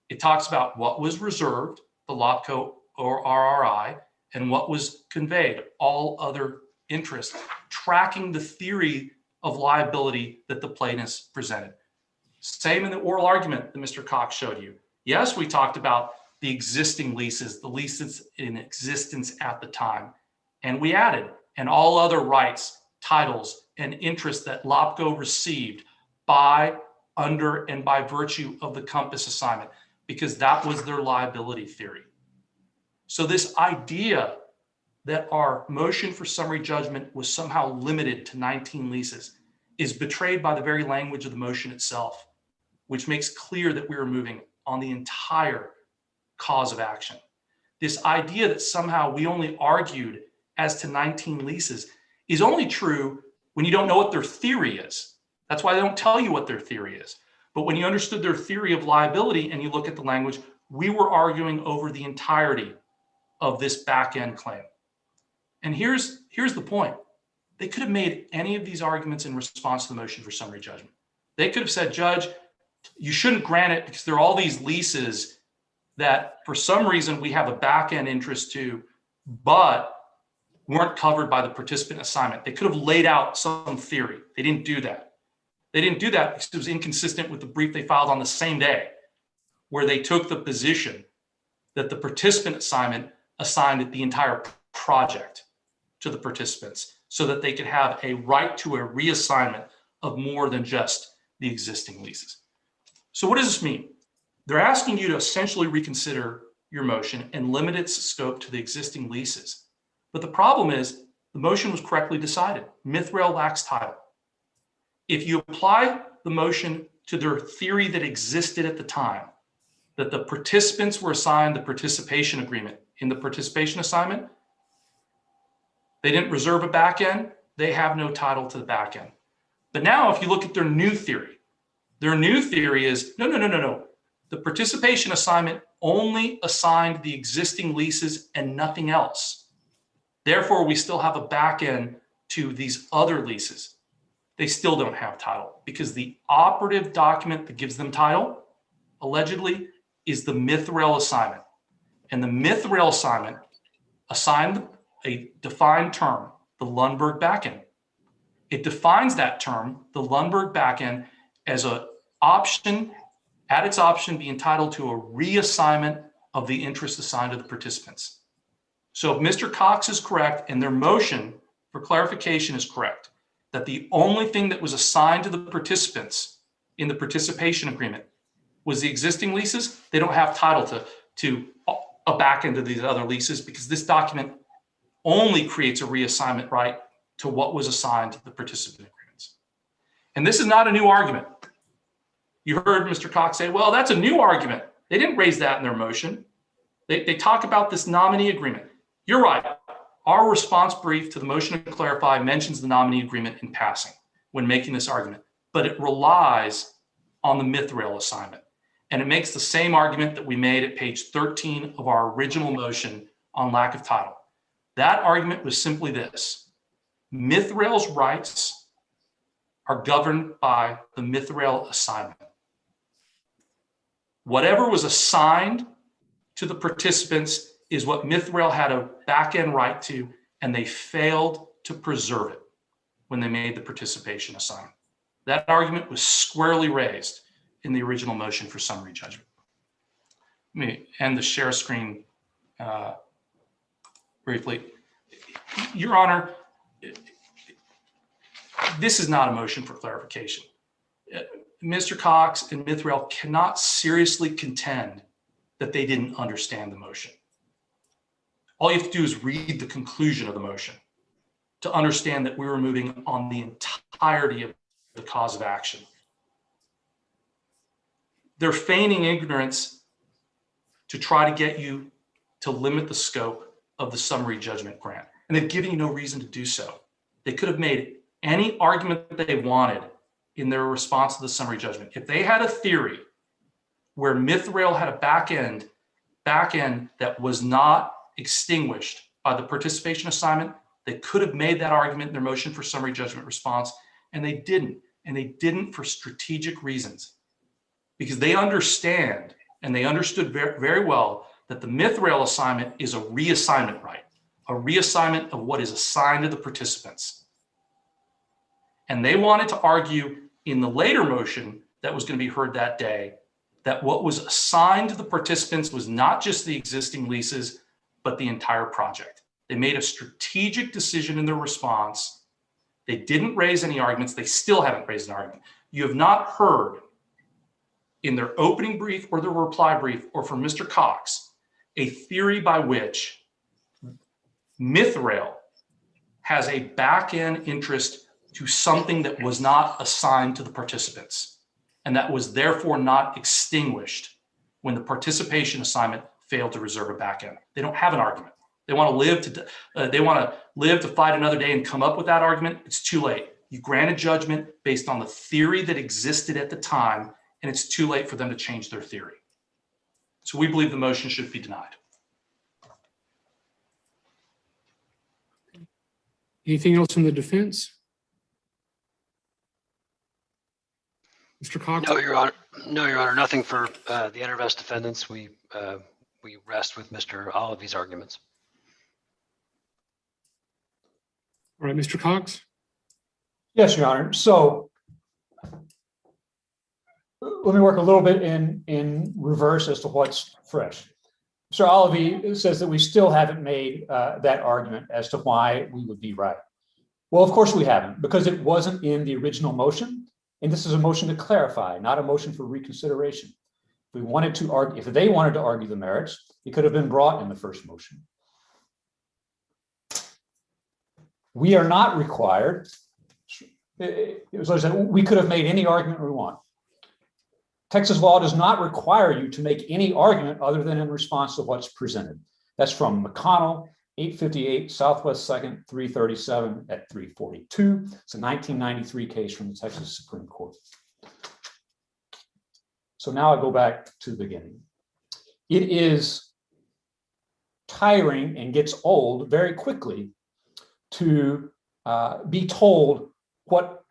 it talks about what was reserved, the LOPCO or RRI, and what was conveyed, all other interest, tracking the theory of liability that the plaintiffs presented. Same in the oral argument that Mr. Cox showed you. Yes, we talked about the existing leases, the leases in existence at the time, and we added, and all other rights, titles, and interests that LOPCO received by, under, and by virtue of the Compass assignment, because that was their liability theory. So this idea that our motion for summary judgment was somehow limited to 19 leases is betrayed by the very language of the motion itself, which makes clear that we are moving on the entire cause of action. This idea that somehow we only argued as to 19 leases is only true when you don't know what their theory is. That's why they don't tell you what their theory is. But when you understood their theory of liability and you look at the language, we were arguing over the entirety of this back-end claim. And here's the point. They could have made any of these arguments in response to the motion for summary judgment. They could have said, Judge, you shouldn't grant it because there are all these leases that for some reason we have a back-end interest to, but weren't covered by the participant assignment. They could have laid out some theory. They didn't do that. They didn't do that because it was inconsistent with the brief they filed on the same day, where they took the position that the participant assignment assigned the entire project to the participants. so that they could have a right to a reassignment of more than just the existing leases. So what does this mean? They're asking you to essentially reconsider your motion and limit its scope to the existing leases. But the problem is the motion was correctly decided. Mithrail lacks title. If you apply the motion to their theory that existed at the time, that the participants were assigned the participation agreement in the participation assignment, they didn't reserve a back end, they have no title to the back end. But now if you look at their new theory is, no. The participation assignment only assigned the existing leases and nothing else. Therefore, we still have a back end to these other leases. They still don't have title because the operative document that gives them title, allegedly, is the Mithrail assignment. And the Mithrail assignment assigned a defined term, the Lundberg backend. It defines that term, the Lundberg backend, as an option, at its option, be entitled to a reassignment of the interest assigned to the participants. So if Mr. Cox is correct and their motion for clarification is correct, that the only thing that was assigned to the participants in the participation agreement was the existing leases, they don't have title to a back end of these other leases because this document only creates a reassignment right to what was assigned to the participant agreements. And this is not a new argument. You heard Mr. Cox say, well, that's a new argument. They didn't raise that in their motion. They talk about this nominee agreement. You're right. Our response brief to the motion to clarify mentions the nominee agreement in passing when making this argument, but it relies on the Mithrail assignment. And it makes the same argument that we made at page 13 of our original motion on lack of title. That argument was simply this: Mithrail's rights are governed by the Mithrail assignment. Whatever was assigned to the participants is what Mithrail had a back-end right to, and they failed to preserve it when they made the participation assignment. That argument was squarely raised in the original motion for summary judgment. Let me end the share screen briefly. Your Honor, this is not a motion for clarification. Mr. Cox and Mithrail cannot seriously contend that they didn't understand the motion. All you have to do is read the conclusion of the motion to understand that we were moving on the entirety of the cause of action. They're feigning ignorance to try to get you to limit the scope of the summary judgment grant, and they've given you no reason to do so. They could have made any argument that they wanted in their response to the summary judgment. If they had a theory where Mithrail had a back end that was not extinguished by the participation assignment, they could have made that argument in their motion for summary judgment response, and they didn't. And they didn't for strategic reasons, because they understand, and they understood very, very well, that the Mithrail assignment is a reassignment right, a reassignment of what is assigned to the participants. And they wanted to argue in the later motion that was going to be heard that day that what was assigned to the participants was not just the existing leases, but the entire project. They made a strategic decision in their response. They didn't raise any arguments. They still haven't raised an argument. You have not heard in their opening brief or their reply brief or from Mr. Cox a theory by which Mithrail has a back-end interest to something that was not assigned to the participants and that was therefore not extinguished when the participation assignment failed to reserve a back-end. They don't have an argument. They want to live to fight another day and come up with that argument. It's too late. You granted judgment based on the theory that existed at the time, and it's too late for them to change their theory. So we believe the motion should be denied. Anything else from the defense? Mr. Cox? No, Your Honor. No, Your Honor. Nothing for the InterVest defendants. We rest with Mr. Olive's arguments. All right, Mr. Cox? Yes, Your Honor. So let me work a little bit in reverse as to what's fresh. Mr. Olive says that we still haven't made that argument as to why we would be right. Well, of course we haven't, because it wasn't in the original motion. And this is a motion to clarify, not a motion for reconsideration. If we wanted to argue, if they wanted to argue the merits, it could have been brought in the first motion. We are not required. As I said, we could have made any argument we want. Texas law does not require you to make any argument other than in response to what's presented. That's from McConnell, 858 Southwest 2nd, 337 at 342. It's a 1993 case from the Texas Supreme Court. So now I go back to the beginning. It is tiring and gets old very quickly to be told what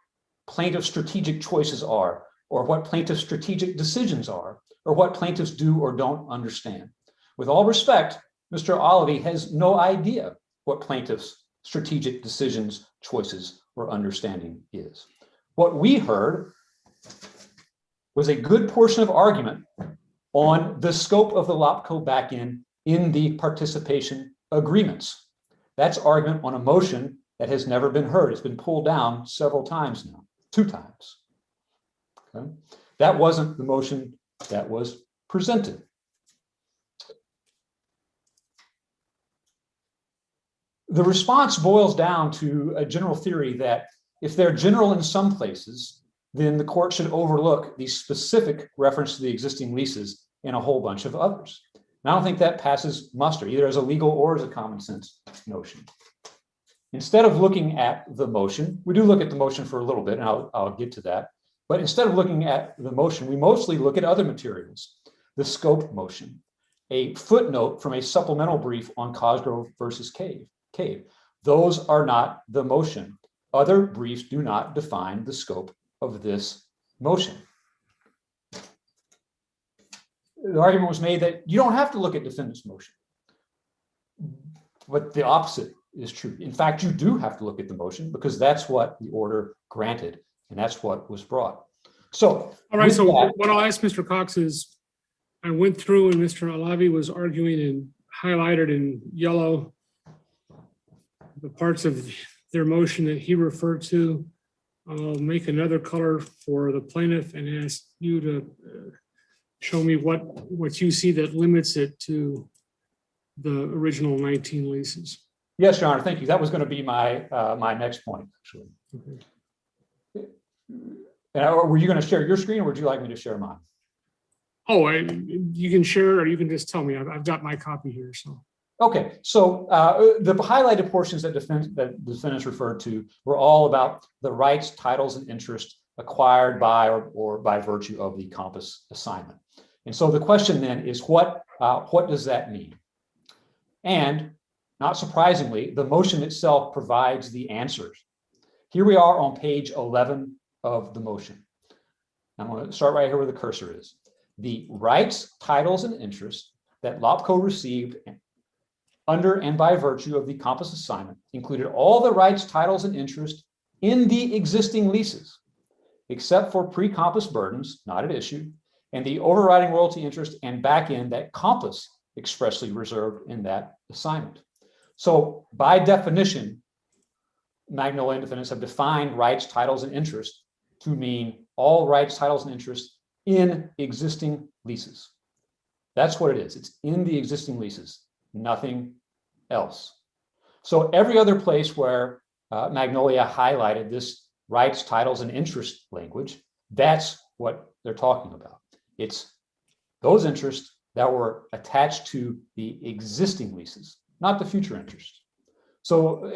plaintiff's strategic choices are, or what plaintiff's strategic decisions are, or what plaintiffs do or don't understand. With all respect, Mr. Olive has no idea what plaintiff's strategic decisions, choices, or understanding is. What we heard was a good portion of argument on the scope of the LOPCO back-end in the participation agreements. That's argument on a motion that has never been heard. It's been pulled down several times now, 2 times. Okay? That wasn't the motion that was presented. The response boils down to a general theory that if they're general in some places, then the court should overlook the specific reference to the existing leases in a whole bunch of others. And I don't think that passes muster, either as a legal or as a common sense notion. Instead of looking at the motion, we do look at the motion for a little bit, and I'll get to that. But instead of looking at the motion, we mostly look at other materials. The scope motion, a footnote from a supplemental brief on Cosgrove versus Cave. Those are not the motion. Other briefs do not define the scope of this motion. The argument was made that you don't have to look at defendant's motion, but the opposite is true. In fact, you do have to look at the motion because that's what the order granted, and that's what was brought. So, all right. So what I'll ask Mr. Cox is, I went through and Mr. Alavi was arguing and highlighted in yellow the parts of their motion that he referred to. I'll make another color for the plaintiff and ask you to show me what you see that limits it to the original 19 leases. Yes, Your Honor, thank you. That was going to be my my next point, actually. Okay. Were you going to share your screen, or would you like me to share mine? Oh, you can share, or you can just tell me. I've got my copy here. So. Okay, so the highlighted portions that defendants referred to were all about the rights, titles, and interest acquired by or by virtue of the Compass assignment. And so the question then is, what does that mean? And not surprisingly, the motion itself provides the answers. Here we are on page 11 of the motion. I'm going to start right here where the cursor is. The rights, titles, and interests that LOPCO received under and by virtue of the Compass assignment included all the rights, titles, and interests in the existing leases, except for pre-Compass burdens, not at issue, and the overriding royalty interest and back end that Compass expressly reserved in that assignment. So by definition, Magnolia defendants have defined rights, titles, and interests to mean all rights, titles, and interests in existing leases. That's what it is. It's in the existing leases, nothing else. So every other place where Magnolia highlighted this rights, titles, and interest language, that's what they're talking about. It's those interests that were attached to the existing leases, not the future interests. So,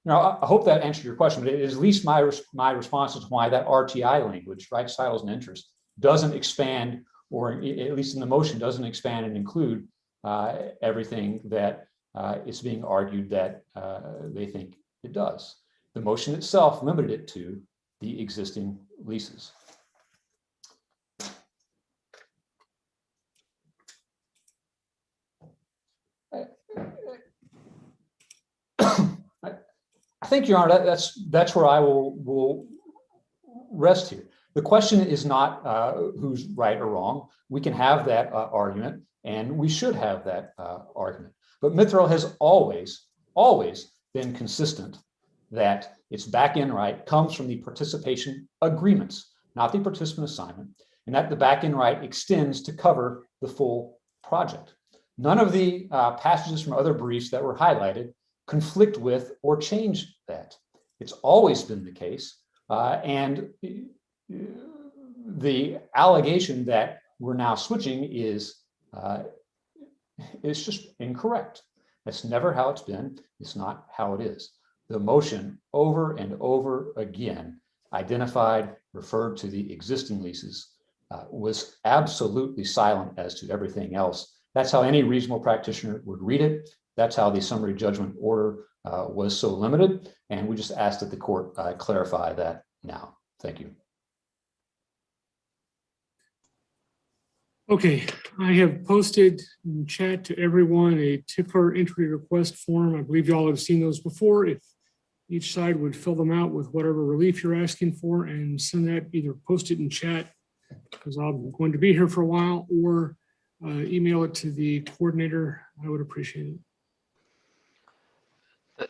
I hope that answered your question, but it is at least my response is why that RTI language, rights, titles, and interests, doesn't expand, or at least in the motion, doesn't expand and include everything that is being argued that they think it does. The motion itself limited it to the existing leases. I think, Your Honor, that's where I will rest here. The question is not who's right or wrong. We can have that argument, and we should have that argument. But Mithril has always been consistent that its back-end right comes from the participation agreements, not the participant assignment, and that the back-end right extends to cover the full project. None of the passages from other briefs that were highlighted conflict with or change that. It's always been the case. And the allegation that we're now switching is just incorrect. That's never how it's been. It's not how it is. The motion over and over again identified, referred to the existing leases, was absolutely silent as to everything else. That's how any reasonable practitioner would read it. That's how the summary judgment order was so limited. And we just asked that the court clarify that now. Thank you. Okay, I have posted in chat to everyone a tickler entry request form. I believe you all have seen those before. If each side would fill them out with whatever relief you're asking for and send that, either post it in chat, because I'm going to be here for a while, or email it to the coordinator, I would appreciate it.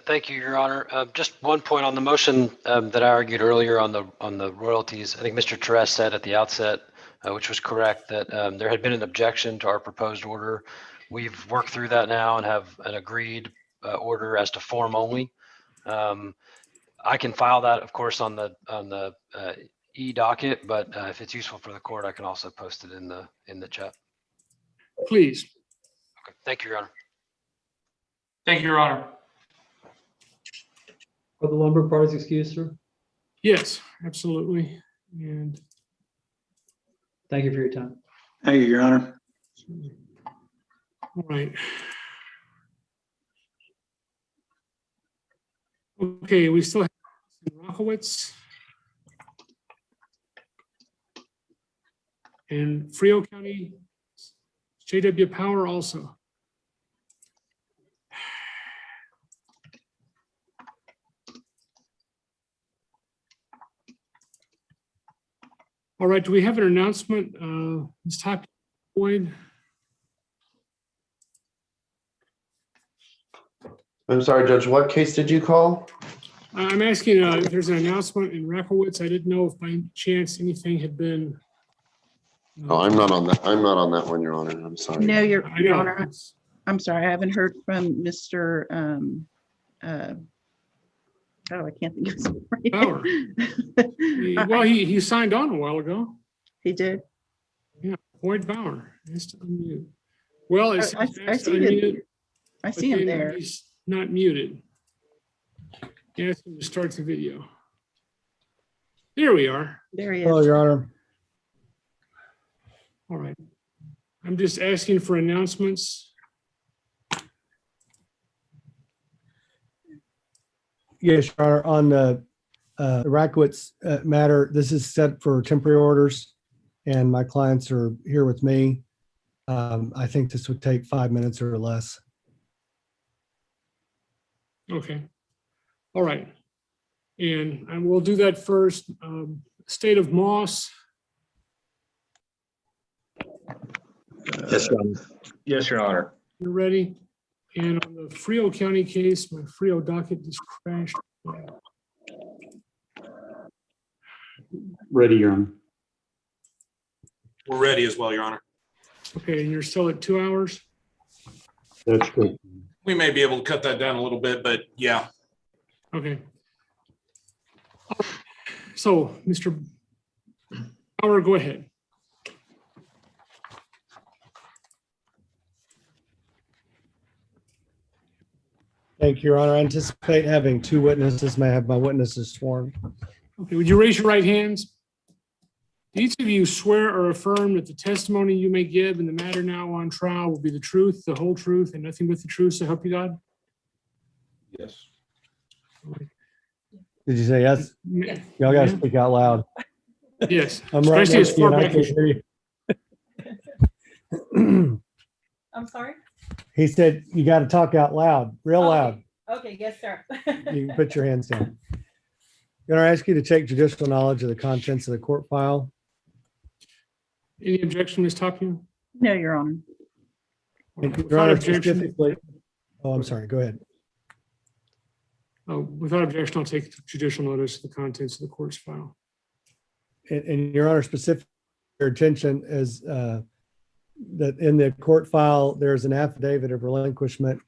Thank you, Your Honor. Just one point on the motion that I argued earlier on the royalties. I think Mr. Teresa said at the outset, which was correct, that there had been an objection to our proposed order. We've worked through that now and have an agreed order as to form only. I can file that, of course, on the e-docket, but if it's useful for the court, I can also post it in the chat. Please. Okay. Thank you, Your Honor. Thank you, Your Honor. Are the lumber parties excused, sir? Yes, absolutely. And thank you for your time. Thank you, Your Honor. All right. Okay, we still have Rockowitz and Frio County JW Power also. All right, do we have an announcement? Ms. Top Boyd? I'm sorry, Judge, what case did you call? I'm asking if there's an announcement in Rakowitz. I didn't know if by chance anything had been. Oh, I'm not on that. I'm not on that one, Your Honor. I'm sorry. No, Your Honor. I'm sorry. I haven't heard from Mr. Oh, I can't think of his name. Bauer. Well, he signed on a while ago. He did. Yeah, Boyd Bauer. Has to unmute. Well, it's I see him. I see him there. He's not muted. Ask him to start the video. There we are. There he is. Hello, Your Honor. All right. I'm just asking for announcements. Yes, Your Honor. On the Rakowitz matter, this is set for temporary orders, and my clients are here with me. I think this would take 5 minutes or less. Okay. All right. And we'll do that first. State of Moss. Yes, Your Honor. Yes, Your Honor. You're ready. And on the Frio County case, my Frio docket just crashed. Ready, Your Honor. We're ready as well, Your Honor. Okay, and you're still at 2 hours? That's good. We may be able to cut that down a little bit, but yeah. Okay. So, Mr. Bauer, go ahead. Thank you, Your Honor. I anticipate having 2 witnesses. May I have my witnesses sworn? Okay, would you raise your right hands? Each of you swear or affirm that the testimony you may give in the matter now on trial will be the truth, the whole truth, and nothing but the truth, so help you God? Yes. Did you say yes? Y'all got to speak out loud. Yes. I'm right Especially next as to you far and I back can as hear you. I'm sorry? He said you got to talk out loud, real loud. Okay, yes, sir. You can put your hands down. Can I ask you to take judicial knowledge of the contents of the court file? Any objection, Ms. Tapia? No, Your Honor. And Your Without Honor, objection. specifically, oh, I'm sorry, go ahead. Without objection, I'll take judicial notice of the contents of the court's file. And Your Honor, specific your attention is that in the court file, there's an affidavit of relinquishment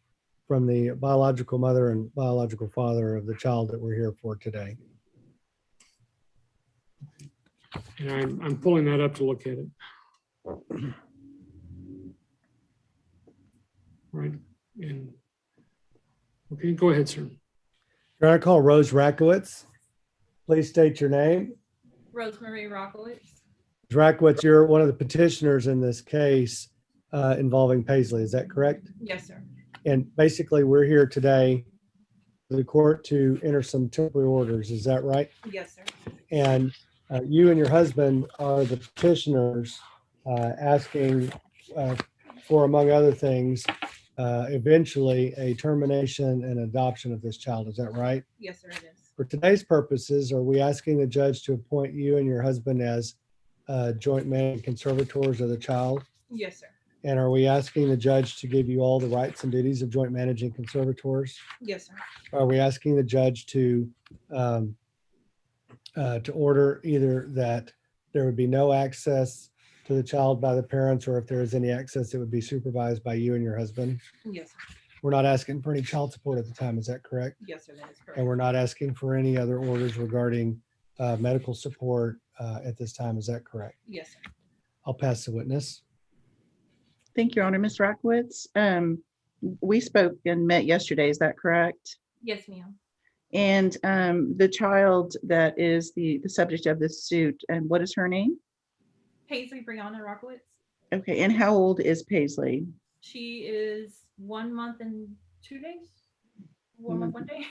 from the biological mother and biological father of the child that we're here for today. And I'm pulling that up to look at it. Right. And okay, go ahead, sir. Your Honor, call Rose Rakowitz. Please state your name. Rosemary Rockowitz. Ms. Rakowitz, you're one of the petitioners in this case involving Paisley. Is that correct? Yes, sir. And basically, we're here today for the court to enter some temporary orders. Is that right? Yes, sir. And you and your husband are the petitioners asking for, among other things, eventually a termination and adoption of this child. Is that right? Yes, sir, it is. For today's purposes, are we asking the judge to appoint you and your husband as joint managing conservators of the child? Yes, sir. And are we asking the judge to give you all the rights and duties of joint managing conservators? Yes, sir. Are we asking the judge to order either that there would be no access to the child by the parents, or if there is any access, it would be supervised by you and your husband? Yes, sir. We're not asking for any child support at the time. Is that correct? Yes, sir, that is correct. And we're not asking for any other orders regarding medical support at this time. Is that correct? Yes, sir. I'll pass the witness. Thank you, Your Honor. Ms. Rakowitz, we spoke and met yesterday, is that correct? Yes, ma'am. And the child that is the subject of this suit, and what is her name? Paisley Brianna Rockowitz. Okay, and how old is Paisley? She is 1 month and 2 days. 1 month, 1 day.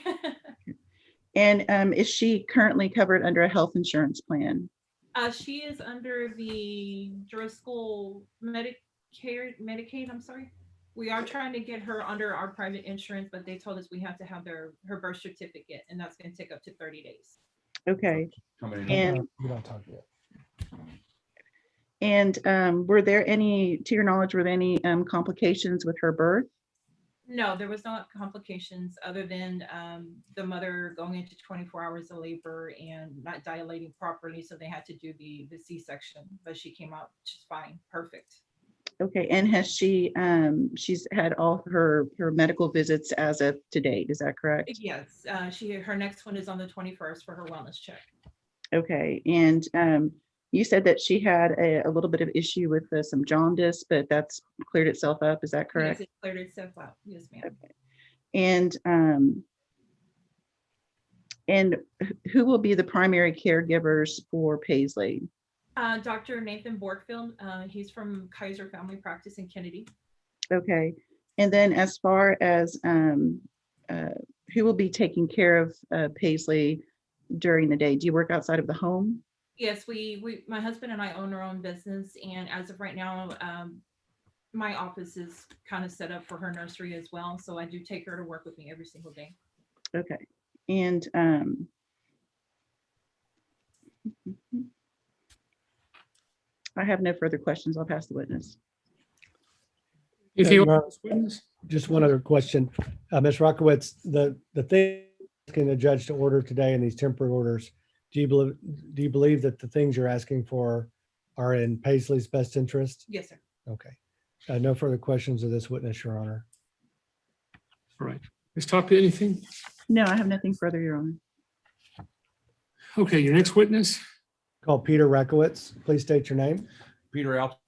And is she currently covered under a health insurance plan? She is under the Driscoll Medicaid, I'm sorry. We are trying to get her under our private insurance, but they told us we have to have her birth certificate, and that's going to take up to 30 days. Okay. And we don't talk yet. And were there any, to your knowledge, were there any complications with her birth? No, there was not complications other than the mother going into 24 hours of labor and not dilating properly, so they had to do the C-section, but she came out just fine, perfect. Okay, and has she, she's had all her medical visits as of to date, is that correct? Yes, her next one is on the 21st for her wellness check. Okay, and you said that she had a little bit of issue with some jaundice, but that's cleared itself up, is that correct? Yes, it cleared itself out, yes, ma'am. Okay. And who will be the primary caregivers for Paisley? Dr. Nathan Borkfield, he's from Kaiser Family Practice in Kennedy. Okay, and then as far as who will be taking care of Paisley during the day? Do you work outside of the home? Yes, my husband and I own our own business, and as of right now, my office is kind of set up for her nursery as well, so I do take her to work with me every single day. Okay, and I have no further questions. I'll pass the witness. Just one other question. Ms. Rockowitz, the thing asking the judge to order today in these temporary orders, do you believe that the things you're asking for are in Paisley's best interest? Yes, sir. Okay. No further questions of this witness, Your Honor. All right. Ms. Tapia, anything? No, I have nothing further, Your Honor. Okay, your next witness? Call Peter Rakowitz. Please state your name. Peter Al.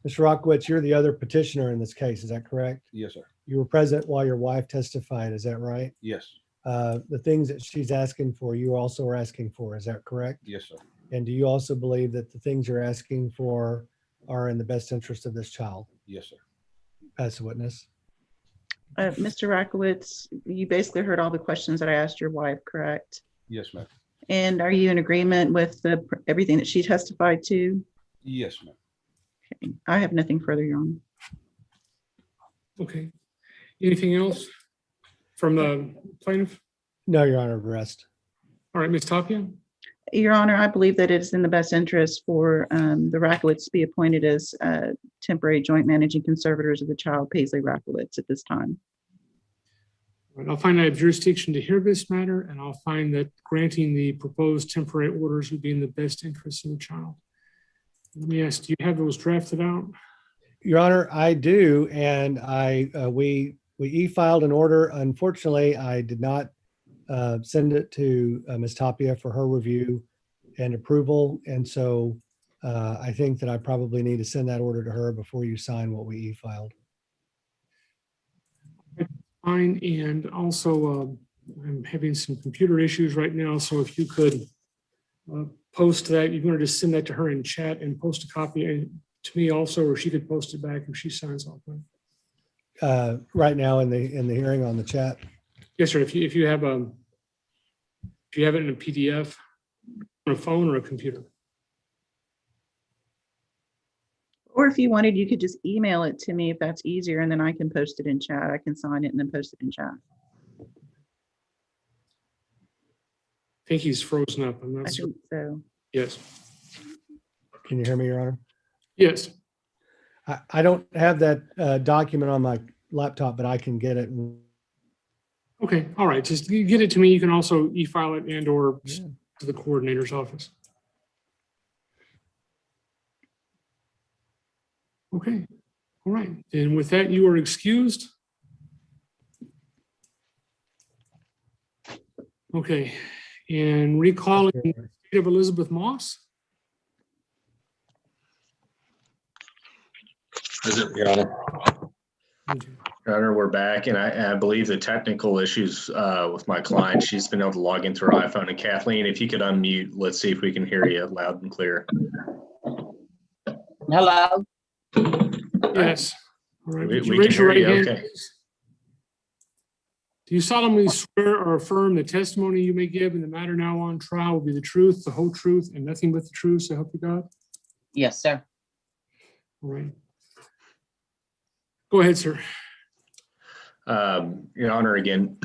Mr. Rakowitz, you're the other petitioner in this case, is that correct? Yes, sir. You were present while your wife testified, is that right? Yes. The things that she's asking for, you also are asking for, is that correct? Yes, sir. And do you also believe that the things you're asking for are in the best interest of this child? Yes, sir. Pass the witness. Mr. Rakowitz, you basically heard all the questions that I asked your wife, correct? Yes, ma'am. And are you in agreement with everything that she testified to? Yes, ma'am. Okay. I have nothing further, Your Honor. Okay. Anything else from the plaintiff? No, Your Honor, rest. All right, Ms. Tapia? Your Honor, I believe that it's in the best interest for the Rakowitz to be appointed as temporary joint managing conservators of the child, Paisley Rakowitz, at this time. Right, I'll find I have jurisdiction to hear this matter, and I'll find that granting the proposed temporary orders would be in the best interest of the child. Let me ask, do you have those drafted out? Your Honor, I do, and we e-filed an order. Unfortunately, I did not send it to Ms. Tapia for her review and approval, and so I think that I probably need to send that order to her before you sign what we e-filed. Fine, and also I'm having some computer issues right now, so if you could post that, you want to just send that to her in chat and post a copy to me also, or she could post it back if she signs off on it. Right now in the hearing on the chat. Yes, sir. If you have it in a PDF, on a phone or a computer. Or if you wanted, you could just email it to me if that's easier, and then I can post it in chat. I can sign it and then post it in chat. I think he's frozen up. I'm not I sure. think so. Yes. Can you hear me, Your Honor? Yes. I don't have that document on my laptop, but I can get it. Okay. All right. Just get it to me. You can also e-file it and or to the coordinator's office. Okay. All right. And with that, you are excused. Okay. And recalling the state of Elizabeth Moss. Is it, Your Honor? Your Honor, we're back, and I believe the technical issues with my client, she's been able to log into her iPhone. And Kathleen, if you could unmute, let's see if we can hear you loud and clear. Hello? Yes. All right. Would you We raise can your hear right you, hand, okay. please? Do you solemnly swear or affirm the testimony you may give in the matter now on trial will be the truth, the whole truth, and nothing but the truth, so help you God? Yes, sir. All right. Go ahead, sir. Your Honor, again,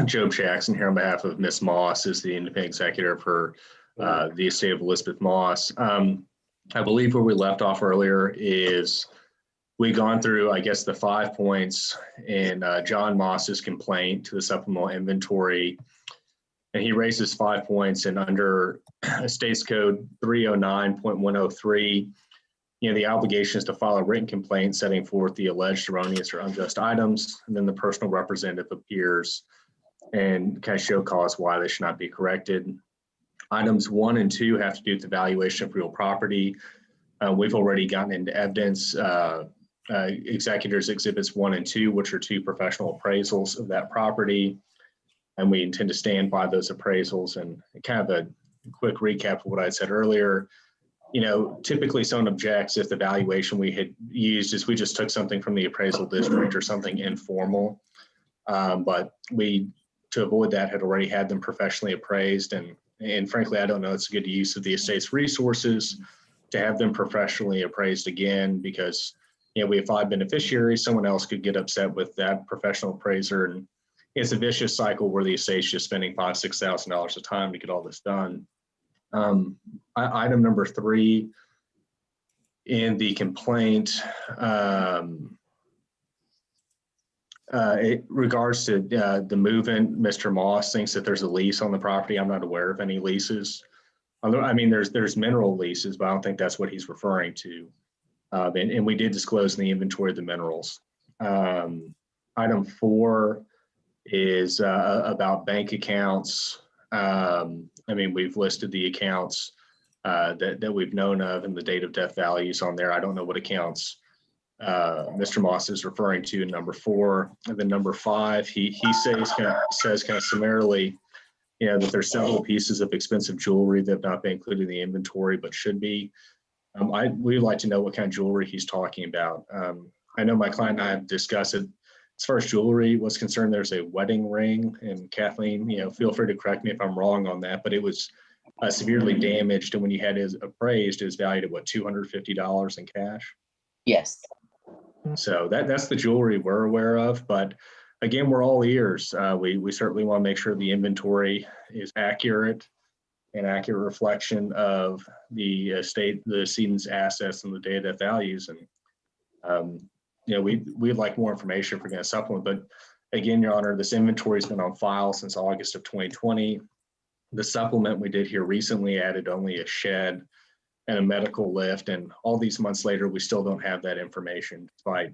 Joe Jackson here on behalf of Ms. Moss is the independent executor for the estate of Elizabeth Moss. I believe where we left off earlier is we gone through, I guess, the 5 points in John Moss's complaint to the supplemental inventory. And he raises 5 points, and under Estates Code 309.103, the obligation is to file a written complaint setting forth the alleged erroneous or unjust items, and then the personal representative appears and can show cause why they should not be corrected. Items 1 and 2 have to do with the valuation of real property. We've already gotten into evidence, executors exhibits 1 and 2, which are 2 professional appraisals of that property. And we intend to stand by those appraisals. And kind of a quick recap of what I said earlier, typically someone objects if the valuation we had used is we just took something from the appraisal district or something informal. But we, to avoid that, had already had them professionally appraised. And frankly, I don't know it's a good use of the estate's resources to have them professionally appraised again, because we have 5 beneficiaries. Someone else could get upset with that professional appraiser, and it's a vicious cycle where the estate's just spending $5,000 to $6,000 of time to get all this done. Item number 3 in the complaint, it regards to the move-in. Mr. Moss thinks that there's a lease on the property. I'm not aware of any leases. Although, I mean, there's mineral leases, but I don't think that's what he's referring to. And we did disclose in the inventory of the minerals. Item 4 is about bank accounts. I mean, we've listed the accounts that we've known of and the date of death values on there. I don't know what accounts Mr. Moss is referring to in number 4. And then number 5, he says kind of summarily, that there's several pieces of expensive jewelry that have not been included in the inventory, but should be. We'd like to know what kind of jewelry he's talking about. I know my client and I have discussed it. As far as jewelry was concerned, there's a wedding ring, and Kathleen, feel free to correct me if I'm wrong on that, but it was severely damaged, and when you had it appraised, it was valued at what, $250 in cash? Yes. So that's the jewelry we're aware of, but again, we're all ears. We certainly want to make sure the inventory is accurate, an accurate reflection of the estate, the decedent's assets, and the data values. And we'd like more information if we're going to supplement. But Again, Your Honor, this inventory's been on file since August of 2020. The supplement we did here recently added only a shed and a medical lift, and all these months later, we still don't have that information, despite,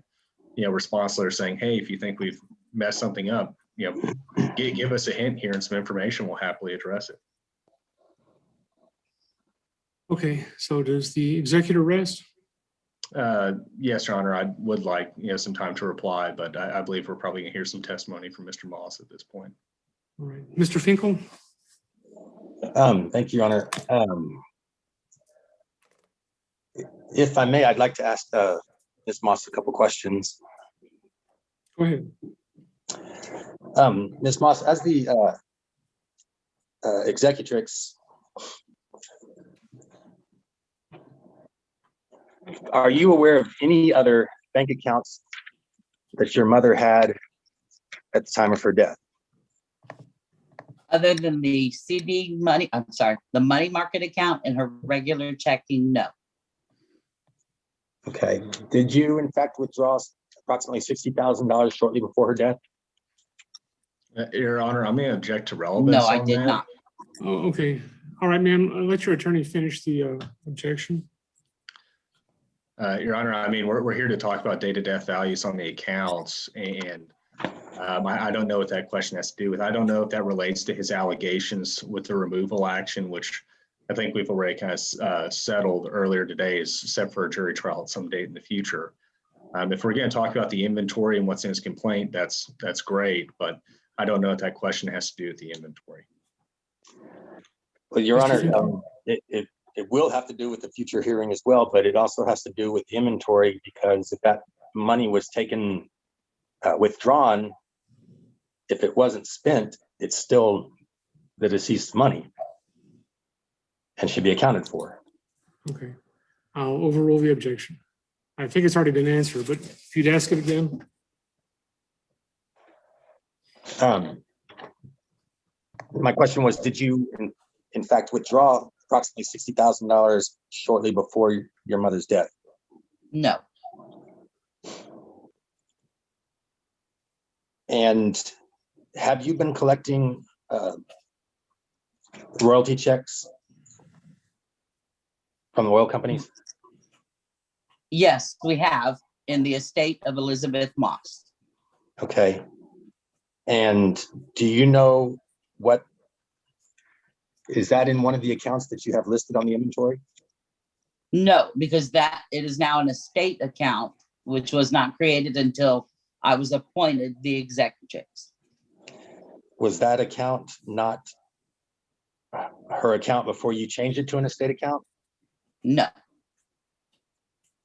response letters saying, hey, if you think we've messed something up, give us a hint here and some information, we'll happily address it. Okay, so does the executor rest? Yes, Your Honor, I would like, some time to reply, but I believe we're probably gonna hear some testimony from Mr. Moss at this point. All right, Mr. Finkel? Thank you, Your Honor. If I may, I'd like to ask Ms. Moss a couple questions. Go ahead. Ms. Moss, as the executrix, are you aware of any other bank accounts that your mother had at the time of her death? Other than the CD money, I'm sorry, the money market account and her regular checking, no. Okay. Did you in fact withdraw approximately $60,000 shortly before her death? Your Honor, I'm gonna object to relevance. No, I on did that. not. Oh, okay. All right, ma'am, I'll let your attorney finish the objection. Your Honor, I mean, we're here to talk about date of death values on the accounts, and I don't know what that question has to do with. I don't know if that relates to his allegations with the removal action, which I think we've already kind of settled earlier today, is set for a jury trial at some date in the future. If we're going to talk about the inventory and what's in his complaint, that's great, but I don't know if that question has to do with the inventory. Well, Your Honor, it will have to do with the future hearing as well, but it also has to do with inventory, because if that money was taken, withdrawn, if it wasn't spent, it's still the deceased money and should be accounted for. Okay, I'll overrule the objection. I think it's already been answered, but if you'd ask it again. My question was, did you in fact withdraw approximately $60,000 shortly before your mother's death? No. And have you been collecting royalty checks from the oil companies? Yes, we have, in the estate of Elizabeth Moss. Okay. And do you know what, is that in one of the accounts that you have listed on the inventory? No, because it is now an estate account, which was not created until I was appointed the executrix. Was that account not her account before you changed it to an estate account? No.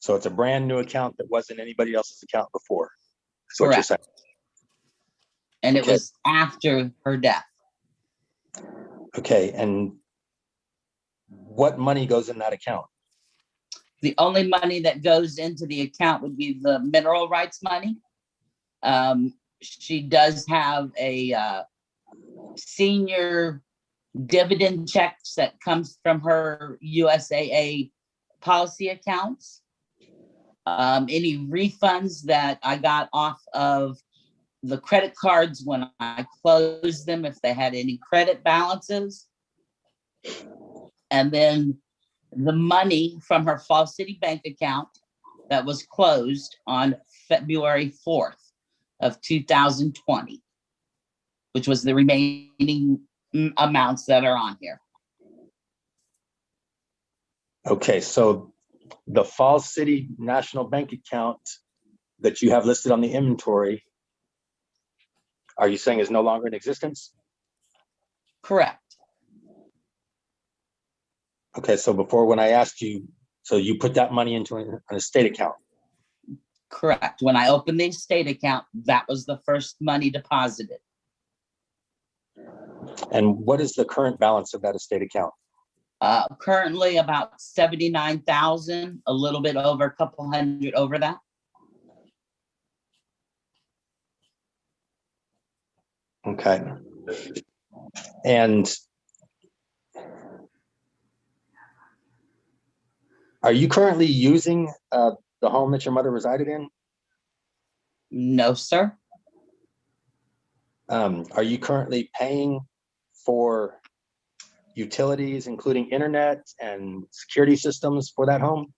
So it's a brand new account that wasn't anybody else's account before. That's what you're saying. And Okay. it was after her death. Okay, and what money goes in that account? The only money that goes into the account would be the mineral rights money. She does have a senior dividend checks that comes from her USAA policy accounts. Any refunds that I got off of the credit cards when I closed them, if they had any credit balances. And then the money from her Falls City bank account that was closed on February 4th of 2020, which was the remaining amounts that are on here. Okay, so the Falls City National Bank account that you have listed on the inventory, are you saying is no longer in existence? Correct. Okay, so before when I asked you, so you put that money into an estate account? Correct. When I opened the estate account, that was the first money deposited. And what is the current balance of that estate account? Currently about 79,000, a little bit over, a couple hundred over that. Okay. And are you currently using the home that your mother resided in? No, sir. Are you currently paying for utilities, including internet and security systems for that home?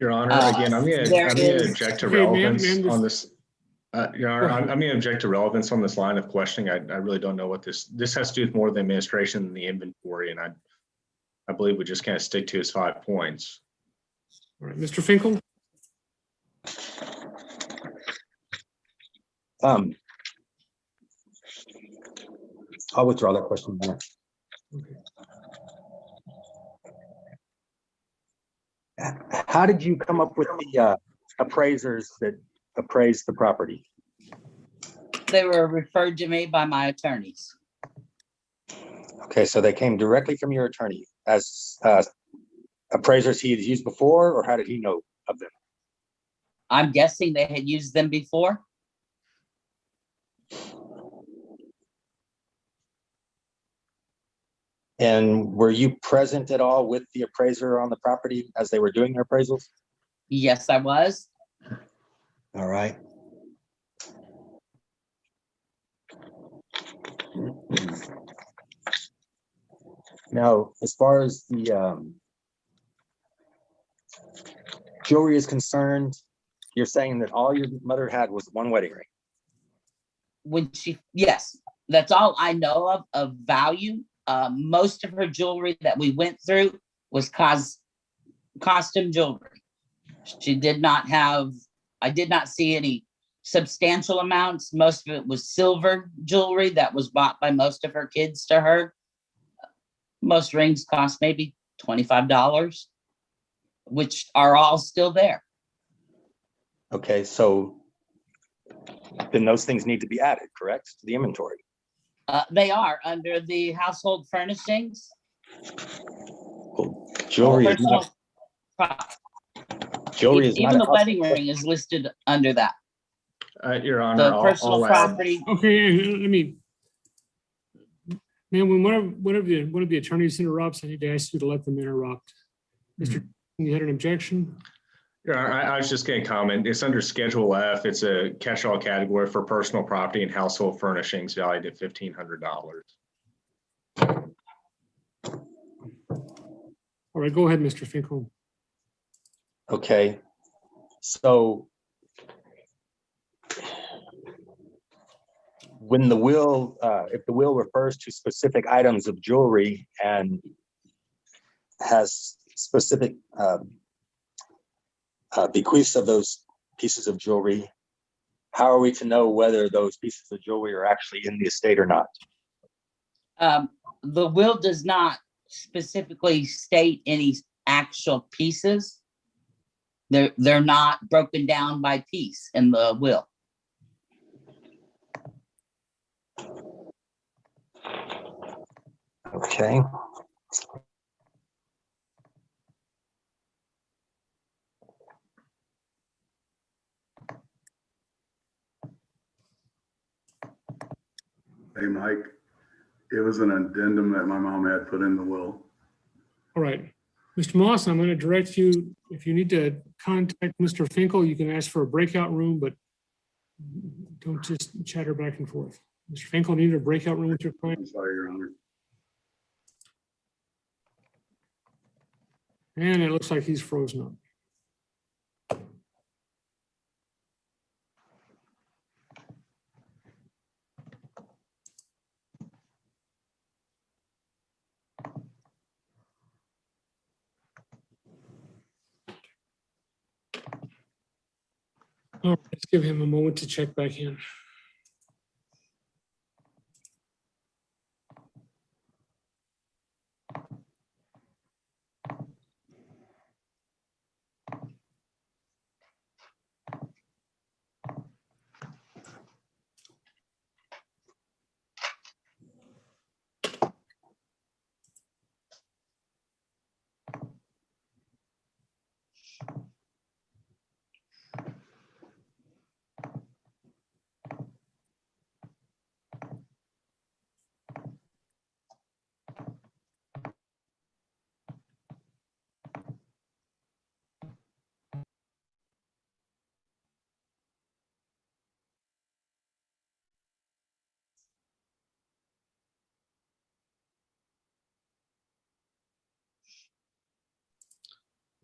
Your Honor, again, I'm there gonna is- object to Okay, ma'am, relevance ma'am, on this. Your Honor, Go ahead. I'm gonna object to relevance on this line of questioning. I really don't know what this has to do with more of the administration than the inventory, and I believe we just kind of stick to his 5 points. All right, Mr. Finkel? I'll withdraw that question. How did you come up with the appraisers that appraised the property? They were referred to me by my attorneys. Okay, so they came directly from your attorney as appraisers he had used before, or how did he know of them? I'm guessing they had used them before. And were you present at all with the appraiser on the property as they were doing their appraisals? Yes, I was. All right. Now, as far as the jewelry is concerned, you're saying that all your mother had was one wedding ring. When she, yes, that's all I know of value. Most of her jewelry that we went through was costume jewelry. She did not have, I did not see any substantial amounts. Most of it was silver jewelry that was bought by most of her kids to her. Most rings cost maybe $25, which are all still there. Okay, so then those things need to be added, correct, to the inventory? They are under the household furnishings. Well, jewelry is not. Jewelry is Even not the wedding ring is listed under that. Your Honor, The personal I'll add. property. Okay, let me, ma'am, when one of the attorneys interrupts, I need to ask you to let them interrupt. Mr. You had an objection? Your Honor, I was just going to comment. It's under Schedule F. It's a catch-all category for personal property and household furnishings valued at $1,500. All right, go ahead, Mr. Finkel. Okay, so when the will, if the will refers to specific items of jewelry and has specific bequests of those pieces of jewelry, how are we to know whether those pieces of jewelry are actually in the estate or not? The will does not specifically state any actual pieces. They're not broken down by piece in the will. Okay. Hey, Mike, it was an addendum that my mom had put in the will. All right, Mr. Moss, I'm going to direct you, if you need to contact Mr. Finkel, you can ask for a breakout room, but don't just chatter back and forth. Mr. Finkel, need a breakout room with your client? I'm sorry, Your Honor. And it looks like he's frozen up. All right, let's give him a moment to check back in.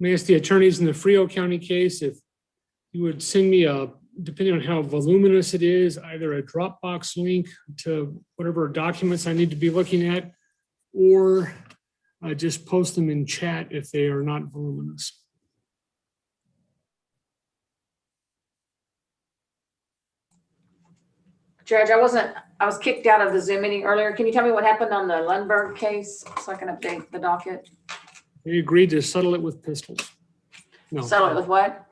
may ask the attorneys in the Frio County case if you would send me depending on how voluminous it is, either a Dropbox link to whatever documents I need to be looking at, or just post them in chat if they are not voluminous. Judge, I was kicked out of the Zoom meeting earlier. Can you tell me what happened on the Lundberg case so I can update the docket? They agreed to settle it with pistols. No. Settle it with what?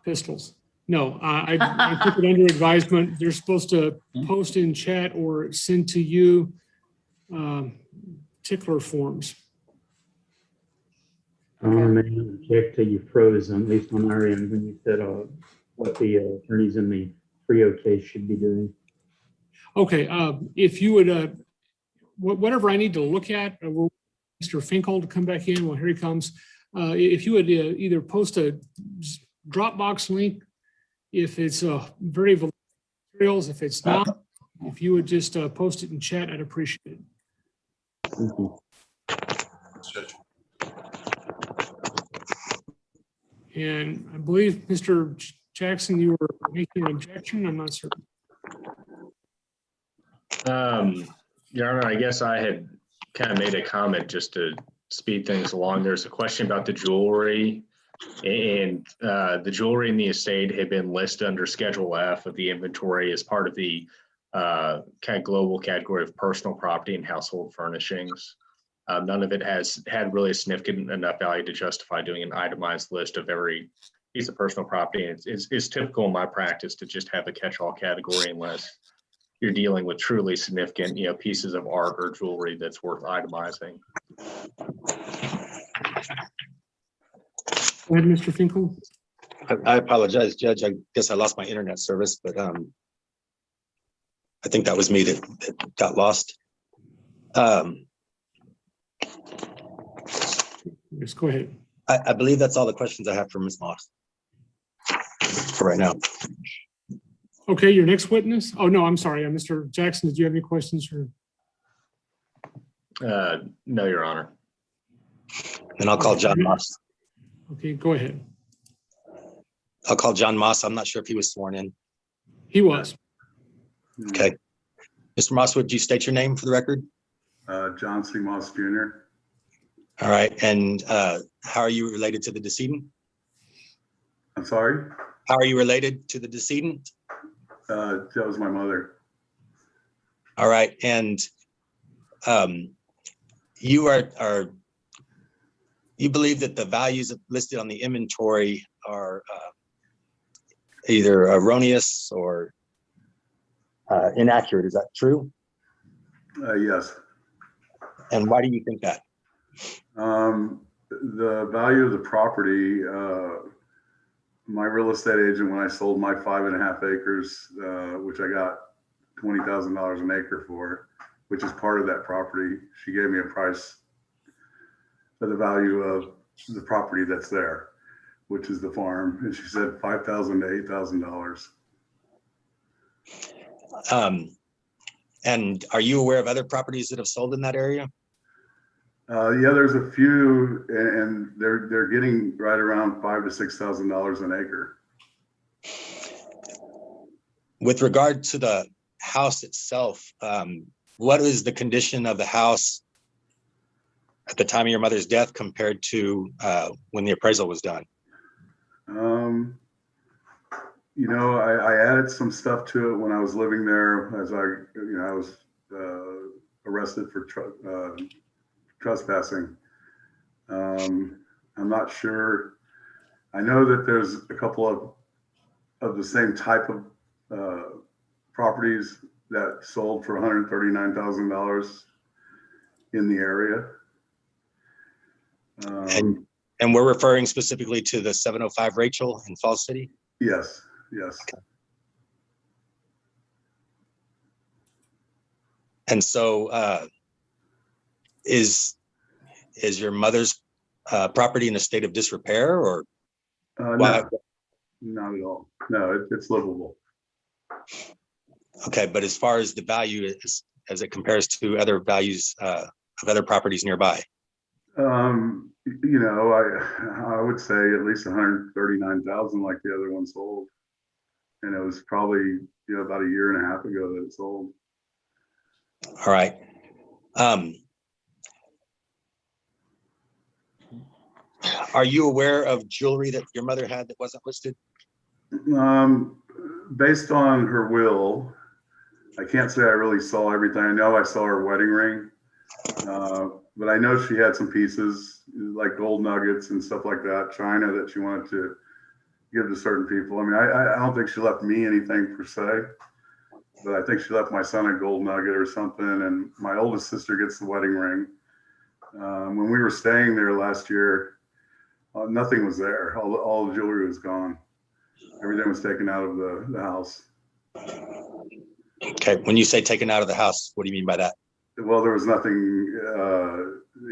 Pistols. No, I took it under advisement. They're supposed to post in chat or send to you particular forms. I want to check till you froze, at least on our end, when you said what the attorneys in the Frio case should be doing. Okay, if you would, whatever I need to look at, Mr. Finkel to come back in. Well, here he comes. If you would either post a Dropbox link, if it's very voluminous materials, if it's not, if you would just post it in chat, I'd appreciate it. Thank you. And I believe, Mr. Jackson, you were making an objection. I'm not certain. Your Honor, I guess I had kind of made a comment just to speed things along. There's a question about the jewelry, and the jewelry in the estate had been listed under Schedule F of the inventory as part of the kind of global category of personal property and household furnishings. None of it has had really a significant enough value to justify doing an itemized list of every piece of personal property. And it's typical in my practice to just have a catch-all category unless you're dealing with truly significant, pieces of art or jewelry that's worth itemizing. Go ahead, Mr. Finkel. I apologize, Judge. I guess I lost my internet service, but I think that was me that got lost. Yes, go ahead. I believe that's all the questions I have for Ms. Moss for right now. Okay, your next witness. Oh, no, I'm sorry. Mr. Jackson, did you have any questions? No, Your Honor. And I'll call John Moss. Okay, go ahead. I'll call John Moss. I'm not sure if he was sworn in. He was. Okay. Mr. Moss, would you state your name for the record? John C. Moss Jr. All right. And how are you related to the decedent? I'm sorry? How are you related to the decedent? That was my mother. All right. And you you believe that the values listed on the inventory are either erroneous or inaccurate. Is that true? Yes. And why do you think that? The value of the property, my real estate agent, when I sold my 5.5 acres, which I got $20,000 an acre for, which is part of that property, she gave me a price for the value of the property that's there, which is the farm. And she said $5,000 to $8,000. And are you aware of other properties that have sold in that area? Yeah, there's a few, and they're getting right around $5,000 to $6,000 an acre. With regard to the house itself, what is the condition of the house at the time of your mother's death compared to when the appraisal was done? I added some stuff to it when I was living there, as I was arrested for trespassing. I'm not sure. I know that there's a couple of the same type of properties that sold for $139,000 in the area. And we're referring specifically to the 705 Rachel in Falls City? Yes, yes. Okay. And so is your mother's property in a state of disrepair, or? No, not at all. No, it's livable. Okay, but as far as the value as it compares to other values of other properties nearby? You know, I would say at least 139,000 like the other one sold. And it was probably, you know, about a year and a half ago that it sold. All right. Are you aware of jewelry that your mother had that wasn't listed? Based on her will, I can't say I really saw everything. I know I saw her wedding ring, but I know she had some pieces like gold nuggets and stuff like that, china, that she wanted to give to certain people. I mean, I don't think she left me anything per se, but I think she left my son a gold nugget or something. And my oldest sister gets the wedding ring. When we were staying there last year, nothing was there. All the jewelry was gone. Everything was taken out of the house. Okay, when you say taken out of the house, what do you mean by that? Well, there was nothing,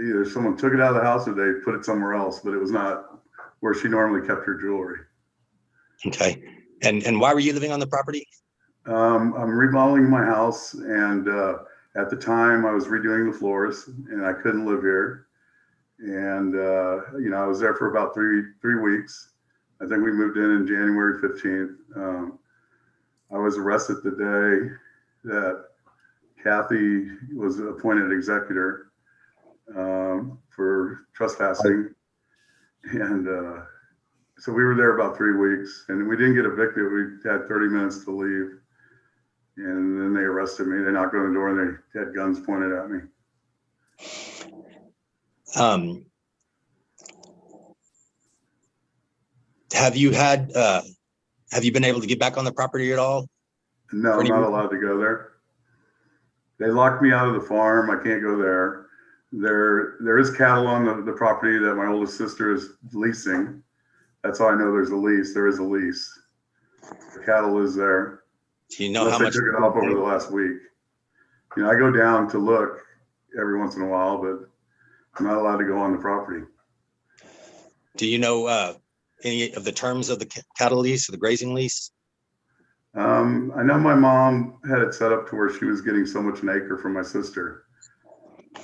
either someone took it out of the house or they put it somewhere else, but it was not where she normally kept her jewelry. Okay, and why were you living on the property? I'm remodeling my house, and at the time I was redoing the floors and I couldn't live here. And, you know, I was there for about three weeks. I think we moved in January 15th. I was arrested the day that Kathy was appointed executor for trespassing. And so we were there about 3 weeks, and we didn't get evicted. We had 30 minutes to leave. And then they arrested me. They knocked on the door and they had guns pointed at me. Have you been able to get back on the property at all? No, I'm not allowed to go there. They locked me out of the farm. I can't go there. There is cattle on the property that my oldest sister is leasing. That's how I know there's a lease. There is a lease. The cattle is there. Do you know how much they took it off over the last week? You know, I go down to look every once in a while, but I'm not allowed to go on the property. Do you know any of the terms of the cattle lease or the grazing lease? I know my mom had it set up to where she was getting so much an acre from my sister.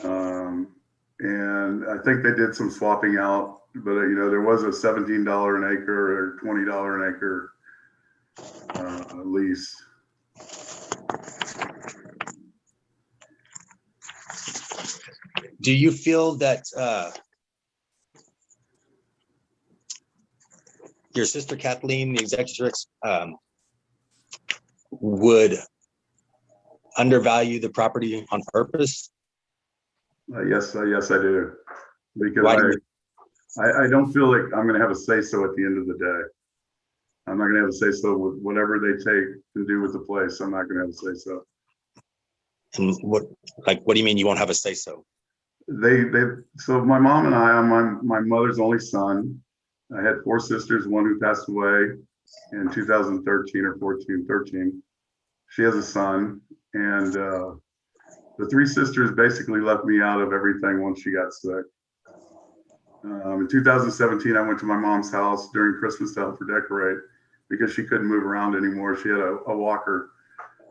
And I think they did some swapping out, but you know, there was a $17 an acre or $20 an acre lease. Do you feel that your sister Kathleen, the executrix, would undervalue the property on purpose? Yes, I do. Because I don't feel like I'm going to have a say-so at the end of the day. I'm not going to have a say-so with whatever they take to do with the place. I'm not going to have a say-so. And what do you mean you won't have a say-so? So my mom and I'm my mother's only son. I had 4 sisters, one who passed away in 2013 or 13. She has a son, and the 3 sisters basically left me out of everything once she got sick. In 2017, I went to my mom's house during Christmas to help her decorate because she couldn't move around anymore. She had a walker.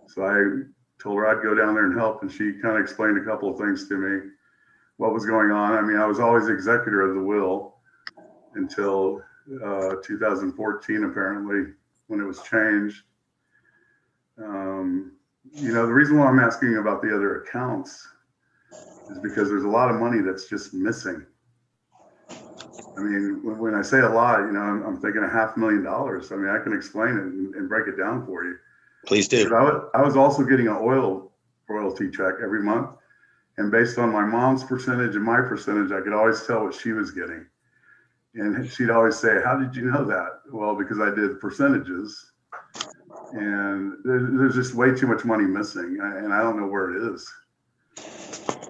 So I told her I'd go down there and help, and she kind of explained a couple of things to me, what was going on. I mean, I was always executor of the will until 2014, apparently, when it was changed. You know, the reason why I'm asking about the other accounts is because there's a lot of money that's just missing. I mean, when I say a lot, you know, I'm thinking $500,000. I mean, I can explain it and break it down for you. Please do. I was also getting an oil royalty check every month. And based on my mom's percentage and my percentage, I could always tell what she was getting. And she'd always say, "How did you know that?" Well, because I did percentages. And there's just way too much money missing. And I don't know where it is.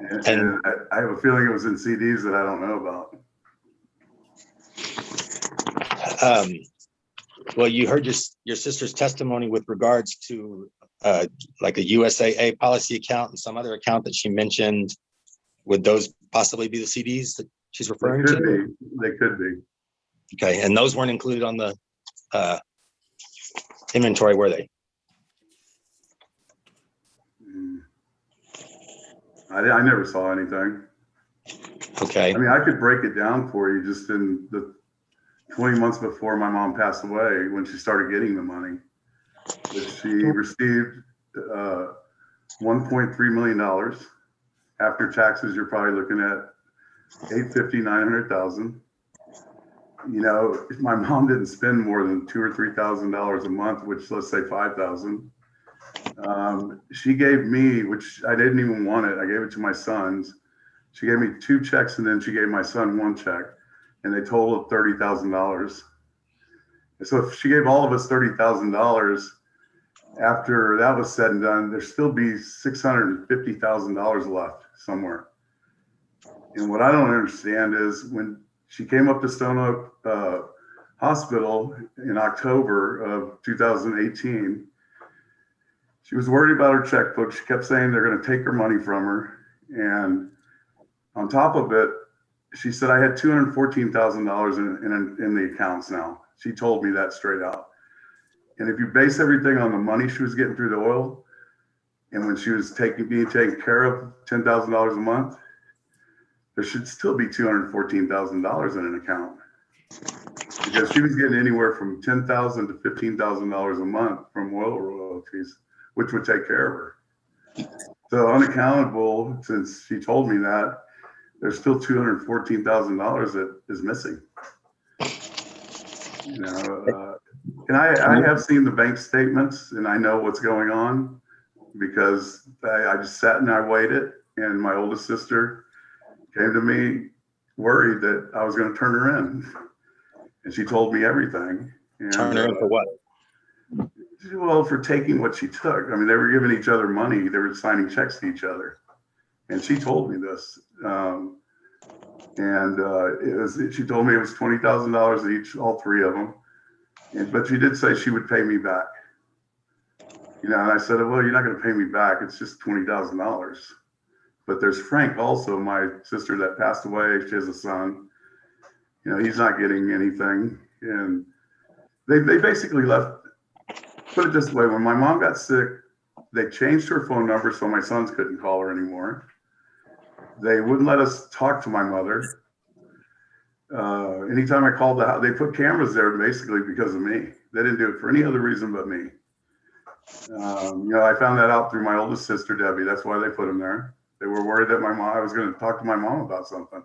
And I have a feeling it was in CDs that I don't know about. Well, you heard your sister's testimony with regards to like a USAA policy account and some other account that she mentioned. Would those possibly be the CDs that she's referring to? They could be. Okay, and those weren't included on the inventory, were they? I never saw anything. Okay. I mean, I could break it down for you just in the 20 months before my mom passed away, when she started getting the money, that she received $1.3 million. After taxes, you're probably looking at 850, 900,000. You know, if my mom didn't spend more than $2,000 or $3,000 a month, which let's say 5,000, she gave me, which I didn't even want it. I gave it to my sons. She gave me 2 checks, and then she gave my son 1 check, and they totaled $30,000. So if she gave all of us $30,000, after that was said and done, there'd still be $650,000 left somewhere. And what I don't understand is when she came up to Stone Oak Hospital in October of 2018, she was worried about her checkbook. She kept saying they're going to take her money from her. And on top of it, she said, I had $214,000 in the accounts now. She told me that straight out. And if you base everything on the money she was getting through the oil, and when she was being taken care of $10,000 a month, there should still be $214,000 in an account, because she was getting anywhere from $10,000 to $15,000 a month from oil royalties, which would take care of her. So unaccountable, since she told me that, there's still $214,000 that is missing. You know, and I have seen the bank statements, and I know what's going on, because I just sat and I waited, and my oldest sister came to me worried that I was going to turn her in, and she told me everything. And, turn her in for what? Well, for taking what she took. I mean, they were giving each other money. They were signing checks to each other, and she told me this. She told me it was $20,000 each, all 3 of them. But she did say she would pay me back. You know, and I said, well, you're not going to pay me back. It's just $20,000. But there's Frank also, my sister that passed away. She has a son. You know, he's not getting anything. And they basically left, put it this way, when my mom got sick, they changed her phone number so my sons couldn't call her anymore. They wouldn't let us talk to my mother. Anytime I called the house, they put cameras there basically because of me. They didn't do it for any other reason but me. You know, I found that out through my oldest sister, Debbie. That's why they put them there. They were worried that I was going to talk to my mom about something.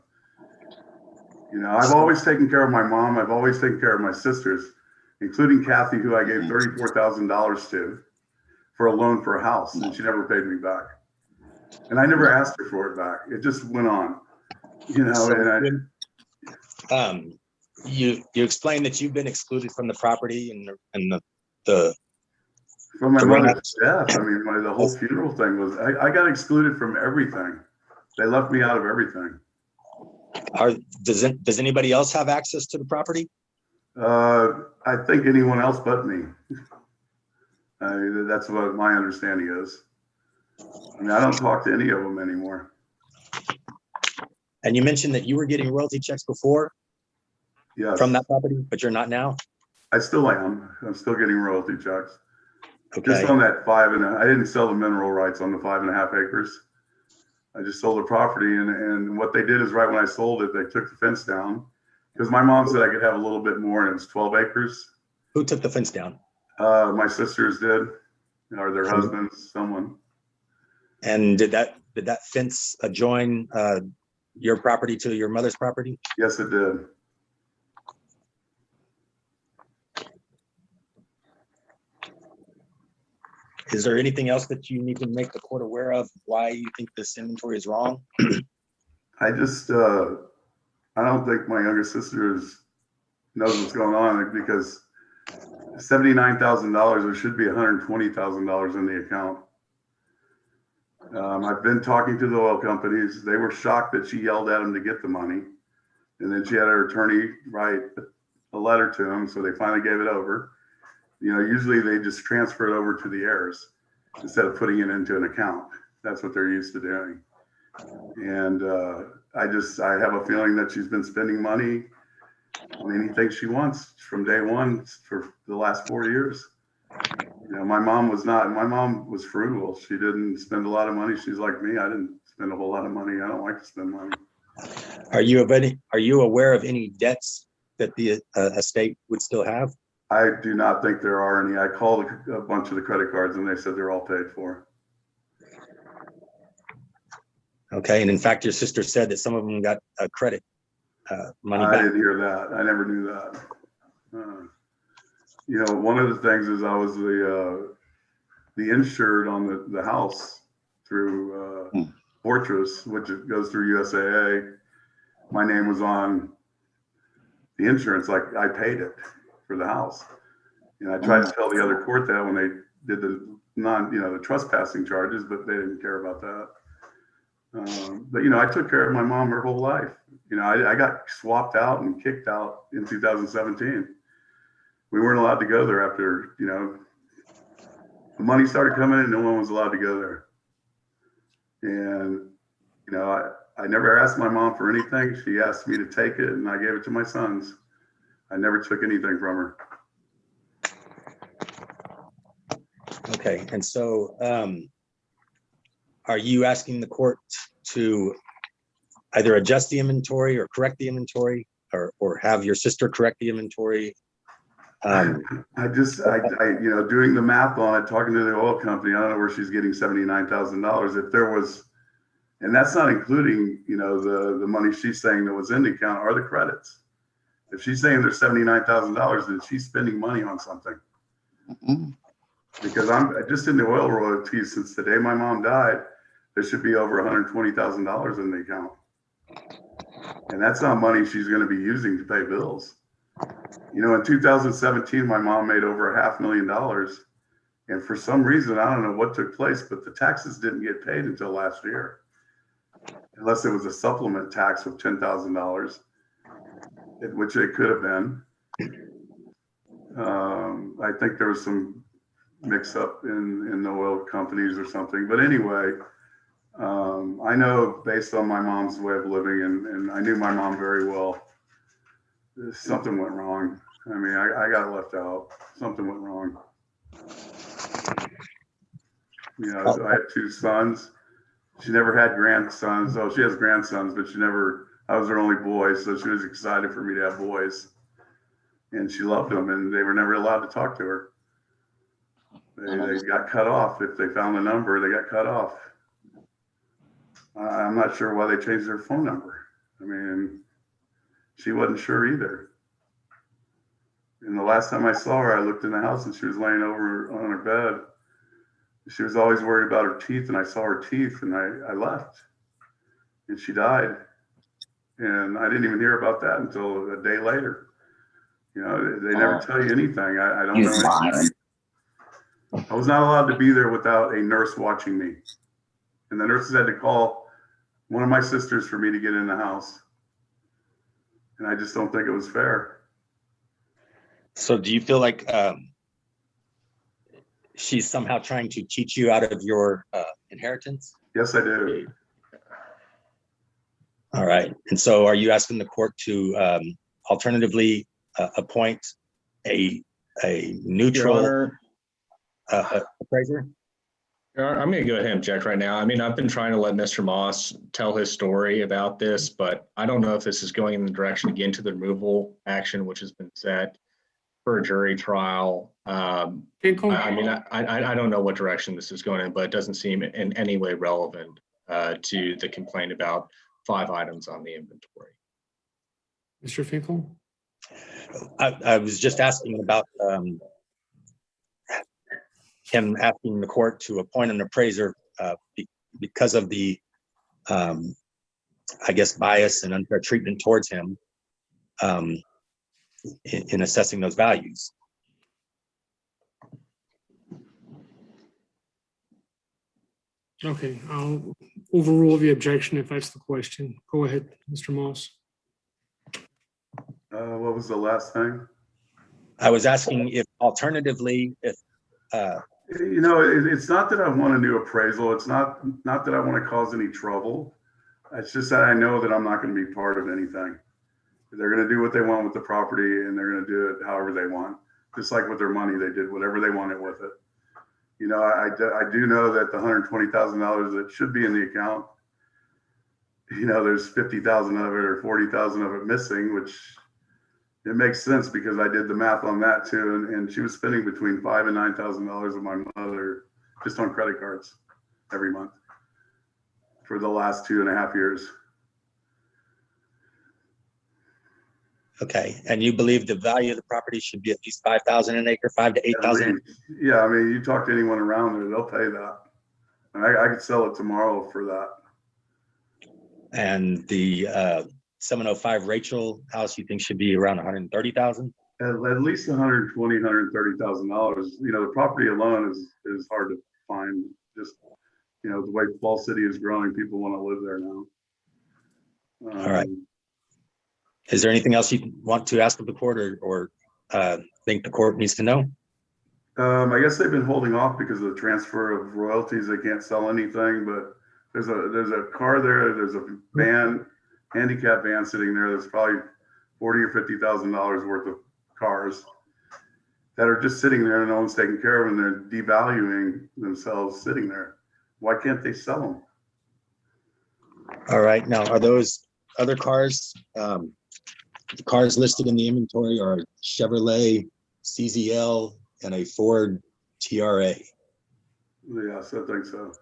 You know, I've always taken care of my mom. I've always taken care of my sisters, including Kathy, who I gave $34,000 to for a loan for a house, and she never paid me back. And I never asked her for it back. It just went on, you know. So you explained that you've been excluded from the property and the from my mother's death. I mean, the whole funeral thing was, I got excluded from everything. They left me out of everything. Does anybody else have access to the property? I think anyone else but me. That's what my understanding is. I mean, I don't talk to any of them anymore. And you mentioned that you were getting royalty checks before? Yes. From that property, but you're not now? I still am. I'm still getting royalty checks. Okay. Just on that I didn't sell the mineral rights on the 5.5 acres. I just sold the property, and what they did is right when I sold it, they took the fence down, because my mom said I could have a little bit more, and it was 12 acres. Who took the fence down? My sisters did, or their husbands, someone. And did that fence adjoin your property to your mother's property? Yes, it did. Is there anything else that you need to make the court aware of why you think this inventory is wrong? I just, I don't think my younger sister knows what's going on, because $79,000, there should be $120,000 in the account. I've been talking to the oil companies. They were shocked that she yelled at them to get the money. And then she had her attorney write a letter to them, so they finally gave it over. You know, usually they just transfer it over to the heirs instead of putting it into an account. That's what they're used to doing. And I have a feeling that she's been spending money on anything she wants from day one for the last 4 years. You know, my mom was frugal. She didn't spend a lot of money. She's like me. I didn't spend a whole lot of money. I don't like to spend money. Are you aware of any debts that the estate would still have? I do not think there are any. I called a bunch of the credit cards and they said they're all paid for. Okay, and in fact, your sister said that some of them got credit money I back. didn't hear that. I never knew that. You know, one of the things is I was the insured on the house through Fortress, which it goes through USAA. My name was on the insurance, like I paid it for the house. And I tried to tell the other court that when they did the the trespassing charges, but they didn't care about that. But you know, I took care of my mom her whole life. You know, I got swapped out and kicked out in 2017. We weren't allowed to go there after, you know, the money started coming in, no one was allowed to go there. And, you know, I never asked my mom for anything. She asked me to take it and I gave it to my sons. I never took anything from her. Okay, and so are you asking the court to either adjust the inventory or correct the inventory or have your sister correct the inventory? I you know, doing the math on it, talking to the oil company, I don't know where she's getting $79,000. If there was, and that's not including, you know, the money she's saying that was in the account or the credits. If she's saying there's $79,000, then she's spending money on something. Because I'm just in the oil royalties since the day my mom died, there should be over $120,000 in the account. And that's not money she's going to be using to pay bills. You know, in 2017, my mom made over $500,000. And for some reason, I don't know what took place, but the taxes didn't get paid until last year. Unless it was a supplement tax of $10,000, which it could have been. I think there was some mix up in the oil companies or something. But anyway, I know based on my mom's way of living, and I knew my mom very well, something went wrong. I mean, I got left out. Something went wrong. You know, I had 2 sons. She never had grandsons. Oh, she has grandsons, but I was her only boy. So she was excited for me to have boys. And she loved them, and they were never allowed to talk to her. They got cut off. If they found the number, they got cut off. I'm not sure why they changed their phone number. I mean, she wasn't sure either. And the last time I saw her, I looked in the house and she was laying over on her bed. She was always worried about her teeth, and I saw her teeth, and I left. And she died. And I didn't even hear about that until a day later. You know, they never tell you anything. I don't know anything. I was not allowed to be there without a nurse watching me. And the nurses had to call one of my sisters for me to get in the house. And I just don't think it was fair. So do you feel like she's somehow trying to cheat you out of your inheritance? Yes, I do. All right. And so are you asking the court to alternatively appoint a neutral appraiser? I'm going to go ahead and object right now. I mean, I've been trying to let Mr. Moss tell his story about this, but I don't know if this is going in the direction again to the removal action, which has been set for a jury trial. I mean, I don't know what direction this is going in, but it doesn't seem in any way relevant to the complaint about 5 items on the inventory. Mr. Finkel? I was just asking about him asking the court to appoint an appraiser because of the, I guess, bias and unfair treatment towards him in assessing those values. Okay, I'll overrule the objection if that's the question. Go ahead, Mr. Moss. What was the last thing? I was asking if alternatively, if you know, it's not that I want a new appraisal. It's not that I want to cause any trouble. It's just that I know that I'm not going to be part of anything. They're going to do what they want with the property, and they're going to do it however they want. Just like with their money, they did whatever they wanted with it. You know, I do know that the $120,000 that should be in the account, there's 50,000 of it or 40,000 of it missing, which it makes sense because I did the math on that too. And she was spending between $5,000 and $9,000 of my mother just on credit cards every month for the last 2.5 years. Okay, and you believe the value of the property should be at least 5,000 an acre, 5 to 8,000? Yeah, I mean, you talk to anyone around there, they'll pay that. And I could sell it tomorrow for that. And the 705 Rachel house, you think should be around 130,000? At least $120,000, $130,000. The property alone is hard to find. Just the way Fall City is growing, people want to live there now. All right. Is there anything else you want to ask of the court or think the court needs to know? I guess they've been holding off because of the transfer of royalties. They can't sell anything, but there's a car there. There's a van, handicap van sitting there. That's probably $40,000 or $50,000 worth of cars that are just sitting there and no one's taking care of them. They're devaluing themselves sitting there. Why can't they sell them? All right. Now, are those other cars, the cars listed in the inventory are Chevrolet CZL and a Ford TRA? Yes, I think so.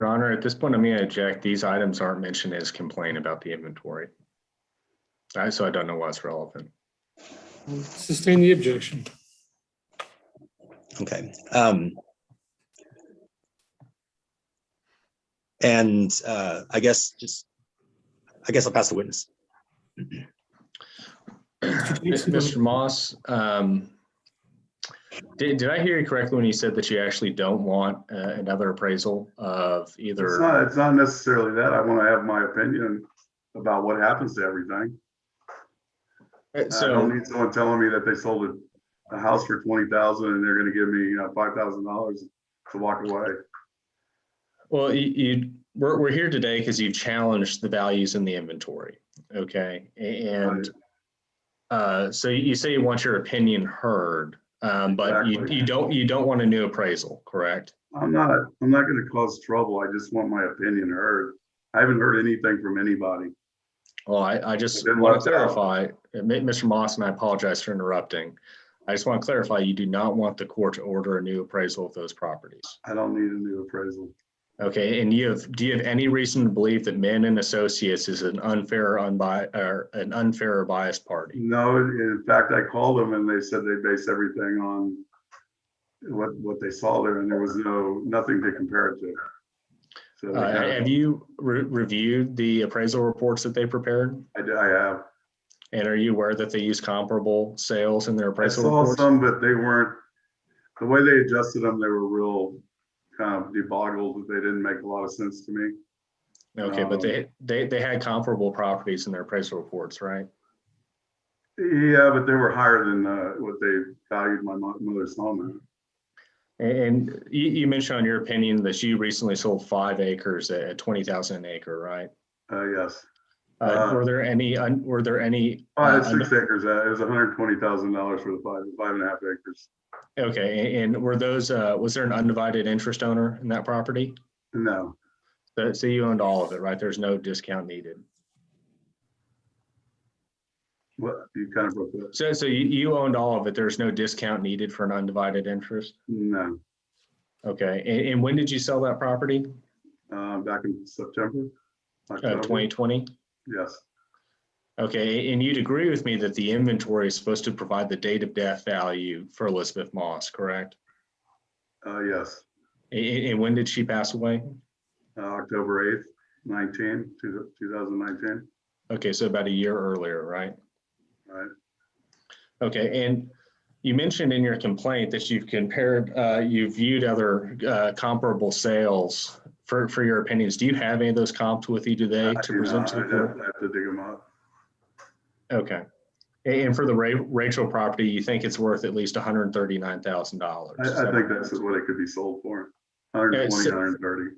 Your Honor, at this point, I'm going to object. These items aren't mentioned as complaint about the inventory. So I don't know why it's relevant. Sustain the objection. Okay. And I guess I'll pass the witness. Mr. Moss, did I hear you correctly when you said that you actually don't want another appraisal of either? It's not necessarily that. I want to have my opinion about what happens to everything. So, I don't need someone telling me that they sold a house for $20,000 and they're going to give me $5,000 to walk away. well, we're here today because you've challenged the values in the inventory. Okay, and so you say you want your opinion heard, but Exactly. you don't want a new appraisal, correct? I'm not going to cause trouble. I just want my opinion heard. I haven't heard anything from anybody. Well, I just want to clarify, Mr. Moss, and I apologize for interrupting. I just want to clarify, you do not want the court to order a new appraisal of those properties. I don't need a new appraisal. Okay, and do you have any reason to believe that Mann and Associates is an unfair or biased party? No, in fact, I called them and they said they base everything on what they saw there, and there was nothing to compare it to. So have you reviewed the appraisal reports that they prepared? I have. And are you aware that they use comparable sales in their appraisal I saw reports? some, but they weren't, the way they adjusted them, they were real kind of deboggled. They didn't make a lot of sense to me. Okay, but they had comparable properties in their appraisal reports, right? Yeah, but they were higher than what they valued my mother's home at. And you mentioned on your opinion that you recently sold 5 acres at 20,000 an acre, right? Yes. Were there any? It's 6 acres. It was $120,000 for the 5.5 acres. Okay, and were those? Was there an undivided interest owner in that property? No. So you owned all of it, right? There's no discount needed. What, you kind of broke that. So you owned all of it. There's no discount needed for an undivided interest? No. Okay, and when did you sell that property? Back in September. 2020? Yes. Okay, and you'd agree with me that the inventory is supposed to provide the date of death value for Elizabeth Moss, correct? Yes. And when did she pass away? October 8th, 2019. Okay, so about a year earlier, right? Right. Okay, and you mentioned in your complaint that you've compared, you've viewed other comparable sales for your opinions. Do you have any of those comps with you today to present to the court? I have to dig them up. Okay. And for the Rachel property, you think it's worth at least $139,000? I think that's what it could be sold for. 120, 130.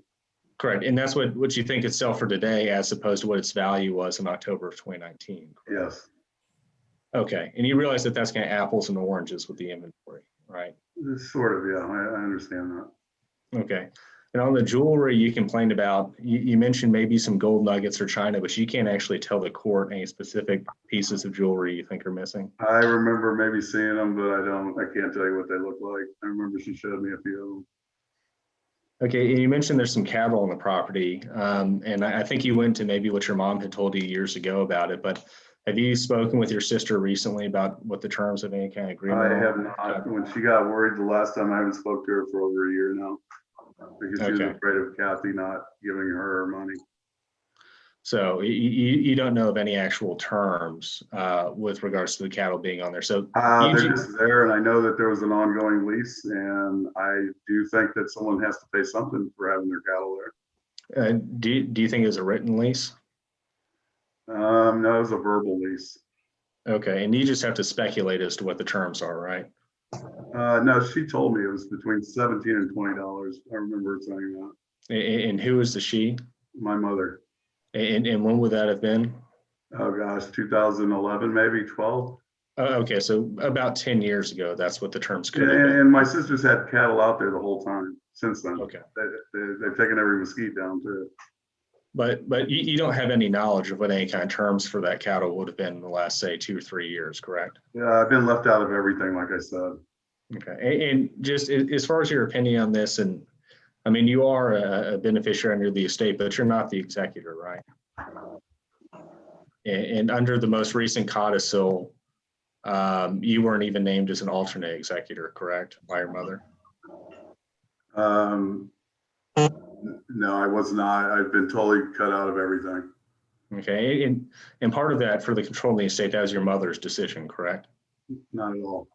Correct. And that's what you think it's sell for today as opposed to what its value was in October of 2019. Correct? Yes. Okay. And you realize that that's kind of apples and oranges with the inventory, right? Sort of, yeah. I understand that. Okay. And on the jewelry you complained about, you mentioned maybe some gold nuggets or china, but you can't actually tell the court any specific pieces of jewelry you think are missing. I remember maybe seeing them, but I can't tell you what they look like. I remember she showed me a few of them. Okay, and you mentioned there's some cattle on the property, and I think you went to maybe what your mom had told you years ago about it, but have you spoken with your sister recently about what the terms of any kind of agreement I are? have not. When she got worried the last time, I haven't spoke to her for over a year now because she was Okay. afraid of Kathy not giving her money. So you don't know of any actual terms with regards to the cattle being on there. So They're just there, and I know that there was an ongoing lease, and I do think that someone has to pay something for having their cattle there. do you think it was a written lease? No, it was a verbal lease. Okay, and you just have to speculate as to what the terms are, right? No, she told me it was between $17 and $20. I remember saying that. And who is the she? My mother. And when would that have been? Oh gosh, 2011, maybe 12. Okay, so about 10 years ago, that's what the terms could have And, been. and my sister's had cattle out there the whole time since then. Okay. They've taken every mesquite down too. But you don't have any knowledge of what any kind of terms for that cattle would have been in the last, say, 2 or 3 years, correct? Yeah, I've been left out of everything, like I said. Okay, and just as far as your opinion on this, and I mean, you are a beneficiary under the estate, but you're not the executor, right? And under the most recent codicil, you weren't even named as an alternate executor, correct, by your mother? No, I was not. I've been totally cut out of everything. Okay, and part of that for the control of the estate, that was your mother's decision, correct? Not at all.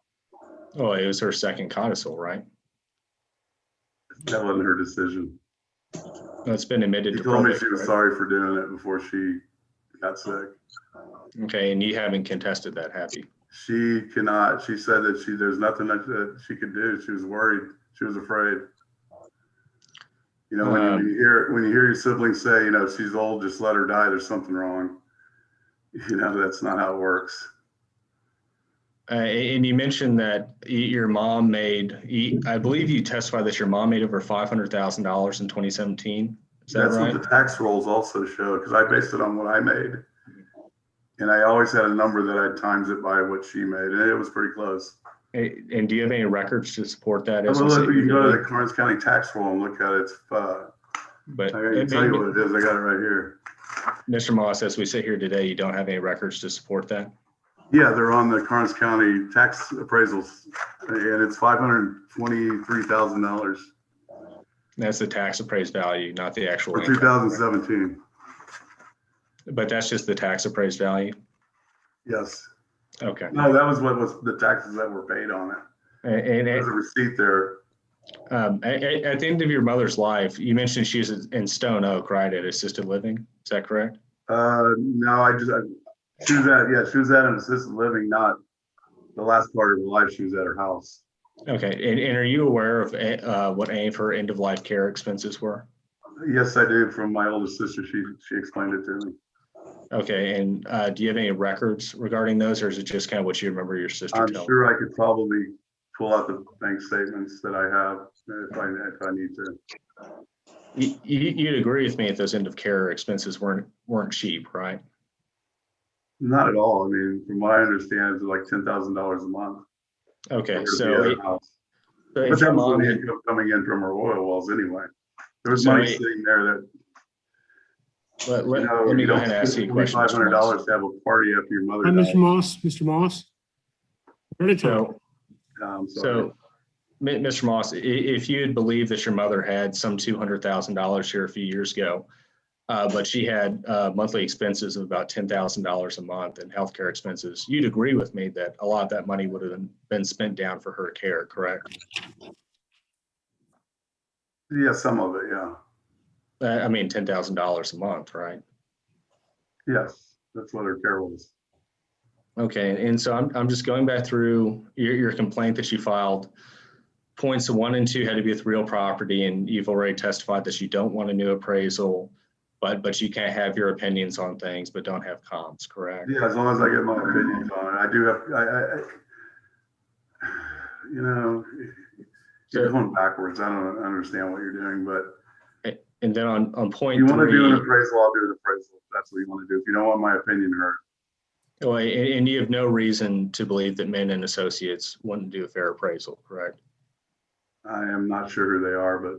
Oh, it was her second codicil, right? That wasn't her decision. Well, it's been admitted She to told me probate, she was correct? sorry for doing it before she got sick. Okay, and you haven't contested that, have you? She cannot. She said that there's nothing that she could do. She was worried. She was afraid. You know, when you hear your siblings say, you know, she's old, just let her die. There's something wrong. You know, that's not how it works. And you mentioned that your mom made, I believe you testified that your mom made over $500,000 in 2017. Is that That's right? what the tax rolls also show, because I based it on what I made. And I always had a number that I times it by what she made, and it was pretty close. And do you have any records to support that? Well, look, you can go to the Karnes County tax roll and look at it. It's, But I can tell you what it is. I got it right here. Mr. Moss, as we sit here today, you don't have any records to support that? Yeah, they're on the Karnes County tax appraisals, and it's $523,000 That's the tax appraised value, not the actual for income. 2017. But that's just the tax appraised value? Yes. Okay. No, that was what was the taxes that were paid on it. And There's a receipt there. at the end of your mother's life, you mentioned she was in Stone Oak, right, at assisted living? Is that correct? No, she was at an assisted living, not the last part of her life. She was at her house. Okay. And are you aware of what any of her end of life care expenses were? Yes, I do. From my older sister, she explained it to me. Okay. And do you have any records regarding those, or is it just kind of what you remember your sister I'm telling? sure I could probably pull out the bank statements that I have if I need to. You'd agree with me if those end of care expenses weren't cheap, right? Not at all. I mean, from what I understand, it's like $10,000 a month. Okay, So but that if your was mom the had, income coming in from her oil wells anyway. There was So money it- sitting there that let me go ahead and ask you a question. Mr. Moss. $2,500 to have a party after your mother Hi, died. Mr. Moss, Mr. Moss. Ready to talk. I'm sorry. So, Mr. Moss, if you had believed that your mother had some $200,000 here a few years ago, but she had monthly expenses of about $10,000 a month and healthcare expenses, you'd agree with me that a lot of that money would have been spent down for her care, correct? Yeah, some of it, yeah. I mean, $10,000 a month, right? Yes, that's what her care was. Okay, and so I'm just going back through your complaint that you filed. Points 1 and 2 had to be with real property, and you've already testified that you don't want a new appraisal, but you can't have your opinions on things, but don't have comps, correct? Yeah, as long as I get my opinions on it. I do have, you know, you're going backwards. I don't understand what you're doing, but And then on point You want to do an three, appraisal, I'll do an appraisal. If that's what you want to do. If you don't want my opinion heard. well, and you have no reason to believe that Min and Associates wouldn't do a fair appraisal, correct? I am not sure who they are, but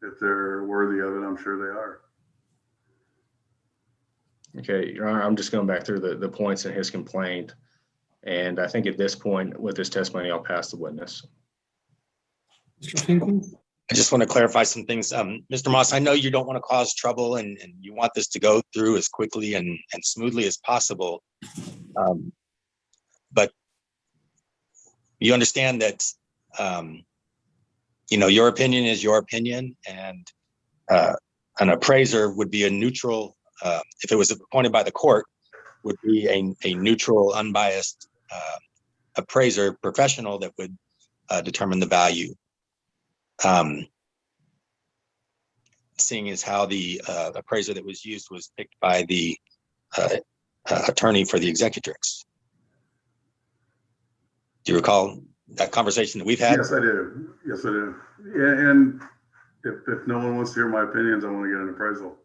if they're worthy of it, I'm sure they are. Okay, Your Honor, I'm just going back through the points in his complaint. And I think at this point with this testimony, I'll pass the witness. Mr. Finkel? I just want to clarify some things. Mr. Moss, I know you don't want to cause trouble and you want this to go through as quickly and smoothly as possible. But you understand that, your opinion is your opinion, and an appraiser would be a neutral, if it was appointed by the court, would be a neutral, unbiased appraiser professional that would determine the value. Seeing as how the appraiser that was used was picked by the attorney for the executrix. Do you recall that conversation that we've had? Yes, I do. Yes, I do. Yeah, and if no one wants to hear my opinions, I want to get an appraisal.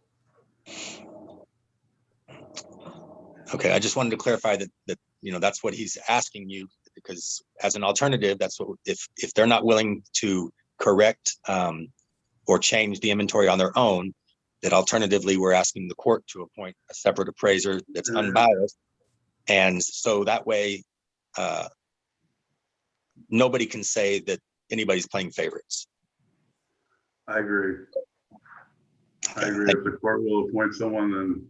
Okay, I just wanted to clarify that that's what he's asking you, because as an alternative, that's what if they're not willing to correct or change the inventory on their own, that alternatively we're asking the court to appoint a separate appraiser that's unbiased, and so that way nobody can say that anybody's playing favorites. I agree. I agree. If the court will appoint someone, then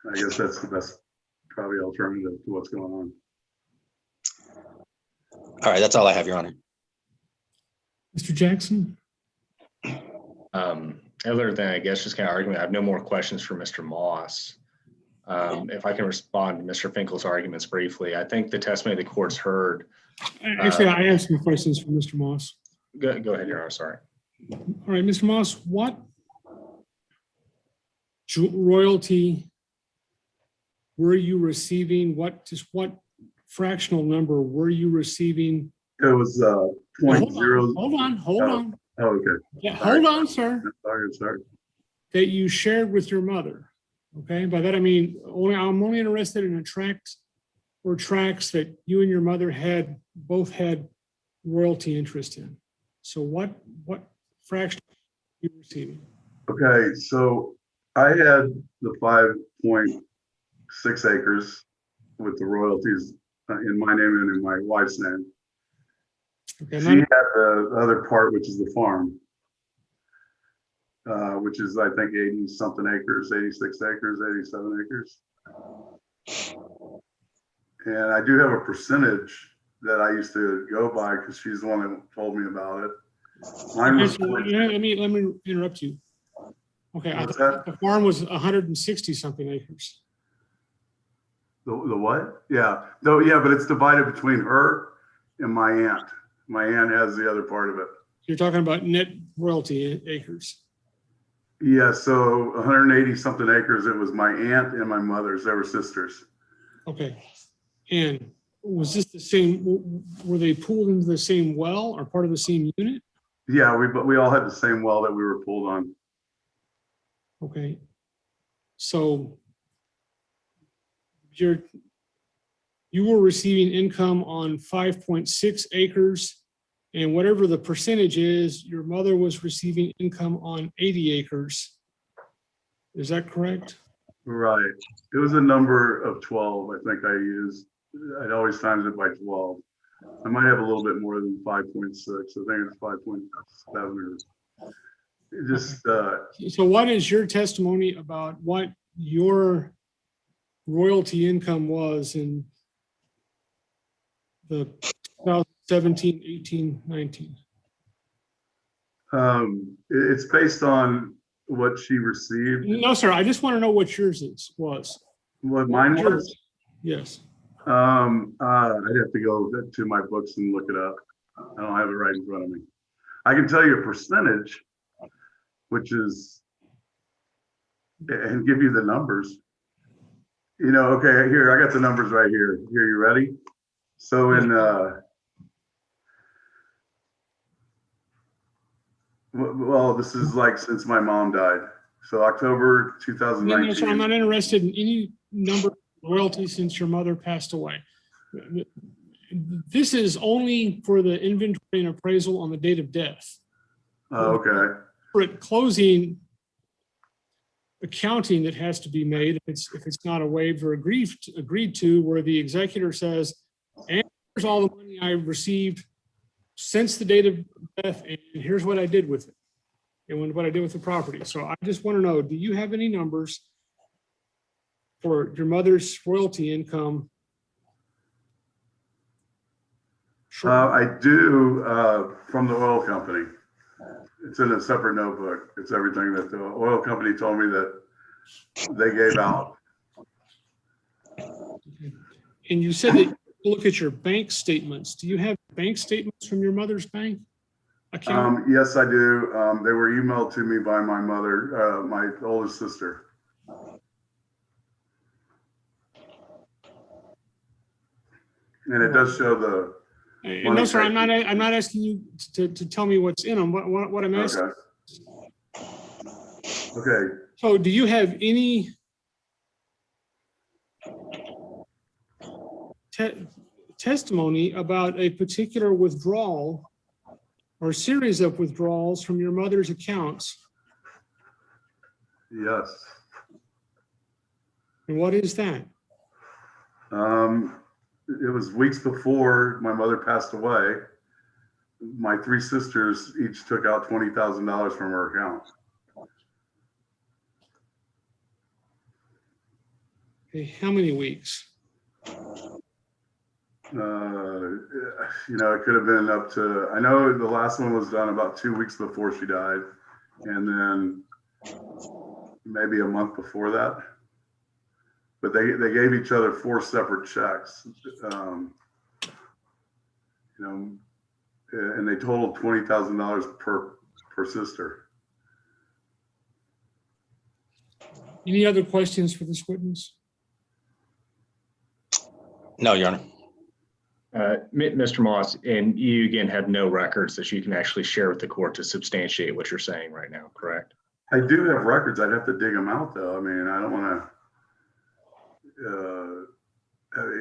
I guess that's the best probably alternative to what's going on. All right, that's all I have, Your Honor. Mr. Jackson? Other than, I guess, just kind of argument, I have no more questions for Mr. Moss. If I can respond to Mr. Finkel's arguments briefly, I think the testimony the court's heard. Actually, I have some questions for Mr. Moss. Go ahead, Your Honor, sorry. All right, Mr. Moss, what royalty were you receiving? What fractional number were you receiving? It was .0. Hold on. Oh, okay. Yeah, hold on, sir. Sorry. That you shared with your mother. Okay, by that I mean I'm only interested in tracts that you and your mother both had royalty interest in. So what fraction are you receiving? Okay, so I had the 5.6 acres with the royalties in my name and in my wife's name. Okay, she had the other part, which is the farm, which is, I think, 80 something acres, 86 acres, 87 acres. And I do have a percentage that I used to go by because she's the one that told me about it. Mine was let me interrupt you. Okay, I thought the farm was 160 something acres. The what? Yeah. No, yeah, but it's divided between her and my aunt. My aunt has the other part of it. You're talking about net royalty acres. Yeah, so 180 something acres. It was my aunt and my mother's. They were sisters. Okay. And was this the same? Were they pooled into the same well or part of the same unit? Yeah, we all had the same well that we were pooled on. Okay. So you were receiving income on 5.6 acres, and whatever the percentage is, your mother was receiving income on 80 acres. Is that correct? Right. It was a number of 12, I think I used. I'd always times it by 12. I might have a little bit more than 5.6. I think it's 5.7 or just. So what is your testimony about what your royalty income was in the 2017, 18, 19? It's based on what she received. No, sir. I just want to know what yours was. What mine was? Yes. I'd have to go to my books and look it up. I don't have it right in front of me. I can tell you a percentage, which is, and give you the numbers. Okay, here, I got the numbers right here. Here, you ready? So in Well, this is like since my mom died. So October No, no, so I'm 2019. not interested in any number of royalties since your mother passed away. This is only for the inventory and appraisal on the date of death. Oh, okay. For closing accounting that has to be made, if it's not a waived or agreed to, where the executor says, and here's all the money I received since the date of death, and here's what I did with it, and what I did with the property. So I just want to know, do you have any numbers for your mother's royalty income? I do from the oil company. It's in a separate notebook. It's everything that the oil company told me that they gave out. And you said that you look at your bank statements. Do you have bank statements from your mother's bank account? Yes, I do. They were emailed to me by my mother, my oldest sister. And it does show the. And no, sir, I'm not asking you to tell me what's in them. What I'm asking. Okay. So do you have any testimony about a particular withdrawal or series of withdrawals from your mother's accounts? Yes. And what is that? It was weeks before my mother passed away. My three sisters each took out $20,000 from her account. Okay, how many weeks? You know, it could have been up to, I know the last one was done about 2 weeks before she died, and then maybe a month before that. But they gave each other 4 separate checks, you know, and they totaled $20,000 per sister. Any other questions for this witness? No, Your Honor. Mr. Moss, and you again have no records that you can actually share with the court to substantiate what you're saying right now, correct? I do have records. I'd have to dig them out, though. I mean, I don't want to.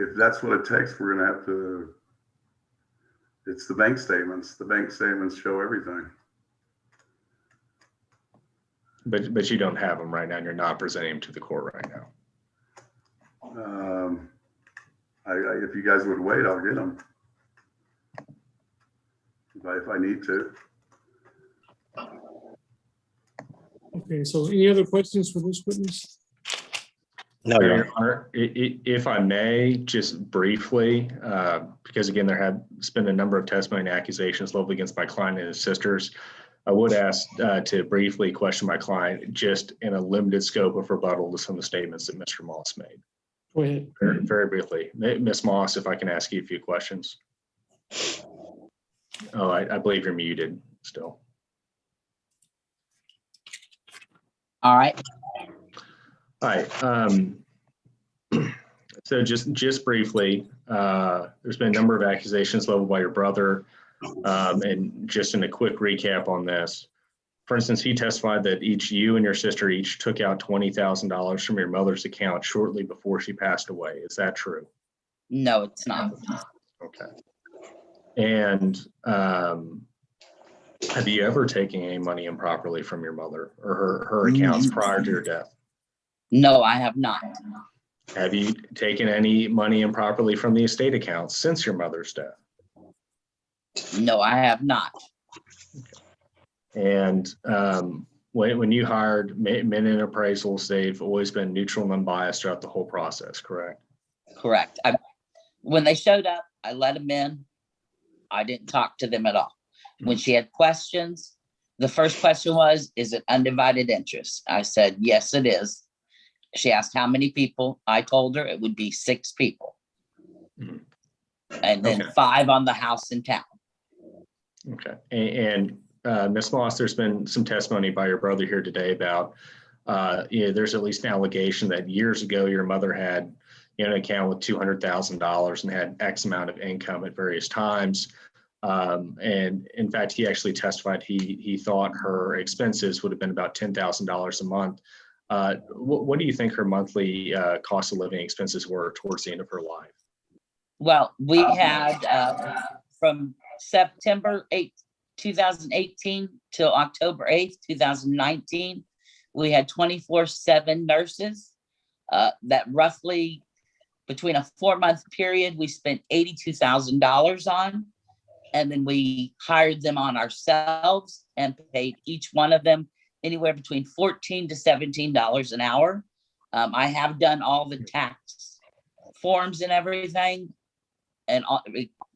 If that's what it takes, we're going to have to. It's the bank statements. The bank statements show everything. But you don't have them right now, and you're not presenting them to the court right now. If you guys would wait, I'll get them if I need to. Okay, so any other questions for this witness? No, Your Honor, if I may, just briefly, because again, there have been a number of testimony and accusations leveled against my client and his sisters. I would ask to briefly question my client just in a limited scope of rebuttal to some of the statements that Mr. Moss made. Go ahead. Very briefly. Ms. Moss, if I can ask you a few questions. Oh, I believe you're muted still. All right. Hi. So just briefly, there's been a number of accusations leveled by your brother. And just in a quick recap on this, for instance, he testified that you and your sister each took out $20,000 from your mother's account shortly before she passed away. Is that true? No, it's not. Okay. And have you ever taken any money improperly from your mother or her accounts prior to her death? No, I have not. Have you taken any money improperly from the estate accounts since your mother's death? No, I have not. And when you hired men in appraisals, they've always been neutral and unbiased throughout the whole process, correct? Correct. When they showed up, I let them in. I didn't talk to them at all. When she had questions, the first question was, is it undivided interest? I said, yes, it is. She asked how many people. I told her it would be 6 people. And then 5 on the house in town. Okay. And Ms. Moss, there's been some testimony by your brother here today about, there's at least an allegation that years ago your mother had an account with $200,000 and had X amount of income at various times. And in fact, he actually testified he thought her expenses would have been about $10,000 a month. What do you think her monthly cost of living expenses were towards the end of her life? Well, we had from September 8th, 2018 till October 8th, 2019, we had 24/7 nurses that roughly between a 4-month period, we spent $82,000 on, and then we hired them on ourselves and paid each one of them anywhere between $14 to $17 an hour. I have done all the tax forms and everything, and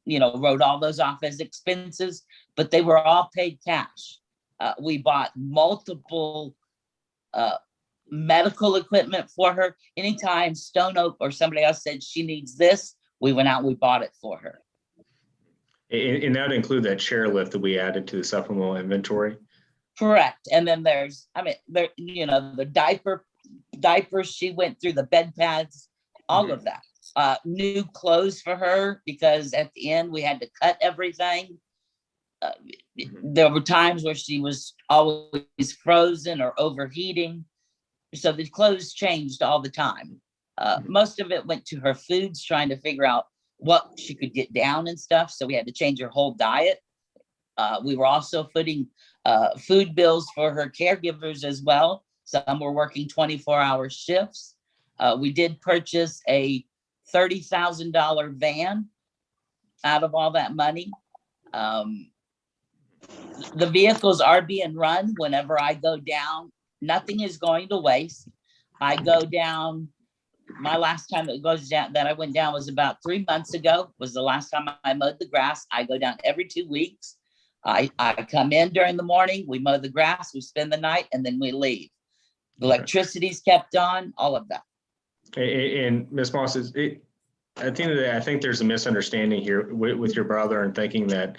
wrote all those off as expenses, but they were all paid cash. We bought multiple medical equipment for her. Anytime Stone Oak or somebody else said she needs this, we went out and we bought it for her. And that would include that chairlift that we added to the supplemental inventory? Correct. And then there's, the diapers she went through, the bed pads, all of that. New clothes for her, because at the end we had to cut everything. There were times where she was always frozen or overheating. So the clothes changed all the time. Most of it went to her foods, trying to figure out what she could get down and stuff. So we had to change her whole diet. We were also putting food bills for her caregivers as well. Some were working 24-hour shifts. We did purchase a $30,000 van out of all that money. The vehicles are being run whenever I go down. Nothing is going to waste. I go down, my last time it goes down that I went down was about 3 months ago, was the last time I mowed the grass. I go down every 2 weeks. I come in during the morning, we mow the grass, we spend the night, and then we leave. The electricity's kept on, all of that. And Ms. Moss, at the end of the day, I think there's a misunderstanding here with your brother and thinking that,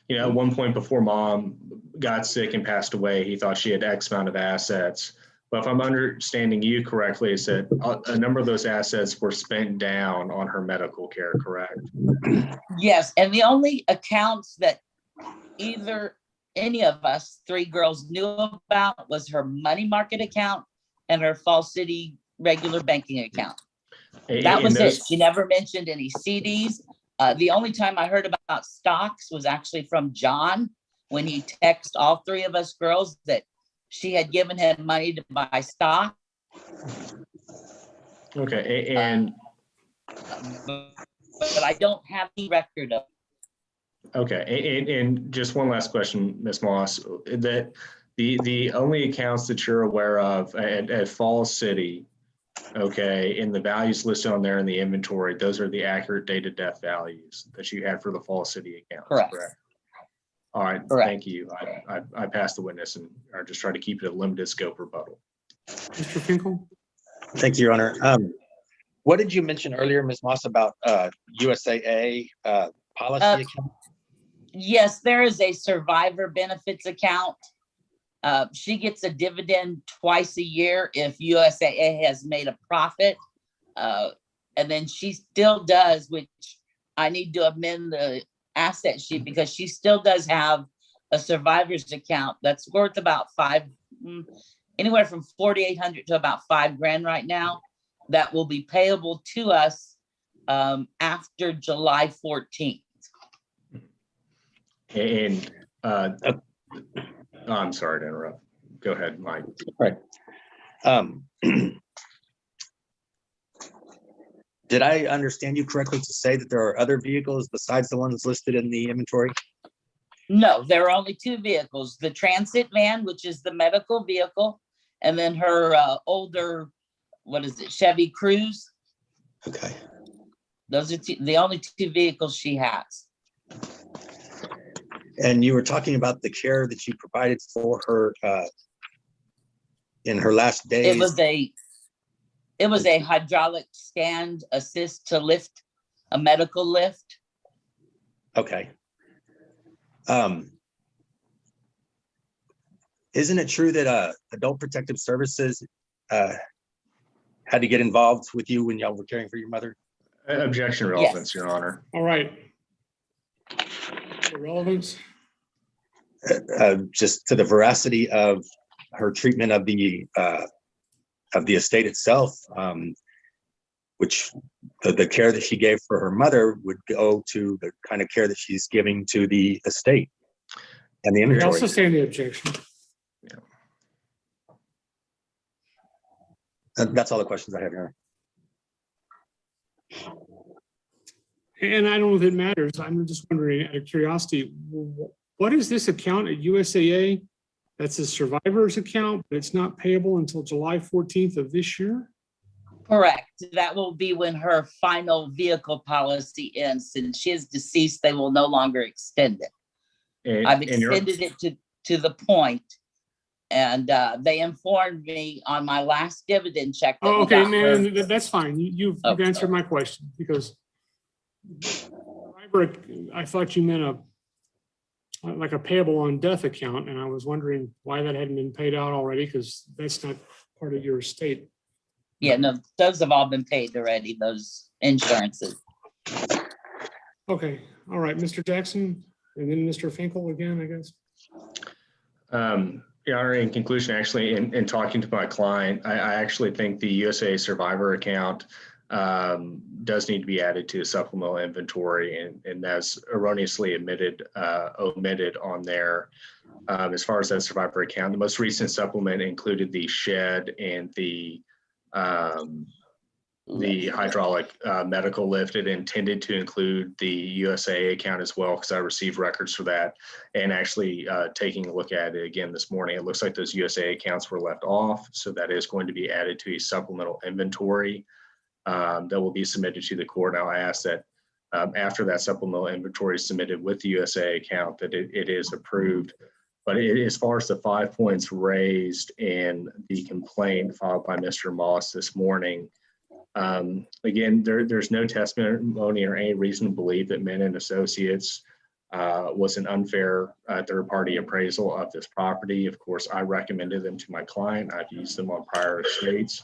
at one point before mom got sick and passed away, he thought she had X amount of assets. But if I'm understanding you correctly, it's that a number of those assets were spent down on her medical care, correct? Yes, and the only accounts that either any of us 3 girls knew about was her money market account and her Falls City regular banking account. That was it. She never mentioned any CDs. The only time I heard about stocks was actually from John, when he texted all 3 of us girls that she had given him money to buy stock. Okay, and but I don't have any record of. Okay, and just one last question, Ms. Moss, that the only accounts that you're aware of at Falls City, okay, and the values listed on there in the inventory, those are the accurate date of death values that you had for the Falls City accounts, correct? All right, correct. Thank you. I passed the witness and are just trying to keep it a limited scope rebuttal. Mr. Finkel? Thank you, Your Honor. What did you mention earlier, Ms. Moss, about USAA policy account? Yes, there is a survivor benefits account. She gets a dividend twice a year if USAA has made a profit. And then she still does, which I need to amend the asset sheet, because she still does have a survivor's account that's worth about anywhere from $4,800 to about $5,000 right now, that will be payable to us after July 14th. And I'm sorry to interrupt. Go ahead, Mike. Right. Did I understand you correctly to say that there are other vehicles besides the ones listed in the inventory? No, there are only 2 vehicles: the transit van, which is the medical vehicle, and then her older, Chevy Cruze. Okay. Those are the only 2 vehicles she has. And you were talking about the care that you provided for her in her last days. It was a hydraulic stand assist to lift, a medical lift. Okay. Isn't it true that Adult Protective Services had to get involved with you when y'all were caring for your mother? Objection relevance, yes. Your Honor. All right. relevance? Just to the veracity of her treatment of the estate itself, which the care that she gave for her mother would go to the kind of care that she's giving to the estate and the I'll inventory. sustain the objection. That's all the questions I have here. And I don't know if it matters. I'm just wondering, out of curiosity, what is this account at USAA? That's a survivor's account, but it's not payable until July 14th of this year? Correct. That will be when her final vehicle policy ends. Since she is deceased, they will no longer extend it. I've extended it to the point, and they informed me on my last dividend check. That Oh, we okay, got man, her- that's fine. You've answered my question, because I thought you meant like a payable on death account, and I was wondering why that hadn't been paid out already, because that's not part of your estate. Yeah, no, those have all been paid already, those insurances. Okay, all right, Mr. Jackson, and then Mr. Finkel again, I guess. Your Honor, in conclusion, actually, in talking to my client, I actually think the USA Survivor account does need to be added to a supplemental inventory, and that's erroneously omitted on there. As far as that survivor account, the most recent supplement included the shed and the hydraulic medical lift. It intended to include the USA account as well, because I received records for that. And actually taking a look at it again this morning, it looks like those USA accounts were left off. So that is going to be added to a supplemental inventory that will be submitted to the court. Now I ask that after that supplemental inventory is submitted with the USA account, that it is approved. But as far as the 5 points raised in the complaint filed by Mr. Moss this morning, again, there's no testimony or any reason to believe that Menon Associates was an unfair third-party appraisal of this property. Of course, I recommended them to my client. I've used them on prior estates.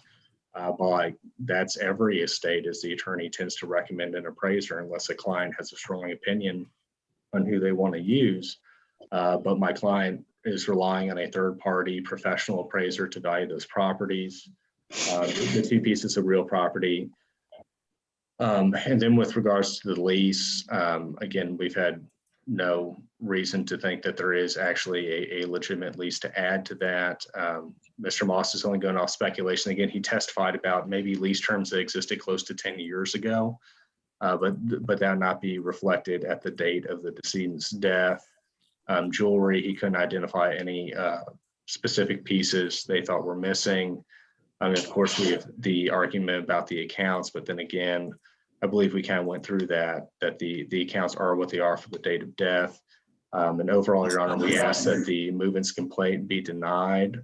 But that's every estate, as the attorney tends to recommend an appraiser unless a client has a strong opinion on who they want to use. But my client is relying on a third-party professional appraiser to value those properties, the two pieces of real property. And then with regards to the lease, again, we've had no reason to think that there is actually a legitimate lease to add to that. Mr. Moss is only going off speculation. Again, he testified about maybe lease terms that existed close to 10 years ago, but that not be reflected at the date of the decedent's death. Jewelry, he couldn't identify any specific pieces they thought were missing. Of course, we have the argument about the accounts, but then again, I believe we kind of went through that the accounts are what they are for the date of death. And overall, Your Honor, we ask that the movements complaint be denied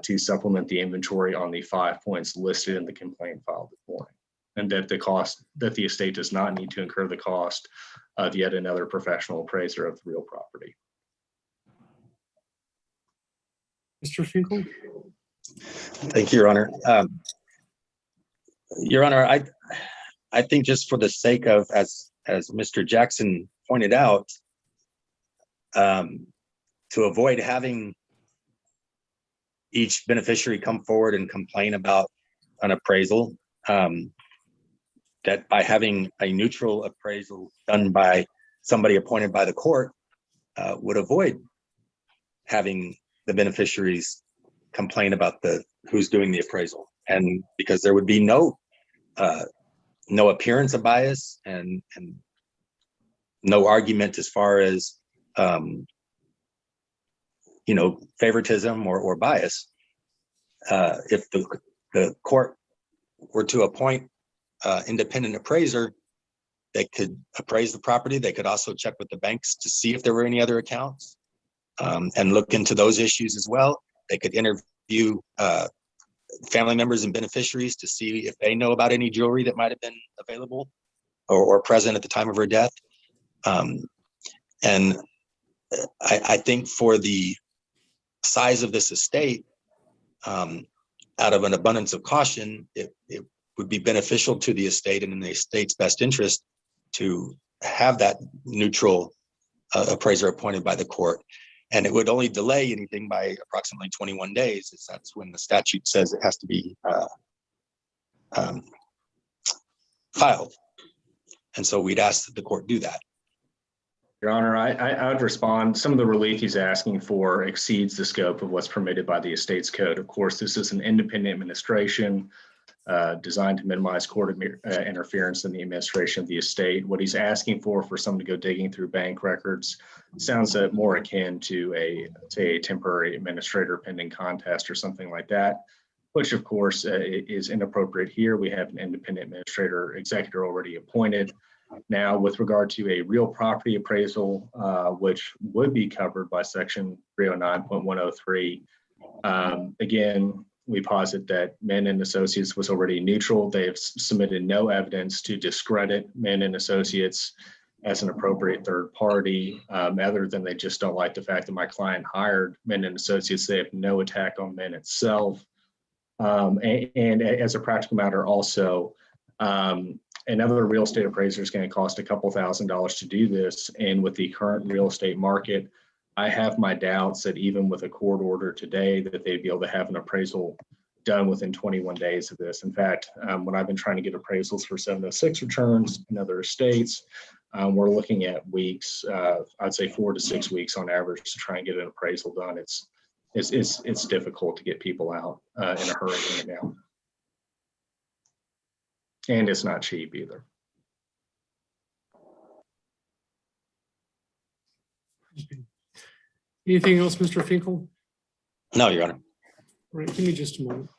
to supplement the inventory on the 5 points listed in the complaint filed this morning, and that the estate does not need to incur the cost of yet another professional appraiser of the real property. Mr. Finkel? Thank you, Your Honor. Your Honor, I think just for the sake of, as Mr. Jackson pointed out, to avoid having each beneficiary come forward and complain about an appraisal, that by having a neutral appraisal done by somebody appointed by the court would avoid having the beneficiaries complain about who's doing the appraisal, and because there would be no appearance of bias and no argument as far as favoritism or bias. If the court were to appoint independent appraiser that could appraise the property, they could also check with the banks to see if there were any other accounts and look into those issues as well. They could interview family members and beneficiaries to see if they know about any jewelry that might have been available or present at the time of her death. And I think for the size of this estate, out of an abundance of caution, it would be beneficial to the estate and in the estate's best interest to have that neutral appraiser appointed by the court. And it would only delay anything by approximately 21 days, as that's when the statute says it has to be filed. And so we'd ask that the court do that. Your Honor, I would respond. Some of the relief he's asking for exceeds the scope of what's permitted by the Estates Code. Of course, this is an independent administration designed to minimize court interference in the administration of the estate. What he's asking for someone to go digging through bank records sounds more akin to a temporary administrator pending contest or something like that, which of course is inappropriate here. We have an independent administrator executor already appointed. Now, with regard to a real property appraisal, which would be covered by section 309.103, again, we posit that Mann and Associates was already neutral. They have submitted no evidence to discredit Mann and Associates as an appropriate third party, other than they just don't like the fact that my client hired Mann and Associates. They have no attack on Mann itself. And as a practical matter, also, another real estate appraiser is going to cost a couple $1,000s to do this. And with the current real estate market, I have my doubts that even with a court order today, that they'd be able to have an appraisal done within 21 days of this. In fact, when I've been trying to get appraisals for 706 returns in other states, we're looking at weeks, I'd say 4 to 6 weeks on average to try and get an appraisal done. It's difficult to get people out in a hurry right now. And it's not cheap either. Anything else, Mr. Finkel? No, Your Honor. All right, give me just a moment.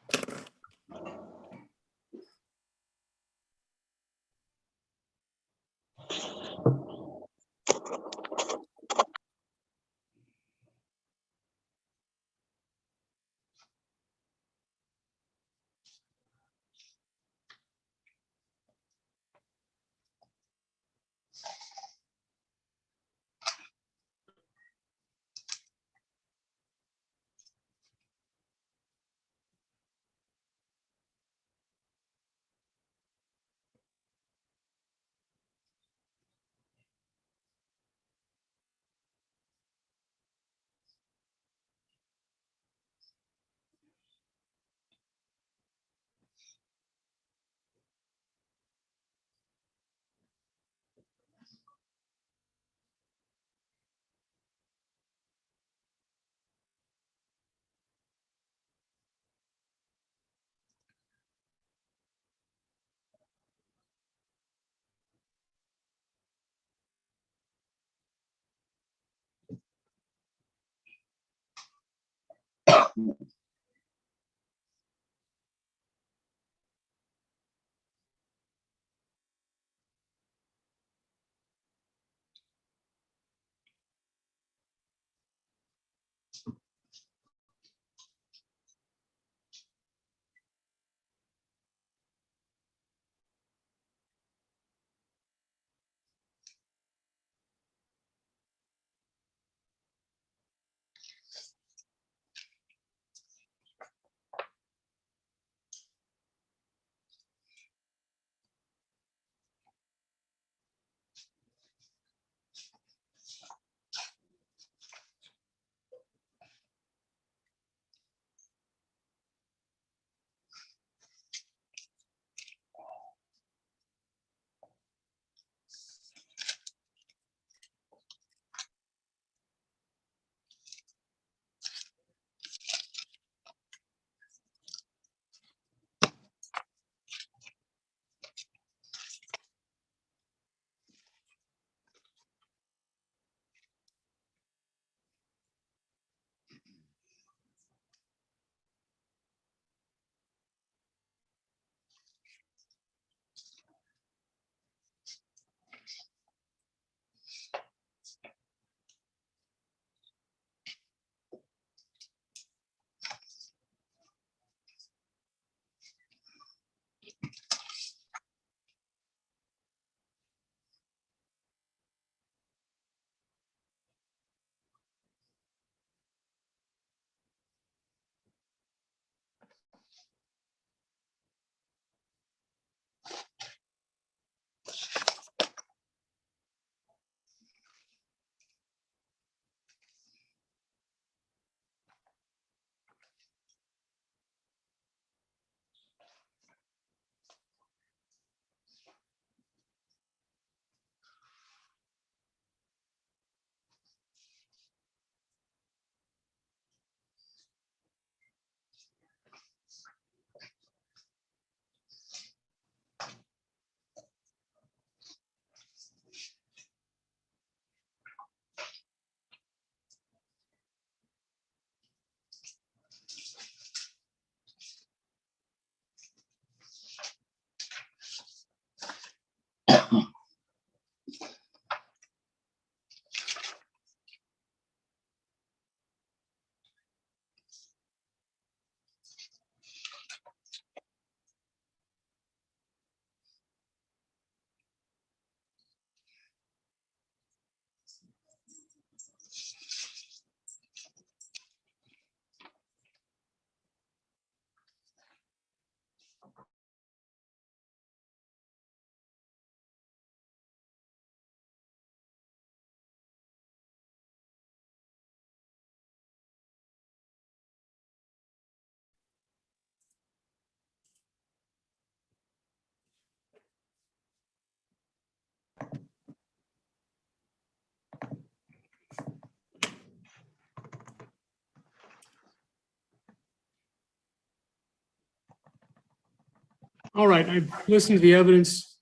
All right, I've listened to the evidence,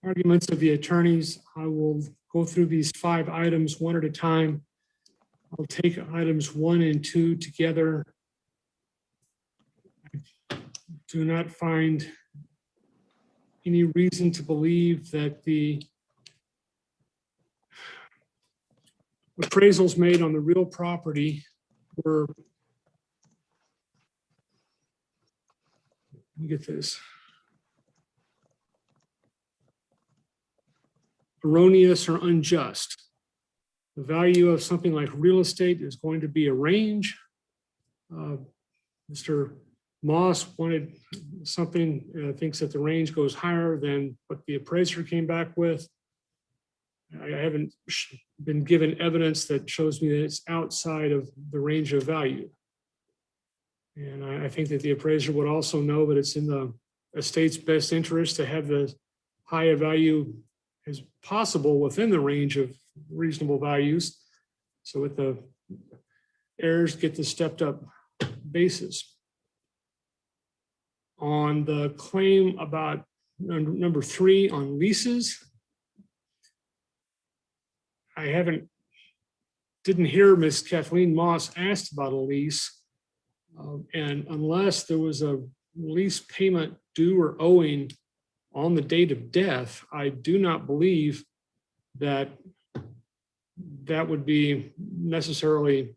arguments of the attorneys. I will go through these 5 items one at a time. I'll take items 1 and 2 together. I do not find any reason to believe that the appraisals made on the real property were, let me get this, erroneous or unjust. The value of something like real estate is going to be a range. Mr. Moss wanted something, thinks that the range goes higher than what the appraiser came back with. I haven't been given evidence that shows me that it's outside of the range of value. And I think that the appraiser would also know that it's in the estate's best interest to have the higher value as possible within the range of reasonable values. So that the heirs get the stepped up basis. On the claim about number 3 on leases, I didn't hear Ms. Kathleen Moss asked about a lease. And unless there was a lease payment due or owing on the date of death, I do not believe that that would be necessarily,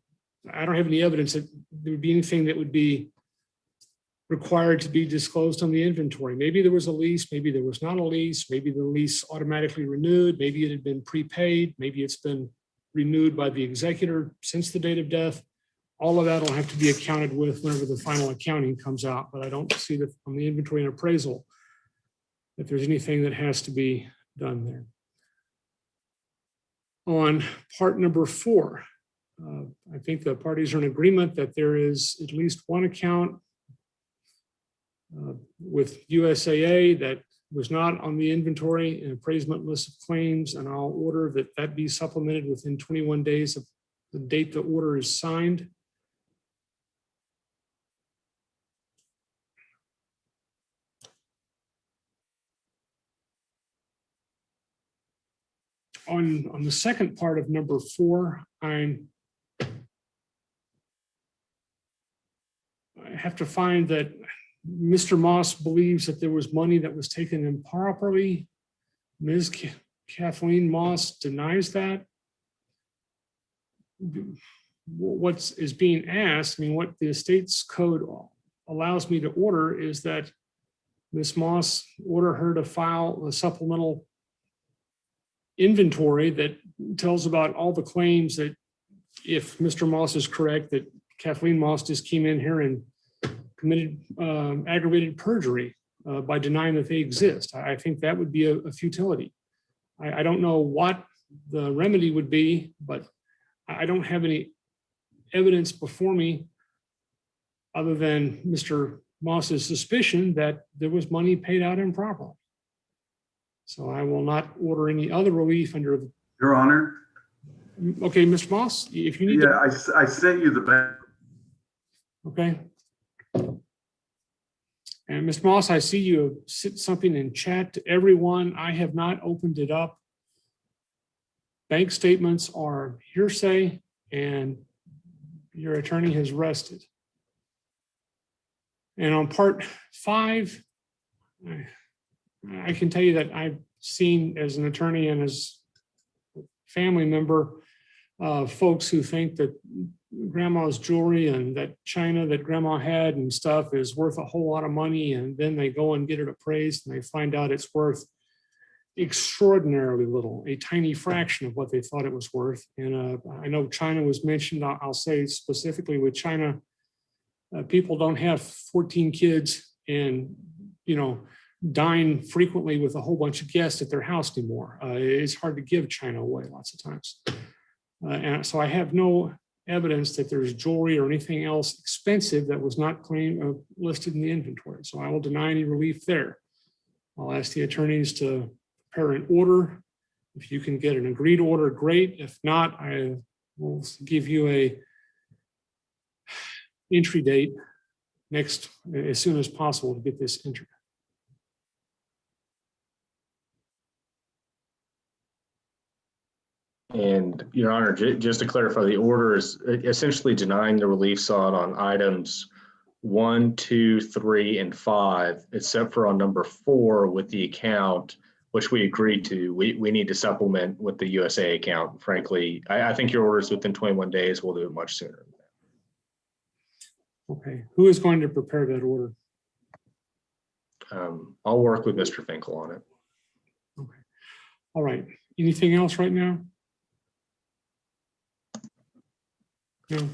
I don't have any evidence that there would be anything that would be required to be disclosed on the inventory. Maybe there was a lease, maybe there was not a lease, maybe the lease automatically renewed, maybe it had been prepaid, maybe it's been renewed by the executor since the date of death. All of that will have to be accounted with whenever the final accounting comes out, but I don't see that on the inventory and appraisal that there's anything that has to be done there. On part number 4, I think the parties are in agreement that there is at least one account with USAA that was not on the inventory and appraisement list of claims, and I'll order that that be supplemented within 21 days of the date the order is signed. On the second part of number 4, I have to find that Mr. Moss believes that there was money that was taken improperly. Ms. Kathleen Moss denies that. What is being asked, I mean, what the estate's code allows me to order is that Ms. Moss order her to file a supplemental inventory that tells about all the claims that, if Mr. Moss is correct, that Kathleen Moss just came in here and committed aggravated perjury by denying that they exist. I think that would be a futility. I don't know what the remedy would be, but I don't have any evidence before me other than Mr. Moss's suspicion that there was money paid out improperly. So I will not order any other relief under the. Your Honor. Okay, Mr. Moss, if you need. Yeah, I sent you the back. Okay. And Ms. Moss, I see you have sent something in chat to everyone. I have not opened it up. Bank statements are hearsay and your attorney has rested. And on part 5, I can tell you that I've seen as an attorney and as a family member, folks who think that grandma's jewelry and that china that grandma had and stuff is worth a whole lot of money, and then they go and get it appraised and they find out it's worth extraordinarily little, a tiny fraction of what they thought it was worth. And I know China was mentioned. I'll say specifically with China, people don't have 14 kids and, you know, dine frequently with a whole bunch of guests at their house anymore. It's hard to give China away lots of times. And so I have no evidence that there's jewelry or anything else expensive that was not claimed listed in the inventory. So I will deny any relief there. I'll ask the attorneys to prepare an order. If you can get an agreed order, great. If not, I will give you a entry date as soon as possible to get this entered. And Your Honor, just to clarify, the order is essentially denying the relief sought on items 1, 2, 3, and 5, except for on number 4 with the account, which we agreed to. We need to supplement with the USA account. Frankly, I think your order is within 21 days. We'll do it much sooner. Okay, who is going to prepare that order? I'll work with Mr. Finkel on it. Okay. All right. Anything else right now? No.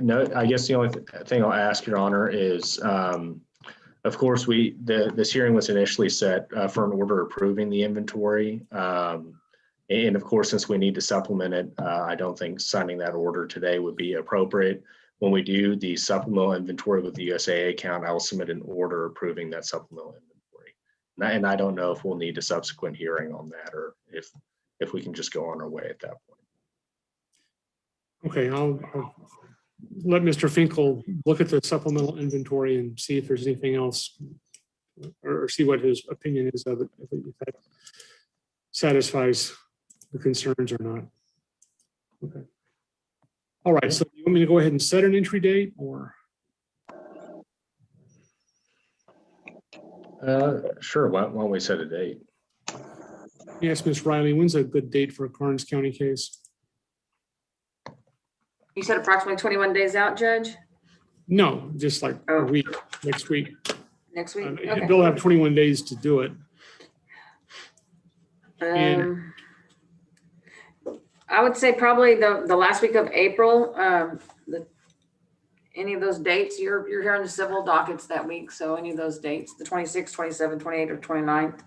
No, I guess the only thing I'll ask, Your Honor, is, of course, this hearing was initially set for an order approving the inventory. And of course, since we need to supplement it, I don't think signing that order today would be appropriate. When we do the supplemental inventory with the USAA account, I will submit an order approving that supplemental inventory. And I don't know if we'll need a subsequent hearing on that, or if we can just go on our way at that point. Okay, I'll let Mr. Finkel look at the supplemental inventory and see if there's anything else, or see what his opinion is of it, if that satisfies the concerns or not. Okay. All right, so you want me to go ahead and set an entry date, or? Sure, why don't we set a date? Yes, Ms. Riley, when's a good date for a Karnes County case? You said approximately 21 days out, Judge? No, just like a week, next week. Next week? Okay. They'll have 21 days to do it. I would say probably the last week of April. Any of those dates, you're hearing the civil dockets that week, so any of those dates, the 26th, 27th, 28th, or 29th.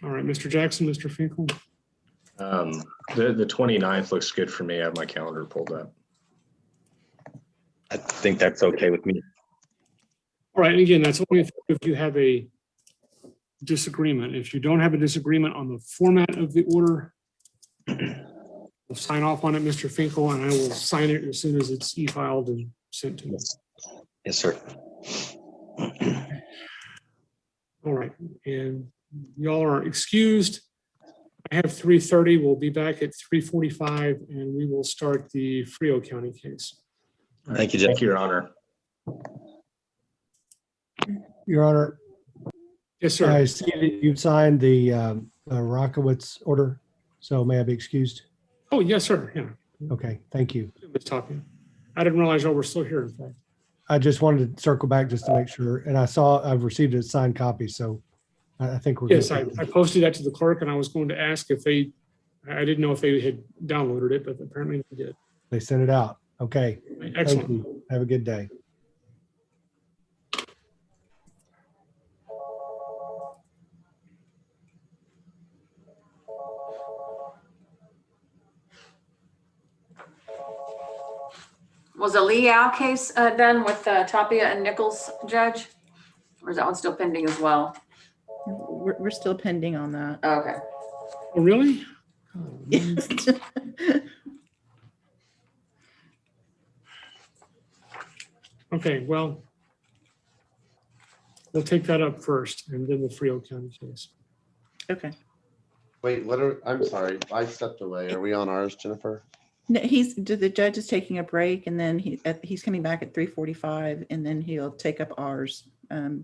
All right, Mr. Jackson, Mr. Finkel. The 29th looks good for me. I have my calendar pulled up. I think that's okay with me. All right, and again, that's only if you have a disagreement. If you don't have a disagreement on the format of the order, we'll sign off on it, Mr. Finkel, and I will sign it as soon as it's e-filed and sent to me. Yes, sir. All right, and y'all are excused. I have 3:30. We'll be back at 3:45, and we will start the Frio County case. Thank you, Jeff. Thank you, Your Honor. Your Honor. Yes, sir. I see that you've signed the Rockowitz order, so may I be excused? Oh, yes, sir. Yeah. Okay, thank you. Ms. Tapia. I didn't realize y'all were still here, in fact. I just wanted to circle back just to make sure, and I've received a signed copy, so I think we're Yes, good. I posted that to the clerk, and I was going to ask if I didn't know if they had downloaded it, but apparently they did. They sent it out. Okay. Excellent. Thank you. Have a good day. Was the Lee Al case done with Tapia and Nichols, Judge? Or is that one still pending as well? We're still pending on that. Okay. Oh, really? Yes. Okay, well, we'll take that up first, and then the Frio County case. Okay. Wait, I'm sorry, I stepped away. Are we on ours, Jennifer? No, the judge is taking a break, and then he's coming back at 3:45, and then he'll take up ours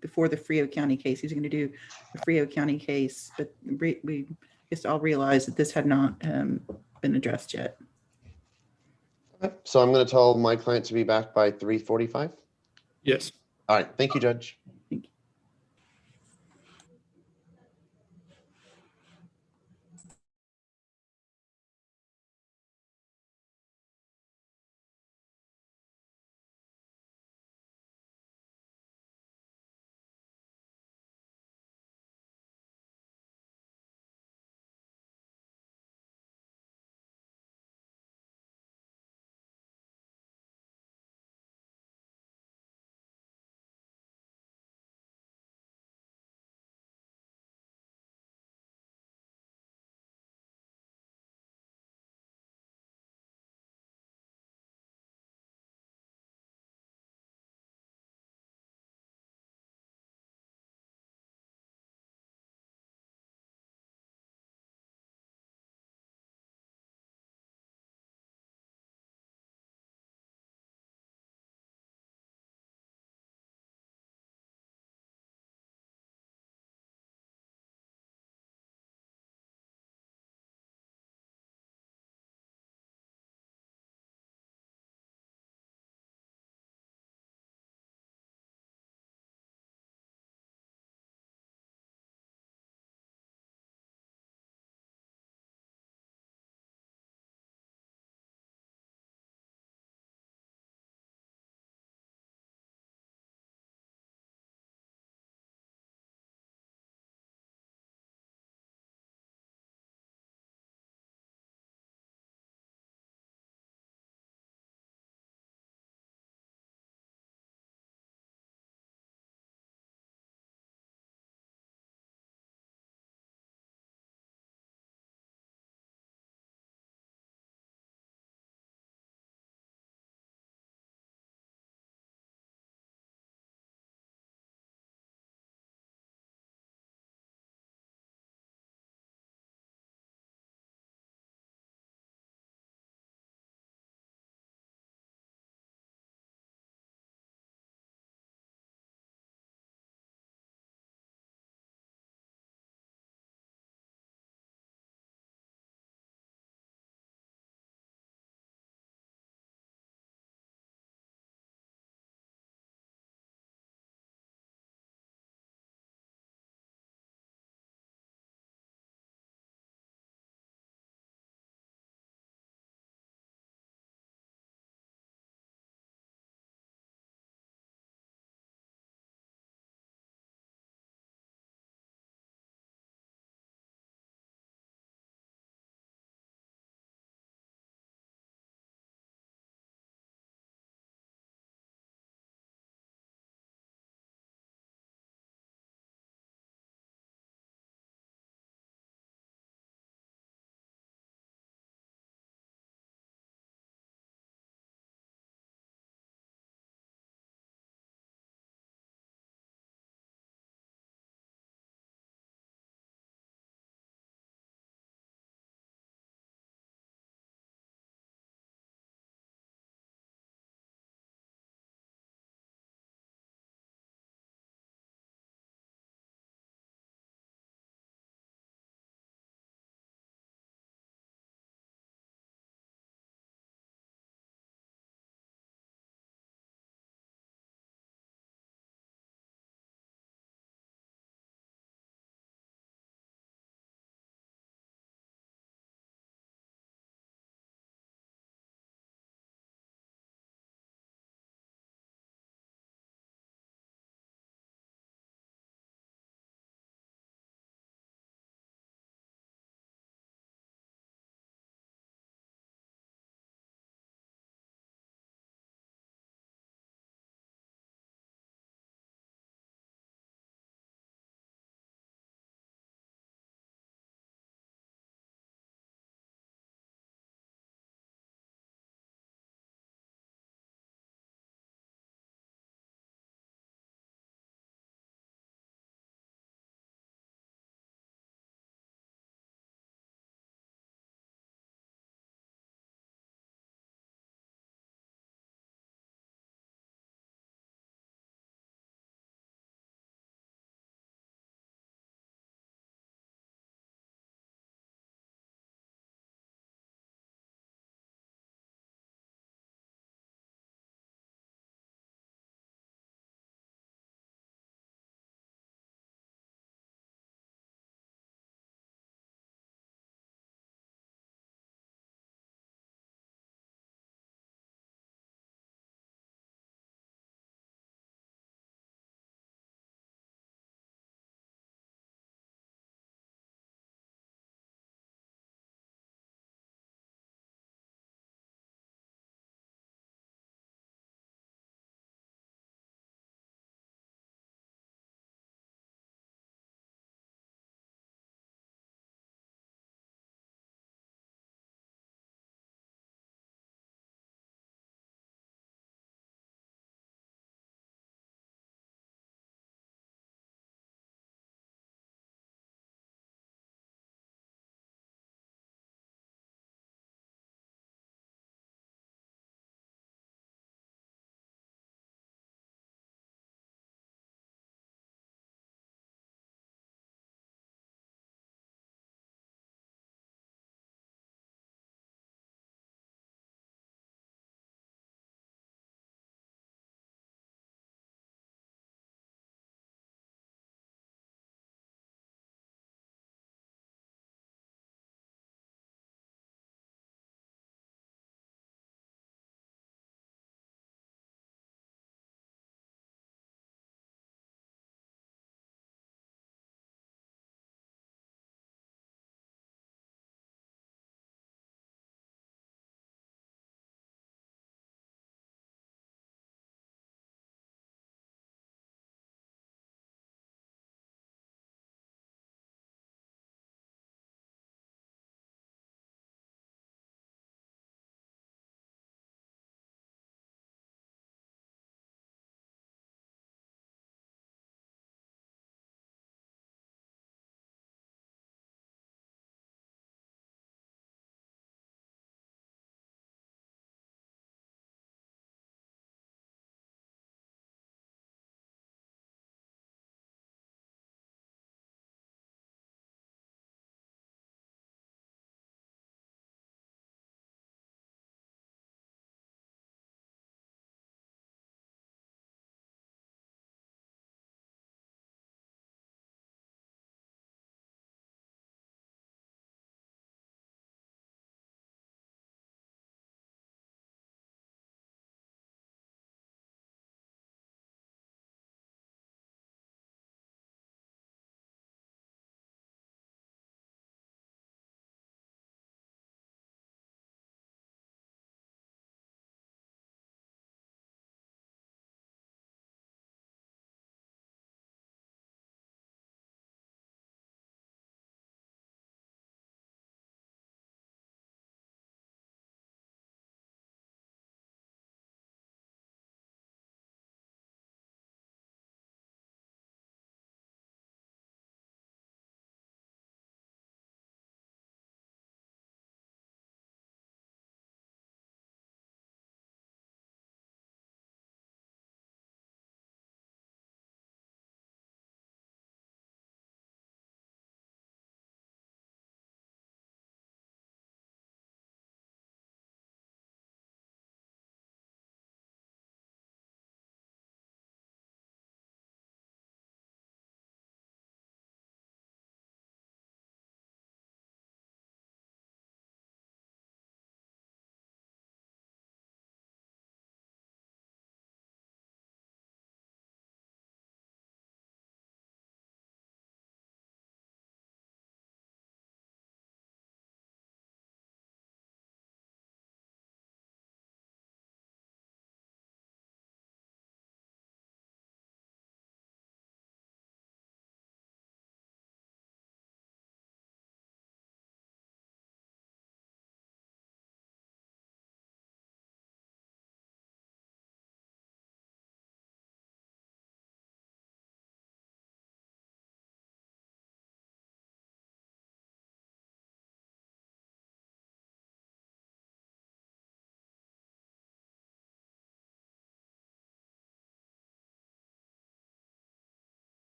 before the Frio County case. He's going to do the Frio County case, but we just all realized that this had not been addressed yet. Okay, so I'm going to tell my client to be back by 3:45. Yes. All right. Thank you, Judge.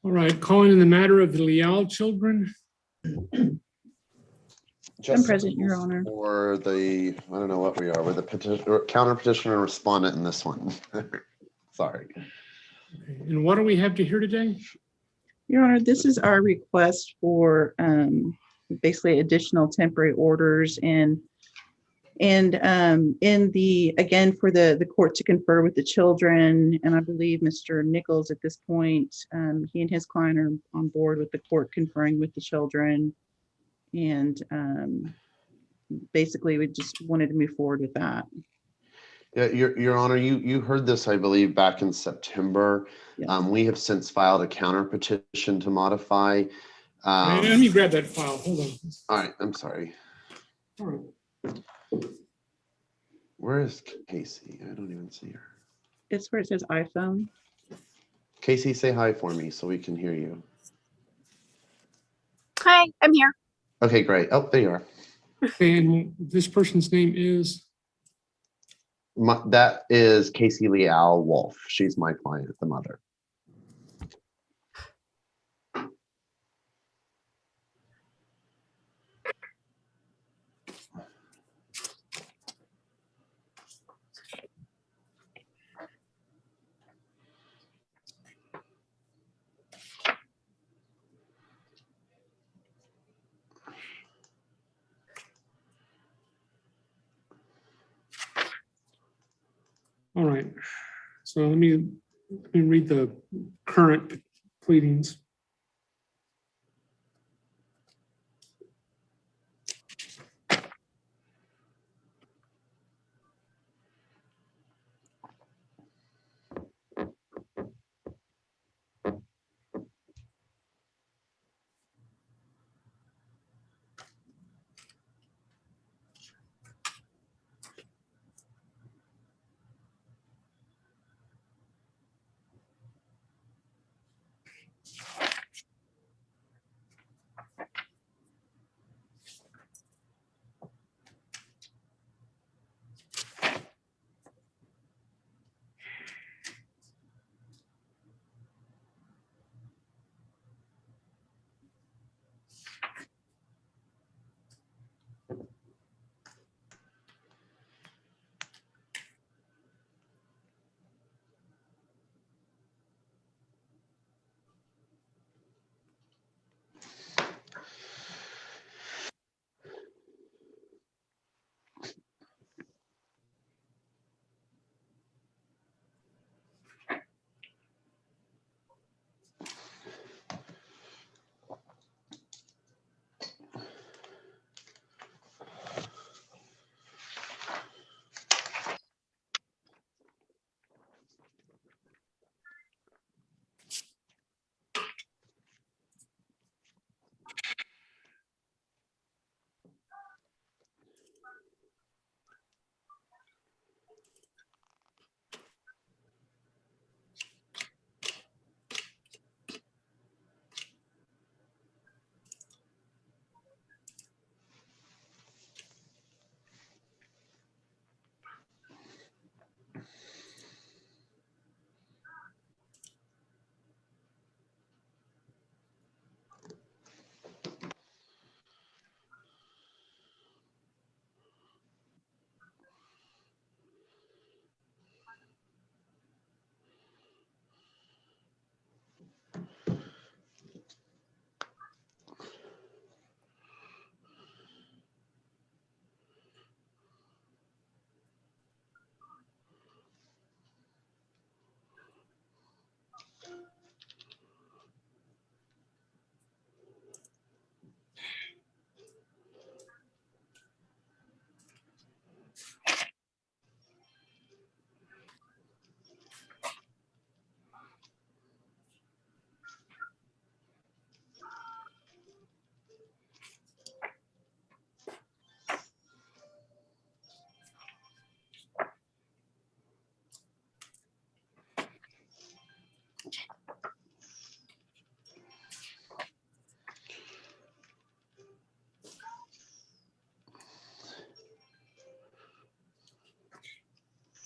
All right, calling in the matter of the Leal children. Just present, Your Honor. For the, I don't know what we are, we're the petition, counter petitioner and respondent in this one. Sorry. Okay, and what do we have to hear today? Your Honor, this is our request for basically additional temporary orders and in the, again, for the court to confer with the children. And I believe Mr. Nichols at this point, he and his client are on board with the court conferring with the children. And basically we just wanted to move forward with that. Yeah, Your Honor, you heard this, I believe, back in September. Yes. We have since filed a counter petition to modify. Let me grab that file. Hold on. All right, I'm sorry. All right. Where is Casey? I don't even see her. It's where it says iPhone. Casey, say hi for me so we can hear you. Hi, I'm here. Okay, great. Oh, there you are. And this person's name is? That is Casey Leal Wolf. She's my client, the mother. All right. So let me read the current pleadings.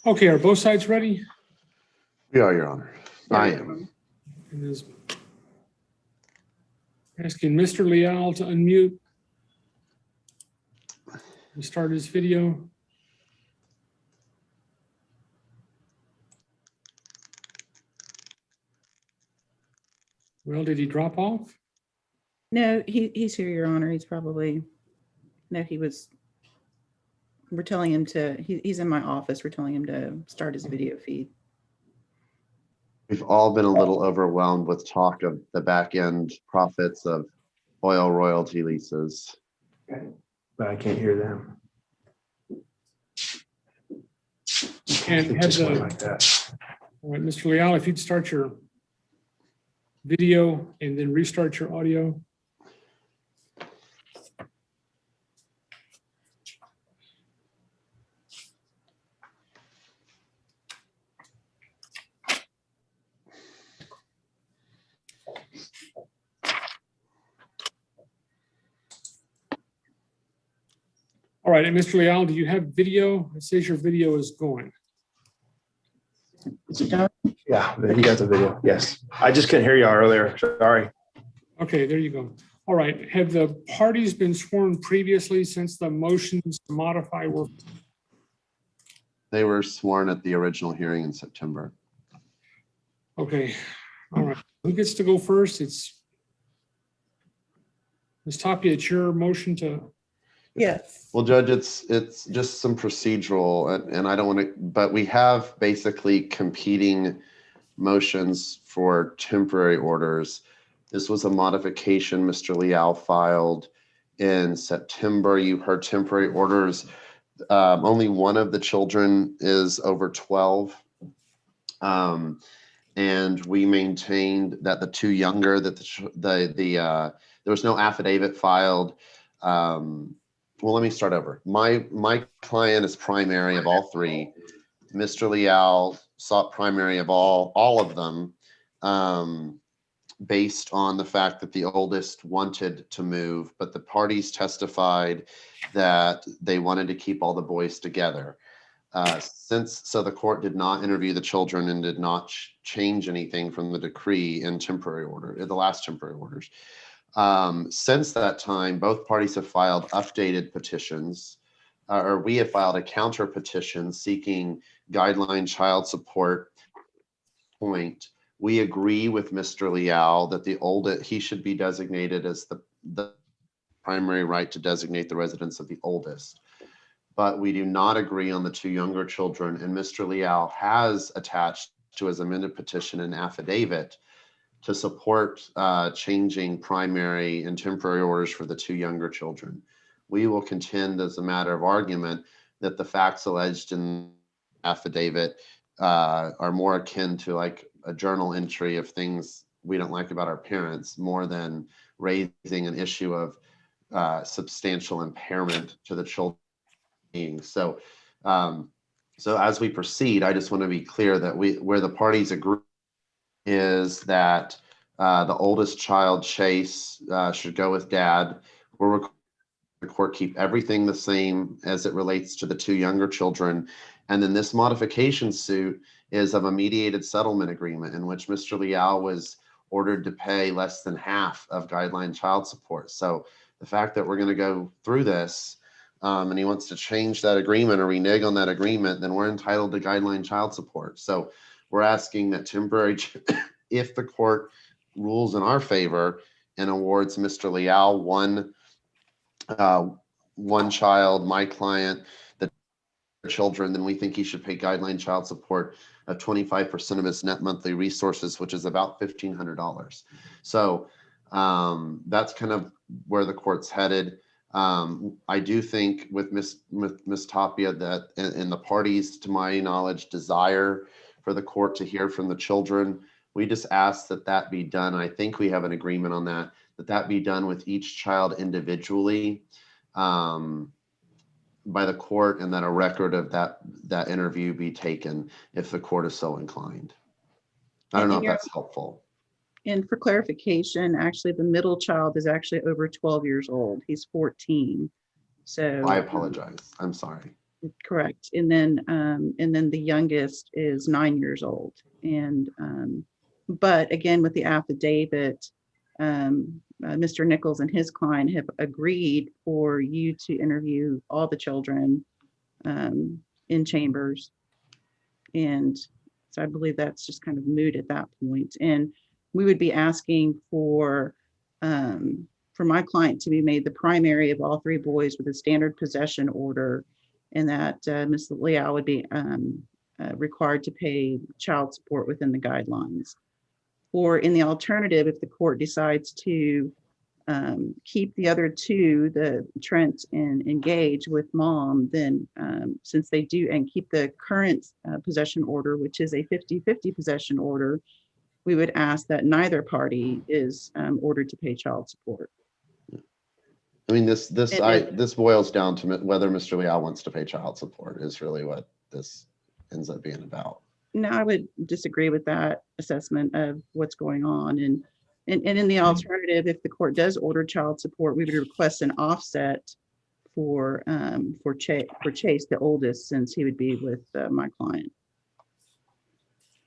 Okay, are both sides ready? We are, Your Honor. I am. And is Asking Mr. Leal to unmute. Start his video. Well, did he drop off? No, he's here, Your Honor. He's probably, no, we're telling him to, he's in my office. We're telling him to start his video feed. We've all been a little overwhelmed with talk of the back end profits of oil royalty leases. But I can't hear them. And have the, like that. all right, Mr. Leal, if you'd start your video and then restart your audio. All right, and Mr. Leal, do you have video? It says your video is going. Is it done? Yeah, you got the video. Yes. I just couldn't hear y'all earlier. Sorry. Okay, there you go. All right, have the parties been sworn previously since the motions to modify were? They were sworn at the original hearing in September. Okay, all right. Who gets to go first? It's Ms. Tapia, it's your motion to. Yes. Well, Judge, it's just some procedural, and I don't want to, but we have basically competing motions for temporary orders. This was a modification Mr. Leal filed in September. You heard temporary orders. Only one of the children is over 12. And we maintained that the two younger, that there was no affidavit filed. Well, let me start over. My client is primary of all three. Mr. Leal sought primary of all of them, based on the fact that the oldest wanted to move, but the parties testified that they wanted to keep all the boys together. So the court did not interview the children and did not change anything from the decree in temporary order, in the last temporary orders. Since that time, both parties have filed updated petitions, or we have filed a counter petition seeking guideline child support. Point. We agree with Mr. Leal that he should be designated as the primary right to designate the residence of the oldest. But we do not agree on the two younger children, and Mr. Leal has attached to his amended petition an affidavit to support changing primary and temporary orders for the two younger children. We will contend as a matter of argument that the facts alleged in the affidavit are more akin to like a journal entry of things we don't like about our parents, more than raising an issue of substantial impairment to the children. So as we proceed, I just want to be clear that where the parties agree is that the oldest child, Chase, should go with dad. We're the court keep everything the same as it relates to the two younger children. And then this modification suit is of a mediated settlement agreement in which Mr. Leal was ordered to pay less than half of guideline child support. So the fact that we're going to go through this and he wants to change that agreement or renege on that agreement, then we're entitled to guideline child support. So we're asking that temporary, if the court rules in our favor and awards Mr. Leal one child, my client, the children, then we think he should pay guideline child support of 25% of his net monthly resources, which is about $1,500. So that's kind of where the court's headed. I do think with Ms. Tapia that in the parties, to my knowledge, desire for the court to hear from the children. We just ask that be done. I think we have an agreement on that be done with each child individually by the court, and that a record of that interview be taken if the court is so inclined. I don't know if that's helpful. And for clarification, actually, the middle child is actually over 12 years old. He's 14. So I apologize. I'm sorry. Correct. And then the youngest is 9 years old. And but again, with the affidavit, Mr. Nichols and his client have agreed for you to interview all the children in chambers. And so I believe that's just kind of moot at that point. And we would be asking for my client to be made the primary of all three boys with a standard possession order, and that Ms. Leal would be required to pay child support within the guidelines. Or in the alternative, if the court decides to keep the other two, the Trent and Engage with mom, then since they do, and keep the current possession order, which is a 50-50 possession order, we would ask that neither party is ordered to pay child support. I mean, this boils down to whether Mr. Leal wants to pay child support is really what this ends up being about. No, I would disagree with that assessment of what's going on. And in the alternative, if the court does order child support, we would request an offset for Chase, the oldest, since he would be with my client.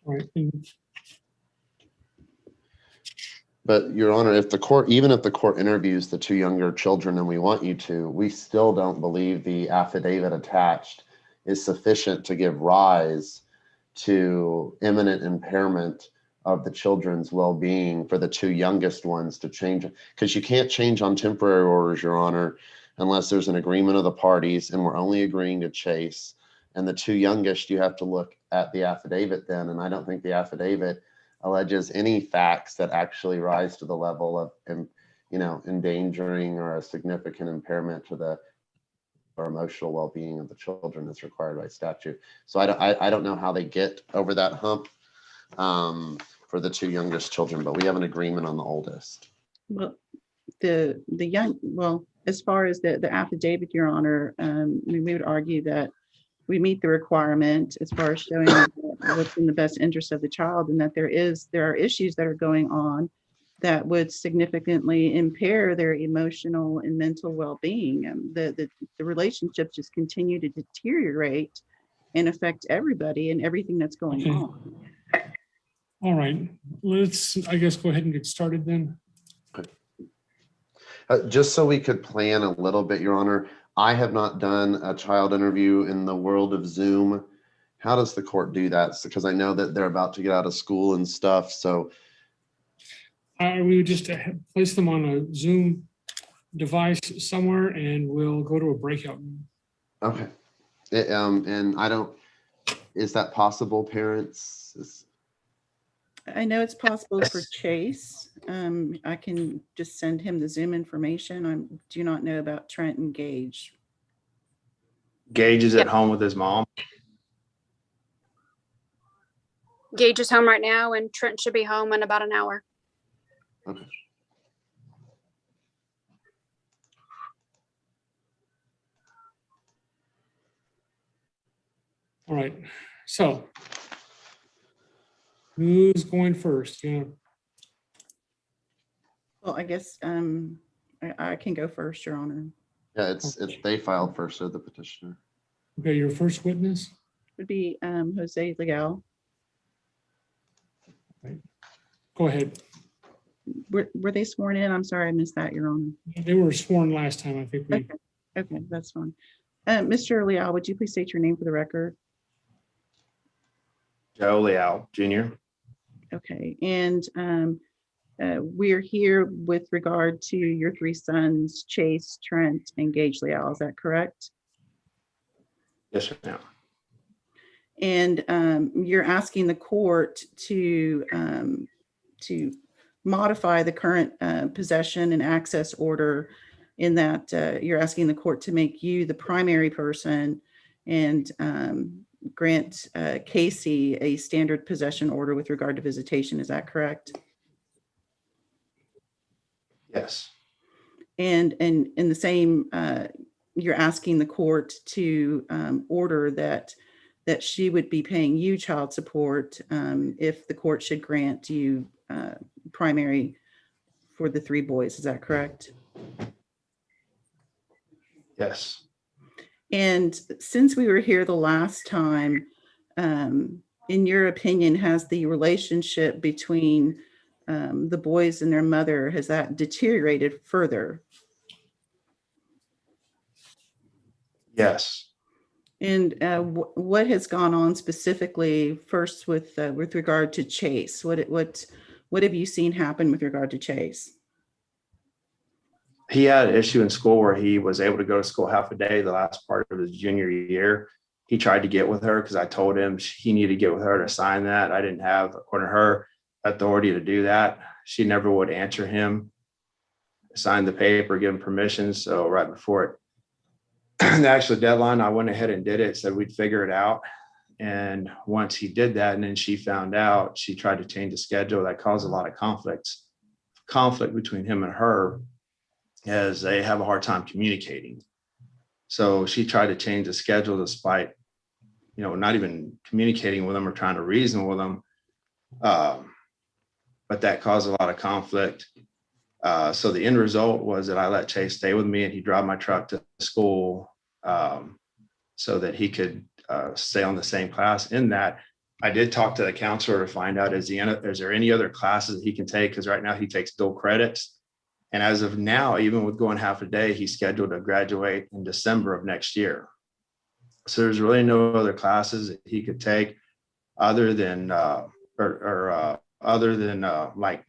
All right. But Your Honor, even if the court interviews the two younger children, and we want you to, we still don't believe the affidavit attached is sufficient to give rise to imminent impairment of the children's well-being for the two youngest ones to change, because you can't change on temporary orders, Your Honor, unless there's an agreement of the parties, and we're only agreeing to Chase. And the two youngest, you have to look at the affidavit then, and I don't think the affidavit alleges any facts that actually rise to the level of, endangering or a significant impairment to the or emotional well-being of the children that's required by statute. So I don't know how they get over that hump for the two youngest children, but we have an agreement on the oldest. Well, as far as the affidavit, Your Honor, we would argue that we meet the requirement as far as showing what's in the best interest of the child, and that there are issues that are going on that would significantly impair their emotional and mental well-being. The relationships just continue to deteriorate and affect everybody and everything that's going on. All right, let's, I guess, go ahead and get started then. Just so we could plan a little bit, Your Honor, I have not done a child interview in the world of Zoom. How does the court do that? Because I know that they're about to get out of school and stuff, so. We would just place them on a Zoom device somewhere, and we'll go to a breakout room. Okay. And is that possible, parents? I know it's possible for Chase. I can just send him the Zoom information. I do not know about Trent and Gage. Gage is at home with his mom. Gage is home right now, and Trent should be home in about an hour. Okay. All right, so who's going first? Well, I guess I can go first, Your Honor. Yeah, it's they filed first, so the petitioner. Okay, your first witness would be Jose Leal. Right. Go ahead. Were they sworn in? I'm sorry, I missed that, Your Honor. They were sworn last time, I think. Okay, that's fine. Mr. Leal, would you please state your name for the record? Joe Leal, Jr. Okay, and we're here with regard to your three sons, Chase, Trent, and Gage Leal. Is that correct? Yes, ma'am. And you're asking the court to modify the current possession and access order, in that you're asking the court to make you the primary person and grant Casey a standard possession order with regard to visitation. Is that correct? Yes. And in the same, you're asking the court to order that she would be paying you child support if the court should grant you primary for the three boys. Is that correct? Yes. And since we were here the last time, in your opinion, has the relationship between the boys and their mother, has that deteriorated further? Yes. And what has gone on specifically first with regard to Chase? What have you seen happen with regard to Chase? He had an issue in school where he was able to go to school half a day the last part of his junior year. He tried to get with her because I told him he needed to get with her to sign that. I didn't have, according to her, authority to do that. She never would answer him, sign the paper, give him permission. So right before it, the actual deadline, I went ahead and did it, said we'd figure it out. And once he did that, and then she found out, she tried to change the schedule. That caused a lot of conflict between him and her, as they have a hard time communicating. So she tried to change the schedule despite, not even communicating with him or trying to reason with him. But that caused a lot of conflict. So the end result was that I let Chase stay with me, and he drive my truck to school so that he could stay on the same class. In that, I did talk to the counselor to find out, is there any other classes that he can take? Because right now he takes dual credits. And as of now, even with going half a day, he's scheduled to graduate in December of next year. So there's really no other classes that he could take other than like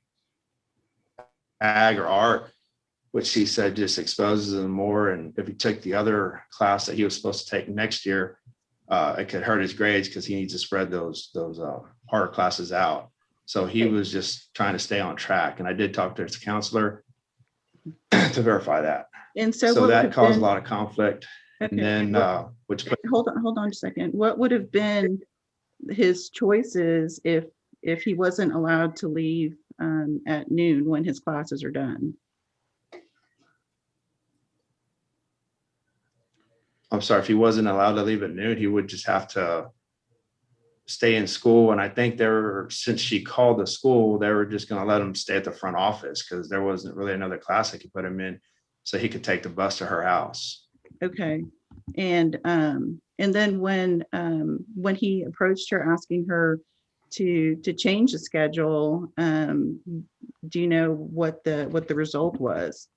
ag or art, which he said just exposes him more. And if he took the other class that he was supposed to take next year, it could hurt his grades because he needs to spread those harder classes out. So he was just trying to stay on track. And I did talk to his counselor to verify that. And so that caused a lot of conflict. Okay. And then hold on a second. What would have been his choices if he wasn't allowed to leave at noon when his classes are done? I'm sorry, if he wasn't allowed to leave at noon, he would just have to stay in school. And I think since she called the school, they were just going to let him stay at the front office because there wasn't really another class they could put him in, so he could take the bus to her house. Okay. And then when he approached her asking her to change the schedule, do you know what the result was?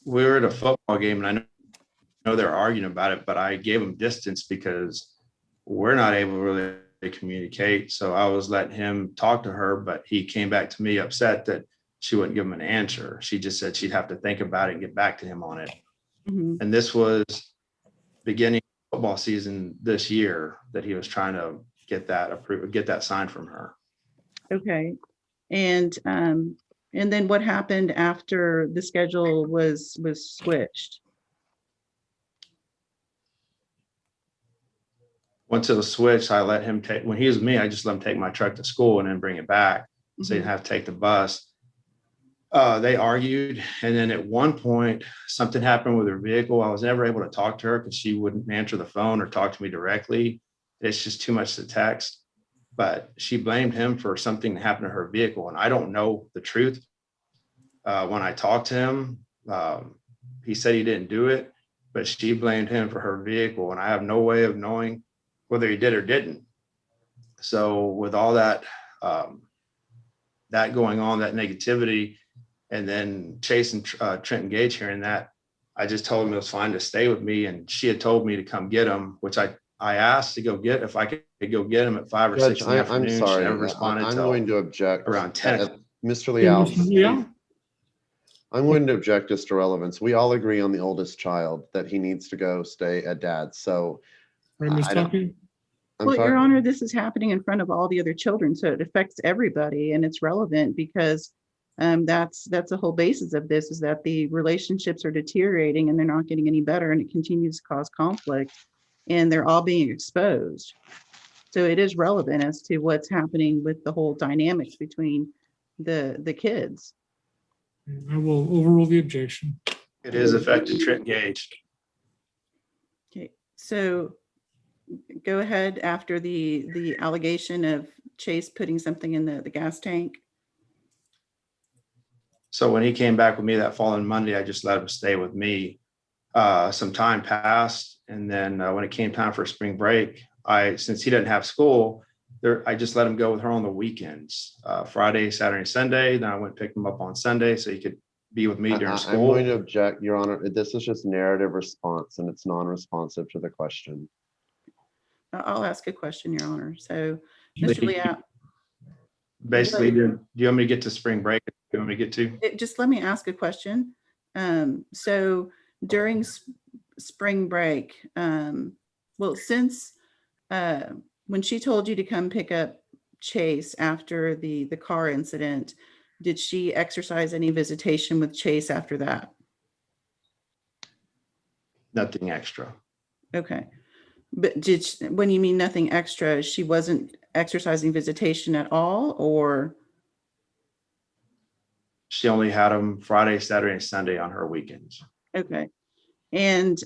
We were at a football game, and I know they're arguing about it, but I gave him distance because we're not able to really communicate. So I was letting him talk to her, but he came back to me upset that she wouldn't give him an answer. She just said she'd have to think about it and get back to him on it. Mm-hmm. And this was beginning football season this year that he was trying to get that approved, get that signed from her. Okay. And then what happened after the schedule was switched? Once it was switched, I let him when he was with me, I just let him take my truck to school and then bring it back. Mm-hmm. So he didn't have to take the bus. They argued. And then at one point, something happened with her vehicle. I was never able to talk to her because she wouldn't answer the phone or talk to me directly. It's just too much to text. But she blamed him for something that happened to her vehicle. And I don't know the truth. When I talked to him, he said he didn't do it, but she blamed him for her vehicle. And I have no way of knowing whether he did or didn't. So with all that, that going on, that negativity, and then Chase and Trenton Gage hearing that, I just told him it was fine to stay with me. And she had told me to come get him, which I asked to go get, if I could go get him at 5 or 6 in the afternoon. I'm sorry. She never responded. I'm going to object around 10. Mr. Leal. Yeah. I'm going to object just to relevance. We all agree on the oldest child that he needs to go stay at dad's. So Right, Ms. Tuckey? Well, Your Honor, this is happening in front of all the other children, so it affects everybody, and it's relevant because that's the whole basis of this, is that the relationships are deteriorating and they're not getting any better, and it continues to cause conflict, and they're all being exposed. So it is relevant as to what's happening with the whole dynamics between the kids. I will overrule the objection. It is affecting Trenton Gage. Okay, so go ahead after the allegation of Chase putting something in the gas tank. So when he came back with me that following Monday, I just let him stay with me. Some time passed. And then when it came time for spring break, since he didn't have school, I just let him go with her on the weekends, Friday, Saturday, Sunday. Then I went and picked him up on Sunday so he could be with me during I'm school. going to object, Your Honor. This is just narrative response and it's non-responsive to the question. I'll ask a question, Your Honor. So, Mr. Leout, Basically, do you want me to get to spring break? Do you want me to get to? just let me ask a question. So during spring break, well, since when she told you to come pick up Chase after the car incident, did she exercise any visitation with Chase after that? Nothing extra. Okay. But when you mean nothing extra, she wasn't exercising visitation at all, or? She only had them Friday, Saturday, and Sunday on her weekends. Okay. And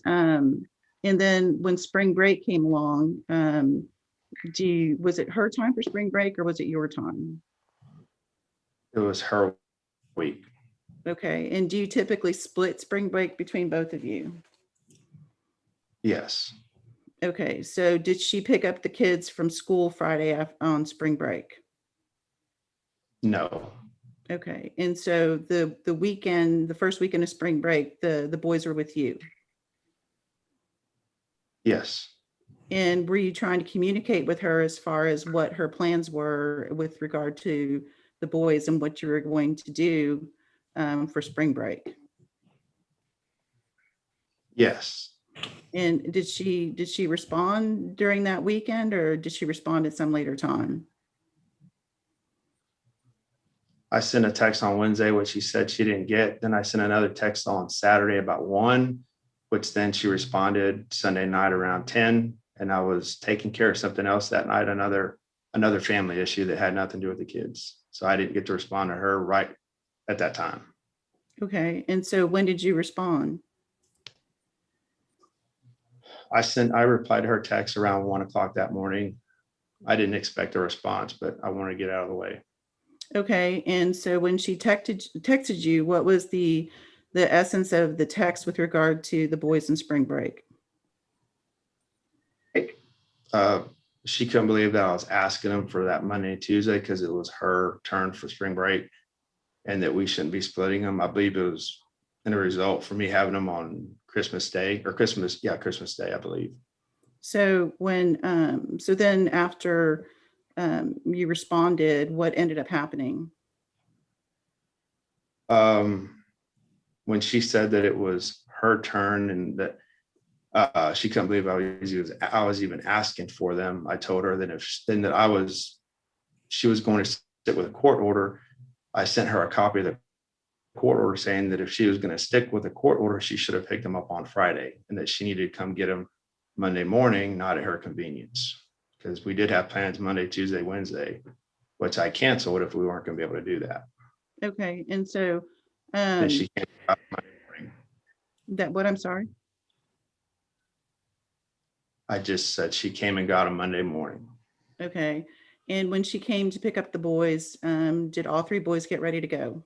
then when spring break came along, was it her time for spring break or was it your time? It was her week. Okay. And do you typically split spring break between both of you? Yes. Okay. So did she pick up the kids from school Friday on spring break? No. Okay. And so the weekend, the first weekend of spring break, the boys were with you? Yes. And were you trying to communicate with her as far as what her plans were with regard to the boys and what you were going to do for spring break? Yes. And did she respond during that weekend or did she respond at some later time? I sent a text on Wednesday, which she said she didn't get. Then I sent another text on Saturday about 1, which then she responded Sunday night around 10. And I was taking care of something else that night, another family issue that had nothing to do with the kids. So I didn't get to respond to her right at that time. Okay. And so when did you respond? I replied to her text around 1 o'clock that morning. I didn't expect a response, but I want to get out of the way. Okay. And so when she texted you, what was the essence of the text with regard to the boys in spring break? She couldn't believe that I was asking them for that Monday and Tuesday because it was her turn for spring break and that we shouldn't be splitting them. I believe it was in a result for me having them on Christmas Day or Christmas Day, I believe. So so then after you responded, what ended up happening? When she said that it was her turn and that she couldn't believe I was even asking for them, I told her that she was going to sit with a court order. I sent her a copy of the court order saying that if she was going to stick with the court order, she should have picked them up on Friday and that she needed to come get them Monday morning, not at her convenience. Because we did have plans Monday, Tuesday, Wednesday, which I canceled if we weren't going to be able to do that. Okay. And so And she can't. what I'm sorry? I just said she came and got them Monday morning. Okay. And when she came to pick up the boys, did all 3 boys get ready to go?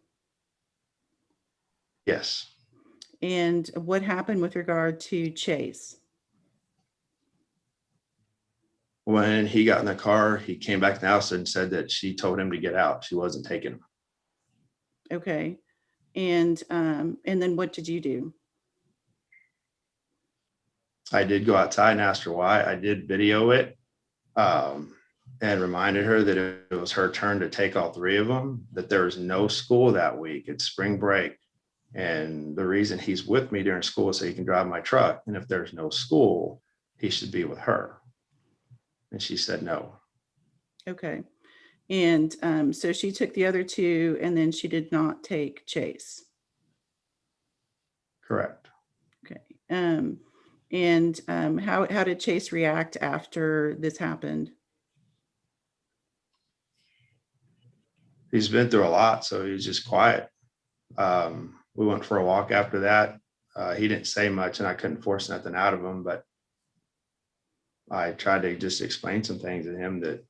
Yes. And what happened with regard to Chase? When he got in the car, he came back to the house and said that she told him to get out. She wasn't taking him. Okay. And then what did you do? I did go outside and asked her why. I did video it and reminded her that it was her turn to take all 3 of them, that there was no school that week. It's spring break. And the reason he's with me during school is so he can drive my truck. And if there's no school, he should be with her. And she said no. Okay. And so she took the other 2 and then she did not take Chase. Correct. Okay. How did Chase react after this happened? He's been through a lot, so he's just quiet. We went for a walk after that. He didn't say much and I couldn't force nothing out of him, but I tried to just explain some things to him that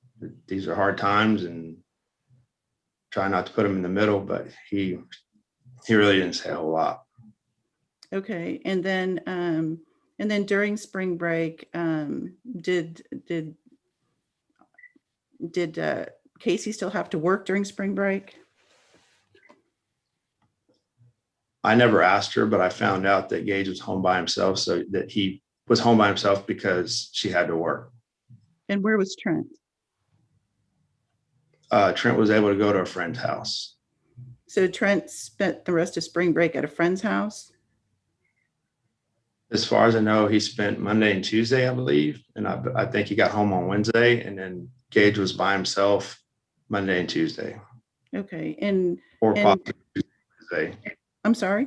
these are hard times and try not to put him in the middle, but he really didn't say a whole lot. Okay. And then during spring break, did Casey still have to work during spring break? I never asked her, but I found out that Gage was home by himself, so that he was home by himself because she had to work. And where was Trent? Trent was able to go to a friend's house. So Trent spent the rest of spring break at a friend's house? As far as I know, he spent Monday and Tuesday, I believe. And I think he got home on Wednesday, and then Gage was by himself Monday and Tuesday. Okay, Or and possibly Tuesday. I'm sorry?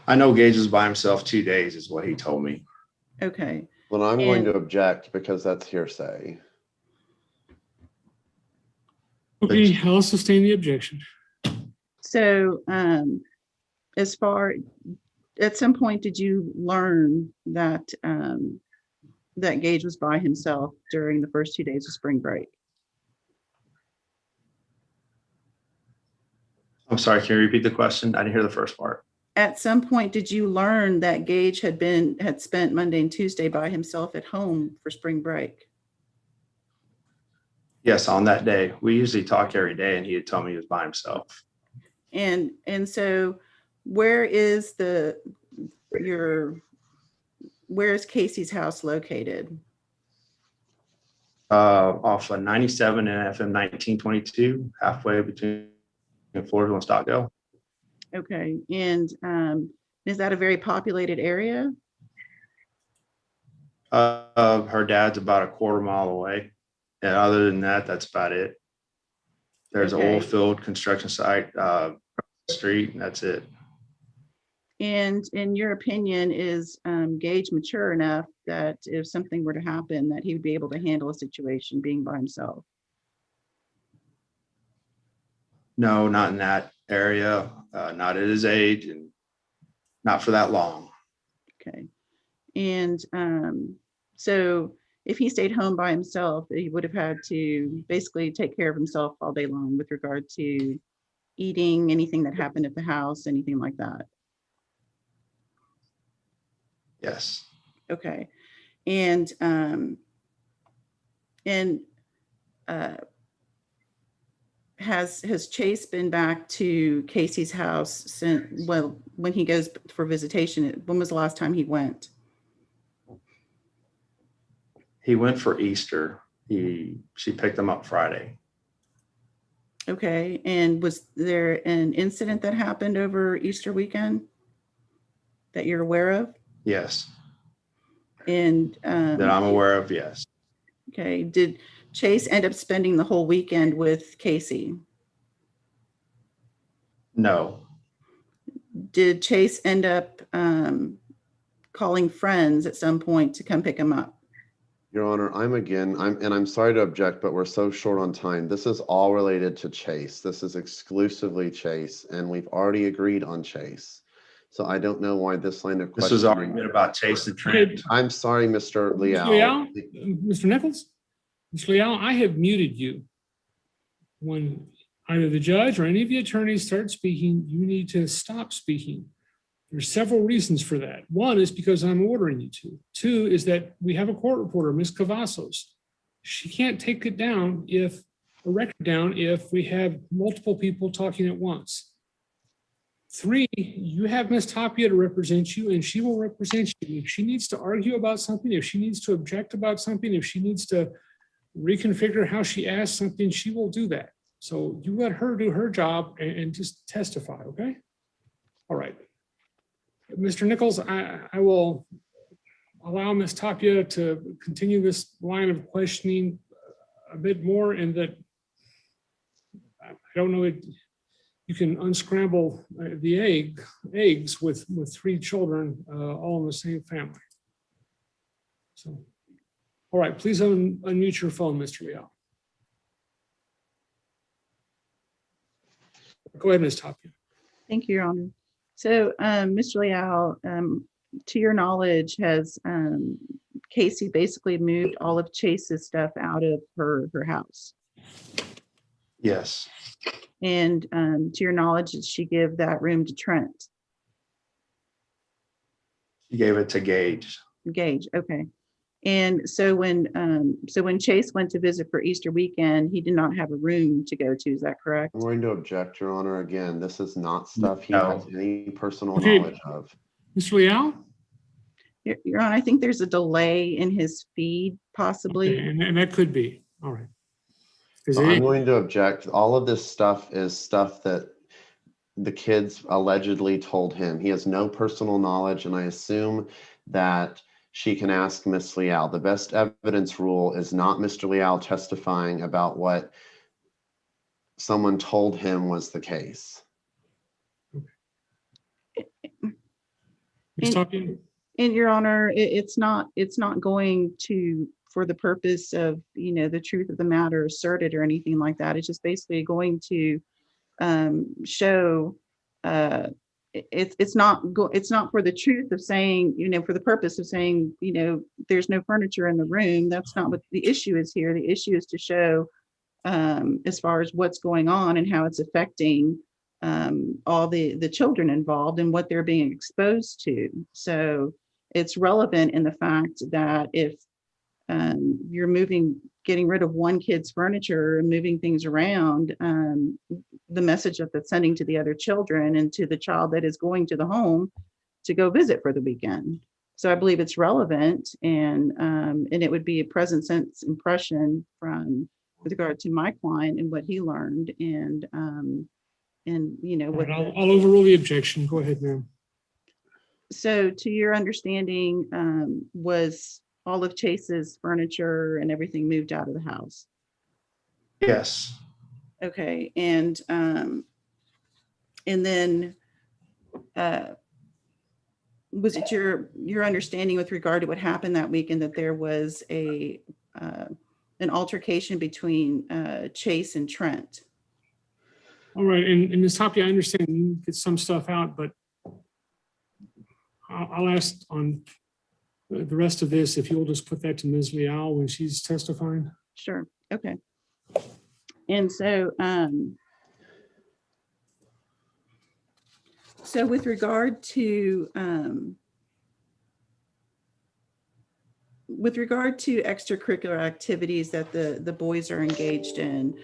I know Gage was by himself 2 days is what he told me. Okay. Well, I'm going to And- object because that's hearsay. Okay, I'll sustain the objection. So as far, at some point, did you learn that that Gage was by himself during the first 2 days of spring break? I'm sorry, can you repeat the question? I didn't hear the first part. At some point, did you learn that Gage had spent Monday and Tuesday by himself at home for spring break? Yes, on that day. We usually talk every day, and he had told me he was by himself. And so where is Casey's house located? Off of 97 and FM 1922, halfway between Floresville and Stockdale. Okay, and is that a very populated area? Her dad's about a quarter mile away. And other than that, that's about it. There's an Okay. oil field construction site, street, and that's it. And in your opinion, is Gage mature enough that if something were to happen, that he would be able to handle a situation being by himself? No, not in that area, not at his age, and not for that long. Okay. And so if he stayed home by himself, he would have had to basically take care of himself all day long with regard to eating, anything that happened at the house, anything like that. Yes. Okay. And has Chase been back to Casey's house since, well, when he goes for visitation? When was the last time he went? He went for Easter. She picked him up Friday. Okay. And was there an incident that happened over Easter weekend that you're aware of? Yes. And That I'm aware of, yes. okay. Did Chase end up spending the whole weekend with Casey? No. Did Chase end up calling friends at some point to come pick him up? Your Honor, I'm sorry to object, but we're so short on time. This is all related to Chase. This is exclusively Chase, and we've already agreed on Chase. So I don't know why this line of This was questioning. argument about Chase and Trent. I'm sorry, Mr. Mr. Liao. Liao, Mr. Nichols, Mr. Liao, I have muted you. When either the judge or any of the attorneys start speaking, you need to stop speaking. There's several reasons for that. One is because I'm ordering you to. Two is that we have a court reporter, Ms. Cavazos. She can't take it down if we have multiple people talking at once. Three, you have Ms. Tapia to represent you, and she will represent you. If she needs to argue about something, if she needs to object about something, if she needs to reconfigure how she asks something, she will do that. So you let her do her job and just testify, okay? All right. Mr. Nichols, I will allow Ms. Tapia to continue this line of questioning a bit more, and that I don't know, you can unscramble the eggs with three children, all in the same family. So, all right, please unmute your phone, Mr. Liao. Go ahead, Ms. Tapia. Thank you, Your Honor. So, Mr. Liao, to your knowledge, has Casey basically moved all of Chase's stuff out of her house? Yes. And to your knowledge, did she give that room to Trent? She gave it to Gage. Gage, okay. And so when Chase went to visit for Easter weekend, he did not have a room to go to. Is that correct? I'm going to object, Your Honor. Again, this is not stuff he No. has any personal Okay. knowledge of. Mr. Leal? Your Honor, I think there's a delay in his feed possibly. Okay, and that could be, all right. 'Cause So it- I'm going to object. All of this stuff is stuff that the kids allegedly told him. He has no personal knowledge, and I assume that she can ask Miss Leal. The best evidence rule is not Mr. Leal testifying about what someone told him was the case. Ms. Tapia? And Your Honor, it's not going to, for the purpose of, the truth of the matter asserted or anything like that. It's just basically going to show, it's not for the truth of saying, for the purpose of saying, there's no furniture in the room. That's not what the issue is here. The issue is to show as far as what's going on and how it's affecting all the children involved and what they're being exposed to. So it's relevant in the fact that if you're getting rid of one kid's furniture and moving things around, the message that that's sending to the other children and to the child that is going to the home to go visit for the weekend. So I believe it's relevant, and it would be a present sense impression with regard to my client and what he learned, and what. I'll overrule the objection. Go ahead, ma'am. So to your understanding, was all of Chase's furniture and everything moved out of the house? Yes. Okay, and then was it your understanding with regard to what happened that weekend that there was an altercation between Chase and Trent? All right, and Ms. Tapia, I understand you get some stuff out, but I'll ask on the rest of this, if you'll just put that to Ms. Leal when she's testifying. Sure, okay. And so, with regard to extracurricular activities that the boys are engaged in,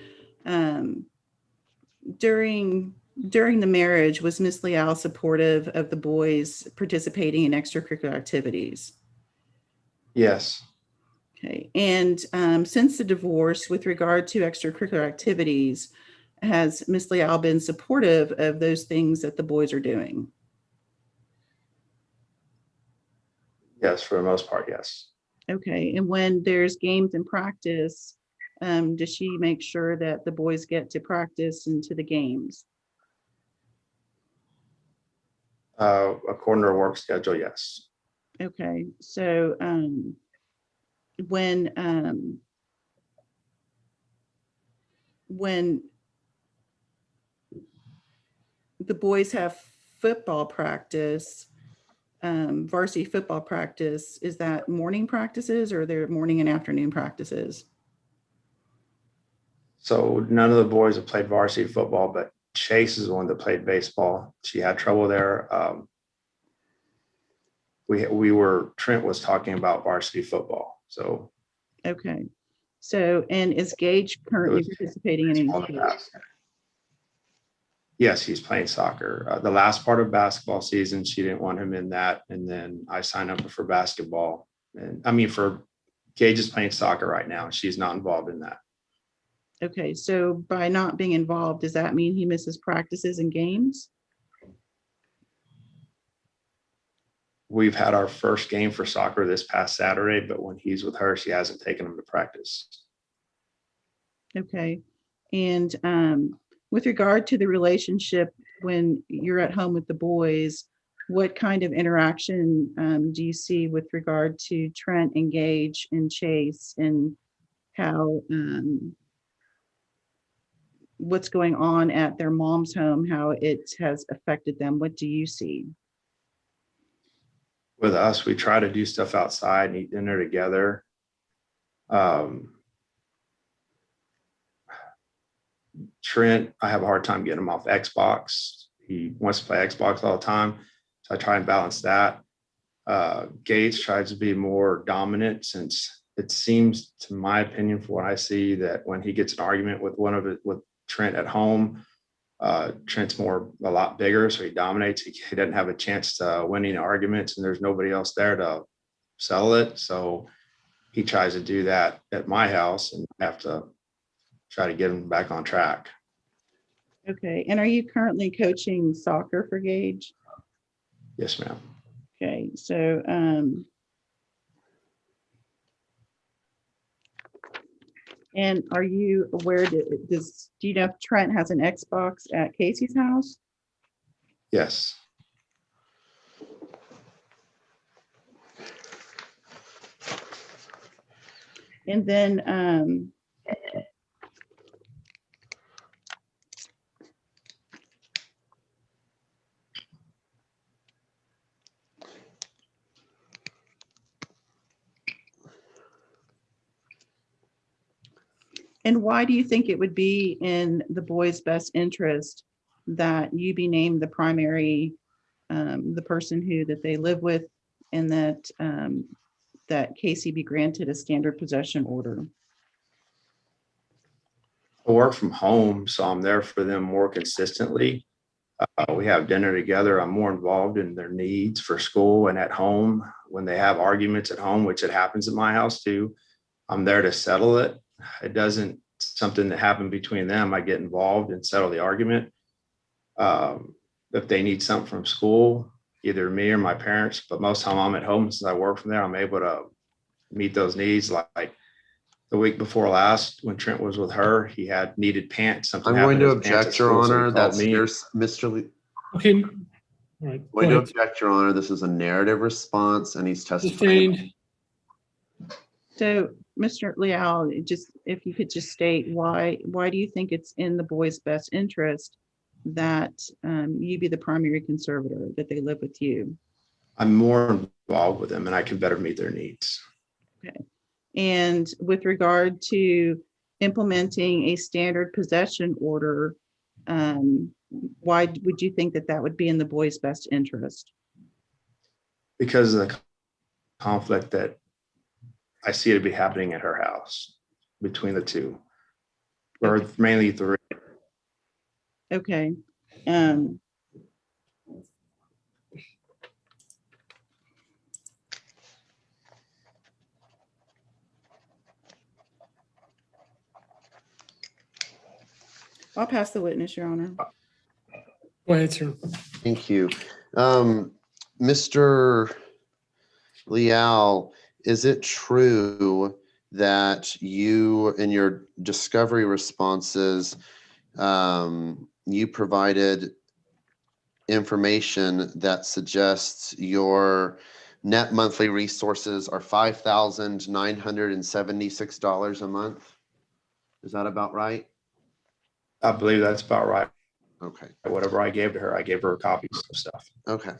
during the marriage, was Miss Leal supportive of the boys participating in extracurricular activities? Yes. Okay, and since the divorce, with regard to extracurricular activities, has Miss Leal been supportive of those things that the boys are doing? Yes, for the most part, yes. Okay, and when there's games and practice, does she make sure that the boys get to practice and to the games? According to her work schedule, yes. Okay, so when the boys have football practice, varsity football practice, is that morning practices or their morning and afternoon practices? So none of the boys have played varsity football, but Chase is the one that played baseball. She had trouble there. Trent was talking about varsity football. So. Okay. So, and is Gage currently participating in any sports? Yes, he's playing soccer. The last part of basketball season, she didn't want him in that. And then I signed up for basketball. And Gage is playing soccer right now. She's not involved in that. Okay, so by not being involved, does that mean he misses practices and games? We've had our first game for soccer this past Saturday, but when he's with her, she hasn't taken him to practice. Okay, and with regard to the relationship when you're at home with the boys, what kind of interaction do you see with regard to Trent and Gage and Chase, and how what's going on at their mom's home, how it has affected them? What do you see? With us, we try to do stuff outside and eat dinner together. Trent, I have a hard time getting him off Xbox. He wants to play Xbox all the time. So I try and balance that. Gates tries to be more dominant, since it seems, to my opinion, from what I see, that when he gets an argument with with Trent at home, Trent's a lot bigger, so he dominates. He doesn't have a chance to win any arguments, and there's nobody else there to settle it. So he tries to do that at my house, and I have to try to get him back on track. Okay, and are you currently coaching soccer for Gage? Yes, ma'am. Okay, so and are you aware that do you know if Trent has an Xbox at Casey's house? Yes. And then and why do you think it would be in the boy's best interest that you be named the primary, the person that they live with, and that that Casey be granted a standard possession order? I work from home, so I'm there for them more consistently. We have dinner together. I'm more involved in their needs for school and at home. When they have arguments at home, which it happens at my house too, I'm there to settle it. It doesn't something that happened between them. I get involved and settle the argument. If they need something from school, either me or my parents, but most of the time I'm at home since I work from there, I'm able to meet those needs. Like the week before last, when Trent was with her, he had needed pants. Something I'm going to happened his pants at object, Your school, so he Honor. called That's me. Mr. Lee. Okay. All right. Go Going to ahead. object, Your Honor. This is a narrative response, and he's testifying. Sustained. So, Mr. Leal, just if you could just state why do you think it's in the boy's best interest that you be the primary conservator, that they live with you? I'm more involved with them, and I can better meet their needs. Okay. And with regard to implementing a standard possession order, why would you think that would be in the boy's best interest? Because of the conflict that I see it to be happening at her house between the two, or mainly three. Okay. I'll pass the witness, Your Honor. Go ahead, sir. Thank you. Mr. Leal, is it true that you, in your discovery responses, you provided information that suggests your net monthly resources are $5,976 a month? Is that about right? I believe that's about right. Okay. Whatever I gave to her, I gave her copies of stuff. Okay.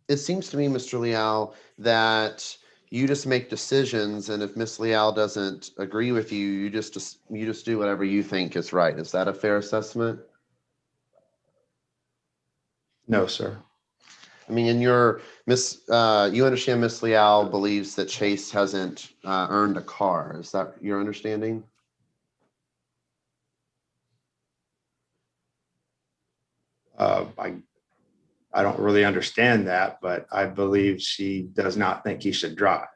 It seems to me, Mr. Leal, that you just make decisions, and if Miss Leal doesn't agree with you, you just do whatever you think is right. Is that a fair assessment? No, sir. I mean, you understand Miss Leal believes that Chase hasn't earned a car. Is that your understanding? I don't really understand that, but I believe she does not think he should drive.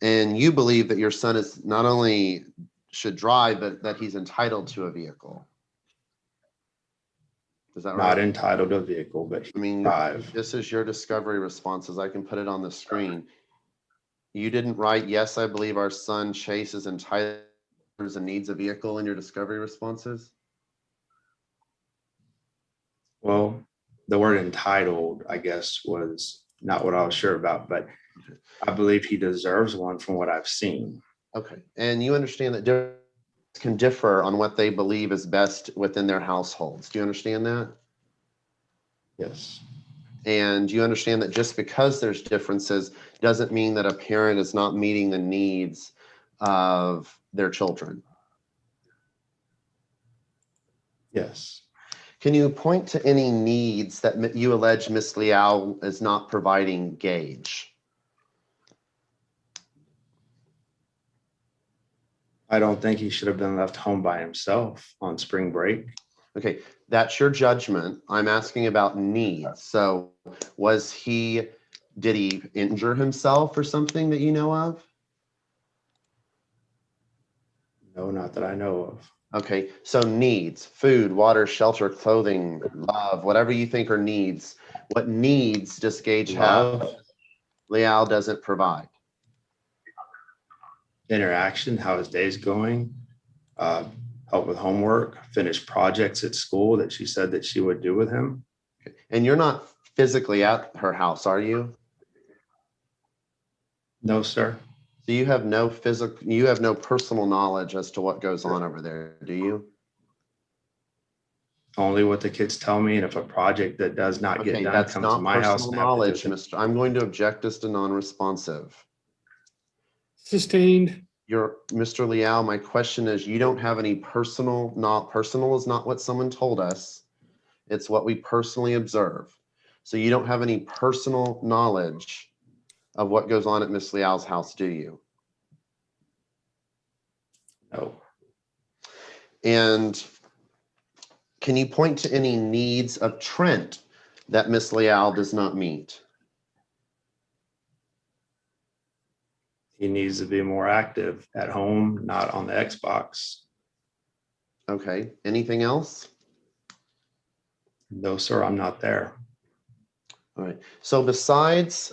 And you believe that your son is not only should drive, but that he's entitled to a vehicle. Is that right? Not entitled to a vehicle, but I mean, drive. This is your discovery responses. I can put it on the screen. You didn't write, yes, I believe our son Chase is entitled and needs a vehicle in your discovery responses? Well, the word entitled, I guess, was not what I was sure about, but I believe he deserves one from what I've seen. Okay. And you understand that can differ on what they believe is best within their households. Do you understand that? Yes. And you understand that just because there's differences doesn't mean that a parent is not meeting the needs of their children. Yes. Can you point to any needs that you allege Miss Liao is not providing Gage? I don't think he should have been left home by himself on spring break. Okay, that's your judgment. I'm asking about needs. So did he injure himself or something that you know of? No, not that I know of. Okay, so needs, food, water, shelter, clothing, love, whatever you think are needs. What needs does Gage have? Love, Liao doesn't provide. interaction, how his day's going, help with homework, finish projects at school that she said that she would do with him. And you're not physically at her house, are you? No, sir. So you have no personal knowledge as to what goes on over there, do you? Only what the kids tell me, and if a project that does not get Okay, done that's comes to not my house personal and I have to do knowledge, it. Mr. I'm going to object as to non-responsive. Sustained. Mr. Liao, my question is, you don't have any personal is not what someone told us. It's what we personally observe. So you don't have any personal knowledge of what goes on at Miss Liao's house, do you? No. And can you point to any needs of Trent that Miss Liao does not meet? He needs to be more active at home, not on the Xbox. Okay, anything else? No, sir, I'm not there. All right, so besides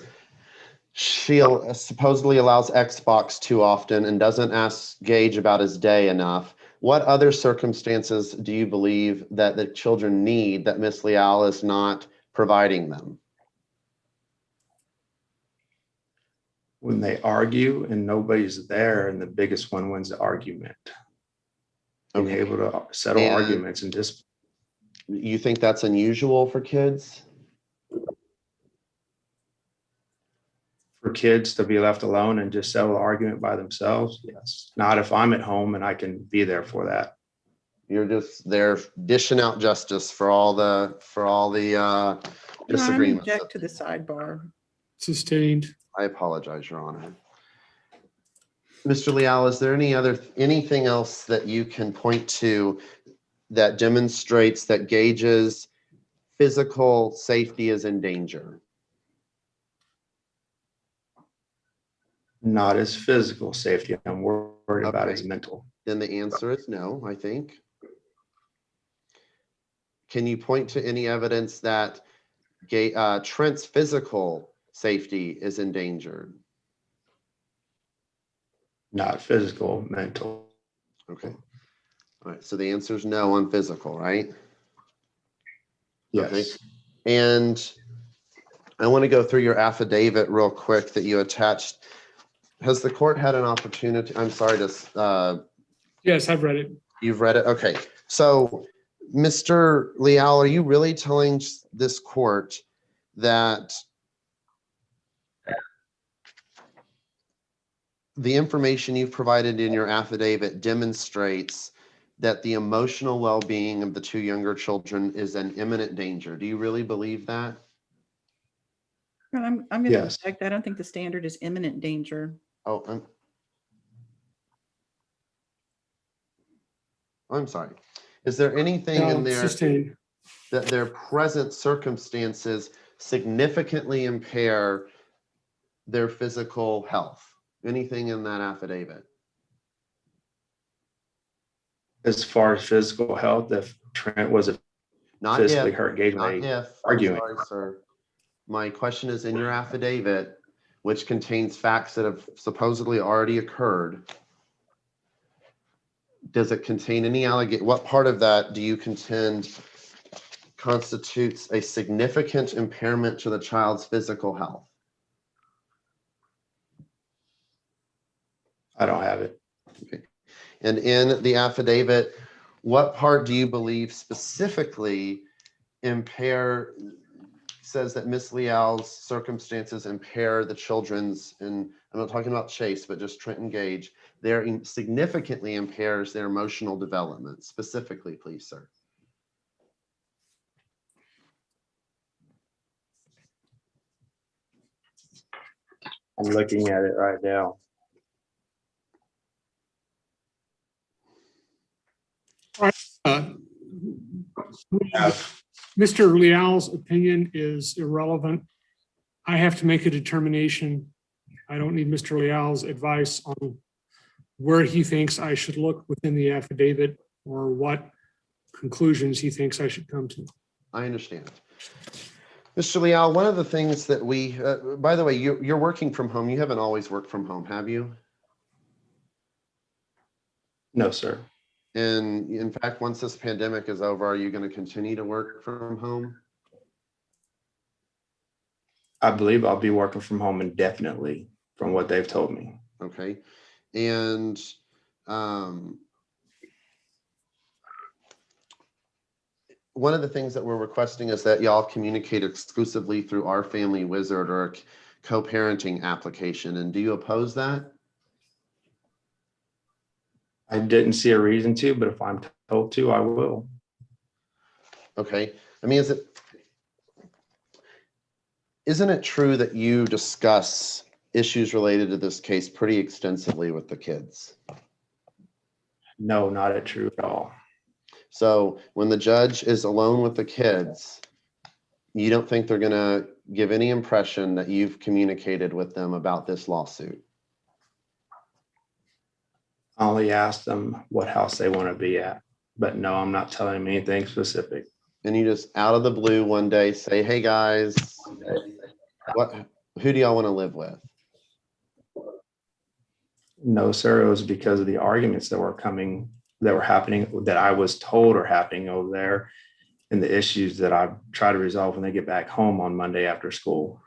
she supposedly allows Xbox too often and doesn't ask Gage about his day enough, what other circumstances do you believe that the children need that Miss Liao is not providing them? When they argue and nobody's there, and the biggest one wins the argument. Being able to settle arguments and just. You think that's unusual for kids? For kids to be left alone and just settle the argument by themselves? Yes. Not if I'm at home and I can be there for that. You're just there dishing out justice for all the disagreements. I object to the sidebar. Sustained. I apologize, Your Honor. Mr. Liao, is there anything else that you can point to that demonstrates that Gage's physical safety is in danger? Not his physical safety. I'm worried about his mental. Then the answer is no, I think. Can you point to any evidence that Trent's physical safety is endangered? Not physical, mental. Okay. All right. So the answer is no on physical, right? Yes. Okay. And I want to go through your affidavit real quick that you attached. Has the court had an opportunity? I'm sorry to. Yes, I've read it. You've read it? Okay. So, Mr. Liao, are you really telling this court that the information you've provided in your affidavit demonstrates that the emotional well-being of the two younger children is an imminent danger? Do you really believe that? Well, I'm going to object. I don't think the standard is imminent danger. Oh, I'm sorry. Is there anything in there that their present circumstances significantly impair their physical health? Anything in that affidavit? As far as physical health, if Trent was physically hurt, Gage may arguing. I'm sorry, sir. My question is in your affidavit, which contains facts that have supposedly already occurred. Does it contain any allegation? What part of that do you contend constitutes a significant impairment to the child's physical health? I don't have it. Okay. And in the affidavit, what part do you believe specifically says that Miss Liao's circumstances impair the children's, and I'm not talking about Chase, but just Trent and Gage, significantly impairs their emotional development? Specifically, please, sir. I'm looking at it right now. Mr. Leal's opinion is irrelevant. I have to make a determination. I don't need Mr. Leal's advice on where he thinks I should look within the affidavit or what conclusions he thinks I should come to. I understand. Mr. Leal, one of the things that we, by the way, you're working from home. You haven't always worked from home, have you? No, sir. And in fact, once this pandemic is over, are you going to continue to work from home? I believe I'll be working from home indefinitely from what they've told me. Okay. And one of the things that we're requesting is that y'all communicate exclusively through Our Family Wizard or a co-parenting application. And do you oppose that? I didn't see a reason to, but if I'm told to, I will. Okay. I mean, isn't it true that you discuss issues related to this case pretty extensively with the kids? No, not true at all. So when the judge is alone with the kids, you don't think they're going to give any impression that you've communicated with them about this lawsuit? I only asked them what house they want to be at, but no, I'm not telling them anything specific. And you just out of the blue one day say, hey guys, who do y'all want to live with? No, sir. It was because of the arguments that were happening, that I was told are happening over there, and the issues that I try to resolve when they get back home on Monday after school.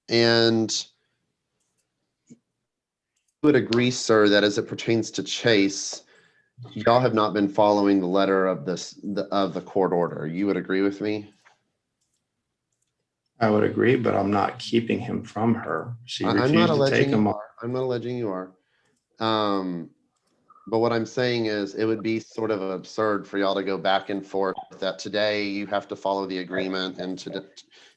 And you would agree, sir, that as it pertains to Chase, y'all have not been following the letter of the court order. You would agree with me? I would agree, but I'm not keeping him from her. She I'm refused not to take alleging him. you are. I'm not alleging you are. But what I'm saying is it would be sort of absurd for y'all to go back and forth that today you have to follow the agreement and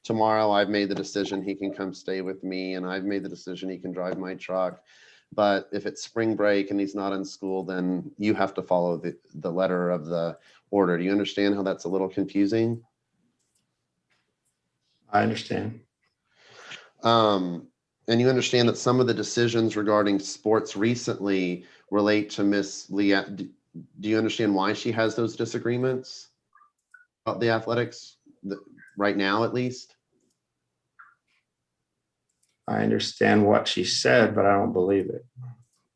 tomorrow I've made the decision he can come stay with me and I've made the decision he can drive my truck. But if it's spring break and he's not in school, then you have to follow the letter of the order. Do you understand how that's a little confusing? I understand. And you understand that some of the decisions regarding sports recently relate to Miss Leah. Do you understand why she has those disagreements about the athletics right now, at least? I understand what she said, but I don't believe it.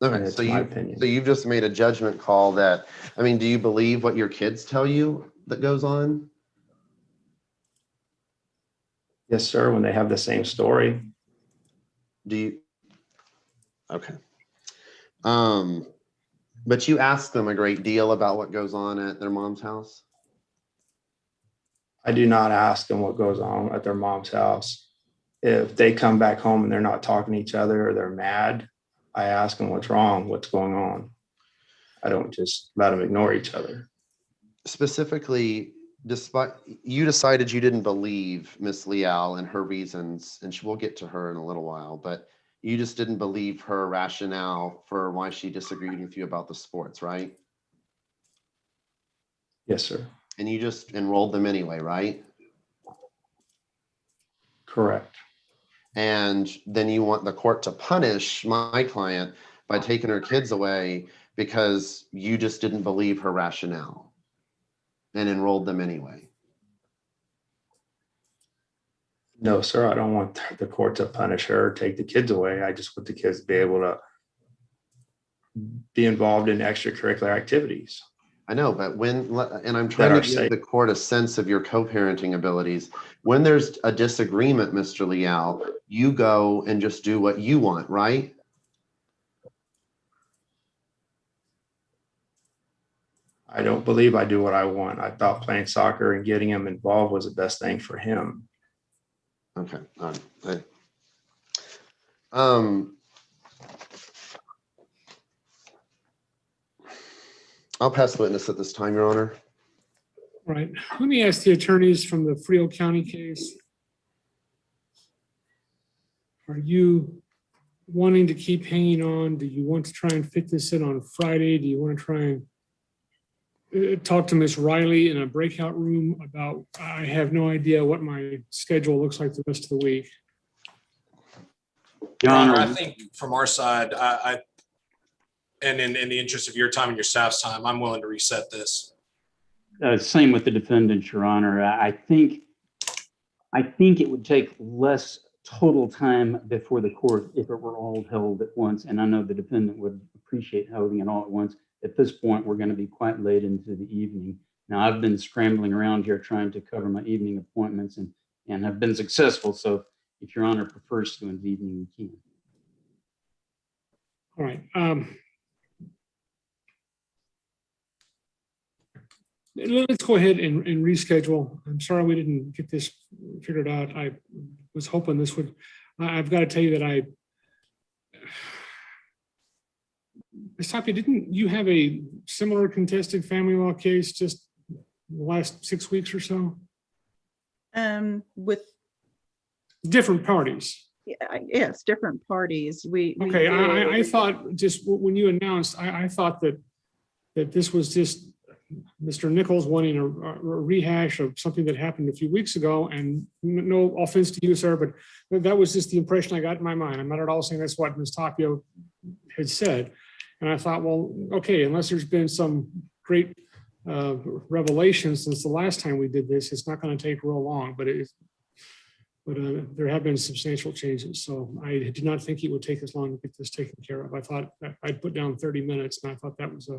Okay, it's my opinion. So you've just made a judgment call that, I mean, do you believe what your kids tell you that goes on? Yes, sir. When they have the same story. Do you? Okay. But you ask them a great deal about what goes on at their mom's house? I do not ask them what goes on at their mom's house. If they come back home and they're not talking to each other or they're mad, I ask them what's wrong, what's going on. I don't just let them ignore each other. Specifically, despite you decided you didn't believe Miss Leal and her reasons, and we'll get to her in a little while, but you just didn't believe her rationale for why she disagreed with you about the sports, right? Yes, sir. And you just enrolled them anyway, right? Correct. And then you want the court to punish my client by taking her kids away because you just didn't believe her rationale and enrolled them anyway. No, sir. I don't want the court to punish her or take the kids away. I just want the kids to be able to be involved in extracurricular activities. I know, but and I'm trying to give the court a sense of your co-parenting abilities. When there's a disagreement, Mr. Leal, you go and just do what you want, right? I don't believe I do what I want. I thought playing soccer and getting him involved was the best thing for him. Okay. All right. I'll pass the witness at this time, Your Honor. All right. Let me ask the attorneys from the Frio County case. are you wanting to keep hanging on? Do you want to try and fit this in on Friday? Do you want to try and talk to Miss Riley in a breakout room about, I have no idea what my schedule looks like the rest of the week. Your Honor, I think from our side, and in the interest of your time and your staff's time, I'm willing to reset this. Same with the defendants, Your Honor. I think it would take less total time before the court if it were all held at once. And I know the defendant would appreciate holding it all at once. At this point, we're going to be quite late into the evening. Now, I've been scrambling around here trying to cover my evening appointments and have been successful. So if Your Honor prefers to in the evening, we can. All right. Let's go ahead and reschedule. I'm sorry we didn't get this figured out. I was hoping this would, I've got to tell you that Ms. Tapia, didn't you have a similar contested family law case just the last 6 weeks or so? With different parties. Yes, different parties. Okay, I thought just when you announced, I thought that this was just Mr. Nichols wanting a rehash of something that happened a few weeks ago, and no offense to you, sir, but that was just the impression I got in my mind. I'm not at all saying that's what Ms. Tapia had said. And I thought, well, okay, unless there's been some great revelation since the last time we did this, it's not going to take real long, but there have been substantial changes. So I did not think it would take as long to get this taken care of. I thought I'd put down 30 minutes, and I thought that was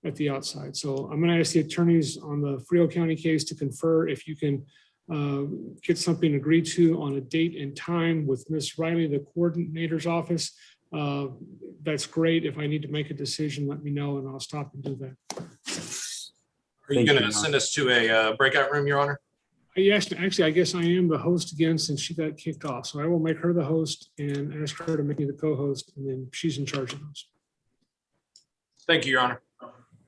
at the outside. So I'm going to ask the attorneys on the Frio County case to confer if you can get something agreed to on a date and time with Ms. Riley, the coordinator's office. That's great. If I need to make a decision, let me know and I'll stop and do that. Are you going to send us to a breakout room, Your Honor? Yes, actually, I guess I am the host again since she got kicked off. So I will make her the host and ask her to make me the co-host, and then she's in charge of those. Thank you, Your Honor.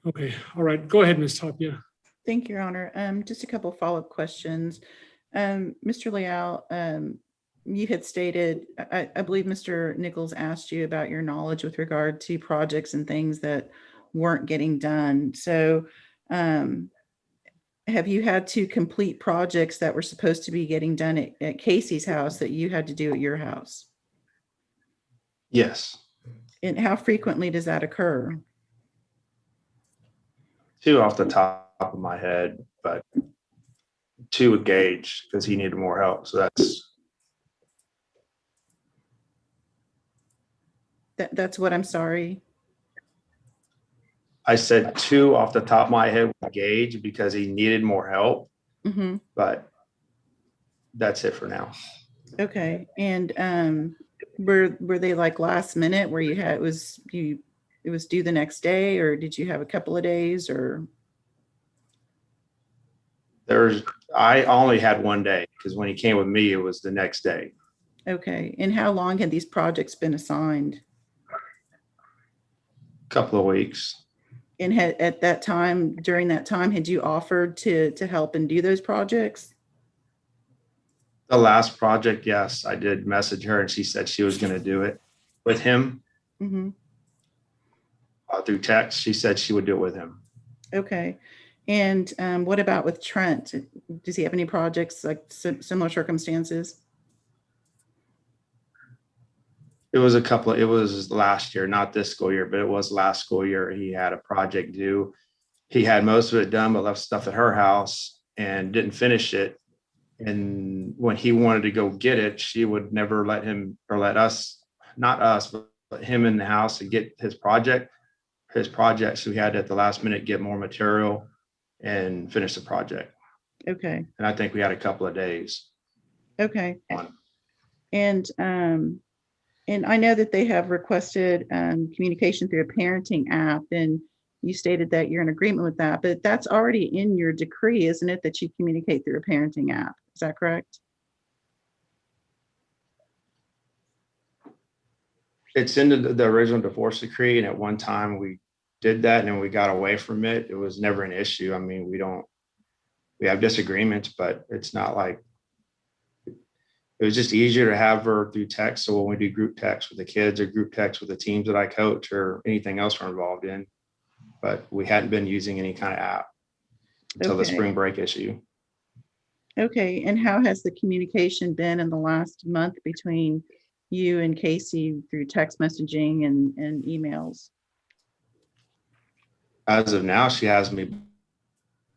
Okay, all right. Go ahead, Ms. Tapia. Thank you, Your Honor. Just a couple of follow-up questions. Mr. Leal, you had stated, I believe Mr. Nichols asked you about your knowledge with regard to projects and things that weren't getting done. So have you had to complete projects that were supposed to be getting done at Casey's house that you had to do at your house? Yes. And how frequently does that occur? 2 off the top of my head, but 2 with Gage because he needed more help. So that's what I'm sorry. I said 2 off the top of my head with Gage because he needed more help, but that's it for now. Okay. And were they like last minute where you had, it was due the next day, or did you have a couple of days, or? I only had 1 day because when he came with me, it was the next day. Okay. And how long had these projects been assigned? A couple of weeks. And at that time, during that time, had you offered to help and do those projects? The last project, yes, I did message her and she said she was going to do it with him. Through text. She said she would do it with him. Okay. And what about with Trent? Does he have any projects like similar circumstances? It was last year, not this school year, but it was last school year. He had a project due. He had most of it done, but left stuff at her house and didn't finish it. And when he wanted to go get it, she would never let him or let us, not us, but him in the house to get his project. So we had to, at the last minute, get more material and finish the project. Okay. And I think we had a couple of days. Okay. And I know that they have requested communication through a parenting app, and you stated that you're in agreement with that, but that's already in your decree, isn't it, that you communicate through a parenting app? Is that correct? It's in the original divorce decree, and at one time we did that and then we got away from it. It was never an issue. I mean, we have disagreements, but it's not like it was just easier to have her through text. So when we do group text with the kids or group text with the teams that I coach or anything else we're involved in, but we hadn't been using any kind of app until the Okay. spring break issue. Okay, and how has the communication been in the last month between you and Casey through text messaging and emails? As of now, she has me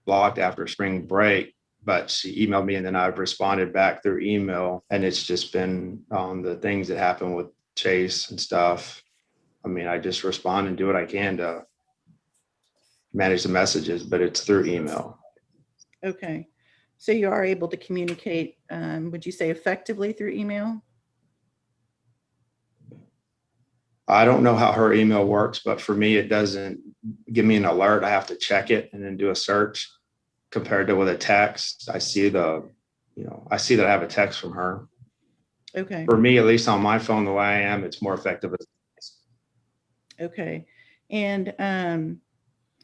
blocked after spring break, but she emailed me and then I've responded back through email, and it's just been on the things that happen with Chase and stuff. I mean, I just respond and do what I can to manage the messages, but it's through email. Okay, so you are able to communicate, would you say effectively through email? I don't know how her email works, but for me, it doesn't give me an alert. I have to check it and then do a search compared to with a text. I see that I have a text from her. Okay. For me, at least on my phone, the way I am, it's more effective. Okay, and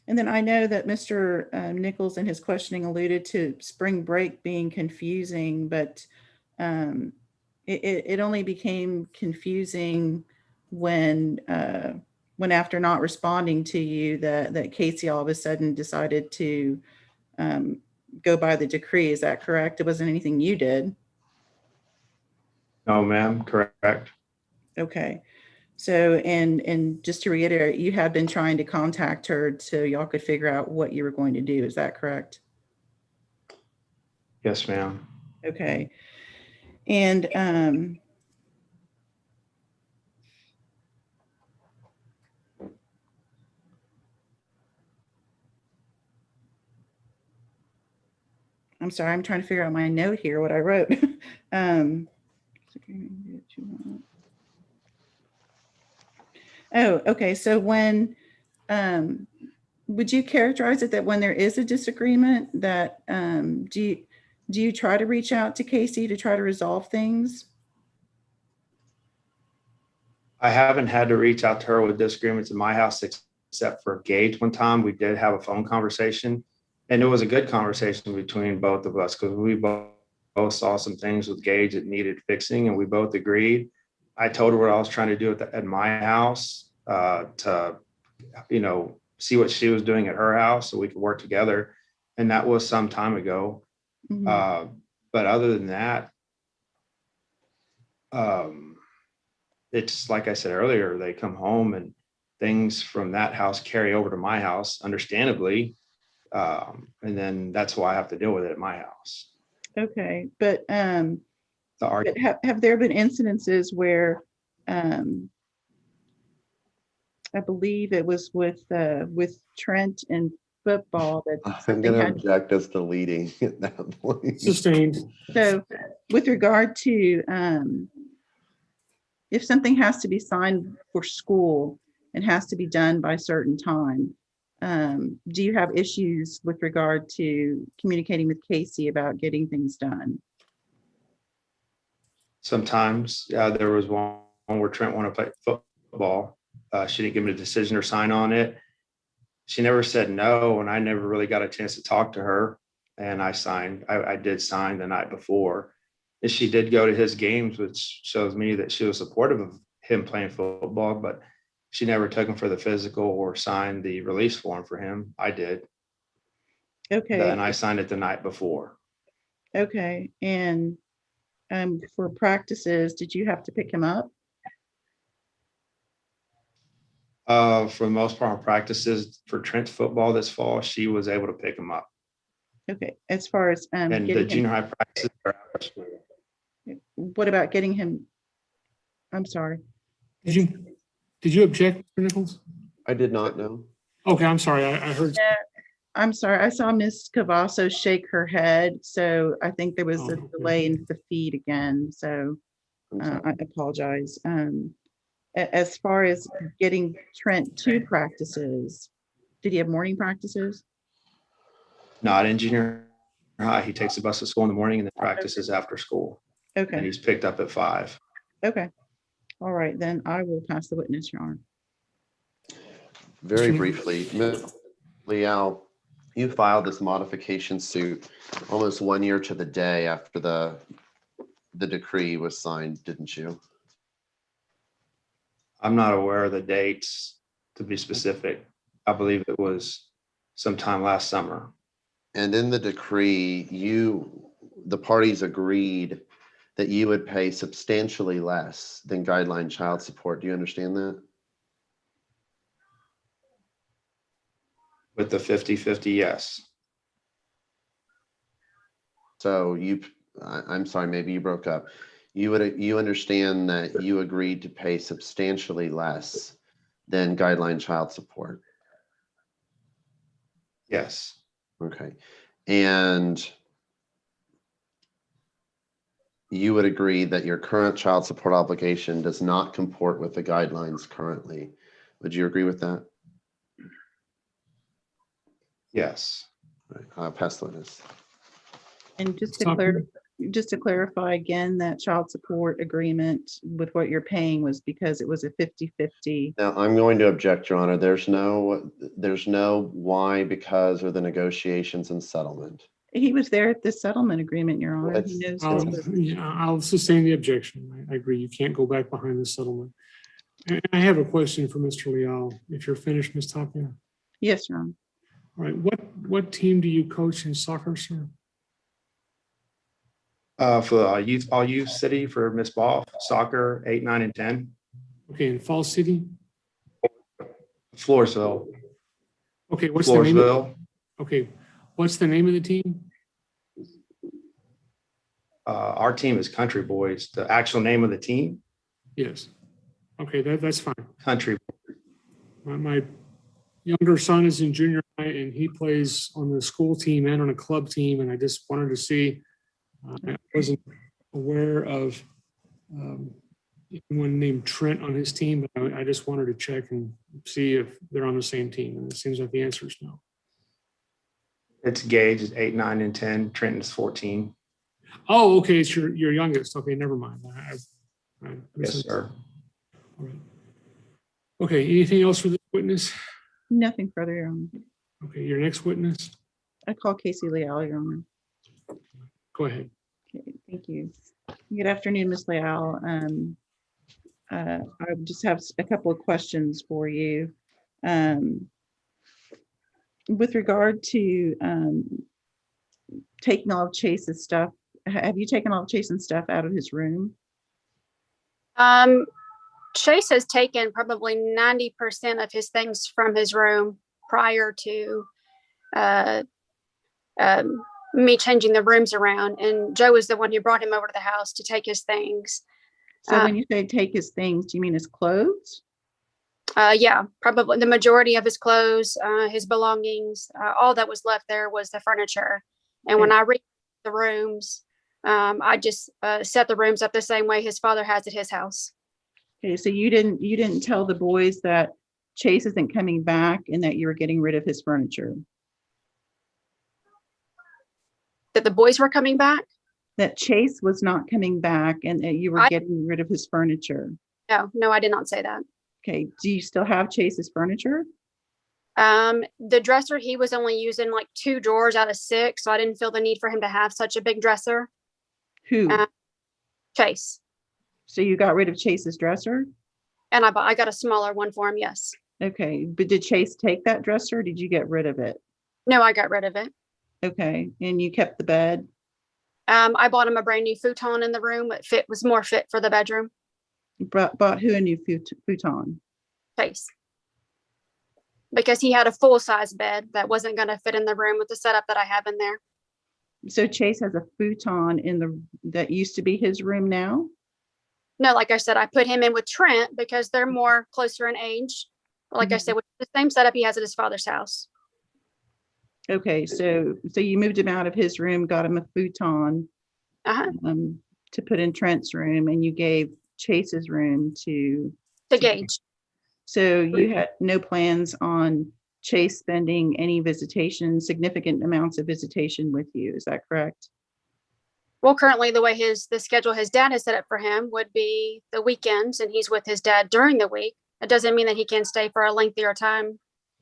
then I know that Mr. Nichols in his questioning alluded to spring break being confusing, but it only became confusing when after not responding to you that Casey all of a sudden decided to go by the decree. Is that correct? It wasn't anything you did. No, ma'am. Correct. Okay. So, and just to reiterate, you had been trying to contact her so y'all could figure out what you were going to do. Is that correct? Yes, ma'am. Okay. And I'm sorry, I'm trying to figure out my note here, what I wrote. Oh, okay. So when, would you characterize it that when there is a disagreement that, do you try to reach out to Casey to try to resolve things? I haven't had to reach out to her with disagreements in my house except for Gage. One time we did have a phone conversation, and it was a good conversation between both of us because we both saw some things with Gage that needed fixing, and we both agreed. I told her what I was trying to do at my house to, see what she was doing at her house so we could work together. And that was some time ago. Mm-hmm. But other than that, it's like I said earlier, they come home and things from that house carry over to my house, understandably. And then that's why I have to deal with it at my house. Okay. But have there been incidences where, I believe it was with Trent and football that I'm going to object as to leading at that point. Sustained. So with regard to, if something has to be signed for school and has to be done by a certain time, do you have issues with regard to communicating with Casey about getting things done? Sometimes there was one where Trent wanted to play football. She didn't give me a decision or sign on it. She never said no, and I never really got a chance to talk to her. And I signed. I did sign the night before. And she did go to his games, which shows me that she was supportive of him playing football, but she never took him for the physical or signed the release form for him. I did. Okay. And I signed it the night before. Okay. And for practices, did you have to pick him up? For the most part, on practices for Trent's football this fall, she was able to pick him up. Okay. As far as and the junior high practices are after school. What about getting him? I'm sorry. Did you object, Mr. Nichols? I did not know. Okay, I'm sorry. I heard. I'm sorry. I saw Ms. Cavasso shake her head, so I think there was a delay in the feed again. So I apologize. As far as getting Trent to practices, did he have morning practices? Not in junior high. He takes the bus to school in the morning and then practices after school. Okay. And he's picked up at 5. Okay. All right, then I will pass the witness, Your Honor. Very briefly, Ms. Liao, you filed this modification suit almost 1 year to the day after the the decree was signed, didn't you? I'm not aware of the dates to be specific. I believe it was sometime last summer. And in the decree, the parties agreed that you would pay substantially less than guideline child support. Do you understand that? With the 50-50, yes. So I'm sorry, maybe you broke up. You understand that you agreed to pay substantially less than guideline child support? Yes. Okay. And you would agree that your current child support obligation does not comport with the guidelines currently. Would you agree with that? Yes. Right. Pass the witness. And just to clarify again, that child support agreement with what you're paying was because it was a 50-50. Now, I'm going to object, Your Honor. There's no why, because, or the negotiations and settlement. He was there at the settlement agreement, Your Honor. He knows. I'll sustain the objection. I agree. You can't go back behind the settlement. And I have a question for Mr. Leal. If you're finished, Ms. Tapia. Yes, Your Honor. All right. What team do you coach in soccer, sir? For all youth city for Miss Ball, soccer 8, 9, and 10. Okay, in Fall City. Floresville. Okay, what's the name? Floresville. Okay, what's the name of the team? Our team is Country Boys. The actual name of the team? Yes. Okay, that's fine. Country. My younger son is in junior high and he plays on the school team and on a club team. And I just wanted to see, I wasn't aware of anyone named Trent on his team, but I just wanted to check and see if they're on the same team. And it seems like the answer is no. It's Gage is 8, 9, and 10. Trenton's 14. Oh, okay. It's your youngest. Okay, never mind. Yes, sir. All right. Okay, anything else for this witness? Nothing further, Your Honor. Okay, your next witness. I call Casey Leal, Your Honor. Go ahead. Okay, thank you. Good afternoon, Ms. Leal. I just have a couple of questions for you. With regard to taking all of Chase's stuff, have you taken all of Chase's stuff out of his room? Chase has taken probably 90% of his things from his room prior to me changing the rooms around. And Joe is the one who brought him over to the house to take his things. So when you say take his things, do you mean his clothes? Yeah, probably the majority of his clothes, his belongings, all that was left there was the furniture. And when I read the rooms, I just set the rooms up the same way his father has at his house. Okay, so you didn't tell the boys that Chase isn't coming back and that you were getting rid of his furniture? That the boys were coming back? That Chase was not coming back and that you were getting rid of his furniture? No, I did not say that. Okay, do you still have Chase's furniture? The dresser, he was only using like 2 drawers out of 6, so I didn't feel the need for him to have such a big dresser. Who? Chase. So you got rid of Chase's dresser? And I got a smaller one for him, yes. Okay, but did Chase take that dresser or did you get rid of it? No, I got rid of it. Okay, and you kept the bed? I bought him a brand new futon in the room. It was more fit for the bedroom. You bought who a new futon? Chase. Because he had a full-size bed that wasn't going to fit in the room with the setup that I have in there. So Chase has a futon that used to be his room now? No, like I said, I put him in with Trent because they're more closer in age. Like I said, with the same setup he has at his father's house. Okay, so you moved him out of his room, got him a futon to put in Trent's room, and you gave Chase's room to Gage. So you had no plans on Chase spending any significant amounts of visitation with you. Is that correct? Well, currently the way the schedule his dad has set up for him would be the weekends, and he's with his dad during the week. It doesn't mean that he can't stay for a lengthier time.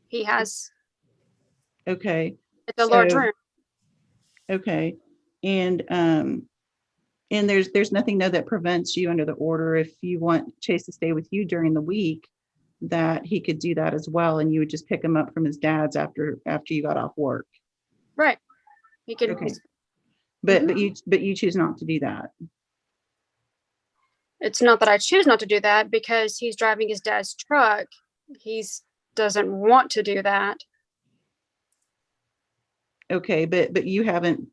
He has. Okay. It's a large room. Okay. And And there's nothing though that prevents you under the order, if you want Chase to stay with you during the week, that he could do that as well, and you would just pick him up from his dad's after you got off work. Right. He could. Okay. But you choose not to do that. It's not that I choose not to do that, because he's driving his dad's truck. He's doesn't want to do that. Okay, but you haven't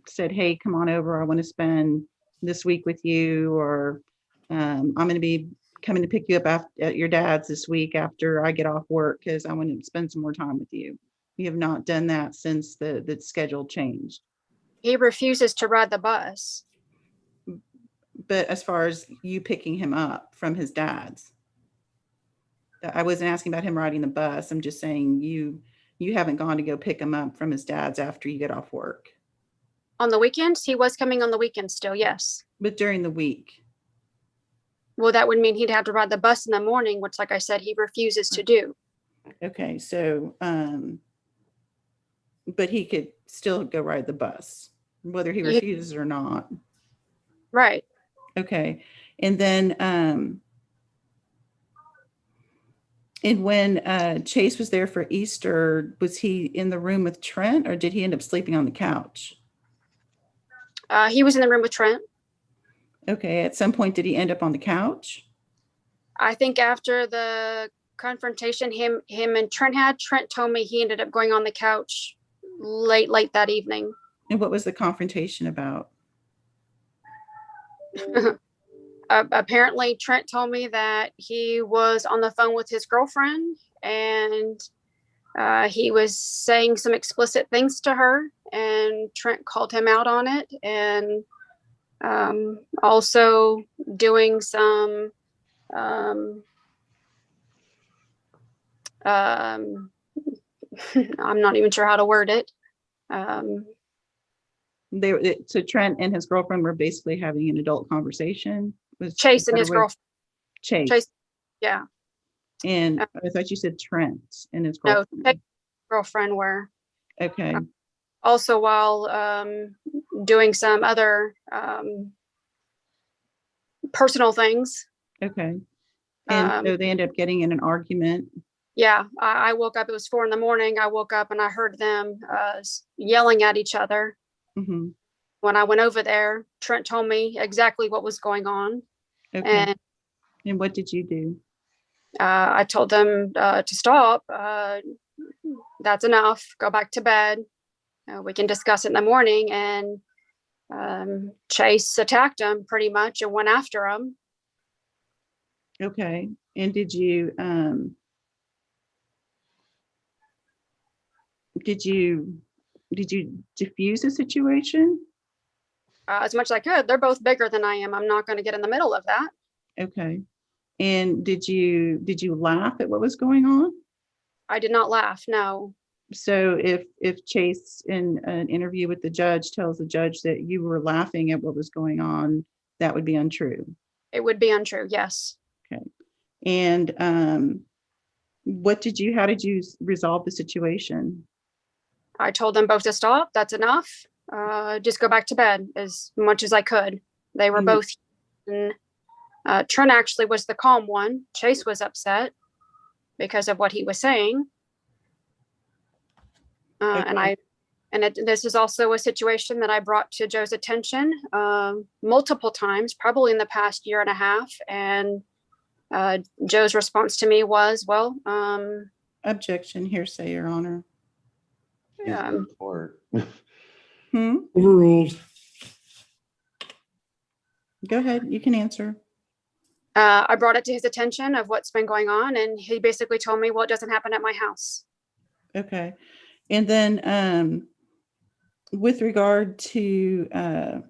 said, hey, come on over, I want to spend this week with you, or I'm going to be coming to pick you up at your dad's this week after I get off work because I want to spend some more time with you. You have not done that since the schedule changed. He refuses to ride the bus. But as far as you picking him up from his dad's, I wasn't asking about him riding the bus. I'm just saying you haven't gone to go pick him up from his dad's after you get off work. On the weekends, he was coming on the weekends still, yes. But during the week? Well, that would mean he'd have to ride the bus in the morning, which, like I said, he refuses to do. Okay, so, but he could still go ride the bus, whether he refuses or not. Right. Okay, and then, and when Chase was there for Easter, was he in the room with Trent, or did he end up sleeping on the couch? He was in the room with Trent. Okay, at some point, did he end up on the couch? I think after the confrontation him and Trent told me he ended up going on the couch late that evening. And what was the confrontation about? Apparently Trent told me that he was on the phone with his girlfriend, and he was saying some explicit things to her, and Trent called him out on it, and also doing some I'm not even sure how to word it. So Trent and his girlfriend were basically having an adult conversation. Was Chase and his girlfriend. Chase. Yeah. And I thought you said Trent and his girlfriend. No, girlfriend were. Okay. Also, while doing some other personal things. Okay. And so they ended up getting in an argument. Yeah, I woke up, it was 4 a.m. I woke up and I heard them yelling at each other. Mm-hmm. When I went over there, Trent told me exactly what was going on. Okay. And what did you do? I told them to stop. That's enough. Go back to bed. We can discuss it in the morning. And Chase attacked him pretty much and went after him. Okay. And did you diffuse the situation? As much as I could. They're both bigger than I am. I'm not going to get in the middle of that. Okay. And did you laugh at what was going on? I did not laugh, no. So if Chase in an interview with the judge tells the judge that you were laughing at what was going on, that would be untrue. It would be untrue, yes. Okay. And how did you resolve the situation? I told them both to stop. That's enough. Just go back to bed as much as I could. They were both. Trent actually was the calm one. Chase was upset because of what he was saying. Okay. This is also a situation that I brought to Joe's attention multiple times, probably in the past year and a half. And Joe's response to me was, well, objection, hearsay, Your Honor. Overruled. Go ahead, you can answer. I brought it to his attention of what's been going on, and he basically told me, well, it doesn't happen at my house. Okay. And then with regard to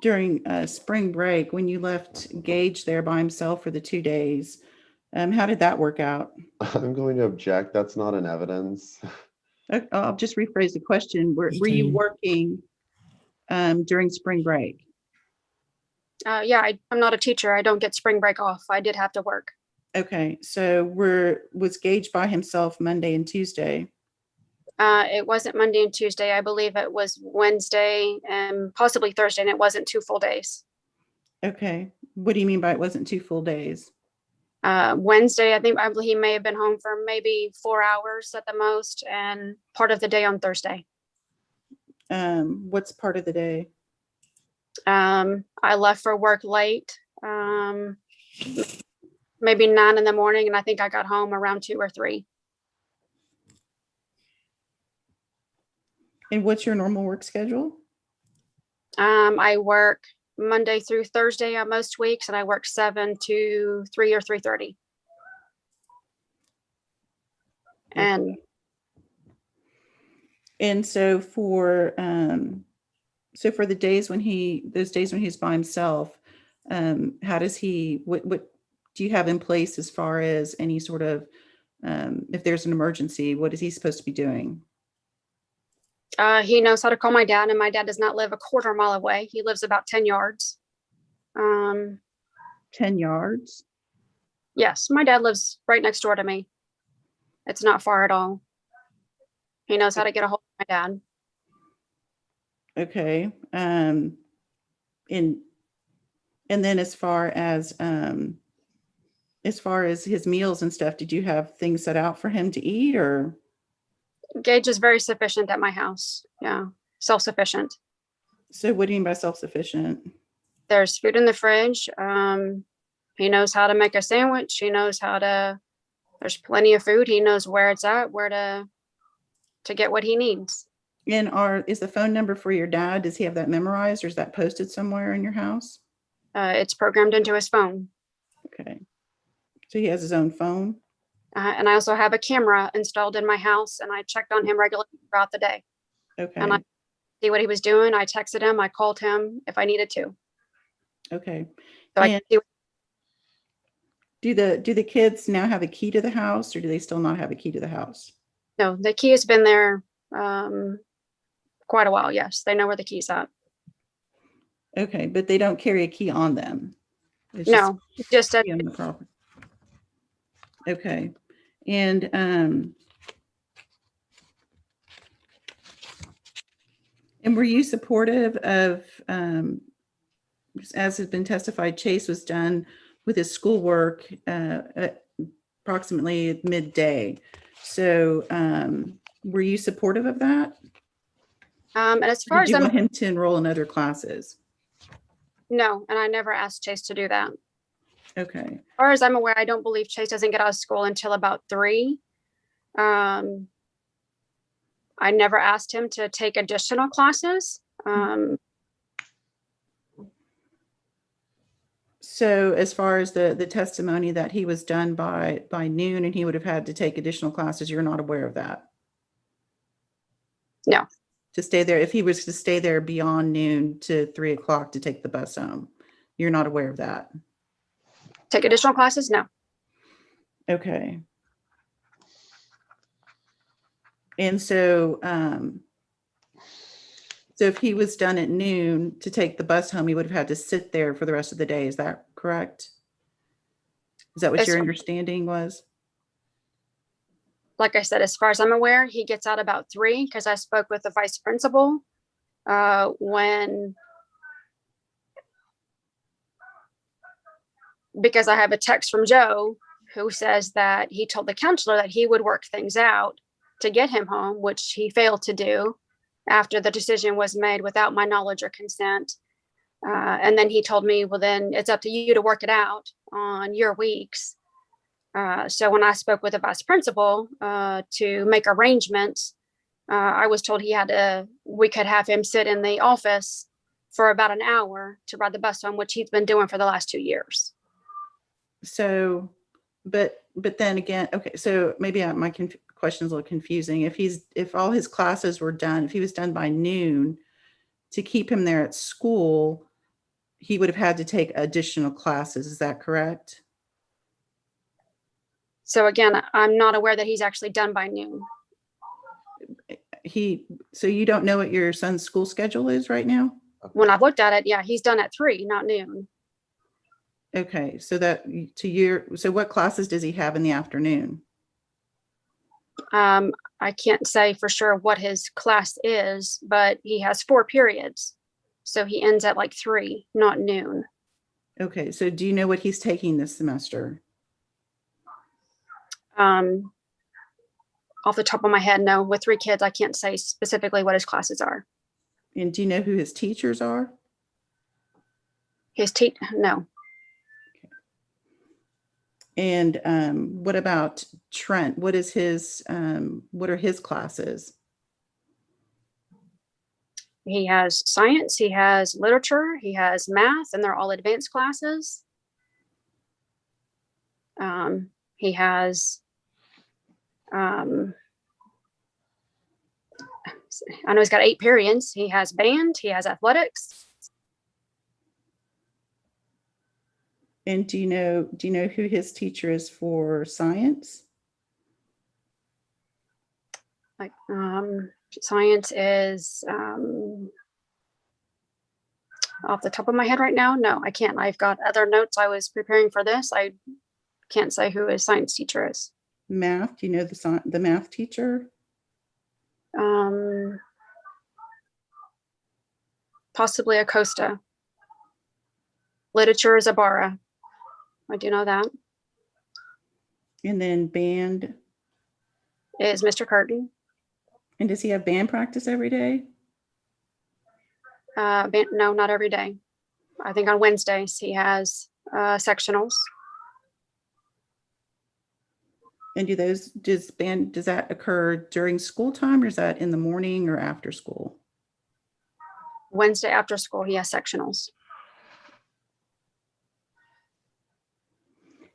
during spring break, when you left Gage there by himself for the 2 days, how did that work out? I'm going to object. That's not an evidence. I'll just rephrase the question. Were you working during spring break? Yeah, I'm not a teacher. I don't get spring break off. I did have to work. Okay, so was Gage by himself Monday and Tuesday? It wasn't Monday and Tuesday. I believe it was Wednesday and possibly Thursday, and it wasn't 2 full days. Okay. What do you mean by it wasn't 2 full days? Wednesday, I believe he may have been home for maybe 4 hours at the most, and part of the day on Thursday. What's part of the day? I left for work late, maybe 9 in the morning, and I think I got home around 2 or 3. And what's your normal work schedule? I work Monday through Thursday on most weeks, and I work 7 to 3 or 3:30. And so for the days when he's by himself, how does he, what do you have in place as far as any sort of, if there's an emergency, what is he supposed to be doing? he knows how to call my dad, and my dad does not live a quarter mile away. He lives about 10 yards. 10 yards? Yes, my dad lives right next door to me. It's not far at all. He knows how to get a hold of my dad. Okay. And then as far as his meals and stuff, did you have things set out for him to eat, or? Gage is very sufficient at my house. Yeah, self-sufficient. So what do you mean by self-sufficient? There's food in the fridge. He knows how to make a sandwich. He knows there's plenty of food. He knows where it's at, where to get what he needs. And is the phone number for your dad, does he have that memorized, or is that posted somewhere in your house? It's programmed into his phone. Okay. So he has his own phone? And I also have a camera installed in my house, and I checked on him regularly throughout the day. Okay. And I see what he was doing. I texted him. I called him if I needed to. Okay. So I can see do the kids now have a key to the house, or do they still not have a key to the house? No, the key has been there quite a while. Yes, they know where the key's at. Okay, but they don't carry a key on them. It's No, just on the property. Okay, and were you supportive of, as has been testified, Chase was done with his schoolwork at approximately at midday. So were you supportive of that? And as far as you want him to enroll in other classes? No, and I never asked Chase to do that. Okay. As far as I'm aware, I don't believe Chase doesn't get out of school until about 3. I never asked him to take additional classes. So as far as the testimony that he was done by noon and he would have had to take additional classes, you're not aware of that? No. To stay there, if he was to stay there beyond noon to 3 o'clock to take the bus home, you're not aware of that? Take additional classes? No. Okay. And so, so if he was done at noon to take the bus home, he would have had to sit there for the rest of the day. Is that correct? Is that what your understanding was? Like I said, as far as I'm aware, he gets out about 3 because I spoke with the vice principal because I have a text from Joe who says that he told the counselor that he would work things out to get him home, which he failed to do after the decision was made without my knowledge or consent. And then he told me, well, then it's up to you to work it out on your weeks. So when I spoke with the vice principal to make arrangements, I was told we could have him sit in the office for about an hour to ride the bus home, which he's been doing for the last 2 years. So, but then again, okay, so maybe my question is a little confusing. If all his classes were done, if he was done by noon, to keep him there at school, he would have had to take additional classes. Is that correct? So again, I'm not aware that he's actually done by noon. So you don't know what your son's school schedule is right now? When I've looked at it, yeah, he's done at 3, not noon. Okay, so so what classes does he have in the afternoon? I can't say for sure what his class is, but he has 4 periods. So he ends at like 3, not noon. Okay, so do you know what he's taking this semester? Off the top of my head, no. With 3 kids, I can't say specifically what his classes are. And do you know who his teachers are? No. And what about Trent? What is his, what are his classes? He has science, he has literature, he has math, and they're all advanced classes. He has, I know he's got 8 periods. He has band, he has athletics. And do you know who his teacher is for science? Like, science is, off the top of my head right now, no, I can't. I've got other notes. I was preparing for this. I can't say who his science teacher is. Math, do you know the math teacher? Possibly Acosta. Literature is Ibarra. I do know that. And then band is Mr. Curtin. And does he have band practice every day? No, not every day. I think on Wednesdays he has sectionals. And does that occur during school time, or is that in the morning or after school? Wednesday after school, he has sectionals.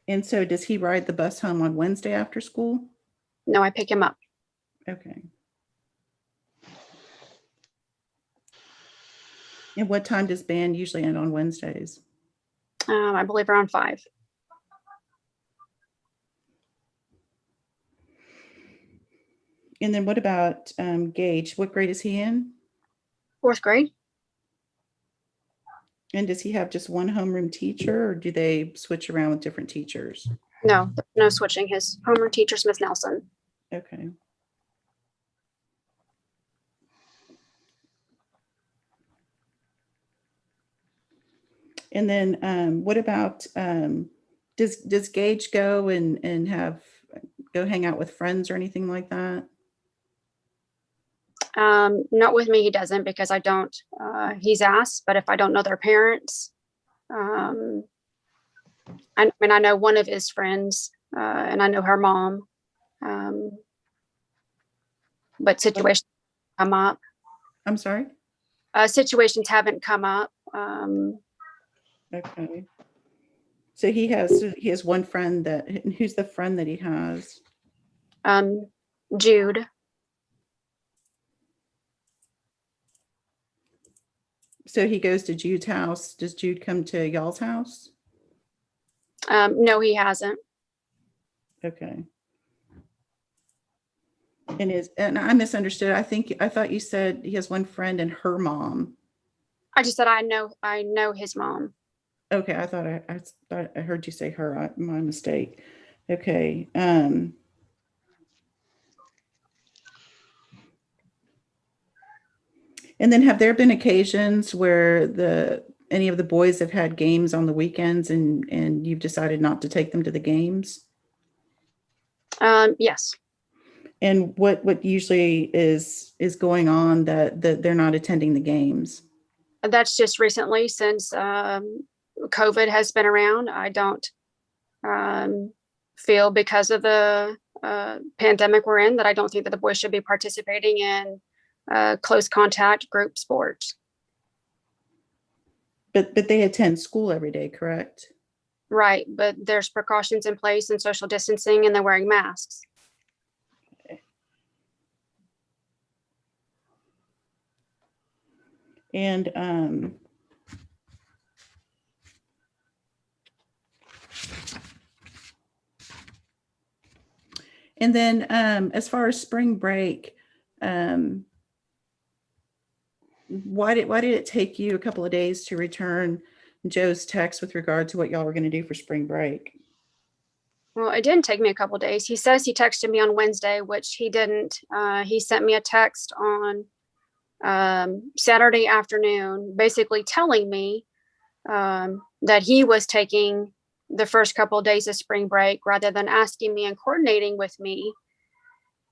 And so does he ride the bus home on Wednesday after school? No, I pick him up. Okay. And what time does band usually end on Wednesdays? I believe around 5. And then what about Gage? What grade is he in? 4th grade. And does he have just one homeroom teacher, or do they switch around with different teachers? No, no switching. His homeroom teacher is Miss Nelson. Okay. And then what about, does Gage go and go hang out with friends or anything like that? Not with me, he doesn't, because I don't, he's asked, but if I don't know their parents, I mean, I know one of his friends, and I know her mom, but situations come up. I'm sorry? Situations haven't come up. Okay. So he has one friend who's the friend that he has? Jude. So he goes to Jude's house. Does Jude come to y'all's house? No, he hasn't. Okay. And I misunderstood. I thought you said he has one friend and her mom. I just said I know his mom. Okay, I thought I heard you say her. My mistake. Okay. And then have there been occasions where any of the boys have had games on the weekends and you've decided not to take them to the games? Yes. And what usually is going on that they're not attending the games? That's just recently, since COVID has been around. I don't feel, because of the pandemic we're in, that I don't think that the boys should be participating in close contact group sports. But they attend school every day, correct? Right, but there's precautions in place and social distancing, and they're wearing masks. And then as far as spring break, why did it take you a couple of days to return Joe's text with regard to what y'all were going to do for spring break? Well, it didn't take me a couple days. He says he texted me on Wednesday, which he didn't. He sent me a text on Saturday afternoon, basically telling me that he was taking the first couple of days of spring break rather than asking me and coordinating with me.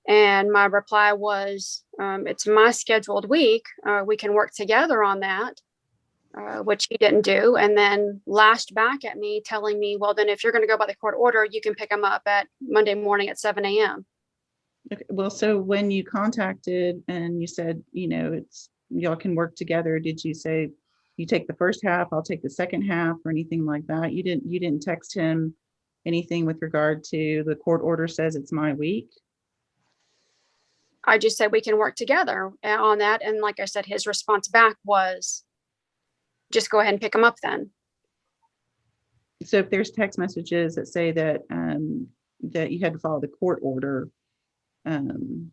And my reply was, it's my scheduled week. We can work together on that. Which he didn't do, and then lashed back at me telling me, well, then if you're going to go by the court order, you can pick them up at Monday morning at 7 a.m. Okay, well, so when you contacted and you said, it's y'all can work together, did you say you take the first half, I'll take the second half, or anything like that? You didn't text him anything with regard to the court order says it's my week? I just said we can work together on that. And like I said, his response back was, just go ahead and pick them up then. So if there's text messages that say that that you had to follow the court order, then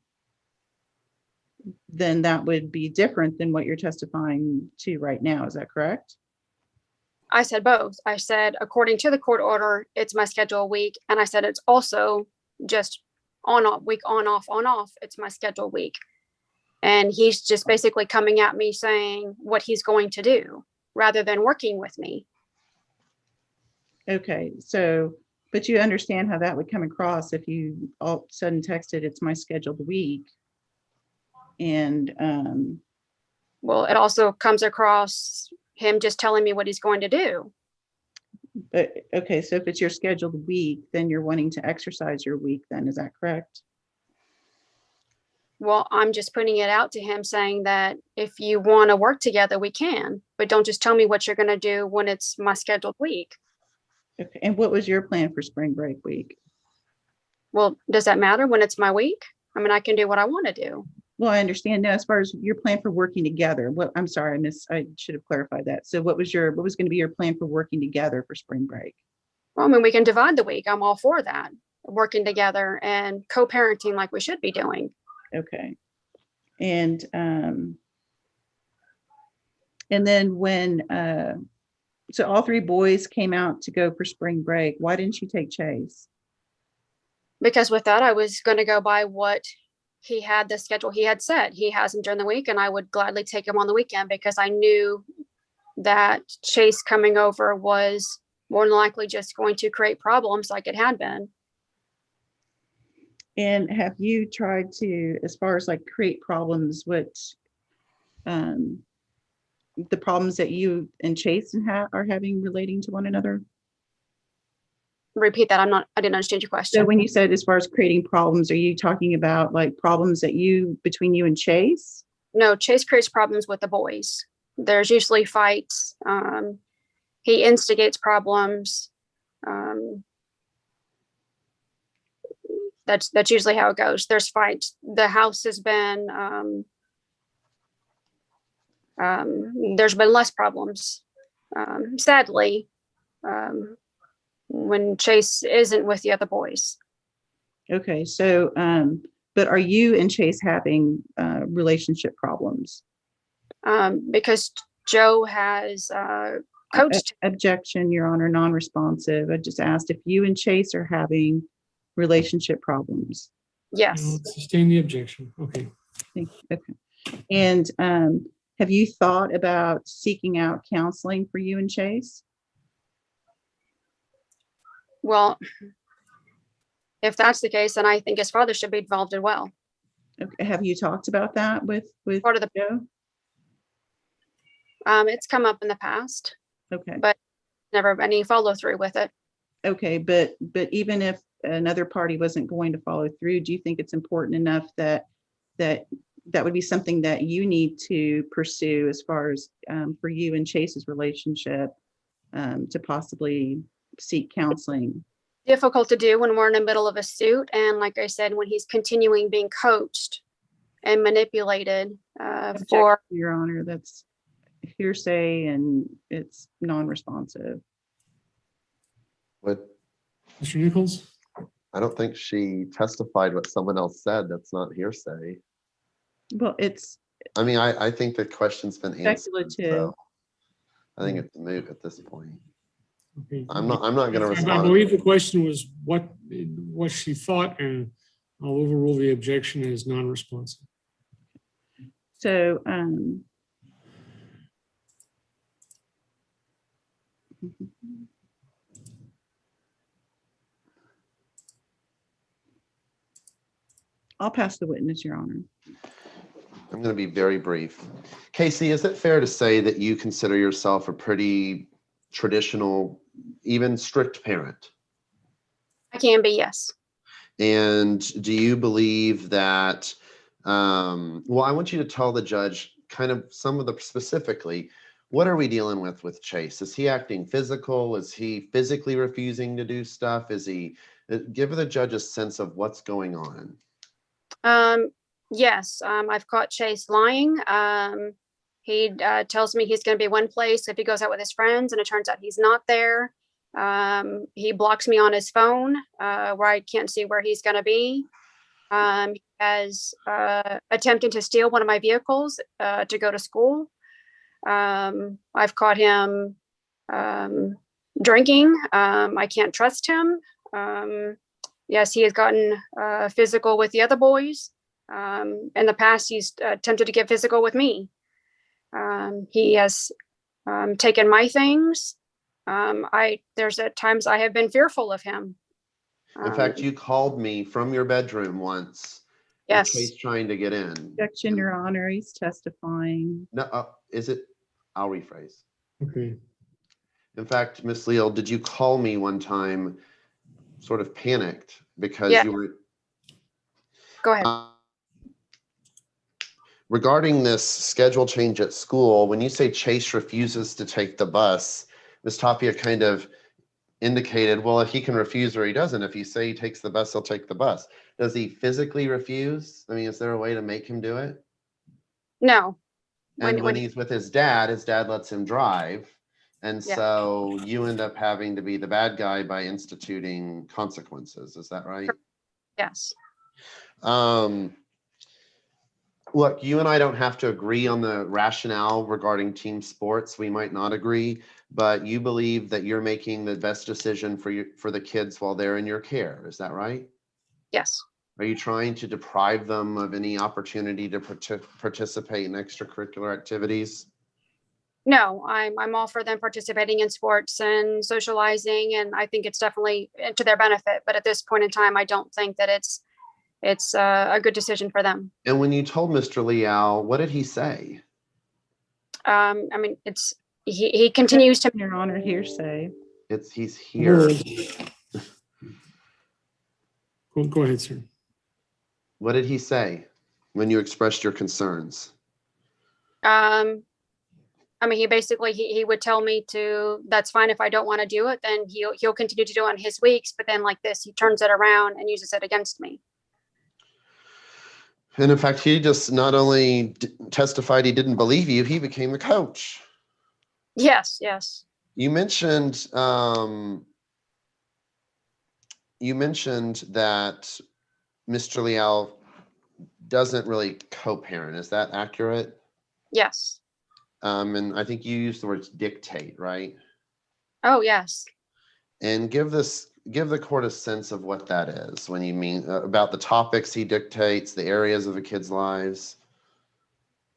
that would be different than what you're testifying to right now. Is that correct? I said both. I said, according to the court order, it's my schedule week. And I said, it's also just on off week, on off. It's my schedule week. And he's just basically coming at me saying what he's going to do, rather than working with me. Okay, so, but you understand how that would come across if you all of a sudden texted, it's my scheduled week. And well, it also comes across him just telling me what he's going to do. but okay, so if it's your scheduled week, then you're wanting to exercise your week then, is that correct? Well, I'm just putting it out to him saying that if you want to work together, we can, but don't just tell me what you're going to do when it's my scheduled week. Okay, and what was your plan for spring break week? Well, does that matter when it's my week? I mean, I can do what I want to do. Well, I understand now as far as your plan for working together. What, I'm sorry, I should have clarified that. So what was going to be your plan for working together for spring break? Well, I mean, we can divide the week. I'm all for that. Working together and co-parenting like we should be doing. Okay. And then when, so all three boys came out to go for spring break, why didn't you take Chase? Because with that, I was going to go by what he had, the schedule he had set. He has him during the week, and I would gladly take him on the weekend because I knew that Chase coming over was more than likely just going to create problems like it had been. And have you tried to, as far as like create problems, what the problems that you and Chase are having relating to one another? Repeat that. I didn't understand your question. So when you said as far as creating problems, are you talking about like problems that between you and Chase? No, Chase creates problems with the boys. There's usually fights. He instigates problems. That's usually how it goes. There's fights. The house has been, there's been less problems, sadly, when Chase isn't with the other boys. Okay, so, but are you and Chase having relationship problems? Because Joe has coached. Objection, Your Honor, non-responsive. I just asked if you and Chase are having relationship problems. Yes. Sustain the objection. Okay. Okay. And have you thought about seeking out counseling for you and Chase? Well, if that's the case, then I think his father should be involved as well. Okay. Have you talked about that with part of the Joe? It's come up in the past. Okay. But never any follow through with it. Okay, but even if another party wasn't going to follow through, do you think it's important enough that would be something that you need to pursue as far as for you and Chase's relationship to possibly seek counseling? Difficult to do when we're in the middle of a suit, and like I said, when he's continuing being coached and manipulated for. Your Honor, that's hearsay and it's non-responsive. What? Mr. Nichols? I don't think she testified what someone else said. That's not hearsay. Well, it's. I mean, I think the question's been answered. Speculative. So I think it's moot at this point. Okay. I'm not going to I respond. believe the question was what she thought, and I'll overrule the objection as non-responsive. So, I'll pass the witness, Your Honor. I'm going to be very brief. Casey, is it fair to say that you consider yourself a pretty traditional, even strict parent? I can be, yes. And do you believe that, well, I want you to tell the judge kind of some of the specifically, what are we dealing with Chase? Is he acting physical? Is he physically refusing to do stuff? Is he, give the judge a sense of what's going on. Yes, I've caught Chase lying. He tells me he's going to be one place if he goes out with his friends, and it turns out he's not there. He blocks me on his phone, where I can't see where he's going to be. He has attempted to steal one of my vehicles to go to school. I've caught him drinking. I can't trust him. Yes, he has gotten physical with the other boys. In the past, he's attempted to get physical with me. He has taken my things. There's at times I have been fearful of him. In fact, you called me from your bedroom once. Yes. Chase trying to get in. Objection, Your Honor. He's testifying. No, is it? I'll rephrase. Okay. In fact, Miss Leal, did you call me one time, sort of panicked because Yeah. you were? Go ahead. Regarding this schedule change at school, when you say Chase refuses to take the bus, Ms. Tapia kind of indicated, well, if he can refuse or he doesn't, if you say he takes the bus, he'll take the bus. Does he physically refuse? I mean, is there a way to make him do it? No. And when he's with his dad lets him drive. And Yeah. so you end up having to be the bad guy by instituting consequences. Is that right? Yes. Look, you and I don't have to agree on the rationale regarding team sports. We might not agree, but you believe that you're making the best decision for the kids while they're in your care. Is that right? Yes. Are you trying to deprive them of any opportunity to participate in extracurricular activities? No, I'm all for them participating in sports and socializing, and I think it's definitely to their benefit. But at this point in time, I don't think that it's a good decision for them. And when you told Mr. Leal, what did he say? I mean, he continues to. Your Honor, hearsay. He's here. Go ahead, sir. What did he say when you expressed your concerns? I mean, he basically he would tell me that's fine if I don't want to do it, then he'll continue to do it on his weeks. But then like this, he turns it around and uses it against me. And in fact, he just not only testified he didn't believe you, he became the coach. Yes, yes. You mentioned that Mr. Leal doesn't really co-parent. Is that accurate? Yes. And I think you used the words dictate, right? Oh, yes. And give the court a sense of what that is when you mean about the topics he dictates, the areas of the kids' lives.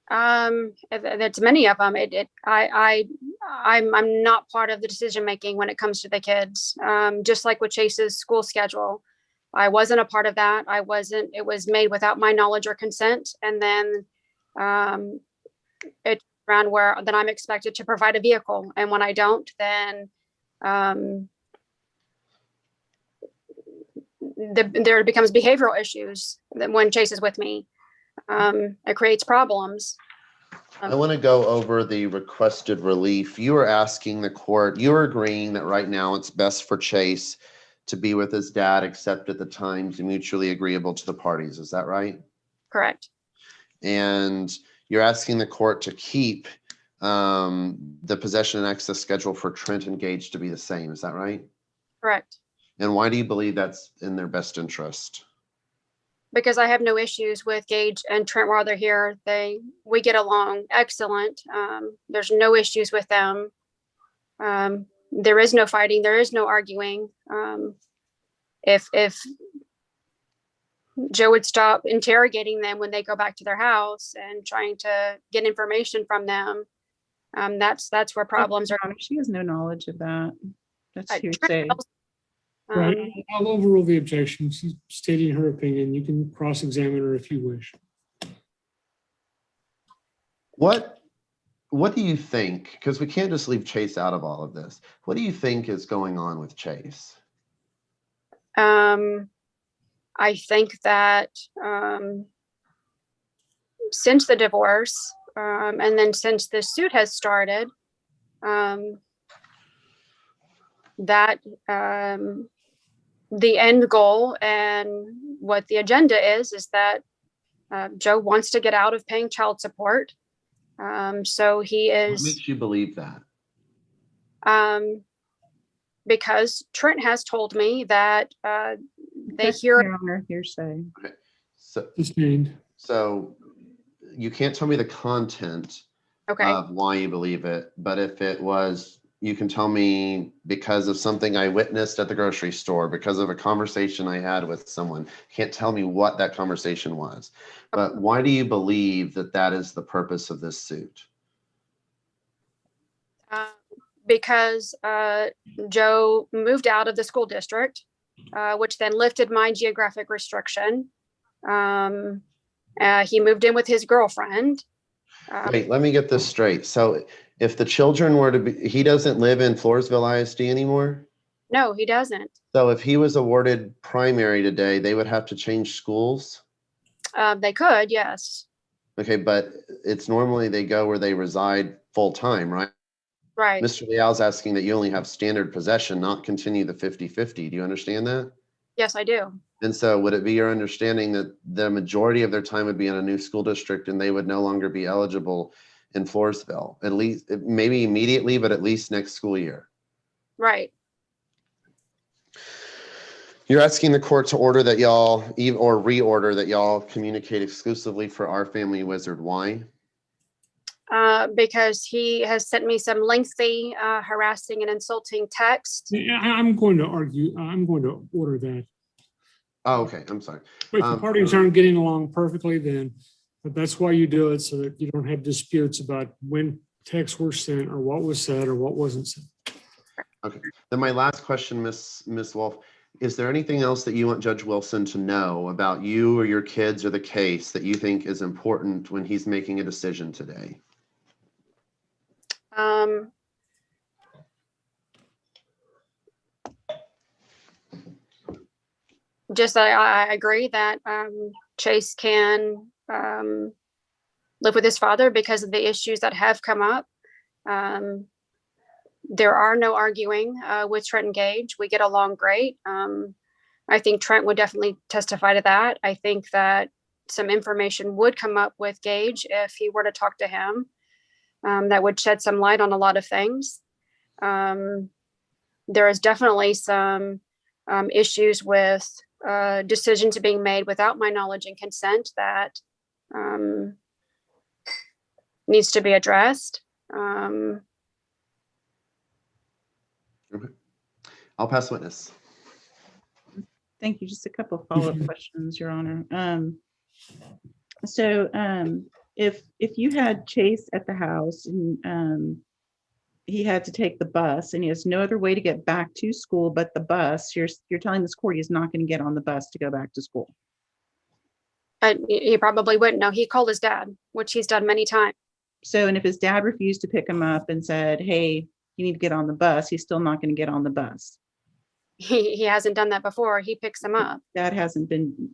That's many of them. I'm not part of the decision making when it comes to the kids. Just like with Chase's school schedule, I wasn't a part of that. It was made without my knowledge or consent. And then it's around where then I'm expected to provide a vehicle. And when I don't, then there becomes behavioral issues when Chase is with me. It creates problems. I want to go over the requested relief. You are asking the court, you're agreeing that right now it's best for Chase to be with his dad, except at the times mutually agreeable to the parties. Is that right? Correct. And you're asking the court to keep the possession and access schedule for Trent and Gage to be the same. Is that right? Correct. And why do you believe that's in their best interest? Because I have no issues with Gage and Trent while they're here. We get along excellent. There's no issues with them. there is no fighting, there is no arguing. If Joe would stop interrogating them when they go back to their house and trying to get information from them, that's where problems are. She has no knowledge of that. That's Trent hearsay. Right, I'll overrule the objection. She's stating her opinion. You can cross-examine her if you wish. What do you think? Because we can't just leave Chase out of all of this. What do you think is going on with Chase? I think that since the divorce, and then since the suit has started, that the end goal and what the agenda is that Joe wants to get out of paying child support. So he is. What makes you believe that? Because Trent has told me that they hear. Your Honor, hearsay. Okay. So you can't tell me the content of why you believe it, but if it was, you can tell me because of something I witnessed at the grocery store, because of a conversation I had with someone. Can't tell me what that conversation was, but why do you believe that that is the purpose of this suit? Because Joe moved out of the school district, which then lifted my geographic restriction. He moved in with his girlfriend. Wait, let me get this straight. So if the children were to be, he doesn't live in Floresville ISD anymore? No, he doesn't. So if he was awarded primary today, they would have to change schools? They could, yes. Okay, but it's normally they go where they reside full time, right? Right. Mr. Leal's asking that you only have standard possession, not continue the 50-50. Do you understand that? Yes, I do. And so would it be your understanding that the majority of their time would be in a new school district and they would no longer be eligible in Floresville, at least maybe immediately, but at least next school year? Right. You're asking the court to order that y'all, or reorder that y'all communicate exclusively for Our Family Wizard. Why? Because he has sent me some lengthy, harassing and insulting text. Yeah, I'm going to argue, I'm going to order that. Oh, okay. I'm sorry. But if the parties aren't getting along perfectly, then that's why you do it, so that you don't have disputes about when texts were sent or what was said or what wasn't said. Okay. Then my last question, Miss Wolf, is there anything else that you want Judge Wilson to know about you or your kids or the case that you think is important when he's making a decision today? Just that I agree that Chase can live with his father because of the issues that have come up. There are no arguing with Trent and Gage. We get along great. I think Trent would definitely testify to that. I think that some information would come up with Gage if he were to talk to him. That would shed some light on a lot of things. There is definitely some issues with decisions being made without my knowledge and consent that needs to be addressed. Okay. I'll pass witness. Thank you. Just a couple of follow-up questions, Your Honor. If you had Chase at the house and he had to take the bus and he has no other way to get back to school but the bus, you're telling this court he's not going to get on the bus to go back to school? He probably wouldn't know. He called his dad, which he's done many times. So, and if his dad refused to pick him up and said, hey, you need to get on the bus, he's still not going to get on the bus. He hasn't done that before. He picks him up. That hasn't been,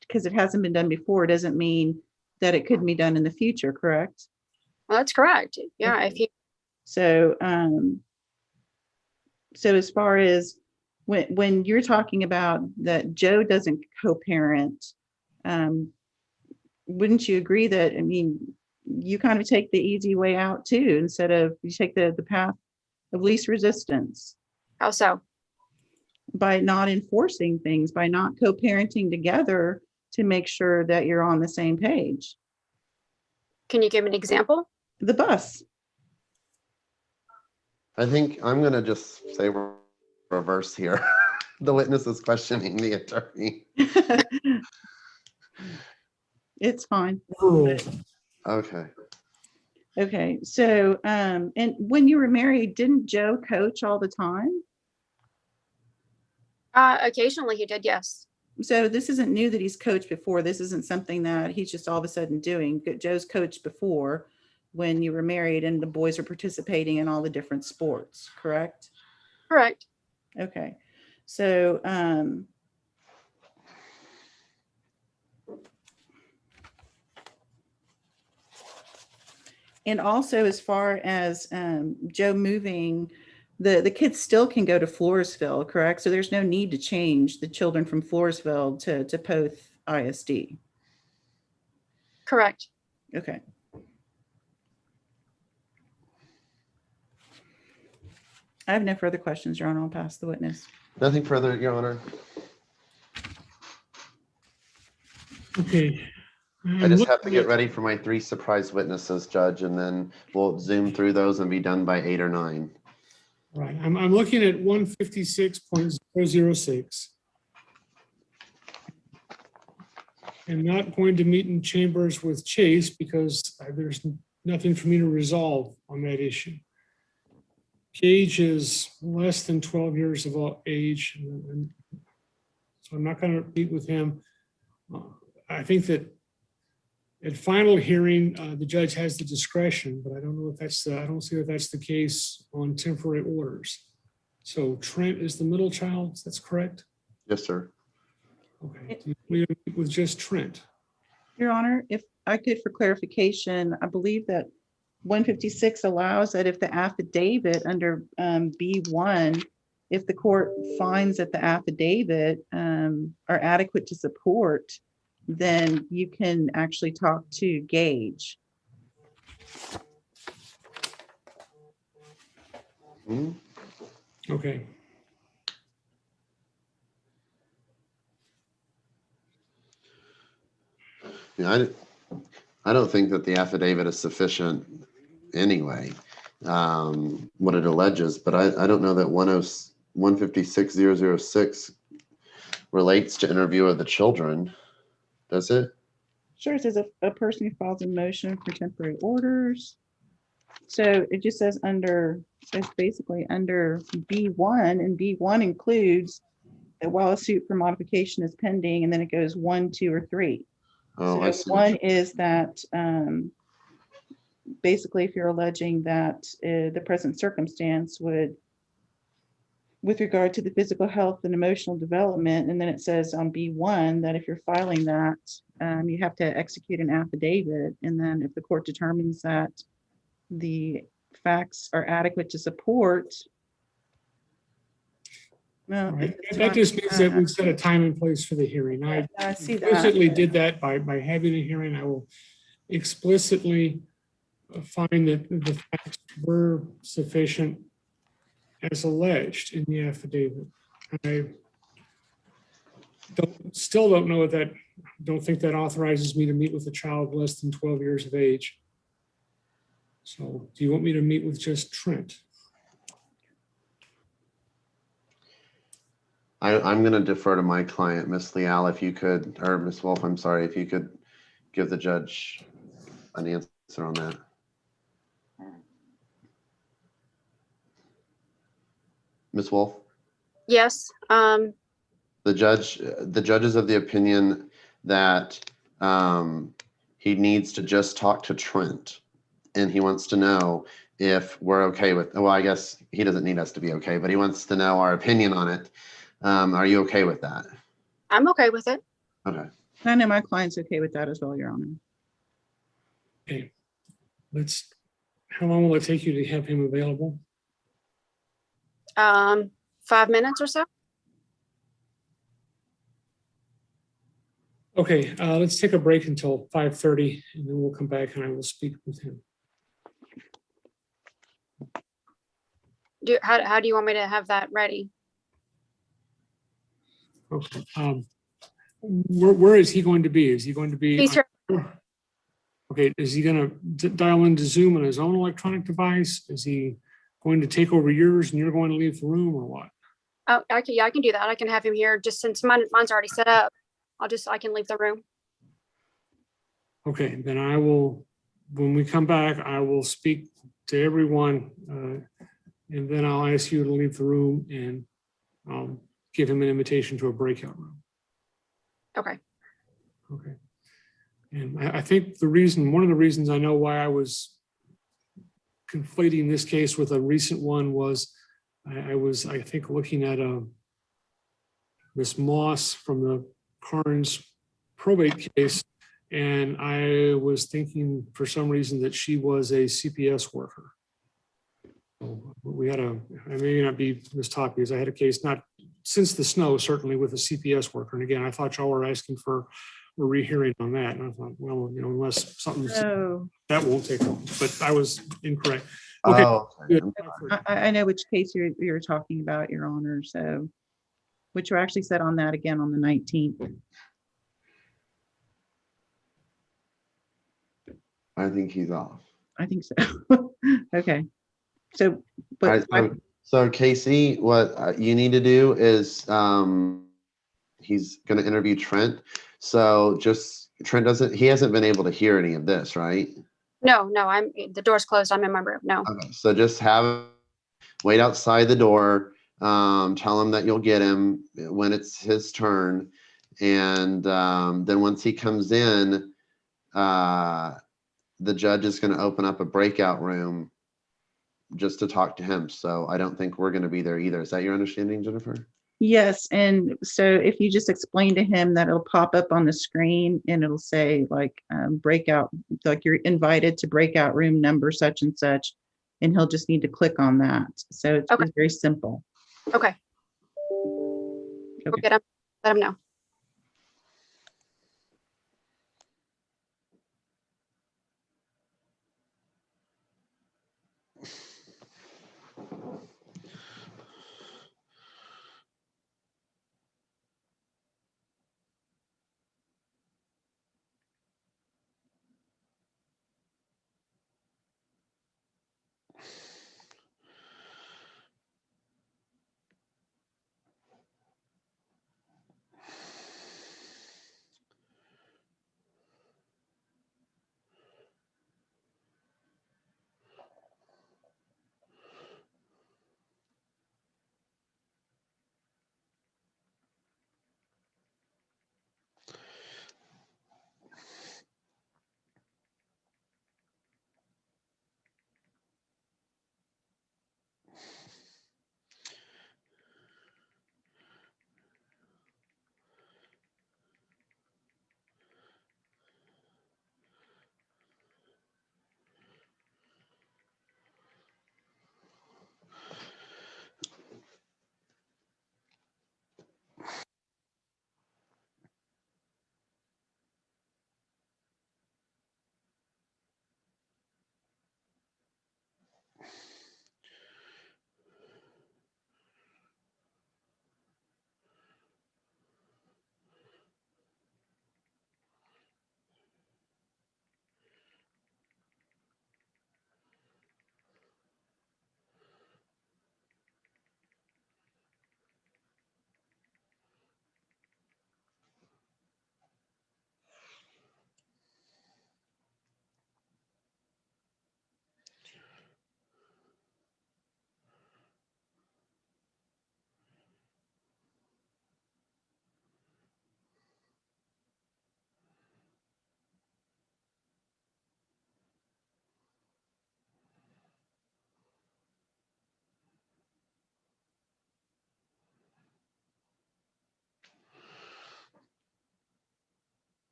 because it hasn't been done before, doesn't mean that it couldn't be done in the future, correct? Well, that's correct. Yeah. Okay. If he. So, so as far as when you're talking about that Joe doesn't co-parent, wouldn't you agree that, I mean, you kind of take the easy way out too, instead of you take the path of least resistance? How so? By not enforcing things, by not co-parenting together to make sure that you're on the same page. Can you give an example? The bus. I think I'm gonna just say reverse here. The witness is questioning the attorney. It's fine. Okay. Okay, so, and when you were married, didn't Joe coach all the time? Occasionally he did, yes. So this isn't new that he's coached before. This isn't something that he's just all of a sudden doing. Joe's coached before when you were married and the boys were participating in all the different sports, correct? Correct. Okay, so, and also as far as Joe moving, the kids still can go to Floresville, correct? So there's no need to change the children from Floresville to Poth ISD. Correct. Okay. I have no further questions, Your Honor. I'll pass the witness. Nothing further, Your Honor. Okay. I just have to get ready for my 3 surprise witnesses, Judge, and then we'll zoom through those and be done by 8 or 9. Right, I'm looking at 156.006. I'm not going to meet in chambers with Chase because there's nothing for me to resolve on that issue. Gage is less than 12 years of age, and so I'm not going to meet with him. I think that at final hearing, the judge has the discretion, but I don't know if that's I don't see that that's the case on temporary orders. So Trent is the middle child. That's correct. Yes, sir. Okay. We meet with just Trent. Your Honor, if I could, for clarification, I believe that 156 allows that if the affidavit under B1, if the court finds that the affidavit are adequate to support, then you can actually talk to Gage. Okay. Yeah, I don't think that the affidavit is sufficient anyway, what it alleges, but I don't know that 156.006 relates to interview of the children, does it? Sure, it says a person who files a motion for temporary orders. So it just says basically under B1, and B1 includes that while a suit for modification is pending, and then it goes 1, 2, or 3. Oh, So I see. one is that basically if you're alleging that the present circumstance would, with regard to the physical health and emotional development, and then it says on B1 that if you're filing that, you have to execute an affidavit, and then if the court determines that the facts are adequate to support. Well, Right. That just means that we've set a time and place for the hearing. I see that. explicitly did that by having a hearing. I will explicitly find that the facts were sufficient as alleged in the affidavit. I still don't know that, don't think that authorizes me to meet with a child less than 12 years of age. So do you want me to meet with just Trent? I'm going to defer to my client, Miss Leal, if you could, or Miss Wolf, I'm sorry, if you could give the judge an answer on that. Miss Wolf? Yes. The judge is of the opinion that he needs to just talk to Trent, and he wants to know if we're okay with, well, I guess he doesn't need us to be okay, but he wants to know our opinion on it. Are you okay with that? I'm okay with it. Okay. I know my client's okay with that as well, Your Honor. Okay. How long will it take you to have him available? 5 minutes or so. Okay, let's take a break until 5:30, and then we'll come back and I will speak with him. How do you want me to have that ready? Okay. Where is he going to be? Is he going to be? He's here. Okay, is he going to dial into Zoom on his own electronic device? Is he going to take over yours and you're going to leave the room or what? Oh, okay, yeah, I can do that. I can have him here just since mine's already set up. I can leave the room. Okay, then I will, when we come back, I will speak to everyone. And then I'll ask you to leave the room and I'll give him an invitation to a breakout room. Okay. Okay. And I think one of the reasons I know why I was conflating this case with a recent one was I think, looking at Miss Moss from the Karn's probate case. And I was thinking for some reason that she was a CPS worker. So we had I may not be Ms. Toppy, as I had a case, not since the snow, certainly with a CPS worker. And again, I thought y'all were asking for a rehearing on that. And I thought, well, unless something's, that won't take long, but I was incorrect. Okay. Oh, Good. I know which case you're talking about, Your Honor. So, which were actually set on that again on the 19th. I think he's off. I think so. Okay. So, but So Casey, what you need to do is he's going to interview Trent. So just Trent he hasn't been able to hear any of this, right? No, the door's closed. I'm in my room. No. Okay. So just wait outside the door. Tell him that you'll get him when it's his turn. And then once he comes in, the judge is going to open up a breakout room just to talk to him. So I don't think we're going to be there either. Is that your understanding, Jennifer? yes. And so if you just explain to him that it'll pop up on the screen and it'll say like breakout, like you're invited to breakout room number such and such, and he'll just need to click on that. So it's very simple. Okay. Okay. Let him know.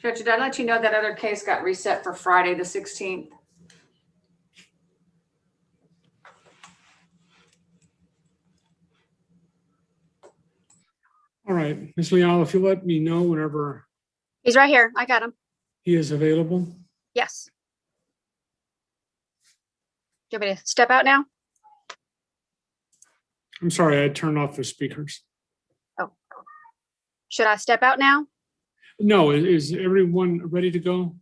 Judge, did I let you know that other case got reset for Friday, the 16th? All right, Ms. Leal, if you let me know whenever He's right here. I got him. he is available. Yes. Do you want me to step out now? I'm sorry, I turned off the speakers. Oh. Should I step out now? No, is everyone ready to go?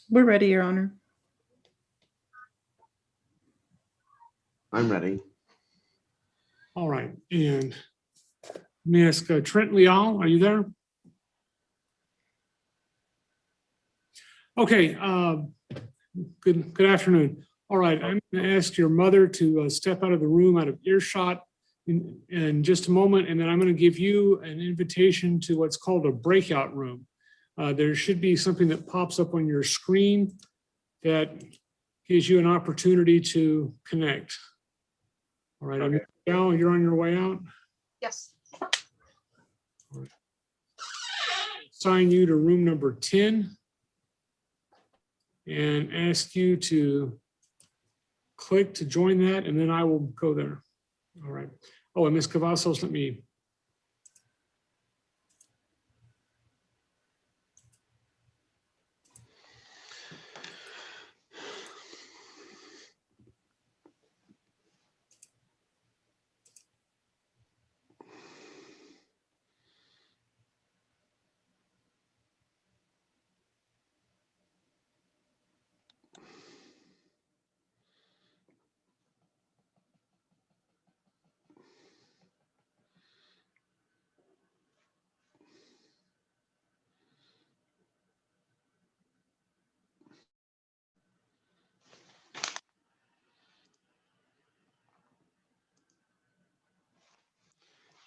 We're ready, Your Honor. I'm ready. All right, and let me ask Trent Leal, are you there? Okay, good afternoon. All right, I'm going to ask your mother to step out of the room, out of earshot in just a moment, and then I'm going to give you an invitation to what's called a breakout room. There should be something that pops up on your screen that gives you an opportunity to connect. All right, okay. Now you're on your way out. Yes. Assign you to room number 10 and ask you to click to join that, and then I will go there. All right. Oh, and Ms. Cavazos, let me.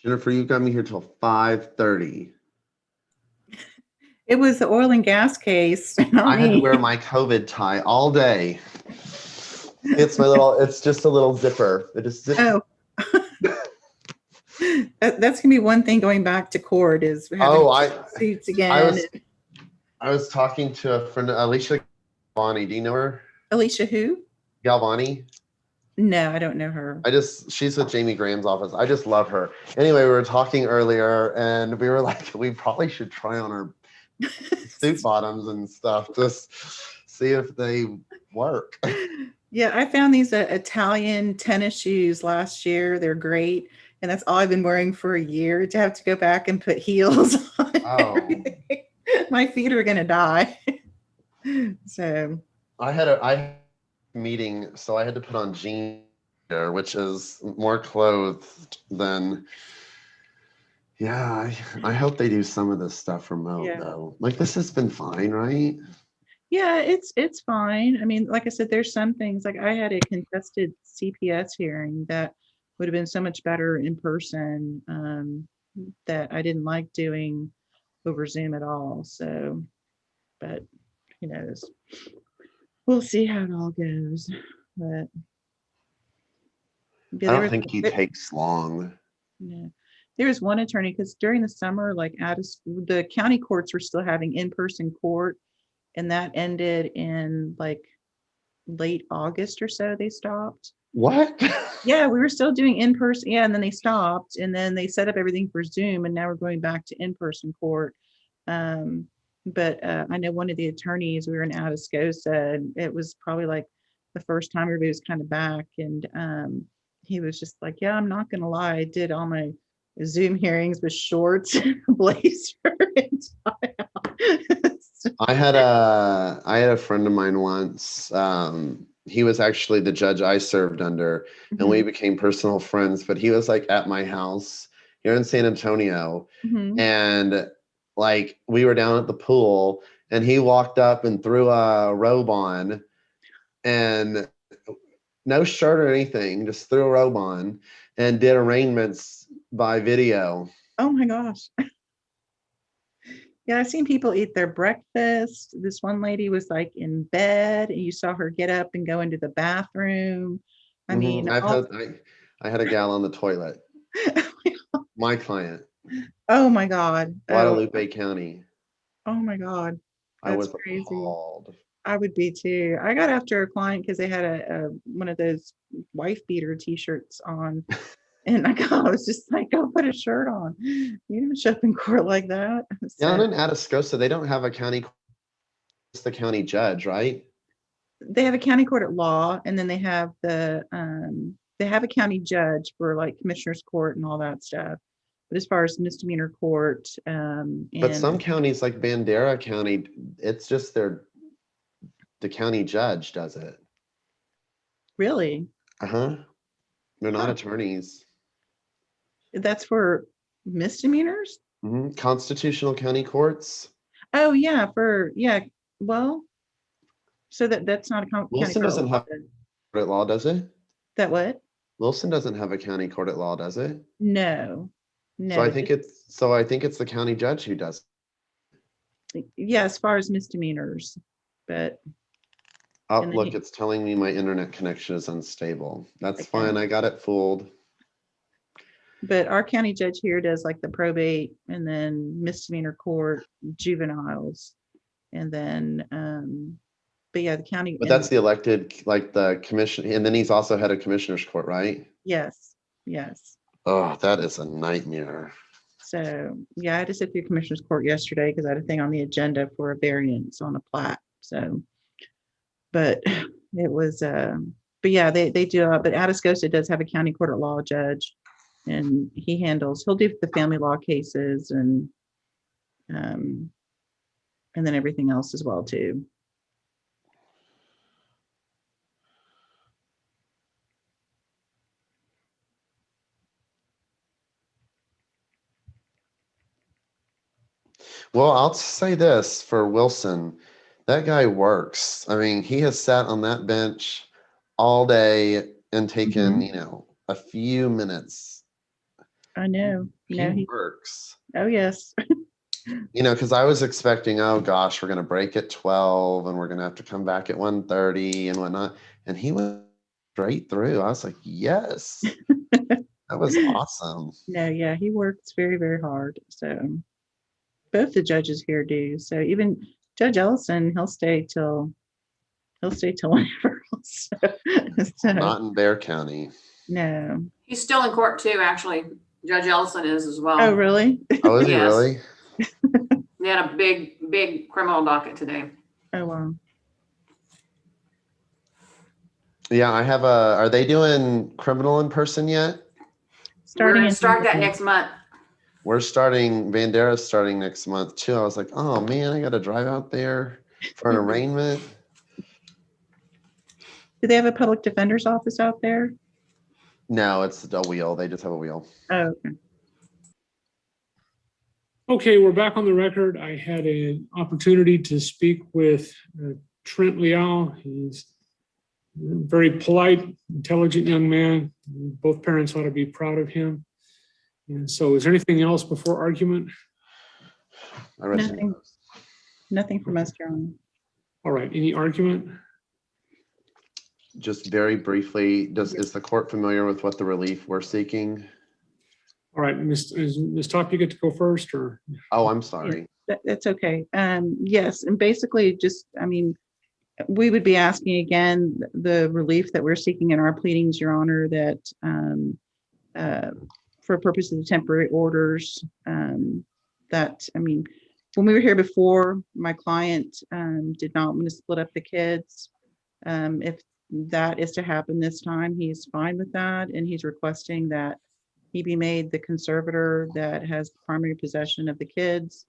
Jennifer, you got me here till 5:30. It was the oil and gas case. Not I had to me. wear my COVID tie all day. It's my little, it's just a little zipper. It just zips. Oh. That's gonna be one thing going back to court is having suits again. I was talking to a friend, Alicia Galvani. Do you know her? Alicia who? Galvani. No, I don't know her. She's with Jamie Graham's office. I just love her. Anyway, we were talking earlier and we were like, we probably should try on our suit bottoms and stuff, just see if they work. Yeah, I found these Italian tennis shoes last year. They're great. And that's all I've been wearing for a year, to have to go back and put heels on. Oh. My feet are going to die. So I had a meeting, so I had to put on jeans, which is more clothed than. Yeah, I hope they do some of this stuff remote though. Like this has been fine, right? yeah, it's fine. I mean, like I said, there's some things, like I had a contested CPS hearing that would have been so much better in person, that I didn't like doing over Zoom at all. So, but who knows? We'll see how it all goes. But I don't think he takes long. Yeah. There was one attorney, because during the summer, like the county courts were still having in-person court, and that ended in like late August or so. They stopped. What? Yeah, we were still doing in-person. Yeah, and then they stopped, and then they set up everything for Zoom, and now we're going back to in-person court. But I know one of the attorneys, we were in Atascosa, and it was probably like the first time everybody was kind of back, and he was just like, yeah, I'm not gonna lie, I did all my Zoom hearings with shorts and a blazer and tie. I had a friend of mine once. He was actually the judge I served under, and we became personal friends. But he was like at my house here in San Antonio, and like we were down at the pool, and he walked up and threw a robe on, and no shirt or anything, just threw a robe on, and did arraignments by video. Oh my gosh. Yeah, I've seen people eat their breakfast. This one lady was like in bed, and you saw her get up and go into the bathroom. I mean, I had a gal on the toilet. My client. Oh my God. Oh, Guadalupe County. oh my God. I That's was crazy. appalled. I would be too. I got after a client because they had a one of those wife beater t-shirts on. And I was just like, go put a shirt on. You don't show up in court like that. Down So in Atascosa, they don't have a county, it's the county judge, right? they have a county court at law, and then they have a county judge for like commissioner's court and all that stuff. But as far as misdemeanor court, But some counties like Bandera County, it's just the county judge does it. really, Uh-huh. They're not Huh. attorneys. that's for misdemeanors. Constitutional county courts. Oh yeah, well, so that's not a county Wilson court doesn't law have then. court at law, does it? That what? Wilson doesn't have a county court at law, does it? No, So I no. think it's the county judge who does. Yeah, as far as misdemeanors, but Oh, and then look, it's telling me my internet connection is unstable. That's Okay. fine. I got it fooled. But our county judge here does like the probate and then misdemeanor court, juveniles, and then, but yeah, the county. But that's the elected, like the commission, and then he's also head of commissioner's court, right? Yes, yes. Oh, that is a nightmare. So, yeah, I had to sit through commissioner's court yesterday because I had a thing on the agenda for a variance on a plat. So, but it was, but yeah, they do, but Atascosa does have a county court at law judge, and he'll do the family law cases and then everything else as well too. Well, I'll say this for Wilson, that guy works. I mean, he has sat on that bench all day and taken, a few minutes. I know. He works. Oh yes. Because I was expecting, oh gosh, we're gonna break at 12 and we're gonna have to come back at 1:30 and whatnot. And he went straight through. I was like, yes. That was awesome. No, yeah, he works very, very hard. So both the judges here do. So even Judge Ellison, he'll stay till whenever else. So, Not in Bear County. no. He's still in court too, actually. Judge Ellison is as well. Oh, really? Oh, is he Yes. really? They had a big criminal docket today. Oh, wow. Yeah, are they doing criminal in person yet? We're gonna start that next month. Bandera's starting next month too. I was like, oh man, I gotta drive out there for an arraignment. Do they have a public defender's office out there? No, it's a wheel. They just have a wheel. Oh, okay. Okay, we're back on the record. I had an opportunity to speak with Trent Liao. He's a very polite, intelligent young man. Both parents ought to be proud of him. And so is there anything else before argument? Nothing from us, John. All right, any argument? Just very briefly, is the court familiar with what the relief we're seeking? All right, Ms. Top, you get to go first, or? Oh, I'm sorry. That's okay. Yes, and basically we would be asking again, the relief that we're seeking in our pleadings, Your Honor, that for purposes of temporary orders, when we were here before, my client did not want to split up the kids. If that is to happen this time, he's fine with that, and he's requesting that he be made the conservator that has primary possession of the kids,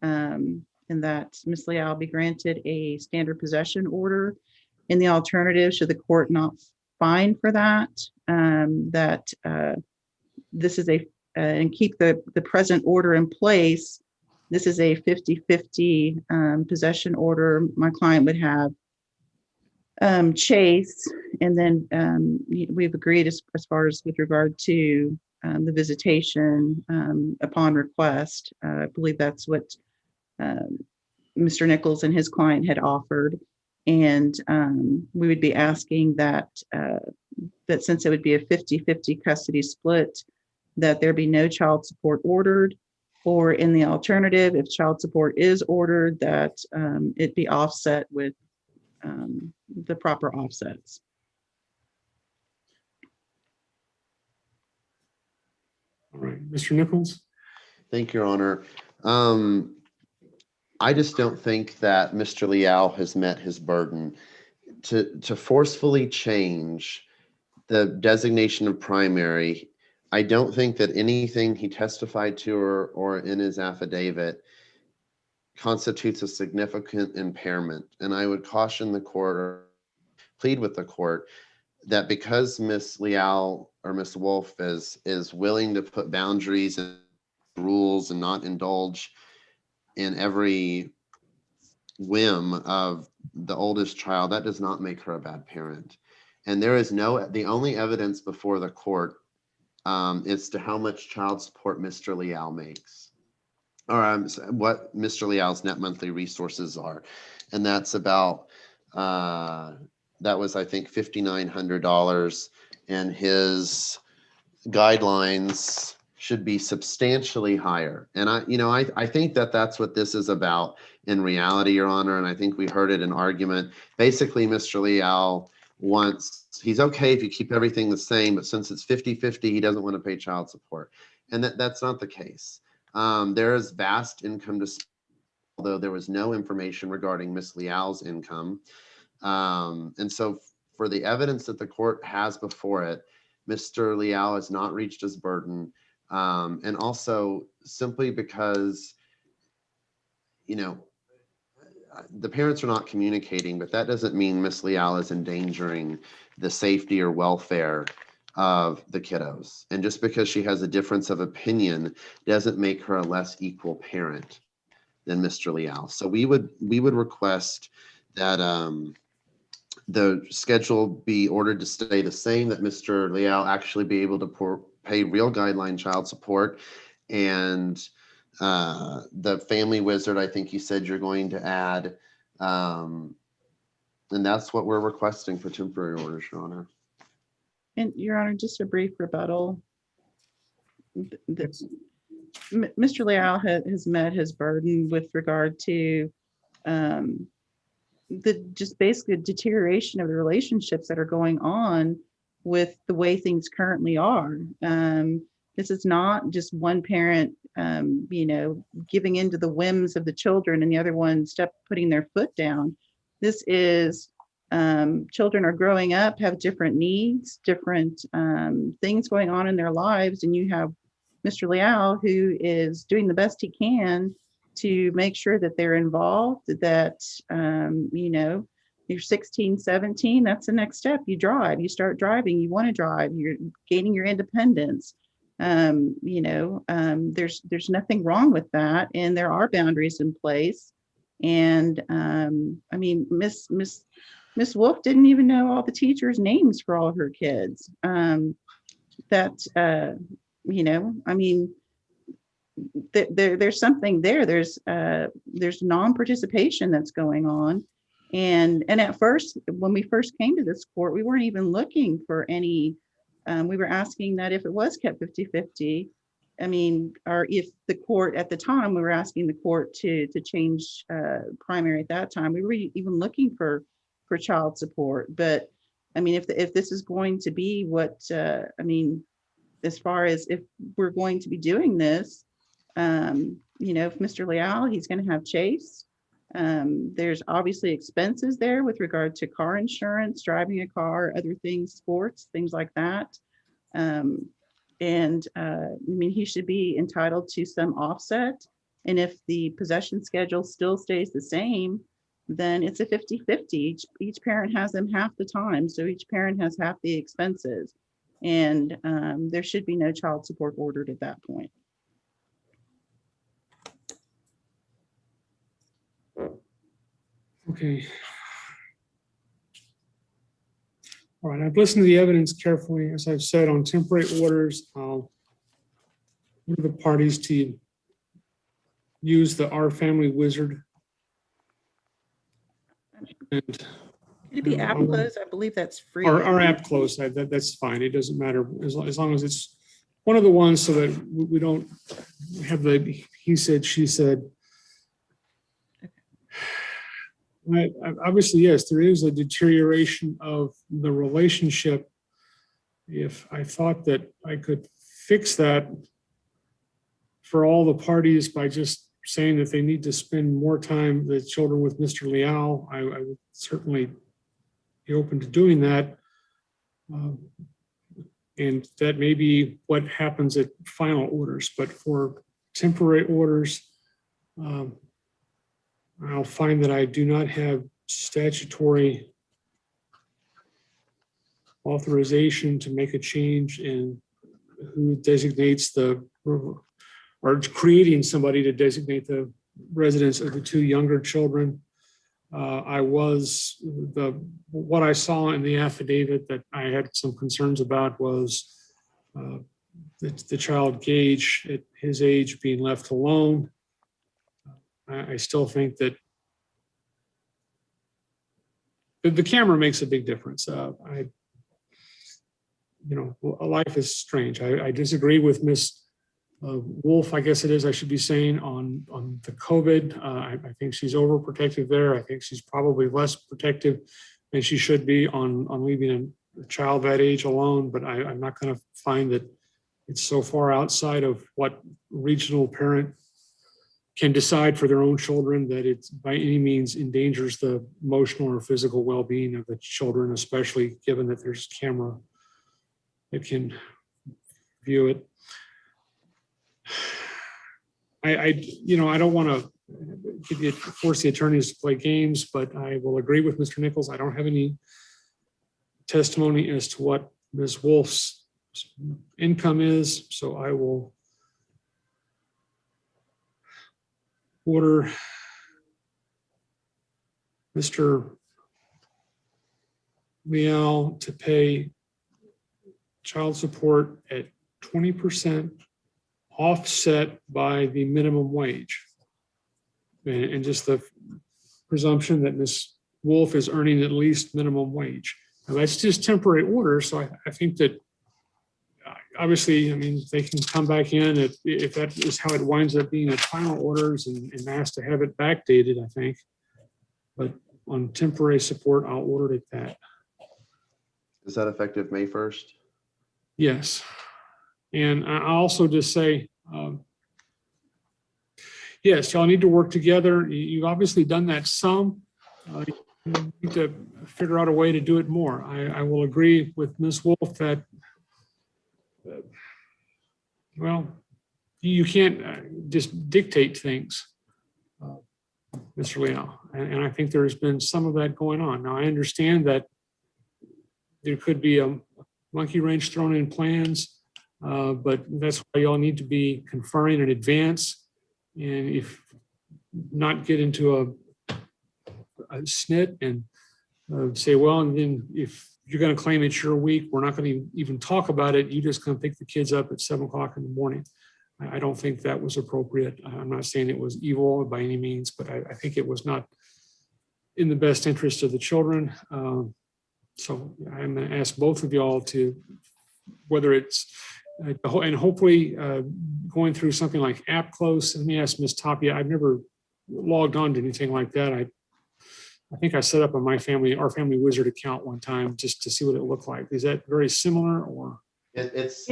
and that Ms. Liao be granted a standard possession order. In the alternative, should the court not find for that, this is and keep the present order in place, this is a 50-50 possession order. My client would have Chase, and then we've agreed as far as with regard to the visitation upon request. I believe that's what Mr. Nichols and his client had offered, and we would be asking that since it would be a 50-50 custody split, that there be no child support ordered, or in the alternative, if child support is ordered, that it be offset with the proper offsets. All right, Mr. Nichols? Thank you, Your Honor. I just don't think that Mr. Liao has met his burden to forcefully change the designation of primary. I don't think that anything he testified to or in his affidavit constitutes a significant impairment. And I would caution the court or plead with the court that because Miss Liao or Miss Wolf is willing to put boundaries and rules and not indulge in every whim of the oldest child, that does not make her a bad parent. And there is the only evidence before the court is to how much child support Mr. Liao makes, or what Mr. Liao's net monthly resources are. And that's about, that was, I think, $5,900, and his guidelines should be substantially higher. And I think that that's what this is about in reality, Your Honor. And I think we heard it in argument. Basically, Mr. Liao he's okay if you keep everything the same, but since it's 50-50, he doesn't want to pay child support. And that's not the case. There is vast income disparity, although there was no information regarding Miss Liao's income. And so for the evidence that the court has before it, Mr. Liao has not reached his burden. And also simply because, the parents are not communicating, but that doesn't mean Miss Liao is endangering the safety or welfare of the kiddos. And just because she has a difference of opinion doesn't make her a less equal parent than Mr. Liao. So we would request that the schedule be ordered to stay the same, that Mr. Liao actually be able to pay real guideline child support, and the family wizard, I think you said you're going to add, and that's what we're requesting for temporary orders, Your Honor. And Your Honor, just a brief rebuttal. Mr. Liao has met his burden with regard to just basically deterioration of the relationships that are going on with the way things currently are. This is not just one parent, giving into the whims of the children and the other one putting their foot down. This is children are growing up, have different needs, different things going on in their lives, and you have Mr. Liao, who is doing the best he can to make sure that they're involved, that, you're 16, 17, that's the next step. You drive, you start driving, you want to drive, you're gaining your independence. There's nothing wrong with that. And there are boundaries in place. And Miss Wolf didn't even know all the teachers' names for all of her kids. There's something there. There's non-participation that's going on. And at first, when we first came to this court, we weren't even looking for any, we were asking that if it was kept 50-50, or if the court at the time, we were asking the court to change primary at that time. We were even looking for child support. But if this is going to be what, as far as if we're going to be doing this, if Mr. Liao, he's going to have Chase. There's obviously expenses there with regard to car insurance, driving a car, other things, sports, things like that. He should be entitled to some offset. And if the possession schedule still stays the same, then it's a 50-50. Each parent has them half the time. So each parent has half the expenses. And there should be no child support ordered at that point. Okay. All right, I've listened to the evidence carefully. As I've said, on temporary orders, I'll order the parties to use Our Family Wizard. And Could it be app close? I believe that's free. Our app close, that's fine. It doesn't matter as long as it's one of the ones so that we don't have the he said, she said. Obviously, yes, there is a deterioration of the relationship. If I thought that I could fix that for all the parties by just saying that they need to spend more time, the children, with Mr. Leal, I would certainly be open to doing that. And that may be what happens at final orders, but for temporary orders, I'll find that I do not have statutory authorization to make a change in who designates or creating somebody to designate the residence of the two younger children. What I saw in the affidavit that I had some concerns about was the child Gage at his age being left alone. I still think that the camera makes a big difference. Life is strange. I disagree with Ms. Wolf, I guess it is, I should be saying, on the COVID. I think she's overprotective there. I think she's probably less protective than she should be on leaving a child that age alone, but I'm not going to find that it's so far outside of what regional parent can decide for their own children that it by any means endangers the emotional or physical well-being of the children, especially given that there's camera that can view it. I don't want to force the attorneys to play games, but I will agree with Mr. Nichols. I don't have any testimony as to what Ms. Wolf's income is, so I will order Mr. Leal to pay child support at 20% offset by the minimum wage. And just the presumption that Ms. Wolf is earning at least minimum wage. Now that's just temporary order, so I think that obviously, they can come back in if that is how it winds up being at final orders and ask to have it backdated, I think. But on temporary support, I'll order it that. Is that effective May 1st? Yes. And I also just say, yes, y'all need to work together. You've obviously done that some. You need to figure out a way to do it more. I will agree with Ms. Wolf that, well, you can't just dictate things, Mr. Leal. And I think there's been some of that going on. Now, I understand that there could be a monkey wrench thrown in plans, but that's why y'all need to be conferring in advance. And if not get into a snit and say, well, and then if you're going to claim it's your week, we're not going to even talk about it. You just going to pick the kids up at 7 o'clock in the morning. I don't think that was appropriate. I'm not saying it was evil by any means, but I think it was not in the best interest of the children. So I'm going to ask both of y'all to, whether it's, and hopefully going through something like app close. Let me ask Ms. Tapia. I've never logged on to anything like that. I think I set up on our family wizard account one time just to see what it looked like. Is that very similar or? It's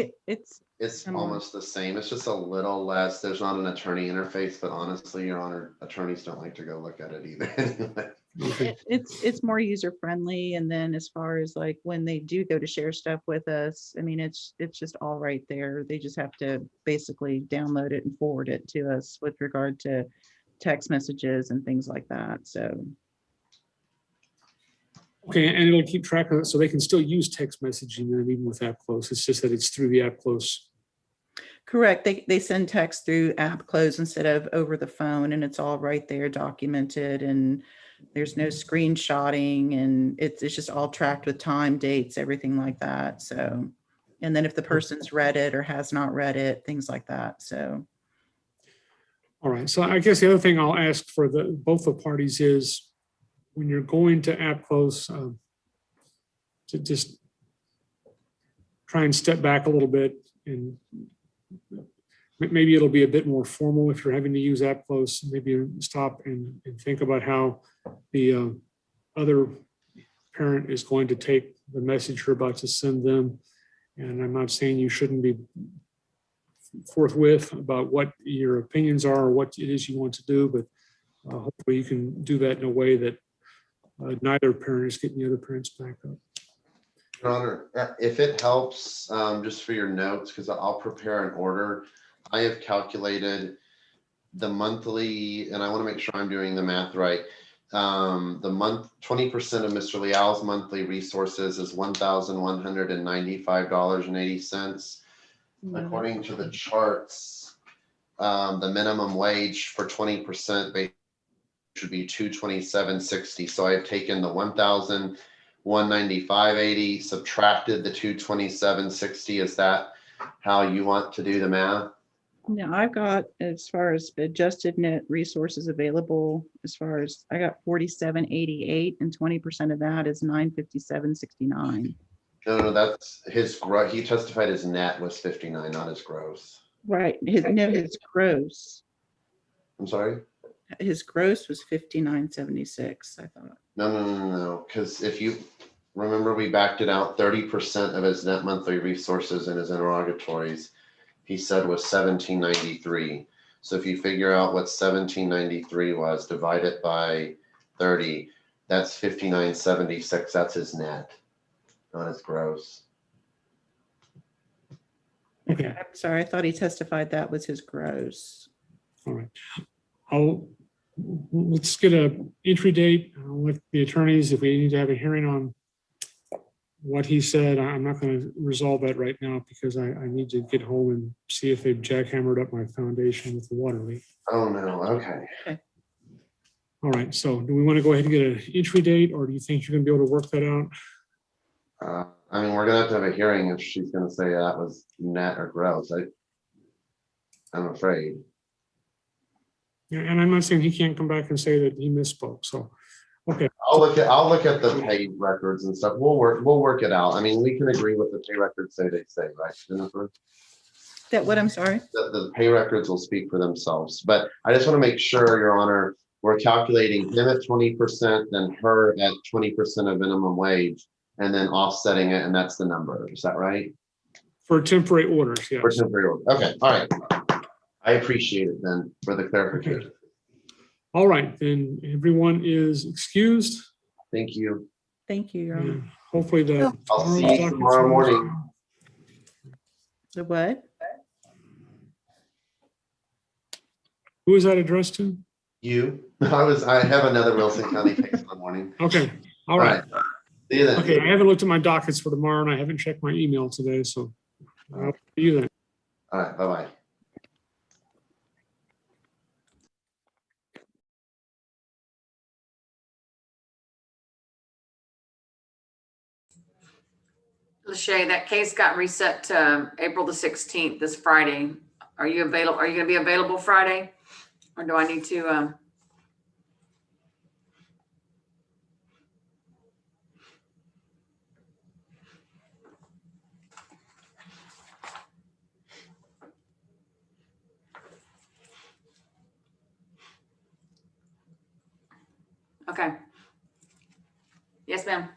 similar. almost the same. It's just a little less. There's not an attorney interface, but honestly, Your Honor, attorneys don't like to go look at it either. It's more user friendly. And then as far as like when they do go to share stuff with us, it's just all right there. They just have to basically download it and forward it to us with regard to text messages and things like that. So. Okay, and it'll keep track of it, so they can still use text messaging then even with app close. It's just that it's through the app close. Correct. They send text through app close instead of over the phone, and it's all right there documented, and there's no screenshotting, and it's just all tracked with time, dates, everything like that. So, and then if the person's read it or has not read it, things like that. So. All right, so I guess the other thing I'll ask for both the parties is, when you're going to app close, to just try and step back a little bit and maybe it'll be a bit more formal if you're having to use app close. Maybe stop and think about how the other parent is going to take the message you're about to send them. And I'm not saying you shouldn't be forthwith about what your opinions are or what it is you want to do, but hopefully you can do that in a way that neither parent is getting the other parents back up. Your Honor, if it helps, just for your notes, because I'll prepare an order. I have calculated the monthly, and I want to make sure I'm doing the math right. The month, 20% of Mr. Leal's monthly resources is $1,195.80. According to the charts, the minimum wage for 20% should be $227.60. So I've taken the $1,195.80, subtracted the $227.60. Is that how you want to do the math? No, I've got, as far as adjusted net resources available, as far as I got 4788, and 20% of that is 957.69. No, that's his gross. He testified his net was 59, not his gross. Right, his gross. I'm sorry? His gross was 5976, I thought. No. Because if you remember, we backed it out. 30% of his net monthly resources in his interrogatories, he said was 1793. So if you figure out what 1793 was, divide it by 30, that's 5976. That's his net, not his gross. Okay. I'm sorry, I thought he testified that was his gross. All right. Let's get an entry date. I'll let the attorneys, if we need to have a hearing on what he said, I'm not going to resolve that right now because I need to get home and see if they've jackhammered up my foundation with the water leak. Oh, no. Okay. All right. So do we want to go ahead and get an entry date, or do you think you're going to be able to work that out? I mean, we're going to have a hearing if she's going to say that was net or gross. I'm afraid. Yeah, and I'm not saying he can't come back and say that he misspoke. So, okay. I'll look at the pay records and stuff. We'll work it out. I mean, we can agree with the pay records they say, right, Jennifer? That what, I'm sorry? The pay records will speak for themselves. But I just want to make sure, Your Honor, we're calculating him at 20%, then her at 20% of minimum wage, and then offsetting it, and that's the number. Is that right? For temporary orders, yes. For temporary order. Okay, all right. I appreciate it then for the clarification. Okay. All right, then everyone is excused. Thank you. Thank you, Your Honor. Hopefully the. I'll see you tomorrow morning. The what? Who is that addressed to? You. I have another Wilson County case in the morning. Okay, all right. See you then. Okay, I haven't looked at my dockets for tomorrow and I haven't checked my email today, so I'll see you then. All right, bye-bye. Lachey, that case got reset to April the 16th, this Friday. Are you available? Are you going to be available Friday? Or do I need to? Okay. Yes, ma'am.